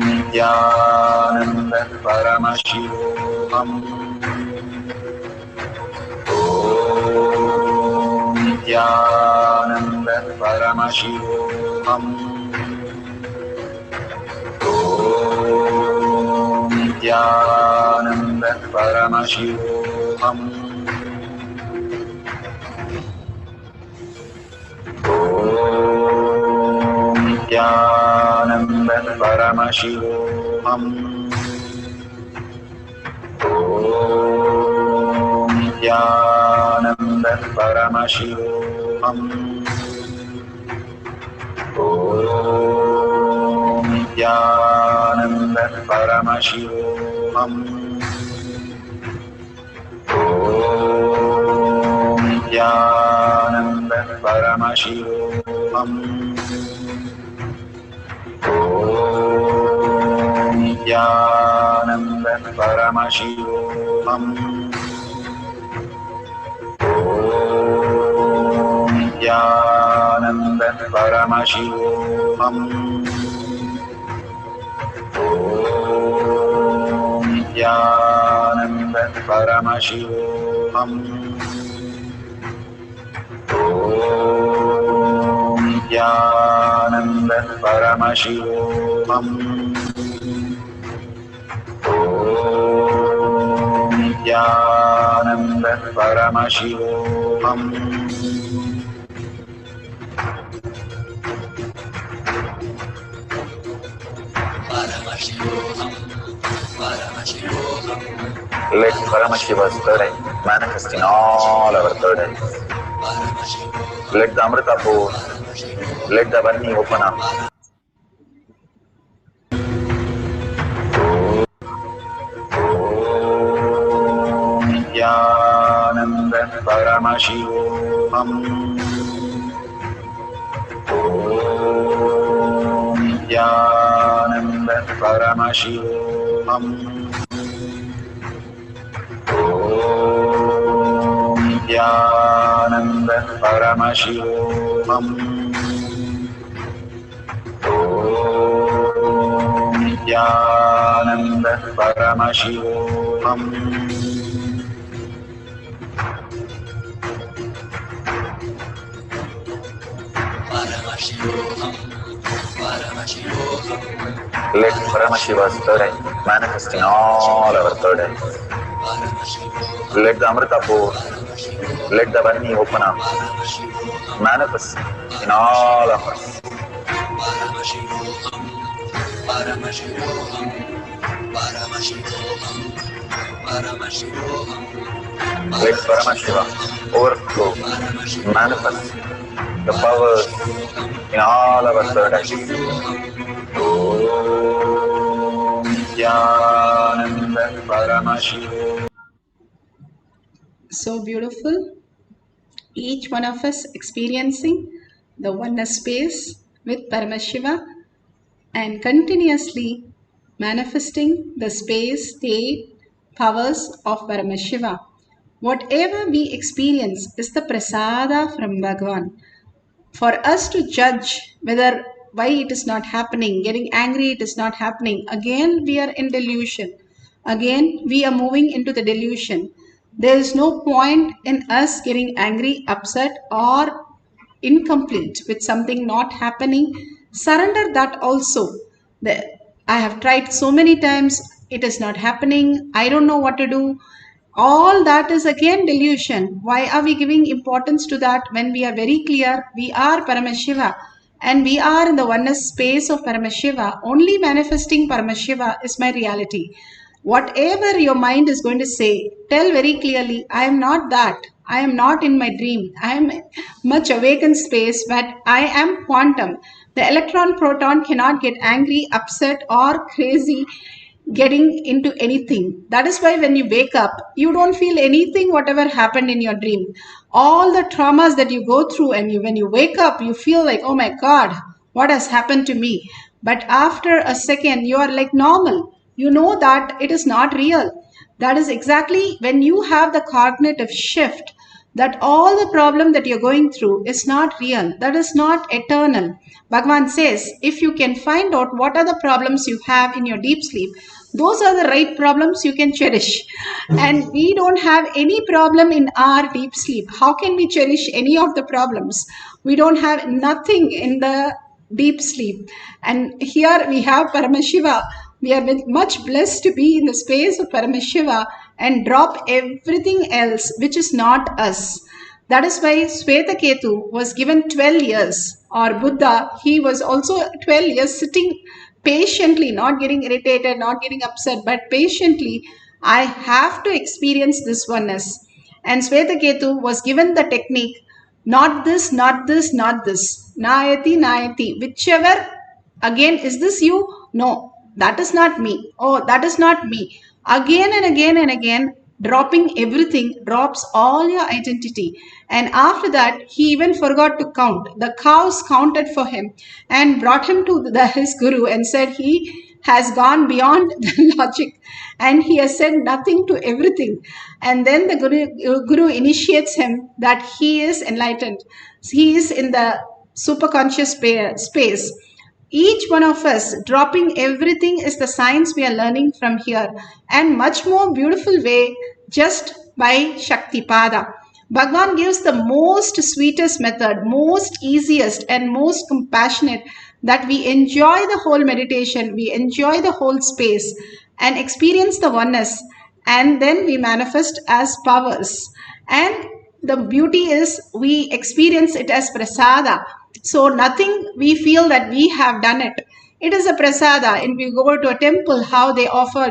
Nithyananda Paramashivoham. Om Nithyananda Paramashivoham. Om Nithyananda Paramashivoham. Om Nithyananda Paramashivoham. Om Nithyananda Paramashivoham. Om Nithyananda Paramashivoham. Om Nithyananda Paramashivoham. Om Nithyananda Paramashivoham. Om Nithyananda Paramashivoham. Om Nithyananda Paramashivoham. Om Nithyananda Paramashivoham. Paramashivoham. Paramashivoham. Let Paramashiva's third eye manifest in all our third eyes. Let the Amrita pour, let the Varni open up. Om Nithyananda Paramashivoham. Om Nithyananda Paramashivoham. Om Nithyananda Paramashivoham. Om Nithyananda Paramashivoham. Paramashivoham. Paramashivoham. Let Paramashiva's third eye manifest in all our third eyes. Let the Amrita pour, let the Varni open up. Manifest in all of us. Paramashivoham. Paramashivoham. Paramashivoham. Paramashivoham. Let Paramashiva overflow, manifest the powers in all our third eyes. Om Nithyananda Paramashivoham. So beautiful. Each one of us experiencing the oneness space with Paramashiva and continuously manifesting the space, state, powers of Paramashiva. Whatever we experience is the prasada from Bhagavan. For us to judge whether why it is not happening, getting angry it is not happening, again we are in delusion. Again we are moving into the delusion. There is no point in us getting angry, upset or incomplete with something not happening. Surrender that also. I have tried so many times, it is not happening, I don't know what to do. All that is again delusion. Why are we giving importance to that when we are very clear we are Paramashiva and we are in the oneness space of Paramashiva? Only manifesting Paramashiva is my reality. Whatever your mind is going to say, tell very clearly, I am not that. I am not in my dream. I am much awakened space, but I am quantum. The electron proton cannot get angry, upset, or crazy getting into anything. That is why when you wake up, you don't feel anything whatever happened in your dream. All the traumas that you go through, and when you wake up, you feel like, oh my God, what has happened to me? But after a second, you are like normal. You know that it is not real. That is exactly when you have the cognitive shift that all the problem that you're going through is not real. That is not eternal. Bhagavan says, if you can find out what are the problems you have in your deep sleep, those are the right problems you can cherish. And we don't have any problem in our deep sleep. How can we cherish any of the problems? We don't have nothing in the deep sleep. And here we have Paramashiva. We are much blessed to be in the space of Paramashiva and drop everything else which is not us. That is why Swetaketu was given 12 years, or Buddha, he was also 12 years sitting patiently, not getting irritated, not getting upset, but patiently, I have to experience this oneness. And Swetaketu was given the technique, not this, not this, not this. Nayati, nayati. Whichever, again, is this you? No, that is not me. Oh, that is not me. Again and again and again, dropping everything, drops all your identity. And after that, he even forgot to count. The cows counted for him and brought him to his guru and said he has gone beyond the logic and he has said nothing to everything. And then the guru initiates him that he is enlightened. He is in the superconscious space. Each one of us dropping everything is the science we are learning from here, and much more beautiful way just by Shaktipada. Bhagavan gives the most sweetest method, most easiest and most compassionate, that we enjoy the whole meditation, we enjoy the whole space and experience the oneness, and then we manifest as powers. And the beauty is we experience it as prasada. So nothing we feel that we have done it. It is a prasada. And we go to a temple, how they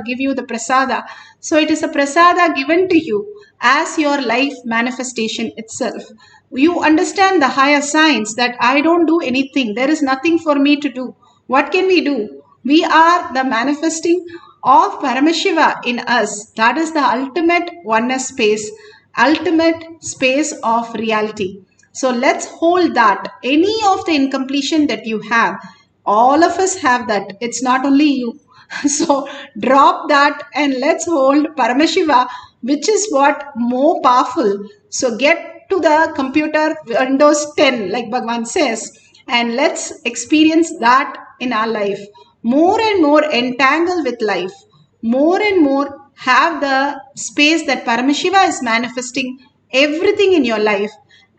give you the prasada. So it is a prasada given to you as your life manifestation itself. You understand the higher science that I don't do anything. There is nothing for me to do. What can we do? We are the manifesting of Paramashiva in us. That is the ultimate oneness space, ultimate space of reality. So let's hold that. Any of the incompletion that you have, all of us have that. It's not only you. So drop that and let's hold Paramashiva, which is what more powerful. So get to the computer Windows 10, like Bhagavan says, and let's experience that in our life. More and more entangle with life. More and more have the space that Paramashiva is manifesting everything in your life.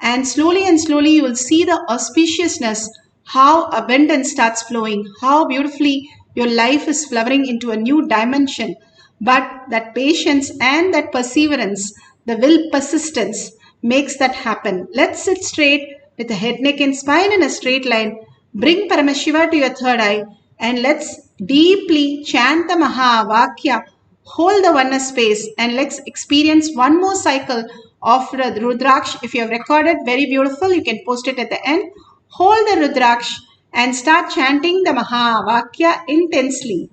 And slowly you will see the auspiciousness, how abundance starts flowing, how beautifully your life is flowering into a new dimension. But that patience and that perseverance, the will persistence makes that happen. Let's sit straight with the head, neck and spine in a straight line. Bring Paramashiva to your third eye and let's deeply chant the Mahavakya. Hold the oneness space and let's experience one more cycle of the Rudraksh. If you have recorded, very beautiful, you can post it at the end. Hold the Rudraksh and start chanting the Mahavakya intensely.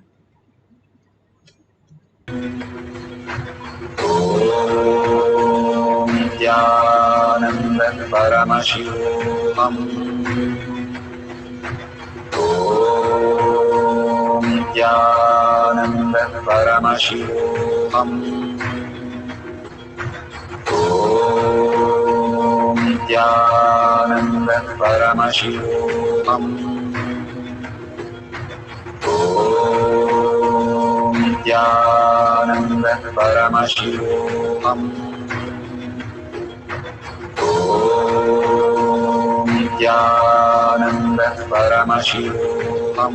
Om Nithyananda Paramashivam. Om Nithyananda Paramashivam. Om Nithyananda Paramashivam. Om Nithyananda Paramashivoham. Om Nithyananda Paramashivoham.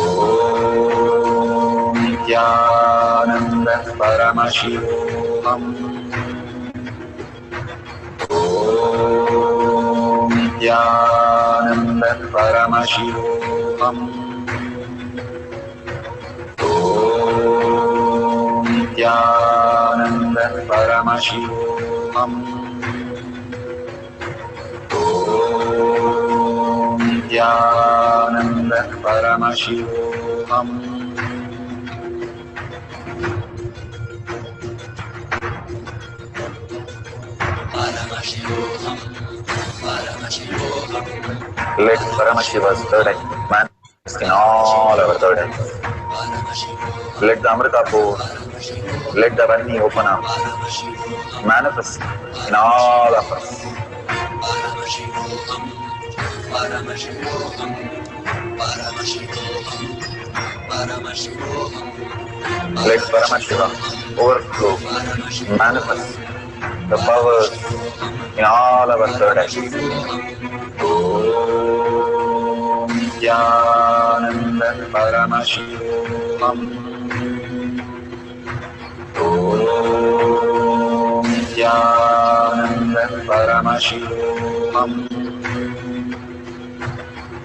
Om Nithyananda Paramashivoham. Om Nithyananda Paramashivoham. Om Nithyananda Paramashivoham. Om Nithyananda Paramashivoham. Paramashivoham, Paramashivoham, Let Paramashiva's third eye manifest in all our third eyes. Let the Amrita pour, let the Varni open up, manifest in all of us. Paramashivoham, Paramashivoham, Paramashivoham, Paramashivoham. Let Paramashiva overflow, manifest the powers in all our third eyes. Om Nithyananda Paramashivoham. Om Nithyananda Paramashivoham.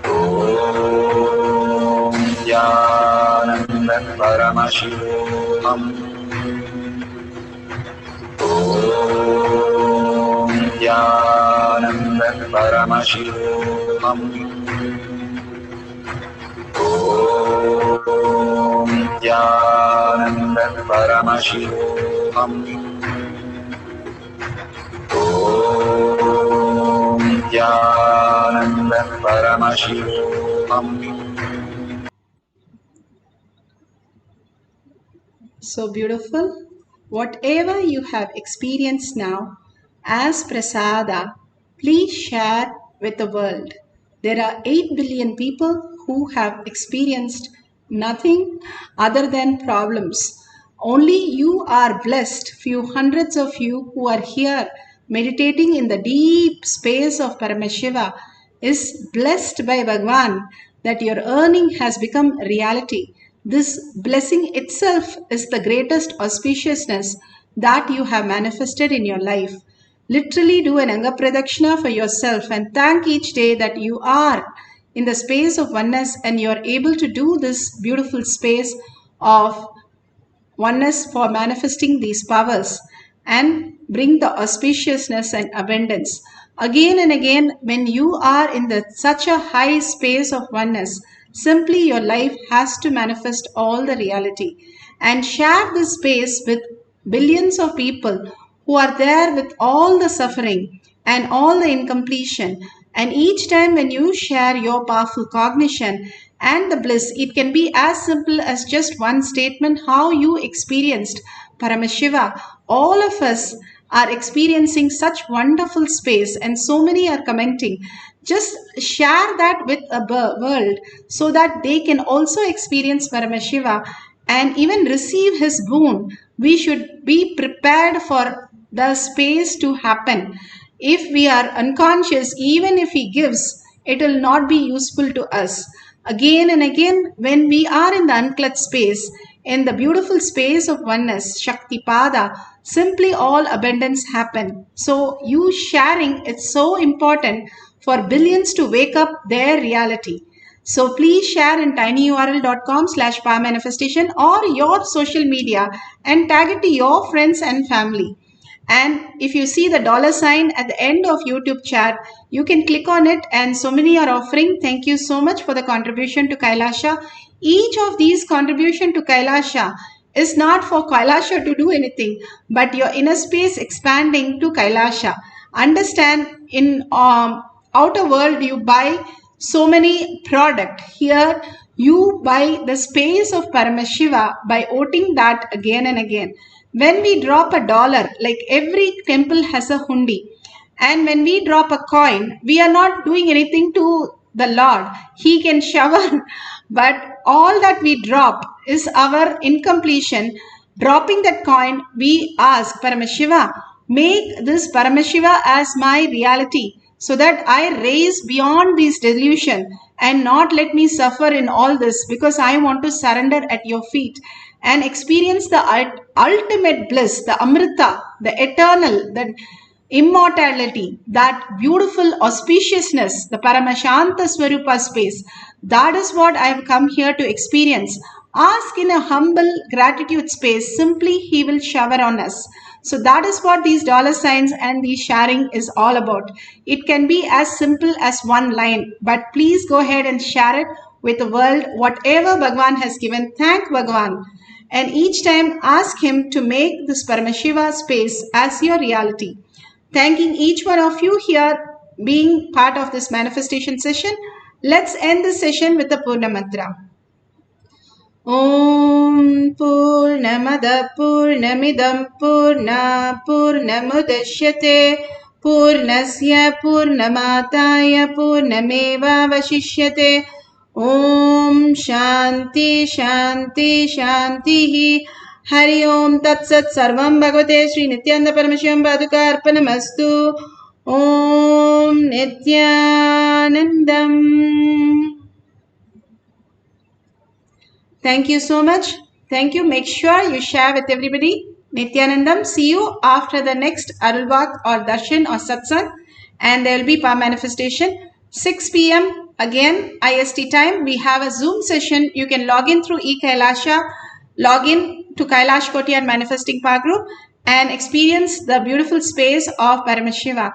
Om Nithyananda Paramashivoham. Om Nithyananda Paramashivoham. Om Nithyananda Paramashivoham. Om Nithyananda Paramashivoham. So beautiful. Whatever you have experienced now as prasada, please share with the world. There are 8 billion people who have experienced nothing other than problems. Only you are blessed, few hundreds of you who are here meditating in the deep space of Paramashiva is blessed by Bhagwan that your earning has become reality. This blessing itself is the greatest auspiciousness that you have manifested in your life. Literally do an Anga Pradakshina for yourself and thank each day that you are in the space of oneness and you are able to do this beautiful space of oneness for manifesting these powers and bring the auspiciousness and abundance. Again and again, when you are in such a high space of oneness, simply your life has to manifest all the reality and share this space with billions of people who are there with all the suffering and all the incompletion. And each time when you share your powerful cognition and the bliss, it can be as simple as just one statement how you experienced Paramashiva. All of us are experiencing such wonderful space and so many are commenting. Just share that with a world so that they can also experience Paramashiva and even receive his boon. We should be prepared for the space to happen. If we are unconscious, even if he gives, it will not be useful to us. Again and again, when we are in the unclutched space, in the beautiful space of oneness, Shakti Pada, simply all abundance happen. So you sharing, it's so important for billions to wake up their reality. So please share in tinyurl.com/power manifestation or your social media and tag it to your friends and family. And if you see the $sign at the end of YouTube chat, you can click on it and so many are offering. Thank you so much for the contribution to Kailasa. Each of these contribution to Kailasa is not for Kailasa to do anything, but your inner space expanding to Kailasa. Understand, in outer world you buy so many product. Here you buy the space of Paramashiva by voting that again and again. When we drop $1, like every temple has a hundi, and when we drop a coin, we are not doing anything to the Lord. He can shower, but all that we drop is our incompletion. Dropping that coin, we ask Paramashiva, make this Paramashiva as my reality so that I raise beyond this delusion and not let me suffer in all this, because I want to surrender at your feet and experience the ultimate bliss, the Amrita, the eternal, the immortality, that beautiful auspiciousness, the Paramashanta Swarupa space. That is what I have come here to experience. Ask in a humble gratitude space, simply He will shower on us. So that is what these dollar signs and the sharing is all about. It can be as simple as one line, but please go ahead and share it with the world. Whatever Bhagwan has given, thank Bhagwan. And each time ask him to make this Paramashiva space as your reality. Thanking each one of you here being part of this manifestation session. Let's end this session with the Purna Mantra. Om Purnamada Purnamidam Purna Purnamudashyate Purnasya Purnamataya Purnameva Vashishyate. Om Shanti Shanti Shanti. Hari Om Tat Sat Sarvam Bhagavate Sri Nithyananda Paramashivam Paduka Arpanamastu. Om Nithyanandam. Thank you so much. Thank you. Make sure you share with everybody. Nithyanandam. See you after the next Arulvat or Darshan or Satsang. And there will be power manifestation. 6 p.m. again IST time. We have a Zoom session. You can log in through Kailasa. Log in to Kailash Koti and Manifesting Power Group and experience the beautiful space of Paramashiva.